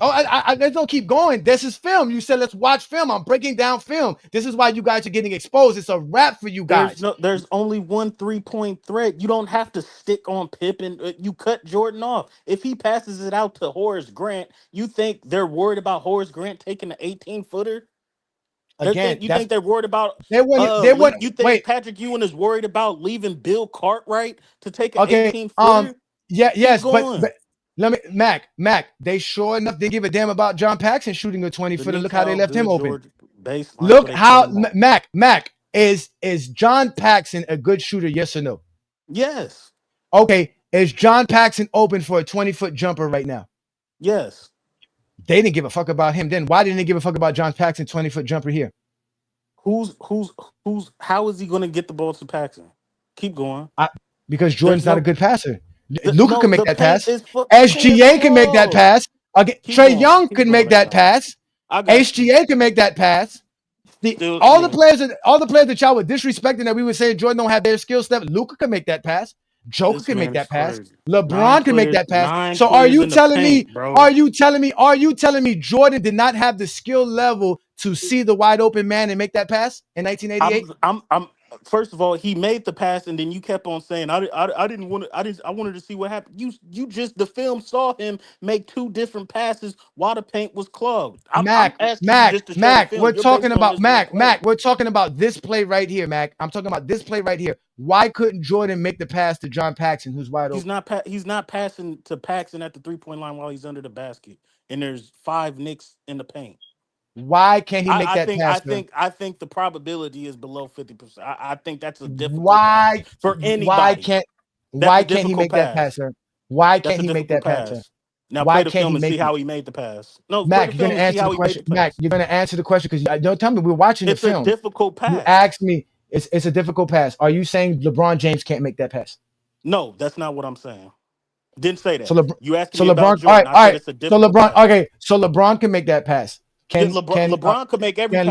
Oh, I don't keep going. This is film. You said let's watch film. I'm breaking down film. This is why you guys are getting exposed. It's a wrap for you guys. There's only 1 3-point threat. You don't have to stick on Pippen. You cut Jordan off. If he passes it out to Horace Grant, you think they're worried about Horace Grant taking the 18-footer? Again, you think they're worried about? You think Patrick Ewing is worried about leaving Bill Cartwright to take an 18-footer? Yes, but let me, Mac. They sure enough didn't give a damn about John Paxson shooting a 20-footer. Look how they left him open. Look how Mac is John Paxson a good shooter? Yes or no? Yes. Okay. Is John Paxson open for a 20-foot jumper right now? Yes. They didn't give a fuck about him then. Why didn't they give a fuck about John Paxson 20-foot jumper here? How is he going to get the ball to Paxson? Keep going. Because Jordan's not a good passer. Luka can make that pass. SGA can make that pass. Trey Young can make that pass. HGA can make that pass. All the players that y'all were disrespecting that we were saying Jordan don't have their skill set. Luka can make that pass. Joker can make that pass. LeBron can make that pass. So are you telling me? Are you telling me Jordan did not have the skill level to see the wide open man and make that pass in 1988? First of all, he made the pass, and then you kept on saying, "I didn't want to. I wanted to see what happened." The film saw him make 2 different passes while the paint was clogged. Mac, we're talking about We're talking about this play right here, Mac. I'm talking about this play right here. Why couldn't Jordan make the pass to John Paxson, who's wide open? He's not passing to Paxson at the 3-point line while he's under the basket, and there's 5 Knicks in the paint. Why can't he make that pass? I think the probability is below 50%. I think that's a difficult pass for anybody. Why can't he make that pass, sir? Why can't he make that pass, sir? Now play the film and see how he made the pass. No, Mac, you're gonna answer the question. Mac, you're gonna answer the question because don't tell me we're watching the film. It's a difficult pass. You asked me. It's a difficult pass. Are you saying LeBron James can't make that pass? No, that's not what I'm saying. Didn't say that. You asked me about Jordan. All right. It's a difficult pass. Okay, so LeBron can make that pass. LeBron could make every pass.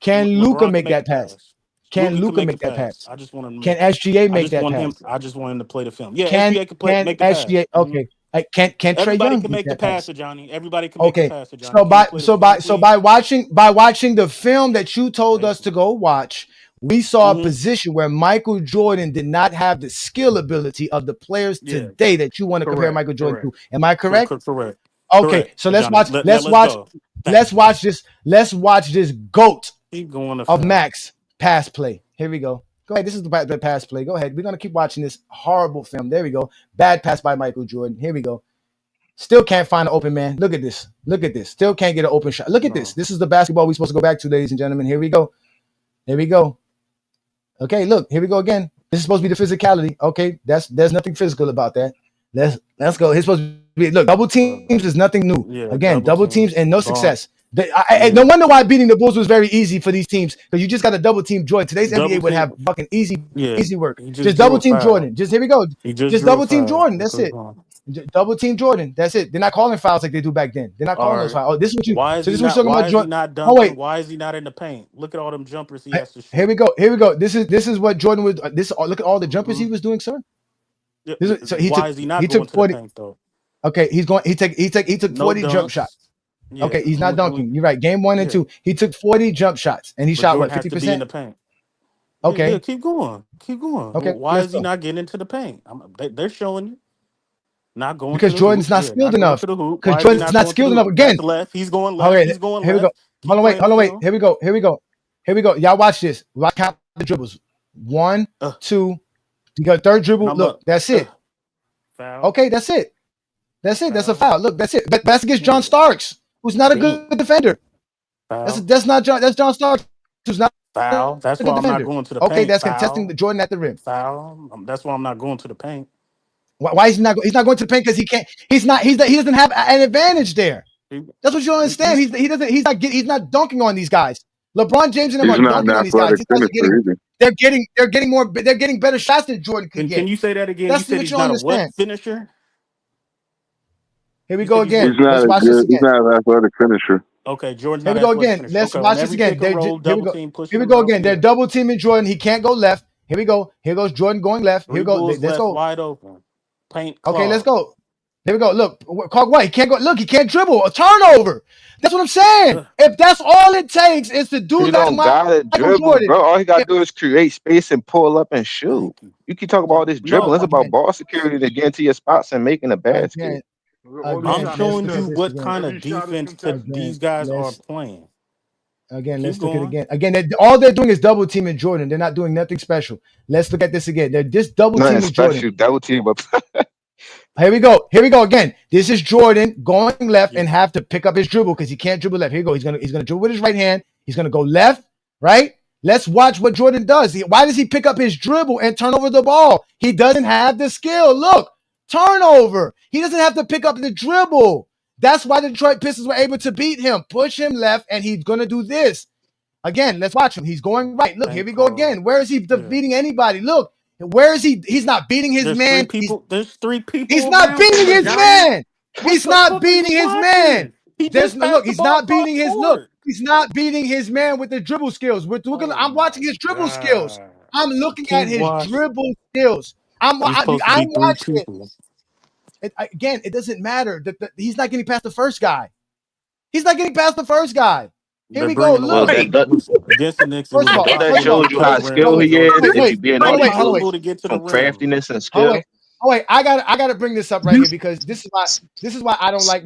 Can Luka make that pass? Can Luka make that pass? I just want him. Can SGA make that pass? I just want him to play the film. Yeah, SGA can make the pass. Okay. Can Trey Everybody Young can make the pass, Johnny? Everybody can make the pass, Johnny. So by watching the film that you told us to go watch, we saw a position where Michael Jordan did not have the skill ability of the players today that you want to compare Michael Jordan to. Am I correct? Correct. Okay, so let's watch this GOAT of Max pass play. Here we go. Go ahead. This is the pass play. Go ahead. We're gonna keep watching this horrible film. There we go. Bad pass by Michael Jordan. Here we go. Still can't find an open man. Look at this. Look at this. Still can't get an open shot. Look at this. This is the basketball we're supposed to go back to, ladies and gentlemen. Here we go. Here we go. Okay, look. Here we go again. This is supposed to be the physicality. Okay, there's nothing physical about that. Let's go. It's supposed to be look. Double teams is nothing new. Yeah, Again, double teams and no success. Yeah. No wonder why beating the Bulls was very easy for these teams because you just got a double team Jordan. Today's NBA would have fucking easy work. Just double team Jordan. Just here we go. Just double team Jordan. That's it. Double team Jordan. That's it. They're not calling fouls like they do back then. They're not calling those fouls. Oh, this is what you. Why is So this he is what not? you're talking Why about is Jordan. he not Oh dunking? wait. Why is he not in the paint? Look at all them jumpers he has to shoot. Here we go. Here we go. This is what Jordan was. Look at all the jumpers he was doing, sir. Yeah, So why is he not he going took to 40. The paint though? Okay, he took No 40 jump dunks. shots. Yeah, Okay, he's not dunking. You're right. Game 1 and 2, he took 40 jump shots and he But shot Jordan what, has to be in the 50%? paint. Okay. Yeah, keep going. Keep going. Okay, Why let's is he go. not getting into the paint? They're showing you. Not going Because to the Jordan's hoop. not Yeah, skilled not going enough. to the hoop. Because Why is he Jordan's not not going to the skilled enough. hoop? Again. That's left. He's going left. Okay, He's going here we left. go. Keep Hold on, wait. playing Hold the on, wait. film. Here we go. Here we go. Here we go. Y'all watch this. Watch count the dribbles. 1, 2. You got third dribble. Look, that's it. Foul. Okay, that's it. That's it. That's a foul. Look, that's it. But that's against John Starks, who's not a good defender. Foul. That's not John. That's John Starks, who's not Foul. That's a why good I'm not defender. going to the Okay, paint. that's Foul. contesting the Jordan at the rim. Foul. That's why I'm not going to the paint. Why is he not? He's not going to the paint because he can't. He's not. He doesn't have an advantage there. That's what you don't understand. He's not dunking on these guys. LeBron James and them He's are not dunking an on these guys. athletic These guys are finisher either. they're getting better shots than Jordan could get. Can you say that again? That's You said what he's you not understand. a what finisher? Here we go again. He's not Let's a watch this good. He's again. not an athletic finisher. Okay, Jordan's Here not we go athletic again. finisher. Let's Okay, watch on this every again. pick and roll, Here we double go. team, push Here we him go out again. They're there. double teaming Jordan. He can't go left. Here we go. Here goes Jordan going left. Here we go. Bulls Let's left go. wide open. Paint. Okay, let's clogged. go. Here we go. Look, what? He can't go. Look, he can't dribble. A turnover. That's what I'm saying. If that's all it takes is to do He that, don't gotta Michael dribble, Jordan. bro. All he gotta do is create space and pull up and shoot. You keep talking about all this dribbling. It's about ball security to get into your spots and making a basket. I'm showing you what kind of defense these guys are playing. Again, let's look at it again. Again, all they're doing is double teaming Jordan. They're not doing nothing special. Let's look at this again. They're just double Nothing teaming special. Jordan. Double team up. Here we go. Here we go again. This is Jordan going left and have to pick up his dribble because he can't dribble left. Here we go. He's gonna dribble with his right hand. He's gonna go left, right? Let's watch what Jordan does. Why does he pick up his dribble and turn over the ball? He doesn't have the skill. Look, turnover. He doesn't have to pick up the dribble. That's why the Detroit Pistons were able to beat him. Push him left, and he's gonna do this. Again, let's watch him. He's going right. Look, here we go again. Where is he beating anybody? Look, where is he? He's not beating his man. There's three people. He's not beating his man. He's not beating his man. He's not beating his look. He's not beating his man with the dribble skills. I'm watching his dribble skills. I'm looking at his dribble skills. I'm watching it. Again, it doesn't matter. He's not getting past the first guy. He's not getting past the first guy. Here we go. Look. Against the Knicks. But that shows you how skilled he is. If you being all these from craftiness and skill. I gotta bring this up right here because this is why I don't like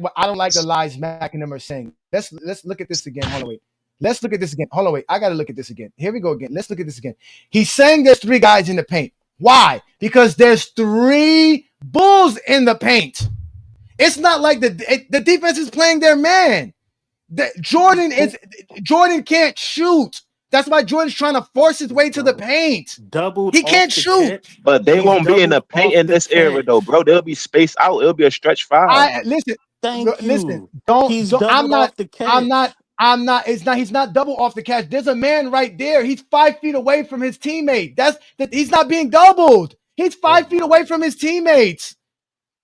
the lies Mac and them are saying. Let's look at this again. Hold on, wait. Let's look at this again. Hold on, wait. I gotta look at this again. Here we go again. Let's look at this again. He's saying there's 3 guys in the paint. Why? Because there's 3 Bulls in the paint. It's not like the defense is playing their man. Jordan can't shoot. That's why Jordan's trying to force his way to the paint. He can't shoot. But they won't be in the paint in this era, though, bro. They'll be spaced out. It'll be a stretch 5. Listen. Listen. I'm not. He's not double off the catch. There's a man right there. He's 5 feet away from his teammate. He's not being doubled. He's 5 feet away from his teammates.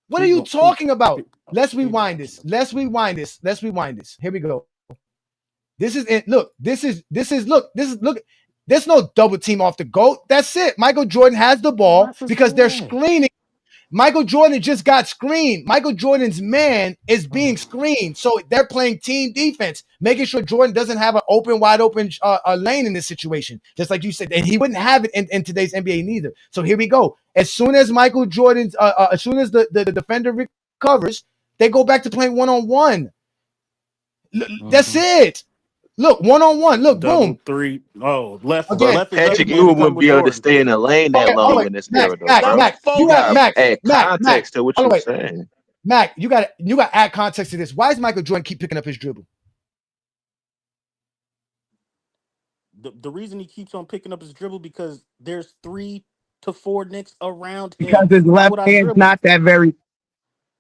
What are you talking about? Let's rewind this. Here we go. This is it. Look. There's no double team off the GOAT. That's it. Michael Jordan has the ball because they're screening. Michael Jordan just got screened. Michael Jordan's man is being screened. So they're playing team defense, making sure Jordan doesn't have an wide open lane in this situation. Just like you said, and he wouldn't have it in today's NBA neither. So here we go. As soon as Michael Jordan's, as soon as the defender recovers, they go back to playing one-on-one. That's it. Look, one-on-one. Look, Double boom. three. Oh, left Again, is Patrick open when he Ewing come wouldn't with be able to Jordan. stay in the lane that hold long on, in this Mac, era, though, Mac, bro. Mac. You You got got Mac, add Mac, context to what hold you on, wait. saying. Mac, you got to add context to this. Why does Michael Jordan keep picking up his dribble? The reason he keeps on picking up his dribble because there's 3 to 4 Knicks around Because him. his Why left would I hand's dribble? not that very.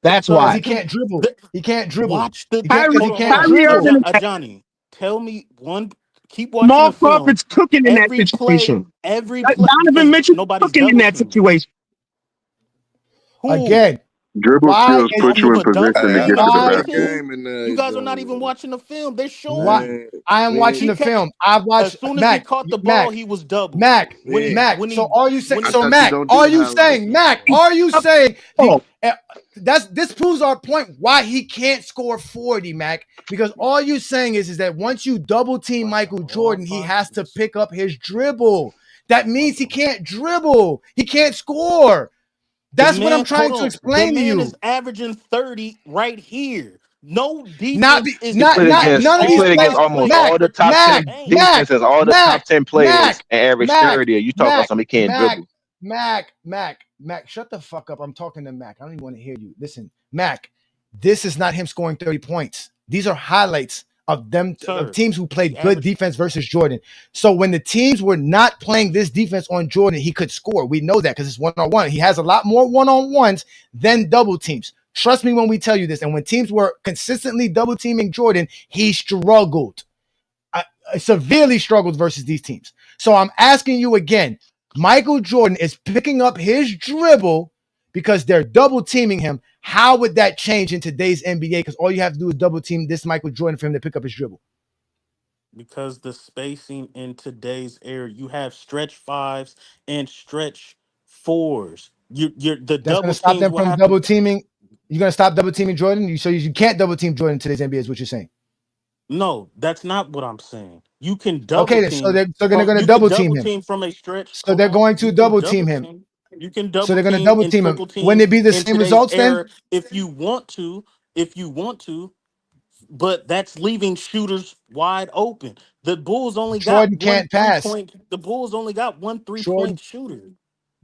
That's So Because why. he can't dribble. He can't dribble. Watch the He can't because he Kyrie, can't Kyrie dribble. Irving, and Johnny. Tell me one. Keep watching Jamal the film. Crawford's cooking in that Every play, situation. Donovan because Mitchell's nobody's cooking in double that teaming. situation. Who? Again, Dribble why skills is put Off he? you of in a dunk? position Hey, to They I get to not the got Why? that basket. editing. game in You guys are not zone. even watching the film. They're showing Why? you. Man, I am watching He the kept film. I've watched as soon as he Mac. caught the ball, Mac. he was doubled. Mac. When he man. Mac. when So he are you saying? when I he So thought you Mac, don't are do you highlights. saying? Mac, are you saying? Oh, This proves our point why he can't score 40, Mac. Because all you're saying is that once you double team Michael Jordan, he has to pick up his dribble. That means he can't dribble. He can't score. the That's what I'm man, hold trying to on, the explain to man you. is averaging 30 right here. No Not defense be is He not played not against attacking none of he these played all against plays. five almost players Mac, all the top in the 10 paint. defenses, all the top 10 players, Mac, and averaged Mac, 30. You talk about Mac, somebody can't dribble. Mac, shut the fuck up. I'm talking to Mac. I don't even want to hear you. Listen, Mac, this is not him scoring 30 points. These are highlights of them of Sir, teams who he played good averaged defense versus Jordan. So when the teams were not playing this defense on Jordan, he could score. We know that because it's one-on-one. He has a lot more one-on-ones than double teams. Trust me when we tell you this. And when teams were consistently double teaming Jordan, he struggled. Severely struggled versus these teams. So I'm asking you again, Michael Jordan is picking up his dribble because they're double teaming him. How would that change in today's NBA? Because all you have to do is double team this Michael Jordan for him to pick up his dribble. because the spacing in today's era, you have stretch fives and stretch fours. You're the That's going double to stop teams them will from have to. double teaming. You're going to stop double teaming Jordan. So you can't double team Jordan in today's NBA is what you're saying. No, that's not what I'm saying. You can Okay, double then, so team they're going from to you can double team double him. team from a stretch. So Hold they're on. going You to can double double team him. team. You can So double they're going to team double and team him. triple Wouldn't team it be the in same today's results then? era if you want to, but that's leaving shooters wide open. The Bulls only got Jordan one can't pass. 3-point. The Bulls only got one Jordan 3-point shooter.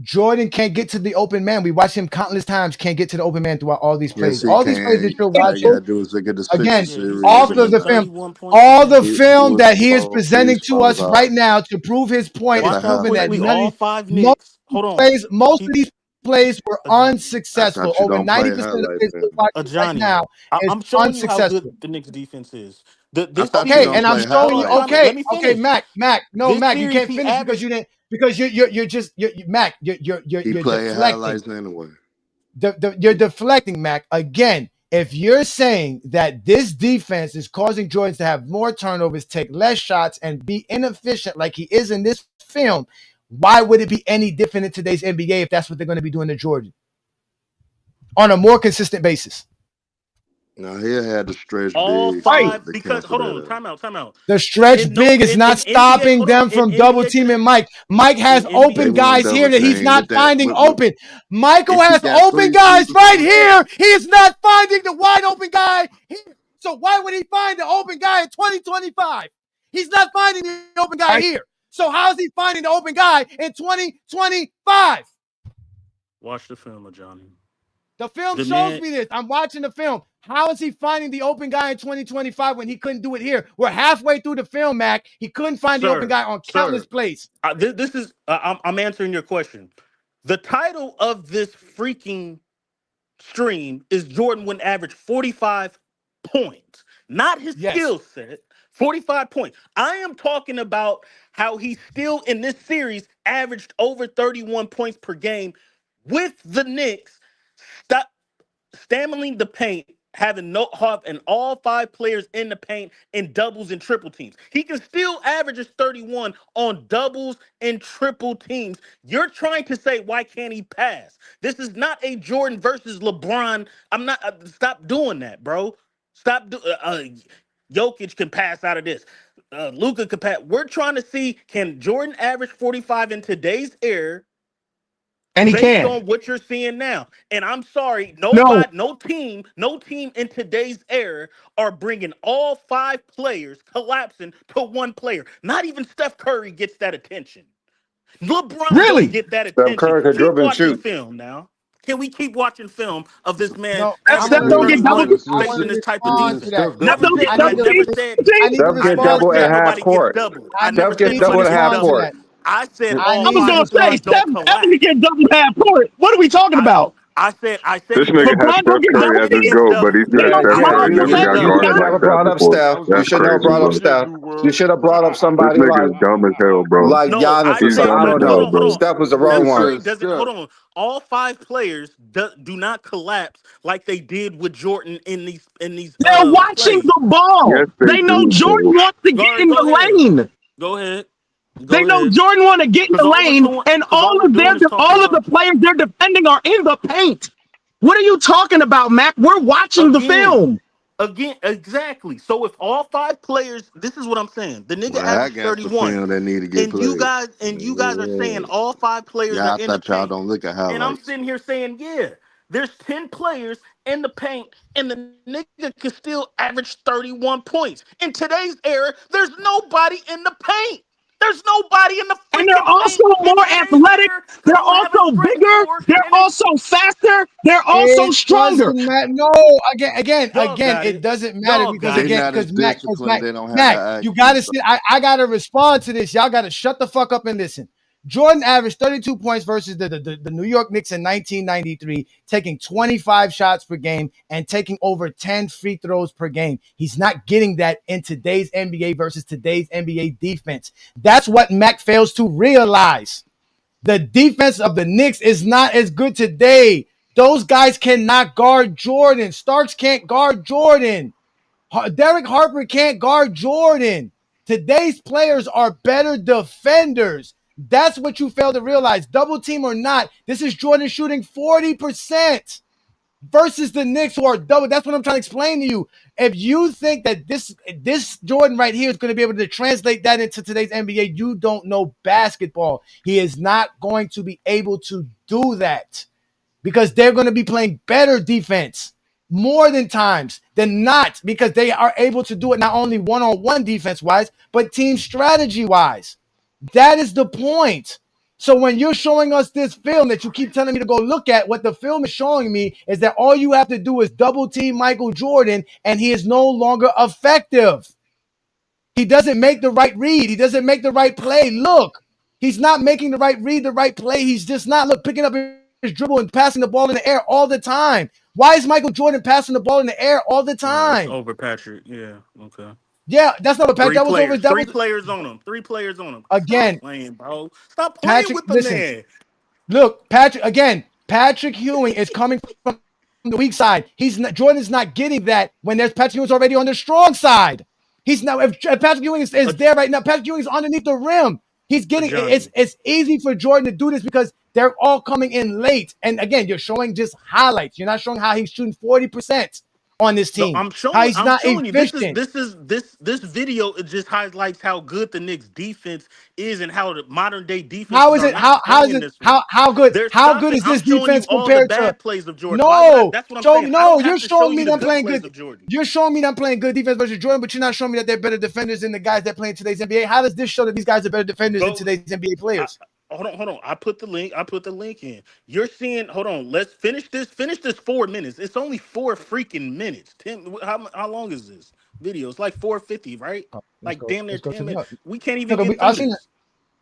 Jordan can't get to the open man. We watched him countless times. Can't get to the open man throughout all these Yes, plays. he All these plays can. that you're All you watching, gotta do is look at his picture again, Yeah, he's series off and of averaging the film, 31 points a all the game. he film was that he is balls. presenting He's to balls us out right now to prove his point at is Watch the how proving half. that quickly all five most Knicks. Hold on. most of He these plays were Johnny. I unsuccessful. thought you Over don't play 90% of the highlights plays we're then. watching right Johnny. now is I'm showing you how good unsuccessful. the Knicks defense is. I This thought you Okay, don't and series, I'm play he hold showing you. on, highlights. time out. Okay, Let me okay, finish. Mac. No, This Mac, you series can't he finish because averaged. you didn't because you're just Mac. He You're played deflecting. highlights anyway. You're deflecting, Mac. Again, if you're saying that this defense is causing Jordan to have more turnovers, take less shots, and be inefficient like he is in this film, why would it be any different in today's NBA if that's what they're going to be doing to Jordan on a more consistent basis? Now he had to stretch All big right. five to because cancel hold that on, out. time out. The stretch In no big is not in NBA, stopping hold on, them in from double NBA teaming Mike. Mike has in They open NBA. won't guys double here that he's team not with that. finding open. Michael If he has got open three guys shooters right on that, here. He is not finding the wide open guy here. So why would he find the open guy in 2025? He's not finding the open guy Right. here. So how is he finding the open guy in 2025? Watch the film, Johnny. The film The shows man, me this. I'm watching the film. How is he finding the open guy in 2025 when he couldn't do it here? We're halfway through the film, Mac. He couldn't find the open sir, guy on countless plays. this is I'm answering your question. The title of this freaking stream is Jordan would average 45 points, not his Yes. skill set. 45 points. I am talking about how he still in this series averaged over 31 points per game with the Knicks. Stop stammering the paint, having all five players in the paint in doubles and triple teams. He can still average his 31 on doubles and triple teams. You're trying to say why can't he pass? This is not a Jordan versus LeBron. I'm not. Stop doing that, bro. Stop. Jokic can pass out of this. Luka can pass. We're trying to see can Jordan average 45 in today's era And he based can. on what you're seeing now. And I'm sorry, No, no team in today's era are bringing all 5 players collapsing to one player. Not even Steph Curry gets that attention. LeBron don't really. get that Steph attention. Curry could Keep dribble and watching shoot. film now. Can we keep watching film of this man No, That I Steph want to don't get double. averaging 31 I want facing to this type of respond to defense? that. Steph don't get I double never teamed. said I need to Steph get respond double to at that. half nobody gets court. doubled. I I need, never Steph gets said need to double nobody at gets half respond to doubled. court. that. I said I all I was need to gonna 5 say players respond. Steph don't definitely collapse. get double half court. What are we talking about? I said This he nigga gets has LeBron don't Steph get Curry double as he his teamed. gets GOAT, but he doubled. They said don't Steph Yeah, call Curry He you never gets LeBron got you like should guarded have doubled. like never that. that brought up before. Steph. You That's should never crazy, brought up bro. Steph. You should have brought up somebody This nigga's dumb as hell, bro. like No, Giannis I or He's said something. I dumb as don't hold hell, know. on, hold bro. on. Steph was the Steph wrong one. Curry doesn't hold on. All 5 players do not collapse like they did with Jordan in these They're watching plays. the ball. Yes, they They know do, Jordan bro. wants to All get right, in go ahead. the lane. Go ahead. They Go know ahead. Jordan want to get in Because the lane, and all we're doing is talking all of the about players they're defending are in the paint. What are you talking about, Mac? We're watching the again. film. Again, exactly. So if all 5 players, this is what I'm saying. The nigga Well, I averaged got the 31. film that need to get And you played. guys are saying all 5 players are Yeah, I in the thought y'all paint. don't look at And I'm highlights. sitting here saying, yeah, there's 10 players in the paint, and the nigga can still average 31 points. In today's era, there's nobody in the paint. There's nobody in the And they're freaking also paint in more today's athletic. era because They're all they have is also stretch bigger. four, They're and it's also faster. They're also It stronger. doesn't matter. No, y'all got it it. doesn't matter Y'all because got They it. not as Mac, disciplined. They don't have Mac, that you IQ. gotta see. I gotta respond to this. Y'all gotta shut the fuck up and listen. Jordan averaged 32 points versus the New York Knicks in 1993, taking 25 shots per game and taking over 10 free throws per game. He's not getting that in today's NBA versus today's NBA defense. That's what Mac fails to realize. The defense of the Knicks is not as good today. Those guys cannot guard Jordan. Starks can't guard Jordan. Derek Harper can't guard Jordan. Today's players are better defenders. That's what you fail to realize. Double team or not, this is Jordan shooting 40% versus the Knicks who are double. That's what I'm trying to explain to you. If you think that this Jordan right here is going to be able to translate that into today's NBA, you don't know basketball. He is not going to be able to do that because they're going to be playing better defense more than times than not because they are able to do it not only one-on-one defense-wise, but team strategy-wise. That is the point. So when you're showing us this film that you keep telling me to go look at, what the film is showing me is that all you have to do is double team Michael Jordan, and he is no longer effective. He doesn't make the right read. He doesn't make the right play. Look, he's not making the right read, the right play. He's just not picking up his dribble and passing the ball in the air all the time. Why is Michael Jordan passing the ball in the air all the It's time? over, Patrick. Yeah, okay. Yeah, that's not what Patrick. That was over. That Three was players on him. 3 players on him. Stop again. playing, bro. Stop playing Patrick, with the listen. man. Look, Patrick Ewing is coming from the weak side. Jordan is not getting that when there's Patrick Ewing's already on the strong side. He's now if Patrick Ewing is there right now. Patrick Ewing is underneath the rim. He's getting it's easy for Jordan to do this because they're all coming in late. And again, you're showing just highlights. You're not showing how he's shooting 40% on this No, team. I'm How showing. he's I'm not showing you. efficient. This video. It just highlights how good the Knicks defense is and how the modern day How defenses is are it? not How is playing it? this way. How good? They're How good stopping. is I'm this showing you defense all the compared to? bad plays of Jordan. Why would I? No, That's what I'm show saying. me. I No, don't have you're to show showing you me the them good playing plays good. of Jordan. You're showing me them playing good defense versus Jordan, but you're not showing me that they're better defenders than the guys that play in today's NBA. How does this show that these guys are better defenders than today's NBA players? Hold on. I put the link in. You're seeing. Hold on. Let's finish this. Finish this 4 minutes. It's only 4 freaking minutes. 10. How long is this video? It's like 450, right? Like damn near 10 minutes. We can't even get through this.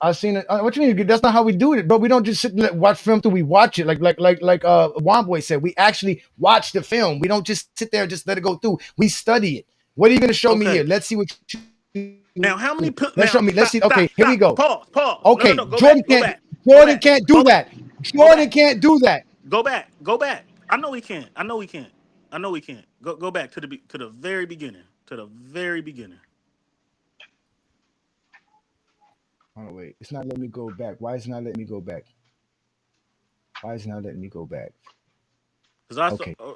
I've seen it. What you mean? That's not how we do it, bro. We don't just sit and watch film till we watch it. Like Womboy said, we actually watch the film. We don't just sit there and just let it go through. We study it. What are you going to show me here? Let's see what you. Now, how many? Let's show me. Let's see. Okay, here we go. Pause. Okay, No. Go Jordan back. Jordan can't do that. Jordan can't do that. Go back. I know he can't. Go back to the very beginning. Oh wait, it's not letting me go back. Why is it not letting me go back? Okay,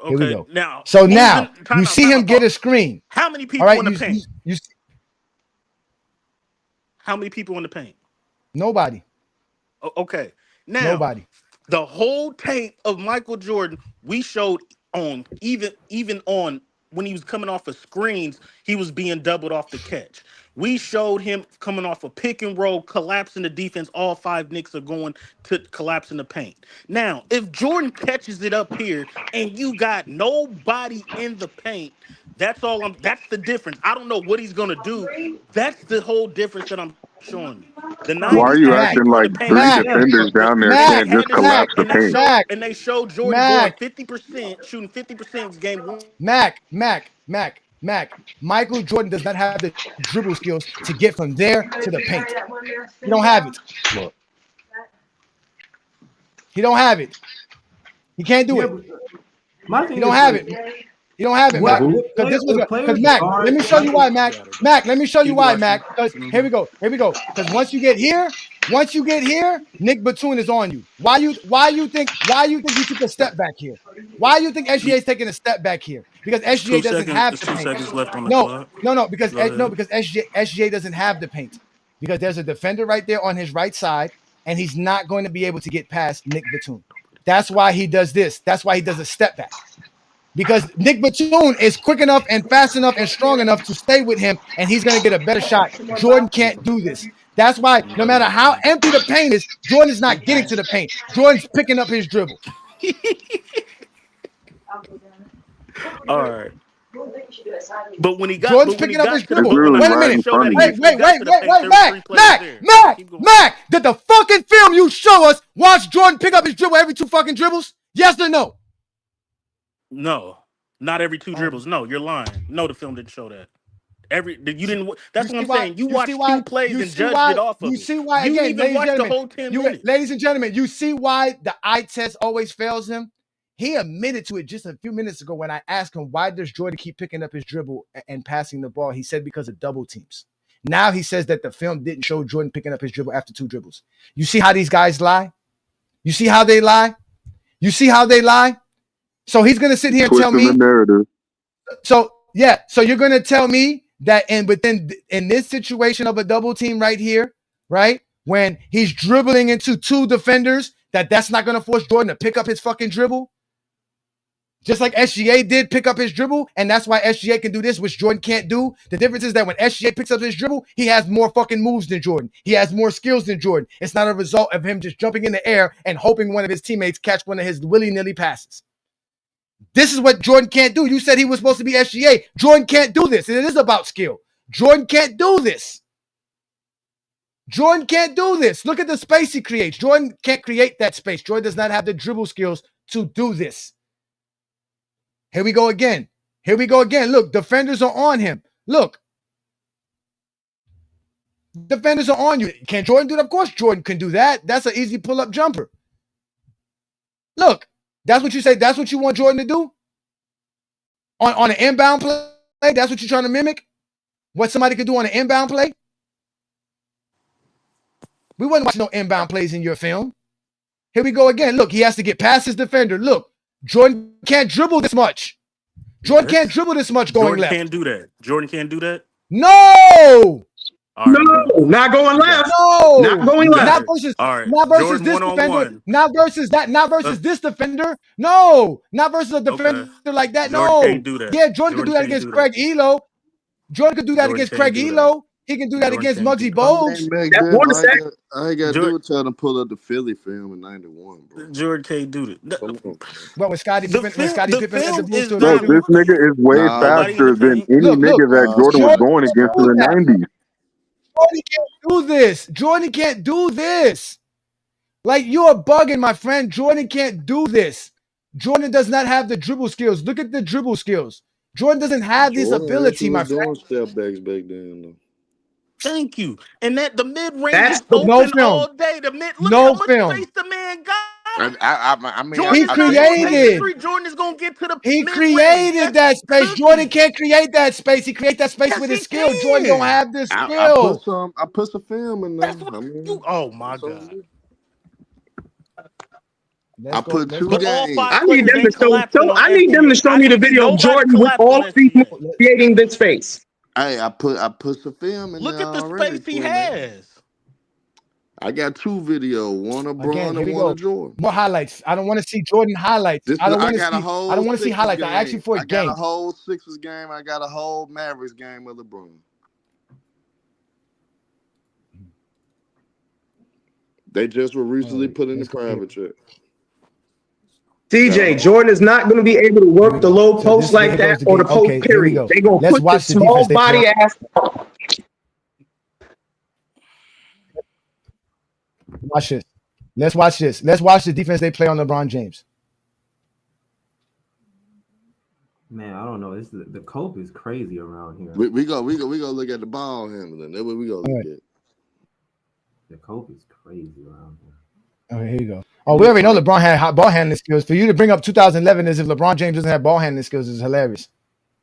here we go. Now, so now you see him get a screen. How many people All right, in the paint? How many people in the paint? Nobody. Okay. Now, nobody. The whole tape of Michael Jordan we showed on even on when he was coming off of screens, he was being doubled off the catch. We showed him coming off a pick and roll, collapsing the defense. All 5 Knicks are going to collapse in the paint. Now, if Jordan catches it up here and you got nobody in the paint, that's the difference. I don't know what he's gonna do. That's the whole difference that I'm showing you. The Why are 90s you had acting people in like the paint. 3 defenders down there can't just collapse the paint? And they showed Jordan going 50%, shooting 50% game 1. Mac. Michael Jordan does not have the dribble skills to get from there to the paint. He don't have it. He don't have it. He can't do it. He don't have it. He don't have it, Mac. Because Mac, let me show you why, Mac. Mac, let me show you why, Mac. Because here we go. Because once you get here, Nick Batum is on you. Why you think he took a step back here? Why you think SGA is taking a step back here? Because SGA doesn't have the paint. 2 seconds left on the clock. Because SGA doesn't have the paint. Because there's a defender right there on his right side, and he's not going to be able to get past Nick Batum. That's why he does this. That's why he does a step back. Because Nick Batum is quick enough and fast enough and strong enough to stay with him, and he's going to get a better shot. Jordan can't do this. That's why no matter how empty the paint is, Jordan is not getting to the paint. Jordan's picking up his dribble. All right. But when he got Jordan's picking up his dribble. Really Wait a minute. Wait, Mac. Did the fucking film you show us watch Jordan pick up his dribble every 2 fucking dribbles? Yes or no? No, not every 2 dribbles. No, you're lying. No, the film didn't show that. You didn't. That's what I'm saying. You watched 2 plays and judged it off of it. You see why? You Again, even watched the whole 10 minutes. Ladies and gentlemen, you see why the eye test always fails him? He admitted to it just a few minutes ago when I asked him, why does Jordan keep picking up his dribble and passing the ball? He said because of double teams. Now he says that the film didn't show Jordan picking up his dribble after 2 dribbles. You see how these guys lie? You see how they lie? So he's going to sit here and tell me. So you're going to tell me that in this situation of a double team right here, right? When he's dribbling into 2 defenders, that's not going to force Jordan to pick up his fucking dribble? Just like SGA did pick up his dribble, and that's why SGA can do this, which Jordan can't do. The difference is that when SGA picks up his dribble, he has more fucking moves than Jordan. He has more skills than Jordan. It's not a result of him just jumping in the air and hoping one of his teammates catch one of his willy-nilly passes. This is what Jordan can't do. You said he was supposed to be SGA. Jordan can't do this. It is about skill. Jordan can't do this. Look at the space he creates. Jordan can't create that space. Jordan does not have the dribble skills to do this. Here we go again. Look, defenders are on him. Look. Defenders are on you. Can Jordan do that? Of course Jordan can do that. That's an easy pull-up jumper. Look. That's what you say. That's what you want Jordan to do? On an inbound play? That's what you're trying to mimic? What somebody could do on an inbound play? We wasn't watching no inbound plays in your film. Here we go again. Look, he has to get past his defender. Look, Jordan can't dribble this much. Jordan can't dribble this much going left. Jordan can't do that. No! Right. No, not going left. No, not going left. Not versus this defender. Not versus this defender. No, not versus a defender like that. Jordan can't do that. Yeah, Jordan could do that against Craig Elo. Jordan could do that against Craig Elo. He can do that against Muggsy Bogues. I ain't got to do it till them pull up the Philly film in '91, bro. Jordan can't do that. What was Scottie Pippen? Bro, this nigga is way faster than any nigga that Jordan was going against in the '90s. Jordan can't do this. Like, you are bugging, my friend. Jordan can't do this. Jordan does not have the dribble skills. Look at the dribble skills. Jordan doesn't have this ability, my friend. Step backs back then, though. Thank you. And that the mid range is open all day. The mid look how much space the man got. I mean, Jordan created. Jordan is gonna get to the. He created that space. Jordan can't create that space. He creates that space with his skill. Jordan don't have this skill. I put some film in there. Oh my god. I put 2 games. I need them to show me the video of Jordan with all of these creating this space. Hey, I put some film in there. Look at the space he has. I got 2 videos, one of Again, Bron here and we one go. of Jordan. More highlights. I don't want to see Jordan highlights. I don't want to got a see. whole I don't want to see Sixers highlights. game. I asked you for a I got game. a whole Sixers game. I got a whole Mavericks game of LeBron. They just were recently put in the private chat. CJ, Jordan is not going to be able to work the low post like that or the post period. They're going to put the small body ass. Watch this. Let's watch this. Let's watch the defense they play on LeBron James. Man, I don't know. The cope is crazy around here. We go look at the ball handling. That's what we go look at. The cope is crazy around here. Okay, here you go. Oh, we already know LeBron had hot ball handling skills. For you to bring up 2011 as if LeBron James doesn't have ball handling skills is hilarious.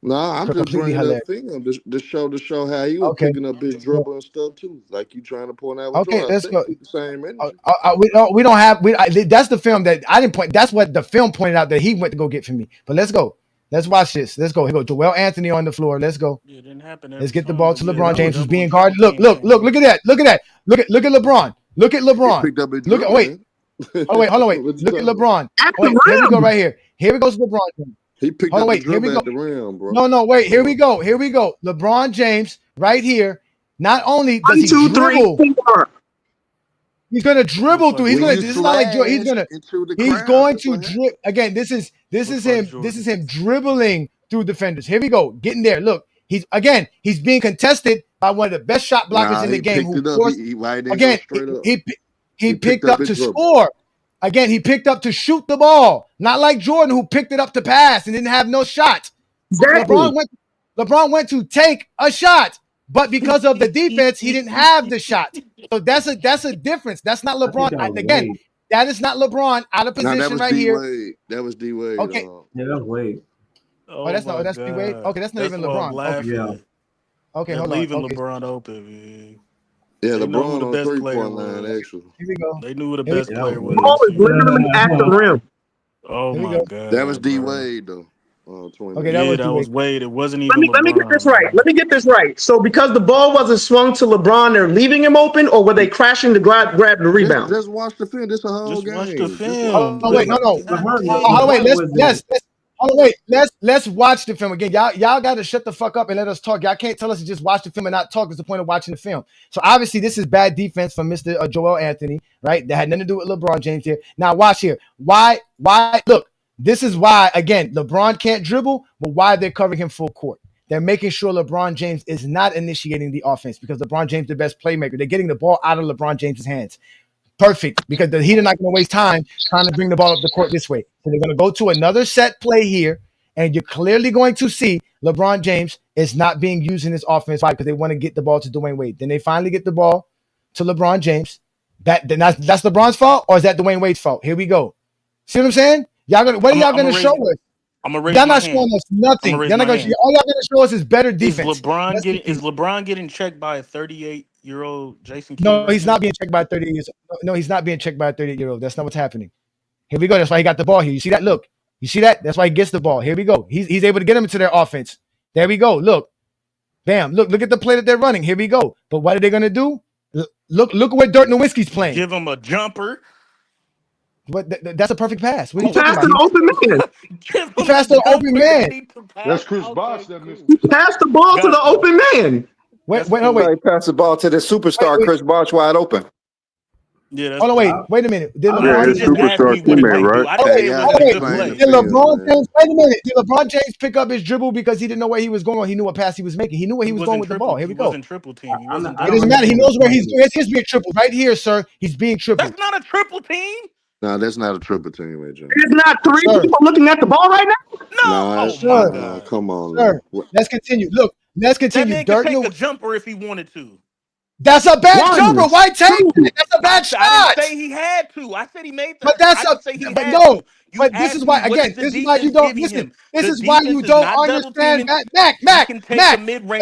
No, I'm just bringing up film to show how he was picking up his dribble and stuff too. Like you trying to point out. Okay, let's go. The same energy. We don't have. That's the film that I didn't point. That's what the film pointed out that he went to go get for me. But let's go. Let's watch this. Let's go. Here go Joel Anthony on the floor. Let's go. It didn't happen. Let's get the ball to LeBron James, who's being guarded. Look at that. Look at LeBron. Look at LeBron. Look at wait. Oh wait, hold on, wait. Look at LeBron. Wait, here we go right here. Here we goes LeBron. He picked up the dribble at the rim, bro. No, wait. Here we go. LeBron James right here. Not only does he dribble, he's gonna dribble through. He's gonna. This is not like he's going to dribble again. This is him. This is him dribbling through defenders. Here we go. Getting there. Look, he's being contested by one of the best shot blockers in the game. He picked up to score. Again, he picked up to shoot the ball, not like Jordan, who picked it up to pass and didn't have no shot. LeBron went to take a shot, but because of the defense, he didn't have the shot. So that's a difference. That's not LeBron. Again, that is not LeBron out of position right here. That was D Wade. Okay, yeah, that's Wade. Oh, that's D Wade. Okay, that's not even LeBron. Okay, hold on. Leaving LeBron open, man. Yeah, LeBron on the 3-point line, actually. Here we go. They knew who the best player was. Ball is literally at the rim. Oh my God. That was D Wade though. Okay, that was Wade. It wasn't even. Let me get this right. Let me get this right. So because the ball wasn't swung to LeBron, they're leaving him open, or were they crashing to grab the rebound? Just watch the film. This a whole game. Watch the film. Oh wait, no. Oh wait, let's watch the film again. Y'all got to shut the fuck up and let us talk. Y'all can't tell us to just watch the film and not talk. It's the point of watching the film. So obviously this is bad defense from Mr. Joel Anthony, right? That had nothing to do with LeBron James here. Now watch here. Why? Look, this is why, again, LeBron can't dribble, but why they're covering him full court. They're making sure LeBron James is not initiating the offense because LeBron James is the best playmaker. They're getting the ball out of LeBron James's hands. Perfect, because the Heat are not going to waste time trying to bring the ball up the court this way. So they're going to go to another set play here, and you're clearly going to see LeBron James is not being used in this offense because they want to get the ball to Dwayne Wade. Then they finally get the ball to LeBron James. That's LeBron's fault, or is that Dwayne Wade's fault? Here we go. See what I'm saying? What are y'all going to show us? Y'all not showing us nothing. All y'all going to show us is better defense. Is LeBron getting checked by a 38-year-old Jason Kidd? No, he's not being checked by a 38 years old. No, he's not being checked by a 38-year-old. That's not what's happening. Here we go. That's why he got the ball here. You see that? Look. You see that? That's why he gets the ball. Here we go. He's able to get them into their offense. There we go. Look. Bam. Look at the play that they're running. Here we go. But what are they going to do? Look at where Dirk Nowitzki's playing. Give him a jumper. But that's a perfect pass. What are you talking about? An open man. He passed an open man. That's Chris Bosh that missed. He passed the ball to the open man. Wait. He passed the ball to the superstar, Chris Bosh, wide open. Yeah. Hold on, wait a minute. Did his superstar teammate, right? Did LeBron James pick up his dribble because he didn't know where he was going, or he knew what pass he was making? He knew where he was going with the ball. Here we go. He wasn't triple team. It doesn't matter. He knows where he's going. He's being tripled right here, sir. He's being tripled. That's not a triple team. No, that's not a triple team, right, John. It's not three people looking at the ball right now. No, come on, sir. Let's continue. Look, let's continue. That man can take a jumper if he wanted to. That's a bad jumper. Why take it? That's a bad shot. I didn't say he had to. I said he made that. But this is why. Again, this is why you don't listen. This is why you don't understand. Mac. He doesn't have a mid-range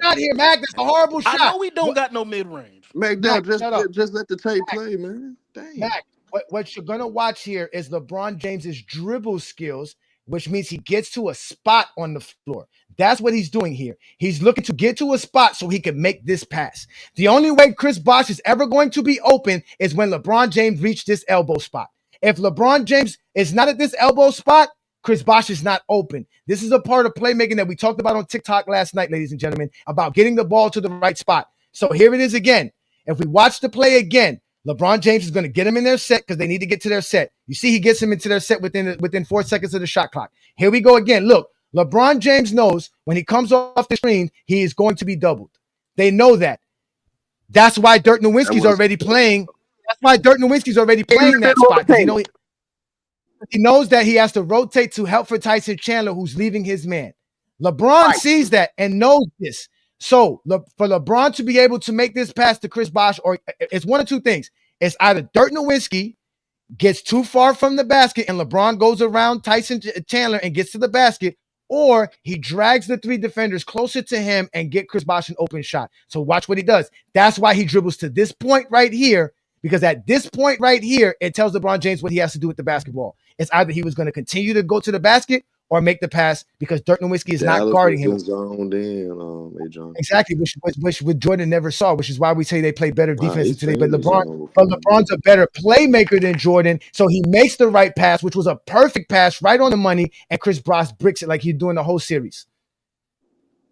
shot here, Mac. That's a horrible shot. I know we don't got no mid-range. Mac, just let the tape play, man. Dang. Mac, what you're gonna watch here is LeBron James's dribble skills which means he gets to a spot on the floor. That's what he's doing here. He's looking to get to a spot so he can make this pass. The only way Chris Bosh is ever going to be open is when LeBron James reached this elbow spot. If LeBron James is not at this elbow spot, Chris Bosh is not open. This is a part of playmaking that we talked about on TikTok last night, ladies and gentlemen, about getting the ball to the right spot. So here it is again. If we watch the play again, LeBron James is going to get him in their set because they need to get to their set. You see, he gets him into their set within 4 seconds of the shot clock. Here we go again. Look, LeBron James knows when he comes off the screen, he is going to be doubled. They know that. That's why Dirk Nowitzki's already playing. That's why Dirk Nowitzki's already playing that spot. Because he knows that he has to rotate to help for Tyson Chandler, who's leaving his man. LeBron sees that and knows this. So for LeBron to be able to make this pass to Chris Bosh, or it's one of two things. It's either Dirk Nowitzki gets too far from the basket and LeBron goes around Tyson Chandler and gets to the basket, or he drags the three defenders closer to him and get Chris Bosh an open shot. So watch what he does. That's why he dribbles to this point right here, because at this point right here, it tells LeBron James what he has to do with the basketball. It's either he was going to continue to go to the basket or make the pass because Dirk Nowitzki is not guarding him. Zoned in, exactly, which Jordan never saw, which is why we say they play better defense today. But LeBron's a better playmaker than Jordan, so he makes the right pass, which was a perfect pass, right on the money, and Chris Bosh bricks it like he's doing the whole series.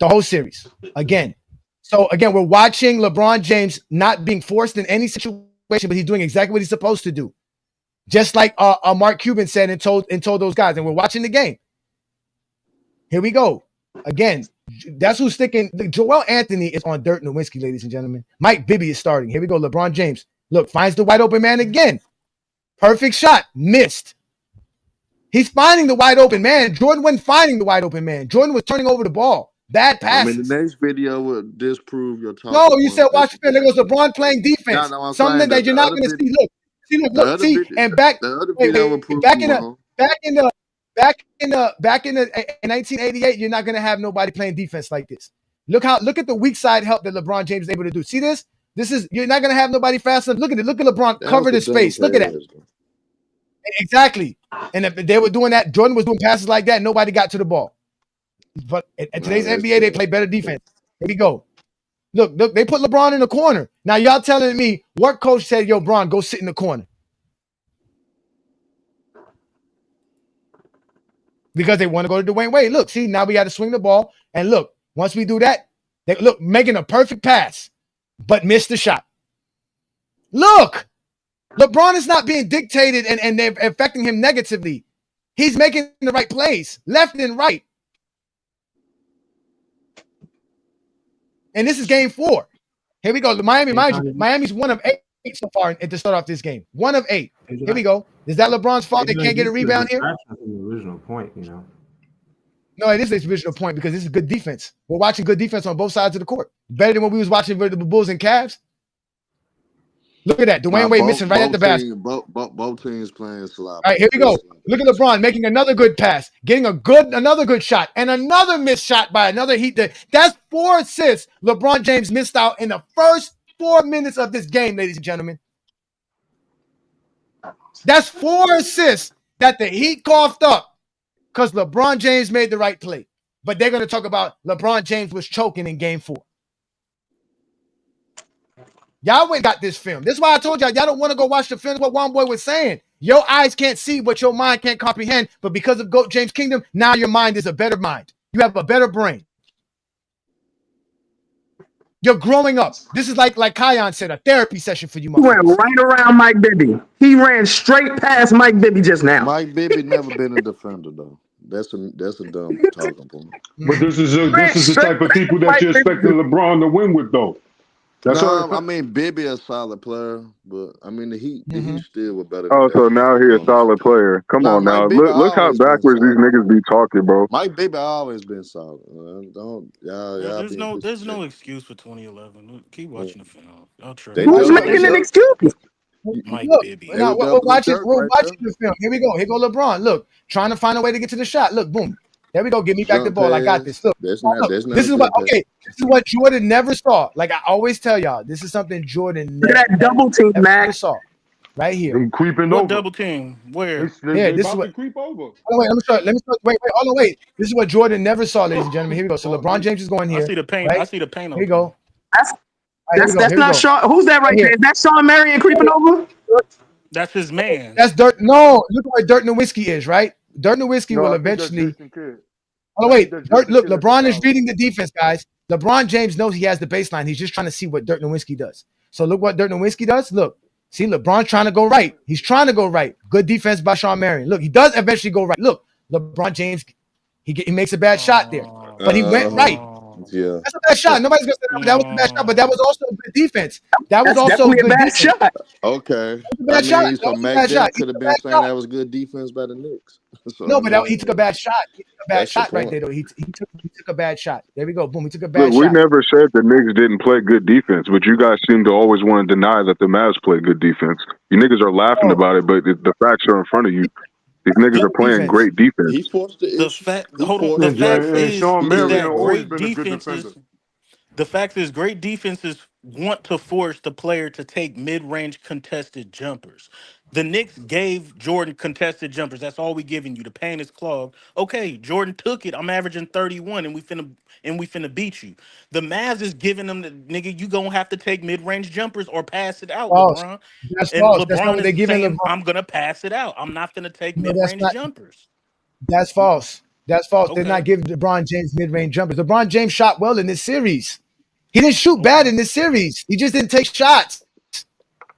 The whole series. Again. So, again, we're watching LeBron James not being forced in any situation, but he's doing exactly what he's supposed to do. Just like Mark Cuban said and told those guys, and we're watching the game. Here we go. Again, that's who's sticking. Joel Anthony is on Dirk Nowitzki, ladies and gentlemen. Mike Bibby is starting. Here we go. LeBron James. Look, finds the wide open man again. Perfect shot. Missed. He's finding the wide open man. Jordan wasn't finding the wide open man. Jordan was turning over the ball. Bad passes. I mean, the next video will disprove your talk. No, you said watch film. There goes LeBron playing defense. Something that you're not going to see. Look. See. And back in 1988, you're not going to have nobody playing defense like this. Look at the weak side help that LeBron James is able to do. See this? You're not going to have nobody fast enough. Look at it. Look at LeBron covered his space. Look at that. Exactly. And if they were doing that, Jordan was doing passes like that. Nobody got to the ball. But in today's NBA, they play better defense. Here we go. Look, they put LeBron in the corner. Now y'all telling me what coach said, yo, Bron, go sit in the corner? Because they want to go to Dwayne Wade. Look, see, now we got to swing the ball. And look, once we do that, making a perfect pass, but missed the shot. Look, LeBron is not being dictated and they're affecting him negatively. He's making the right plays, left and right. And this is game 4. Here we go. Miami's 1 of 8 so far to start off this game. 1 of 8. Here we go. Is that LeBron's fault they can't get a rebound here? The original point, you know. No, it is the original point because this is good defense. We're watching good defense on both sides of the court. Better than when we was watching the Bulls and Cavs. Look at that. Dwayne Wade missing right at the basket. Both teams playing sloppy. All right, here we go. Look at LeBron making another good pass, getting another good shot, and another missed shot by another Heat. That's 4 assists LeBron James missed out in the first 4 minutes of this game, ladies and gentlemen. That's 4 assists that the Heat coughed up because LeBron James made the right play. But they're going to talk about LeBron James was choking in game 4. Y'all went got this film. This is why I told y'all don't want to go watch the film. What one boy was saying. Your eyes can't see what your mind can't comprehend. But because of GOAT James Kingdom, now your mind is a better mind. You have a better brain. You're growing up. This is like Kion said, a therapy session for you. He went right around Mike Bibby. He ran straight past Mike Bibby just now. Mike Bibby never been a defender though. That's a dumb talking point. But this is the type of people that you expected LeBron to win with though. I mean, Bibby a solid player, but I mean the Heat still were better. Oh, so now he's a solid player. Come on now, look how backwards these niggas be talking, bro. Mike Bibby always been solid. There's no excuse for 2011. Keep watching the film. Who's making an excuse? Mike Bibby. Now, we're watching the film. Here we go. Here go LeBron. Look, trying to find a way to get to the shot. Look, boom. There we go. Give me back the ball. I got this. Look, this is what Jordan never saw. Like I always tell y'all, this is something Jordan never double team, Max. Saw. right here. Them creeping What over. double team? Where? They This is about what. to creep over. Oh, wait, let me show you. Wait, hold on, wait. This is what Jordan never saw, ladies and gentlemen. Here we go. So LeBron James is going I here. see the paint. Right? I see the paint Here you on go. That's All right, here we go. that's Here we not go. Sean. Who's that right Right there? here. Is that Sean Marion creeping over? That's his man. That's Dirt. No, look where Dirt Nowitzki is, right? Dirt Nowitzki No, will I think that's eventually. Jason Kidd. Oh, I wait. think that's Dirt, Jason look, Kidd at the LeBron is foul reading the defense, guys. LeBron James knows he has the baseline. He's just trying to see what Dirt Nowitzki does. So look what Dirt Nowitzki does. Look. See, LeBron trying to go right. He's trying to go right. Good defense by Sean Marion. Look, he does eventually go right. Look, LeBron James, he makes a bad shot there, but he went right. Yeah. That's a bad shot. Nobody's gonna say that was a bad shot, but that was also a good defense. That was That's also definitely a good bad defense. shot. Okay. That was a I bad shot. mean, That so was a Mac bad shot. Dent He could took have a been bad saying shot. that was good defense by the Knicks. So No, I but he mean, took a bad shot. He took a bad that's your shot right point. there, though. He took a bad shot. There we go. Boom. He took a Look, bad we shot. never said the Knicks didn't play good defense, but you guys seem to always want to deny that the Mavs play good defense. You niggas are laughing about it, but the facts are in front of you. These niggas are playing great defense. He forced the The issue. fact. He Hold on. forced The And, the fact issue. and Sean is Marion that always great been a good defender. defenses. The fact is, great defenses want to force the player to take mid-range contested jumpers. The Knicks gave Jordan contested jumpers. That's all we giving you. The paint is clogged. Okay, Jordan took it. I'm averaging 31, and we finna beat you. The Mavs is giving them the nigga. You gonna have to take mid-range jumpers or pass it out, False. LeBron. That's And false. That's not LeBron what they're is giving saying, LeBron. I'm gonna pass it out. I'm not gonna take No, that's mid-range not. jumpers. That's false. That's false. They're not Okay. giving LeBron James mid-range jumpers. LeBron James shot well in this series. He didn't shoot bad in this series. He just didn't take shots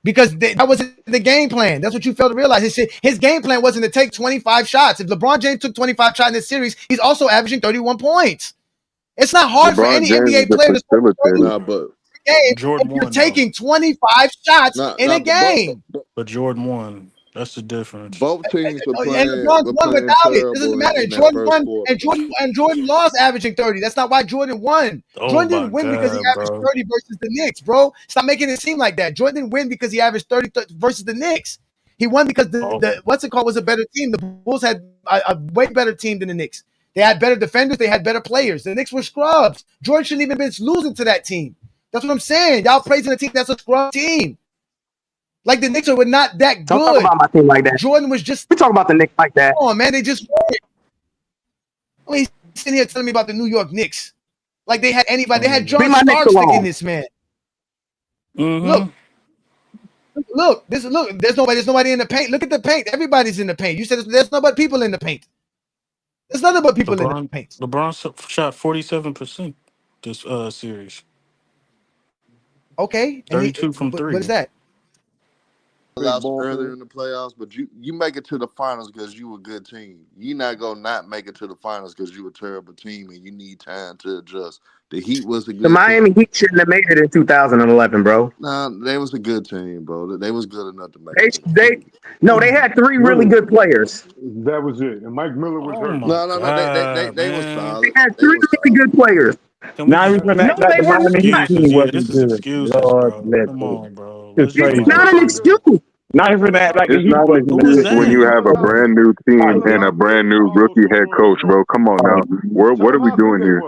because that wasn't the game plan. That's what you failed to realize. His game plan wasn't to take 25 shots. If LeBron James took 25 shots in this series, he's also averaging 31 points. It's not hard for LeBron any James is NBA the player to score 30 facilitator. Nah, but game Jordan if you're won though. taking 25 shots in a game. But Jordan won. That's the difference. both teams were And LeBron won playing without it. It doesn't terrible matter. in that Jordan first won, quarter. and Jordan lost averaging 30. That's not why Jordan won. Oh Jordan my didn't win because he God, averaged bro. 30 versus the Knicks, bro. Stop making it seem like that. Jordan didn't win because he averaged 30 versus the Knicks. He won because the what's it called was a better team. The Bulls had a way better team than the Knicks. They had better defenders. They had better players. The Knicks were scrubs. Jordan shouldn't even been losing to that team. That's what I'm saying. Y'all praising a team that's a scrub team. Like the Knicks were not that Don't good. talk about my team like that. Jordan was just. We talk about the Knicks like that. Come on, man. They just won. I mean, he's sitting here telling me about the New York Knicks. Like they had anybody. They had John Leave my Knicks Stark sticking alone. this man. Mm-hmm. Look. There's nobody in the paint. Look at the paint. Everybody's in the paint. You said there's no but people in the paint. There's nothing but people in the paint. LeBron shot 47% this series. Okay. 32 from What three. is that? Lost earlier in the playoffs, but you make it to the finals because you a good team. You not gonna not make it to the finals because you a terrible team and you need time to adjust. The Heat was a good The Miami team. Heat shouldn't have made it in 2011, bro. Nah, they was a good team, bro. They was good enough to make it. They had three really good players. That was it. And Mike Miller was hurt. No. They was solid. They had three really good players. Now you're gonna act like the Miami Heat team wasn't good. Lord bless you. It's crazy. It's not an excuse. Now you're gonna act like the It's Heat not wasn't an good. excuse when you have a brand new team and a brand new rookie head coach, bro. Come on now. What are we doing here?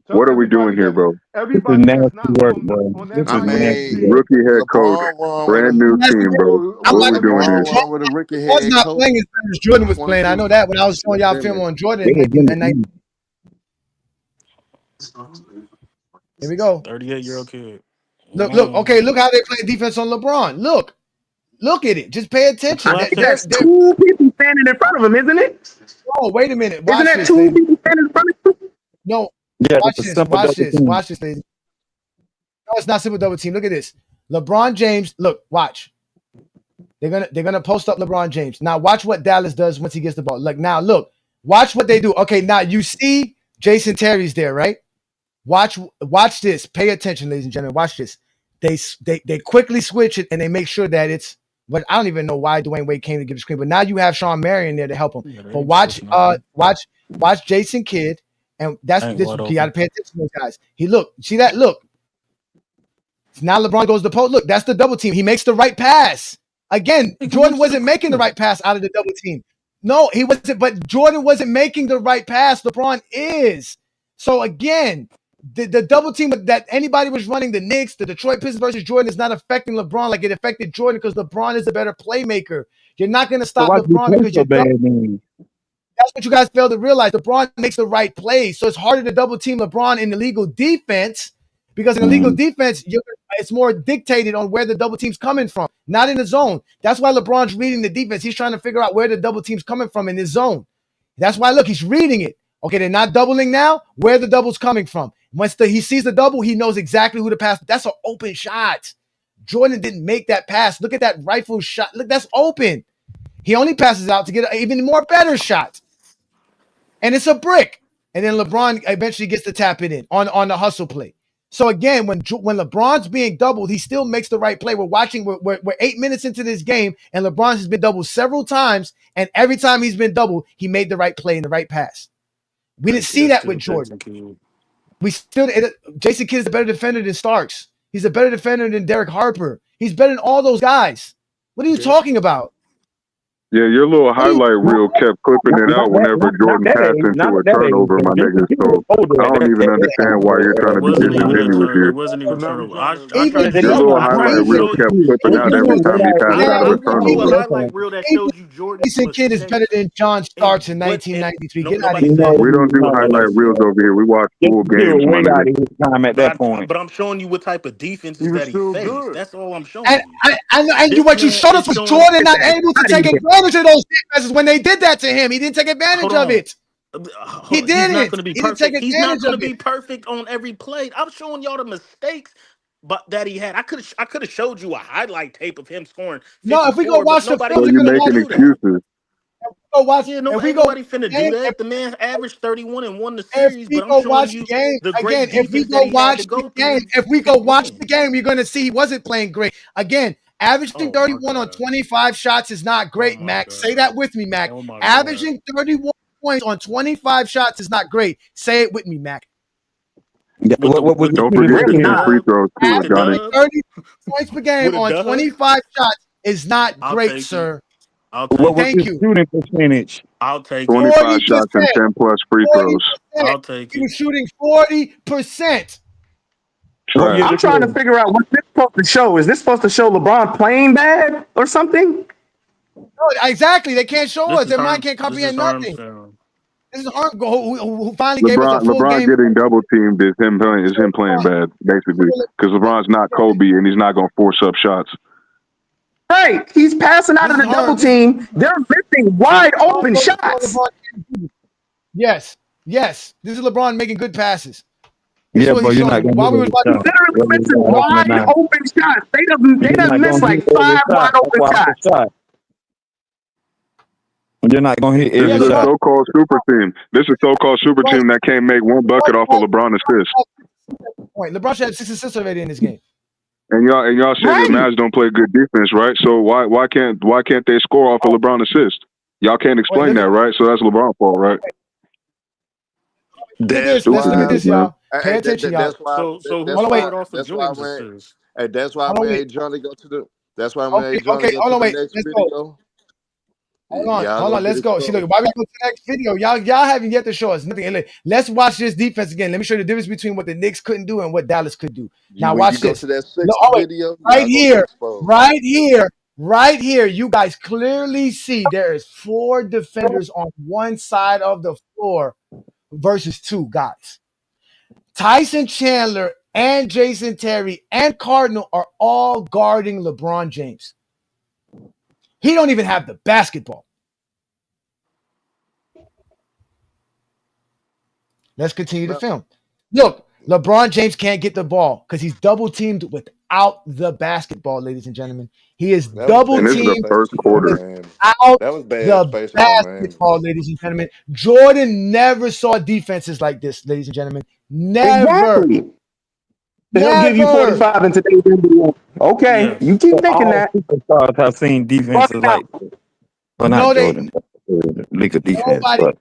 What are we doing here, bro? This is nasty work, bro. This is nasty work. Rookie head coach, brand new team, bro. What are we doing here? With a rookie I head was not coach. playing as bad as Jordan was playing. I know that when I was showing y'all film on Jordan. Here we go. 38-year-old kid. Look. Okay, look how they play defense on LeBron. Look at it. Just pay attention. That's two people standing in front of him, isn't it? Oh, wait a minute. Watch Isn't that this, two lady. people standing in front of him? No. Yeah, Watch it's a this. simple Watch double this. team. Watch this, lady. No, it's not simple double team. Look at this. LeBron James. Look, watch. They're gonna post up LeBron James. Now watch what Dallas does once he gets the ball. Look. Watch what they do. Okay, now you see Jason Terry's there, right? Watch this. Pay attention, ladies and gentlemen. Watch this. They quickly switch it and they make sure that it's. But I don't even know why Dwayne Wade came to give the screen. But now you have Sean Marion there to help him. Yeah, But watch Jason Kidd, and that's this. You got to pay attention to those guys. See that? Look. Now LeBron goes to the post. Look, that's the double team. He makes the right pass. Again, Jordan wasn't making the right pass out of the double team. No, he wasn't. But Jordan wasn't making the right pass. LeBron is. So again, The double team that anybody was running, the Knicks, the Detroit Pistons versus Jordan, is not affecting LeBron like it affected Jordan because LeBron is a better playmaker. You're not going to So stop why do you LeBron play because so you're double. bad, man? That's what you guys fail to realize. LeBron makes the right plays, so it's harder to double team LeBron in illegal defense because in illegal defense, it's more dictated on where the double team's coming from, not in the zone. That's why LeBron's reading the defense. He's trying to figure out where the double team's coming from in his zone. That's why, look, he's reading it. Okay, they're not doubling now. Where the double's coming from? Once he sees the double, he knows exactly who to pass. That's an open shot. Jordan didn't make that pass. Look at that rifle shot. Look, that's open. He only passes out to get an even more better shot. And it's a brick. And then LeBron eventually gets to tap it in on the hustle play. So again, when LeBron's being doubled, he still makes the right play. We're 8 minutes into this game, and LeBron has been doubled several times, and every time he's been doubled, he made the right play and the right pass. We didn't see that with Jordan. Jason Kidd is a better defender than Starks. He's a better defender than Derek Harper. He's better than all those guys. What are you talking about? Yeah, your little highlight reel kept clipping it out whenever Jordan passed into a turnover, my nigga. So I don't even understand why you're trying to be disingenuous here. It wasn't even turnover. I Your tried to show little you. I tried highlight to reel show kept you. clipping out every time he passed into a I gave you a turnover. highlight reel that showed you Jordan. Jason Kidd is better than John Starks in 1993. Get out of Nobody here. We don't do highlight reels over here. We watch full games, my nigga. Time at that point. But I'm showing you what type of defenses that he faced. That's all I'm showing And you. and what you showed us was Jordan not able to take advantage of those defenses when they did that to him. He didn't take advantage of it. He didn't. He's not going to be He didn't take perfect. He's not advantage going of to be it. perfect on every play. I'm showing y'all the mistakes that he had. I could have showed you a highlight tape of him scoring 54, No, if we go watch the nobody film, So you're you're gonna watch making the film. excuses. Go watch. Yeah, If we ain't go, nobody finna do that. The man averaged 31 and won the if series, we but I'm go showing watch you the game the again, great if we defense go that he had watch to the go game, through if we to go get the watch win. the game, you're gonna see he wasn't playing great. Again, averaging 31 on 25 shots is not great, Mac. Say that with me, Mac. Averaging 31 points on 25 shots is not great. Say it with me, Mac. Don't forget to shoot free throws too, Johnny. 30 points per game With a on dub? 25 shots is not I'll great, take it. sir. I'll take What was Thank his you. shooting percentage? I'll take 25 it. shots and 10 plus free throws. 40%. I'll take He it. was shooting 40%. Trash. I'm trying to figure out what this supposed to show. Is this supposed to show LeBron playing bad or something? No, exactly. They can't show This us. is Their mind harm. can't This is comprehend harm nothing. sound. This is Arm who finally gave us a full LeBron game. getting double teamed is him playing bad, basically. Because LeBron's not Kobe and he's not going to force up shots. Right. He's passing out of the double team. They're missing wide open shots. Yes. Yes. This is LeBron making good passes. Yeah, but you're not going to Literally missing wide open shots. They done missed like 5 wide open shots. You're not going to hit This every is a shot. so-called super team. This is a so-called super team that can't make one bucket off of LeBron assist. Point. LeBron should have 6 assists already in this game. And y'all say the Mavs don't play good defense, right? So why can't they score off of LeBron assist? Y'all can't explain that, right? So that's LeBron's fault, right? That's Let's look why, at this, y'all. Pay Hey, attention, y'all. that's why. So who That's scored why. off of That's why. Jordan's When, assist? hey, that's why I Hold on, made Johnny go to the. That's why I made Johnny Okay, go hold to on, the wait. next Let's go. video. Hold on, let's go. See, look, why we go to the next video? Y'all haven't yet to show us nothing. Look, let's watch this defense again. Let me show you the difference between what the Knicks couldn't do and what Dallas could do. Now When watch you go this. to that No, sixth video, right y'all gonna here, right here. You guys clearly see there is 4 defenders on one side of the floor versus 2 guys. Tyson Chandler and Jason Terry and Cardinal are all guarding LeBron James. He don't even have the basketball. Let's continue the film. Look, LeBron James can't get the ball because he's double teamed without the basketball, ladies and gentlemen. He is double And this is the teamed first quarter. without That was bad the spacing on Miami. basketball, ladies and gentlemen. Jordan never saw defenses like this, ladies and gentlemen. Never. Exactly. He'll give you 45 in today's NBA. Okay, Yes. you keep thinking All that. superstars have seen defenses like this. Well, not No, they- Jordan, but league of defense. But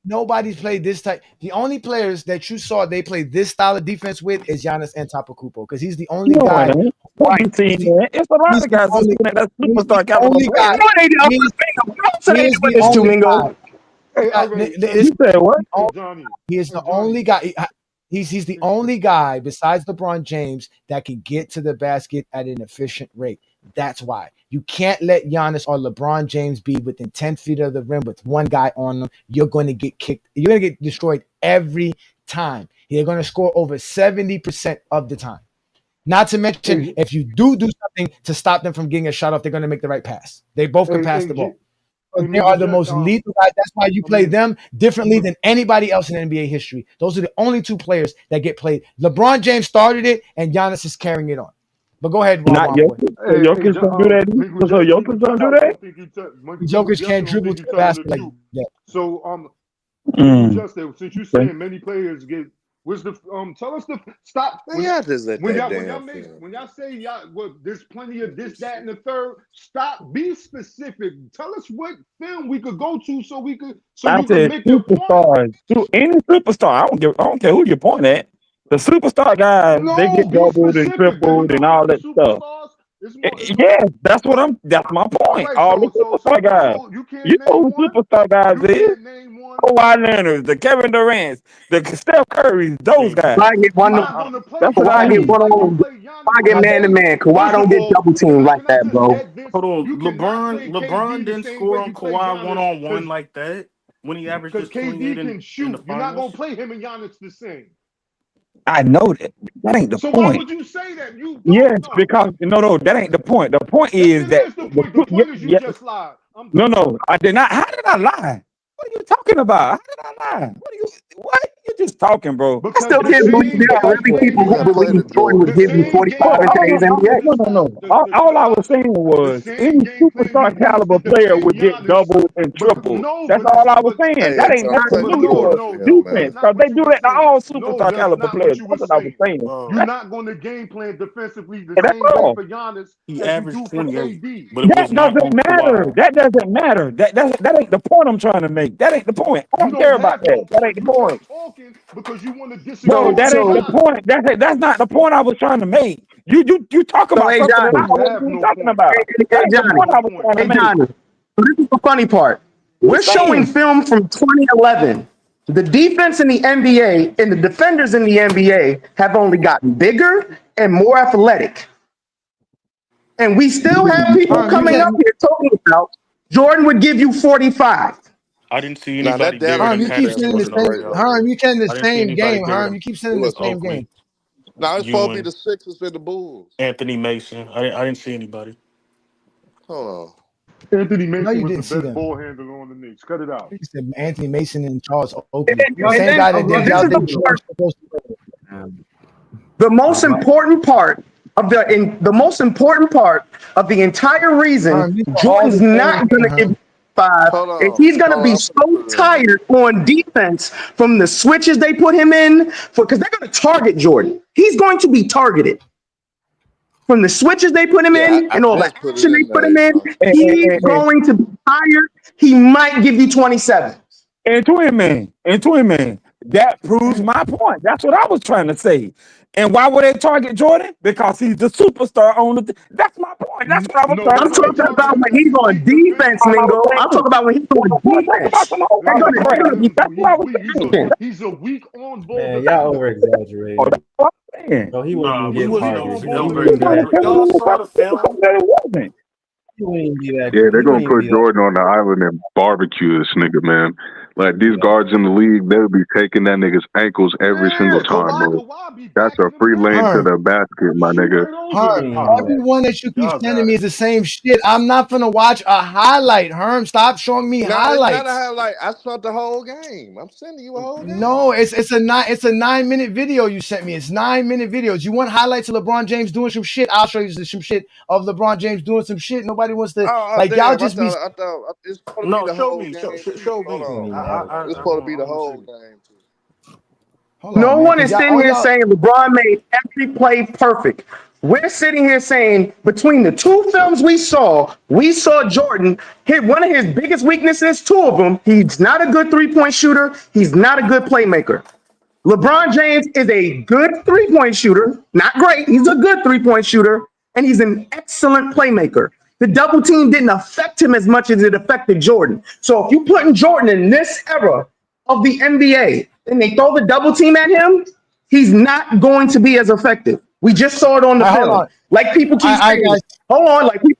Nobody's played this type. The only players that you saw they play this style of defense with is Giannis Antetokounmpo because he's the only no, guy. Why you seen that? It's a lot He's of guys the that's only- seen that he's superstar the caliber. only guy. You know they do. He is- So he they is doing the this too, only Mingo. guy. Hey, You said what? He is the only guy. He's the only guy besides LeBron James that can get to the basket at an efficient rate. That's why you can't let Giannis or LeBron James be within 10 feet of the rim with one guy on them. You're going to get kicked. You're going to get destroyed every time. They're going to score over 70% of the time. Not to mention, if you do something to stop them from getting a shot off, they're going to make the right pass. They both can pass the ball. They are the most lethal guys. That's why you play them differently than anybody else in NBA history. Those are the only two players that get played. LeBron James started it, and Giannis is carrying it on. But go ahead, Not Jokic. Jokic don't do that. So Jokic don't do that. Jokic can't dribble to the basket like that. So just since you're saying many players get. Where's the tell us the stop when y'all say there's plenty of this, that, and the third. Stop, be specific. Tell us what film we could go to so we could I said superstars. Any superstar. I don't care who you point at. The superstar guys, they get doubled and tripled and all that stuff. Yeah, that's my point. All the superstar guys. You know who superstar guys is? Kawhi Leonard, the Kevin Durant's, the Steph Curry's, those guys. I get man to man. Kawhi don't get double teamed like that, bro. Hold on, LeBron didn't score on Kawhi 1-on-1 like that when he averaged just 28 can shoot. You're not gonna play him and Giannis the same. I know that. That ain't the point. So why would you say that? Yes, because no, that ain't the point. The point is that the point is you just lied. No, I did not. How did I lie? What are you talking about? How did I lie? What? You're just talking, bro. I still can't believe there are really people who believe Jordan would give you 45 in today's NBA. No. All I was saying was any superstar caliber player would get doubled and tripled. That's all I was saying. That ain't nothing to do with defense, because they do that to all superstar caliber players. That's what I was saying. You're not going to game plan defensively the same way for Giannis he as you do for 28, KD. but that doesn't matter. That doesn't matter. That ain't the point I'm trying to make. That ain't the point. I don't care about that. That ain't the point. Because you want to disagree. No, that ain't the point. That's not the point I was trying to make. You talk about something that I wasn't talking about. That's the point I was trying to make. Johnny, this is the funny part. We're showing film from 2011. The defense in the NBA and the defenders in the NBA have only gotten bigger and more athletic. And we still have people coming up here talking about Jordan would give you 45. I didn't see anybody. You keep sending the same game. You keep sending the same game. Now it's supposed to be the Sixers and the Bulls. Anthony Mason. I didn't see anybody. Hold on. Anthony Mason was the best ball handler on the Knicks. Cut it out. He said Anthony Mason and Charles Oakley. The same guy that did out there. The most important part of the entire reason Jordan's not going to give 5 is he's going to be so tired on defense from the switches they put him in because they're going to target Jordan. He's going to be targeted from the switches they put him in and all the action they put him in. He's going to be tired. He might give you 27. And Twin Man, that proves my point. That's what I was trying to say. And why would they target Jordan? Because he's the superstar on the. That's my point. That's what I was trying to say. I'm talking about when he's on defense, Lingo. I'm talking about when he's on defense. He's a weak on ball. Man, y'all over exaggerating. No, he wouldn't get targeted. Yeah, they're gonna put Jordan on the island and barbecue this nigga, man. Like these guards in the league, they'll be taking that nigga's ankles every single time, bro. That's a free lane to the basket, my nigga. Everyone that you keep sending me is the same shit. I'm not gonna watch a highlight. Herm, stop showing me highlights. It's not a highlight. I saw the whole game. I'm sending you a whole game. No, it's a 9-minute video you sent me. It's 9-minute videos. You want highlights of LeBron James doing some shit? I'll show you some shit of LeBron James doing some shit. Nobody wants to y'all just be. No, show me. Show me. It's supposed to be the whole game. No one is sitting here saying LeBron made every play perfect. We're sitting here saying between the two films we saw Jordan hit one of his biggest weaknesses, 2 of them. He's not a good 3-point shooter. He's not a good playmaker. LeBron James is a good 3-point shooter, not great. He's a good 3-point shooter, and he's an excellent playmaker. The double team didn't affect him as much as it affected Jordan. So if you put in Jordan in this era of the NBA and they throw the double team at him, he's not going to be as effective. We just saw it on the film. Like people keep saying, hold on, like he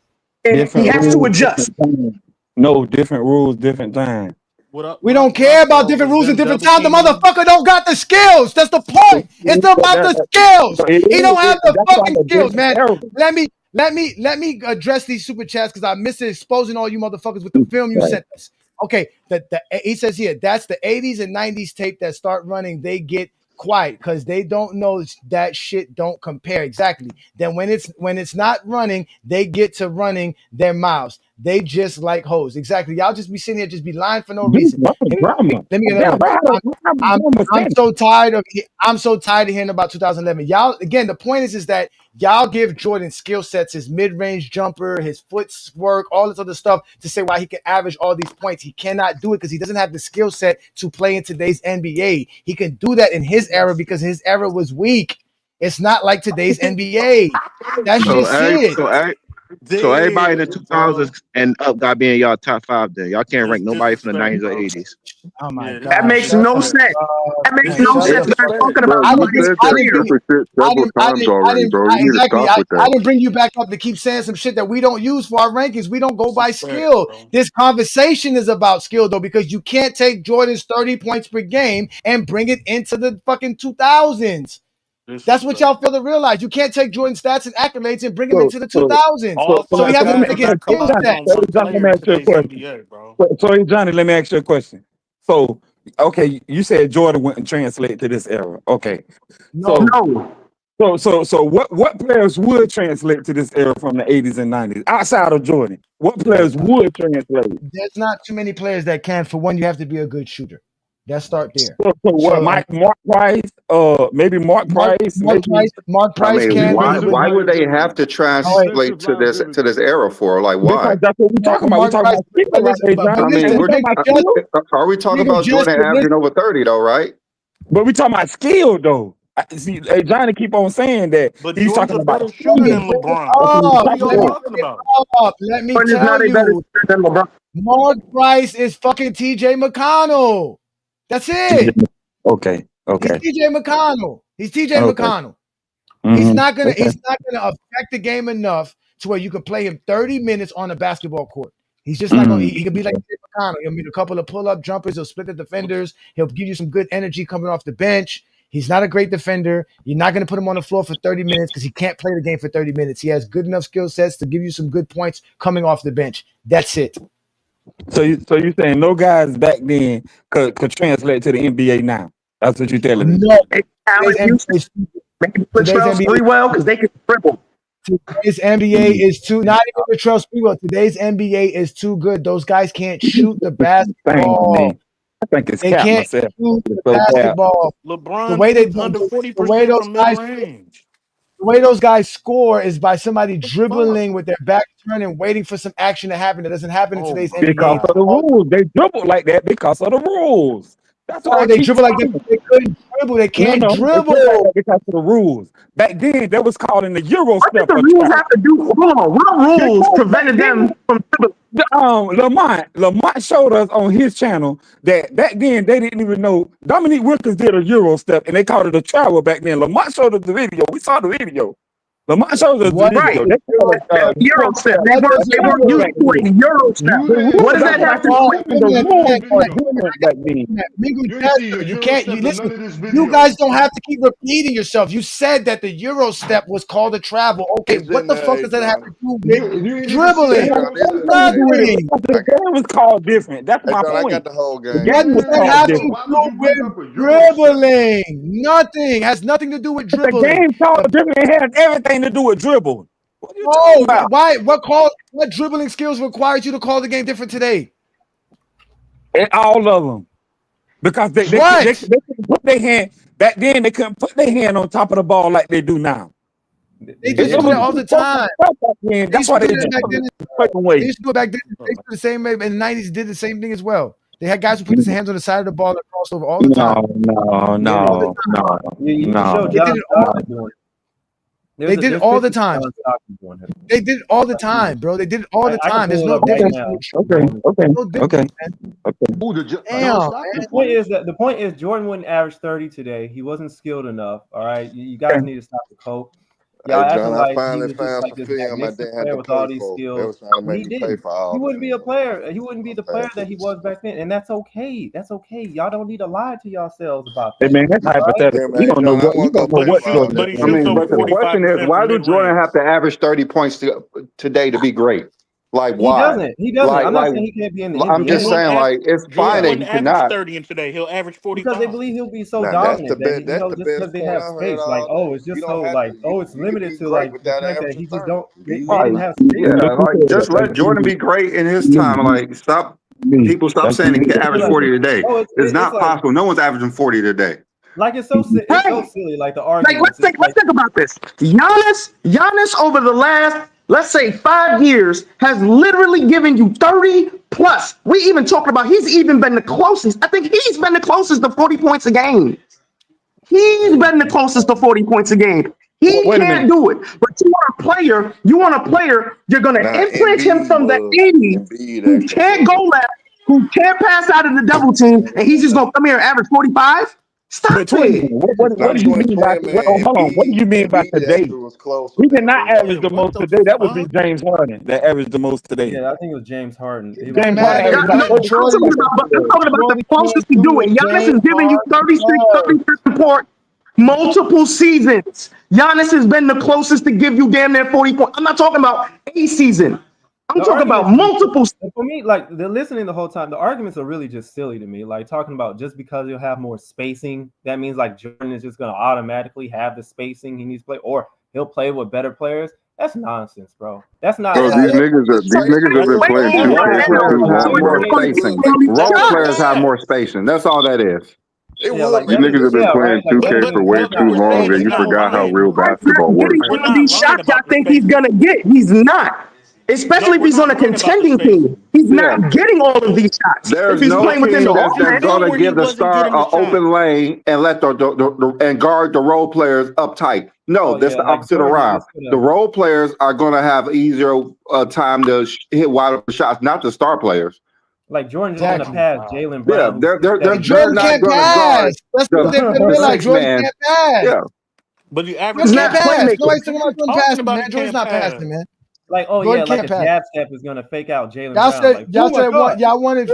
has to adjust. No, different rules, different time. We don't care about different rules and different times. The motherfucker don't got the skills. That's the point. It's about the skills. He don't have the fucking skills, man. Let me address these super chats because I missed it exposing all you motherfuckers with the film you sent us. Okay, he says here that's the 80s and 90s tape that start running. They get quiet because they don't know that shit don't compare exactly. Then when it's not running, they get to running their mouths. They just like hoes. Exactly. Y'all just be sitting here, just be lying for no reason. Let me get I'm so tired of hearing about 2011. Y'all, again, the point is that y'all give Jordan skill sets, his mid-range jumper, his footwork, all this other stuff to say why he can average all these points. He cannot do it because he doesn't have the skill set to play in today's NBA. He can do that in his era because his era was weak. It's not like today's NBA. That's just it. So everybody in the 2000s and up got being y'all top 5 then. Y'all can't rank nobody from the 90s or 80s. Oh my God. That makes no sense. That makes no sense. We're talking about I didn't bring you back up to keep saying some shit that we don't use for our rankings. We don't go by skill. This conversation is about skill though, because you can't take Jordan's 30 points per game and bring it into the fucking 2000s. That's what y'all fail to realize. You can't take Jordan's stats and accolades and bring them into the 2000s. So he has to make it skill stats. So Johnny, let me ask you a question. So, okay, you said Jordan wouldn't translate to this era. Okay. No. So what players would translate to this era from the 80s and 90s outside of Jordan? What players would translate? There's not too many players that can. For one, you have to be a good shooter. Let's start there. So what? Mark Price? Maybe Mark Price. Mark Price. I mean, why would they have to translate to this era for? Like, why? Because that's what we're talking about. We're talking about are we talking about Jordan averaging over 30 though? Right? But we talking about skill though. See, Johnny keep on saying that. But he's Jordan's talking a better about shooter than LeBron. Let me tell you, Mark Price is fucking TJ McConnell. That's it. Okay. He's TJ McConnell. McConnell. He's not gonna affect the game enough to where you can play him 30 minutes on a basketball court. He's just not gonna. He can be like TJ McConnell. He'll make a couple of pull-up jumpers. He'll split the defenders. He'll give you some good energy coming off the bench. He's not a great defender. You're not going to put him on the floor for 30 minutes because he can't play the game for 30 minutes. He has good enough skill sets to give you some good points coming off the bench. That's it. So you're saying no guys back then could translate to the NBA now? That's what you're telling me. No. Today's NBA well because they can dribble. Today's NBA is too, not even the Trust Sprewell. Today's NBA is too good. Those guys can't shoot the basketball. I think it's they can't shoot the basketball. LeBron the way they under 40% from mid-range. The way those guys score is by somebody dribbling with their back turned and waiting for some action to happen. That doesn't happen in today's NBA. Because of the rules. They dribble like that because of the rules. That's why they dribble like that. They couldn't dribble. They can't dribble because of the rules. Back then, that was called in the Euro step. What did the rules have to do? Hold on. What rules prevented them from dribbling? Lamont showed us on his channel that back then they didn't even know Dominique Wilkins did a Euro step and they called it a travel back then. Lamont showed us the video. We saw the video. Lamont showed us the video. Euro step. They weren't used to a Euro step. What does that have to do with You can't. Listen. You guys don't have to keep repeating yourself. You said that the Euro step was called a travel. Okay, what the fuck does that have to do with dribbling? Nothing. The game was called different. That's my point. I got the whole game. What does that have to do with dribbling? Nothing. Has nothing to do with dribbling. The game called different. It has everything to do with dribble. What are you talking about? Why? What dribbling skills required you to call the game different today? And all of them, because they put their hand back then. They couldn't put their hand on top of the ball like they do now. They do it all the time. That's why they do They used to do it back then. They do the same way in the 90s. Did the same thing as well. They had guys who put their hands on the side of the ball and crossed over all the time. No. They did it all the time. They did it all the time, bro. They did it all the time. There's no difference. Okay. Damn, The point is Jordan wouldn't average 30 today. He wasn't skilled enough. All right, you guys need to stop the coke. Y'all Hey, acting John, I like he finally was just found like some this film I magnificent didn't have player to with all pay these for. They skills. was trying to make He me pay didn't. for all He that. wouldn't be a player. He wouldn't be the player that he was back then, and that's okay. That's okay. Y'all don't need to lie to yourselves about Hey that. man, that's hypothetical. We don't know John, I what we want to go don't know pay what for all Jordan that. is he I doing. shoots mean, over but the 45% question is, why from do Jordan mid-range. have to average 30 points today to be great? Like, He why? doesn't. He doesn't. I'm not Like, saying he can't be in the I'm just NBA saying, like, it's fine Jordan that wouldn't he average cannot. 30 in today. He'll average because they 45. believe he'll be so Now that's the dominant that best. That's the just because best they point have I heard space, like all day. it's You just don't so have like to. it's You can limited be to great like the without fact that averaging he just 30. don't. Be They didn't great. have space. Yeah, like, just let Jordan be great in his time. Like, stop. People stop saying he can average 40 today. No, It's it's not like possible. No one's averaging 40 today. it's so silly. Like the Like, arguments. let's think about this. Giannis over the last, let's say, 5 years has literally given you 30 plus. We even talking about he's even been the closest. I think he's been the closest to 40 points a game. He's been the closest to 40 points a game. He Wait a can't minute. do it. But you want a player, you're gonna Now implant him from the Embiid 80s who actually can't go was. left, who can't pass out of the double team, and he's just gonna come here and average 45? Stop But wait a minute. it. Now What do you you want to mean by twin man hold on? What do you mean by Embiid today? actually was closer He did than not LeBron. average the most today. That would be James Harden that averaged the most today. Yeah, I think it was James Harden. James Harden I'm averaged like 30 talking about the closest to do it. Giannis is giving you 36, 36 support multiple seasons. Giannis has been the closest to give you damn near 40 points. I'm not talking about a season. I'm talking about multiple. For me, like they're listening the whole time. The arguments are really just silly to me. Like talking about just because you'll have more spacing, that means like Jordan is just going to automatically have the spacing he needs to play, or he'll play with better players. That's nonsense, bro. That's not. Bro, these niggas have been playing 2K Role for players too have long, more bro. spacing. Role players have more spacing. That's all that is. It Yeah, would like These make niggas have been playing 2K for way too we're long saying that he's you not forgot how lying. real basketball Getting works. We're some of not these lying shots y'all about the think he's spacing. gonna get. He's not. Especially if We're he's on not a lying about the contending spacing. team. He's Yeah. not getting all of these shots. There's If he's no playing within team the that's offense. going to where he give the wasn't star getting the an open shot. lane and let and guard the role players up tight. No, Oh, that's yeah, the like opposite Jordan around. just gonna- The role players are going to have easier time to hit wide open shots, not the star players. Like Jordan's just Exactly. going to pass Jalen Yeah, Brown. they're Jordan not can't going to guard pass. That's what they better the realize. six Jordan man. can't pass. Yeah, But you average Jordan It's can't not that. pass. playmaking. Nobody's talking What about you Jordan talking passing, about? man. He Jordan's can't not pass. passing, man. Like, oh Jordan yeah, like can't a pass. jab step is going to fake out Jalen Y'all Brown. said Like, y'all oh my said God. what y'all wanted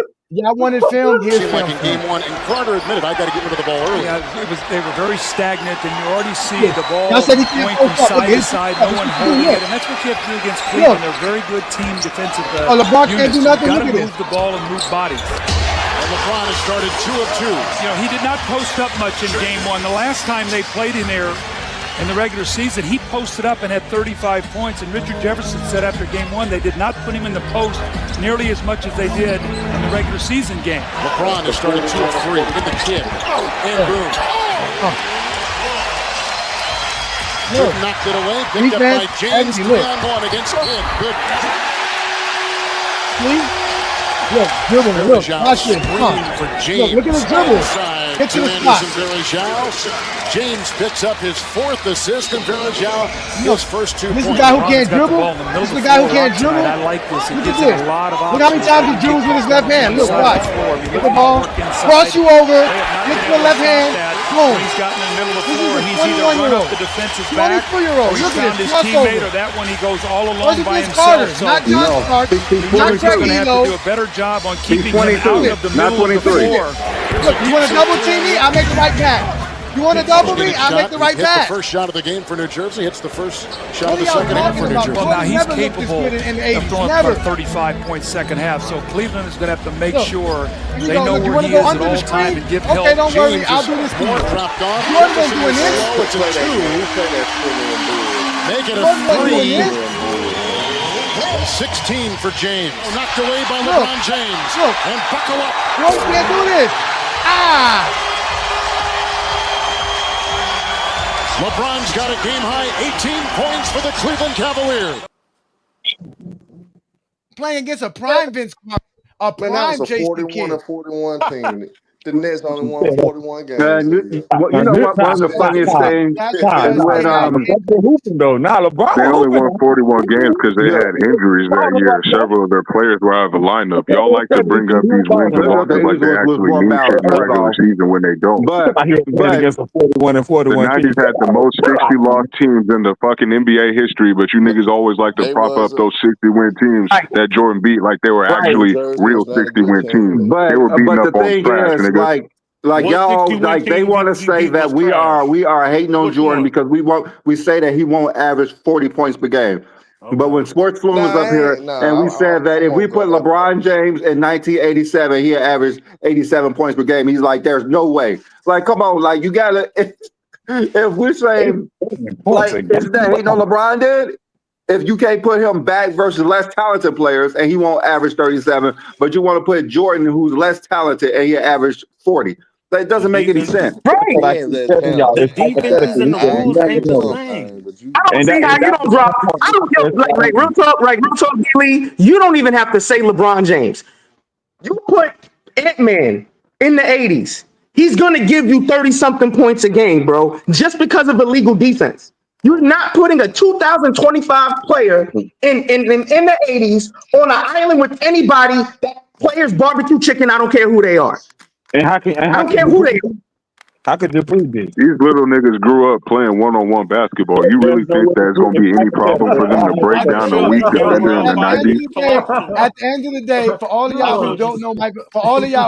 film. Here's Seemed film. like in game one, and Carter admitted I got to get rid of the ball early. Yeah, they were very stagnant, and you already see the ball Y'all said he can't going from post up. side to side, no one holding it, and that's what you have to do against Cleveland. They're a very good team defensive LeBron can't units. do You've nothing. got Look to at move this. the ball and move bodies. And LeBron has started 2 of 2. You know, he did not post up much in game one. The last time they played in there in the regular season, he posted up and had 35 points. And Richard Jefferson said after game one, they did not put him in the post nearly as much as they did in the regular season game. LeBron has started 2 of 3 in the kid. And boom. Knocked it away. Picked up by James. 3-on-1 against Kidd. Good. Look, dribble. Look, watch this. For James. Look at the dribble. Get to the spot. James picks up his 4th assist, and Varejao his first 2 This is points. the guy who can't dribble. This is the guy who can't dribble. I like this. It Look gives at him this. a lot of Look how many times he dribbles with his left hand. Look, watch. Get the ball, cross you over, get to the left hand, boom. He's gotten in the middle of the This floor. is a He's either run 21-year-old. up the defensive back, 24-year-old. or he's Look at found this his crossover. teammate, or that one he goes all Where's alone it by against Carter? himself. So Not John Stark. He's Not going to have to Carrillo. do a better job on keeping him 22, out of the not middle of the 23. floor. Look, you want to double team me? I'll make the right pass. You want to double me? I'll make the right Hit pass. the first shot of the game for New Jersey. Hits the first shot What of the are y'all second half for talking New about? Jersey. Well, now he's Never looked this capable good in the of 80s. throwing Never. for a 35-point second half. So Cleveland is going to have to make Look, sure you they go, know look, you where wanna he go is at under the all time screen? and give Okay, help. don't worry. James I'll is do this to you. more dropped off. You wasn't going to do this. It's a 2. Make it a You wasn't going to do 3. this. 16 for James. Knocked away by Look. LeBron James. Look. And buckle up. You can't do this. Ah! LeBron's got a game-high 18 points for the Cleveland Cavaliers. Playing against a prime Vince Carter, a Man, that prime was a Jason 41 Kidd. and 41 team. The Nets only won 41 games. You know what? One of the funniest things is when though. Now LeBron They only won hooping. 41 games because they had injuries that year. Several of their players were out of the lineup. Y'all like to bring up these wins and losses like they actually mean shit in the regular season when they don't. But against a 41 and 41 the 90s had the most 60 loss teams in the fucking NBA history, but you niggas always like to prop up those 60-win teams that Jordan beat like they were actually real 60-win teams. They were beating up on trash, niggas. Like y'all, like they want to say that we are hating on Jordan because we say that he won't average 40 points per game. Okay. But when Sports Fluent was up here and we said that if we put LeBron James in 1987, he averaged 87 points per game. He's like, there's no way. Like, come on, like you gotta. If we're saying like is that hating on LeBron did? If you can't put him back versus less talented players and he won't average 37, but you want to put Jordan who's less talented and he averaged 40. That doesn't make any sense. Right. The defenses and the rules ain't the same. I don't see how you don't drop. I don't get like real talk, Lee. You don't even have to say LeBron James. You put Ant-Man in the 80s. He's gonna give you 30-something points a game, bro, just because of illegal defense. You're not putting a 2025 player in the 80s on an island with anybody that players barbecue chicken. I don't care who they are. I don't care who they are. How could you prove this? These little niggas grew up playing one-on-one basketball. You really think there's going to be any problem for them to break down a weak defender in the 90s? At the end of the day, for all of y'all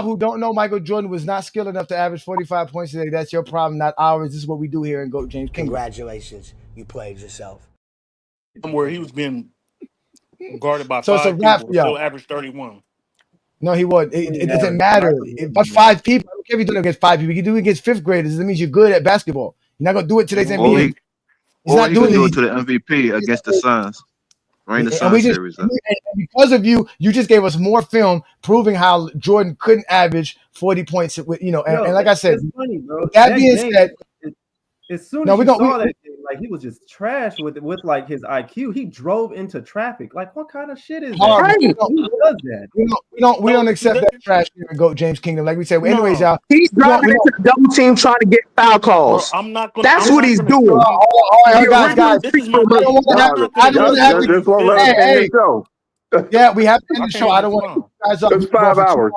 who don't know Michael Jordan was not skilled enough to average 45 points today, that's your problem, not ours. This is what we do here in GOAT James Kingdom. Congratulations, you played yourself. Where he was being guarded by five people, still averaged 31. No, he wasn't. It doesn't matter. But 5 people, I don't care if you do it against 5 people. You do it against 5th graders. That means you're good at basketball. You're not gonna do it today's NBA. He's not doing it to the MVP against the Suns. Right in the Suns series. And because of you just gave us more film proving how Jordan couldn't average 40 points. And like I said, it's funny, bro. That being said, as soon as you saw that game, like he was just trash with like his IQ. He drove into traffic. Like, what kind of shit is that? Right. Who does that? We don't accept that trash here in GOAT James Kingdom. Like we said, anyways, y'all. He's driving into the double team trying to get foul calls. Bro, I'm not gonna. That's what he's doing. All right, guys. Yeah, we have to end the show. I don't want to keep you guys up. It's 5 hours.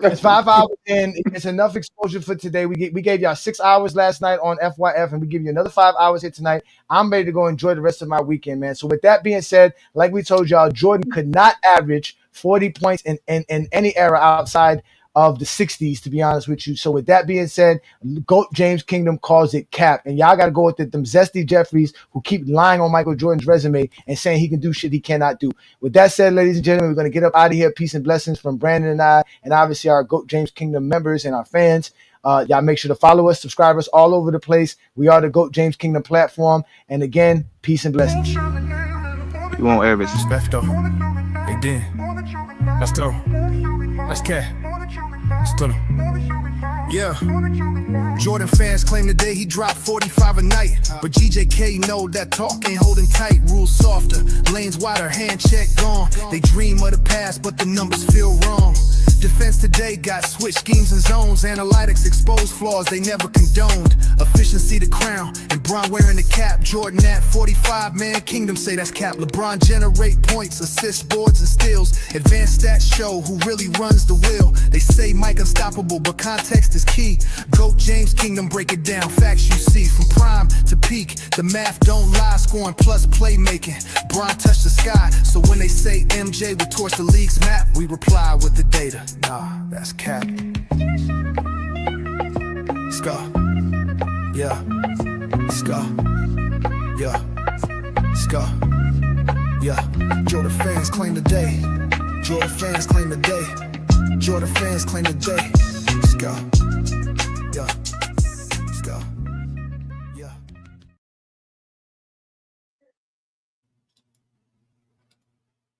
It's 5 hours, and it's enough exposure for today. We gave y'all 6 hours last night on FYF, and we give you another 5 hours here tonight. I'm ready to go enjoy the rest of my weekend, man. So with that being said, like we told y'all, Jordan could not average 40 points in any era outside of the 60s, to be honest with you. So with that being said, GOAT James Kingdom calls it cap. And y'all got to go with them zesty Jeffries who keep lying on Michael Jordan's resume and saying he can do shit he cannot do. With that said, ladies and gentlemen, we're going to get up out of here. Peace and blessings from Brandon and I, and obviously our GOAT James Kingdom members and our fans. Y'all make sure to follow us, subscribe us all over the place. We are the GOAT James Kingdom platform. And again, peace and blessings. You won't average. Respect though. Hey, then. Let's go. Let's cat. Still. Yeah. Jordan fans claim today he dropped 45 a night, but GJK know that talk ain't holding tight. Rules softer, lanes wider, hand check gone. They dream of the past, but the numbers feel wrong. Defense today got switch schemes and zones. Analytics expose flaws they never condoned. Efficiency the crown, and Bron wearing the cap. Jordan at 45, man, Kingdom say that's cap. LeBron generate points, assists, boards, and steals. Advanced stats show who really runs the wheel. They say Mike unstoppable, but context is key. GOAT James Kingdom break it down, facts you see. From prime to peak, the math don't lie. Scoring plus playmaking, Bron touched the sky. So when they say MJ would torch the league's map, we reply with the data. Nah, that's cap. Let's go. Yeah. Let's go. Yeah. Let's go. Yeah. Jordan fans claim the day. Jordan fans claim the day. Jordan fans claim the day. Let's go.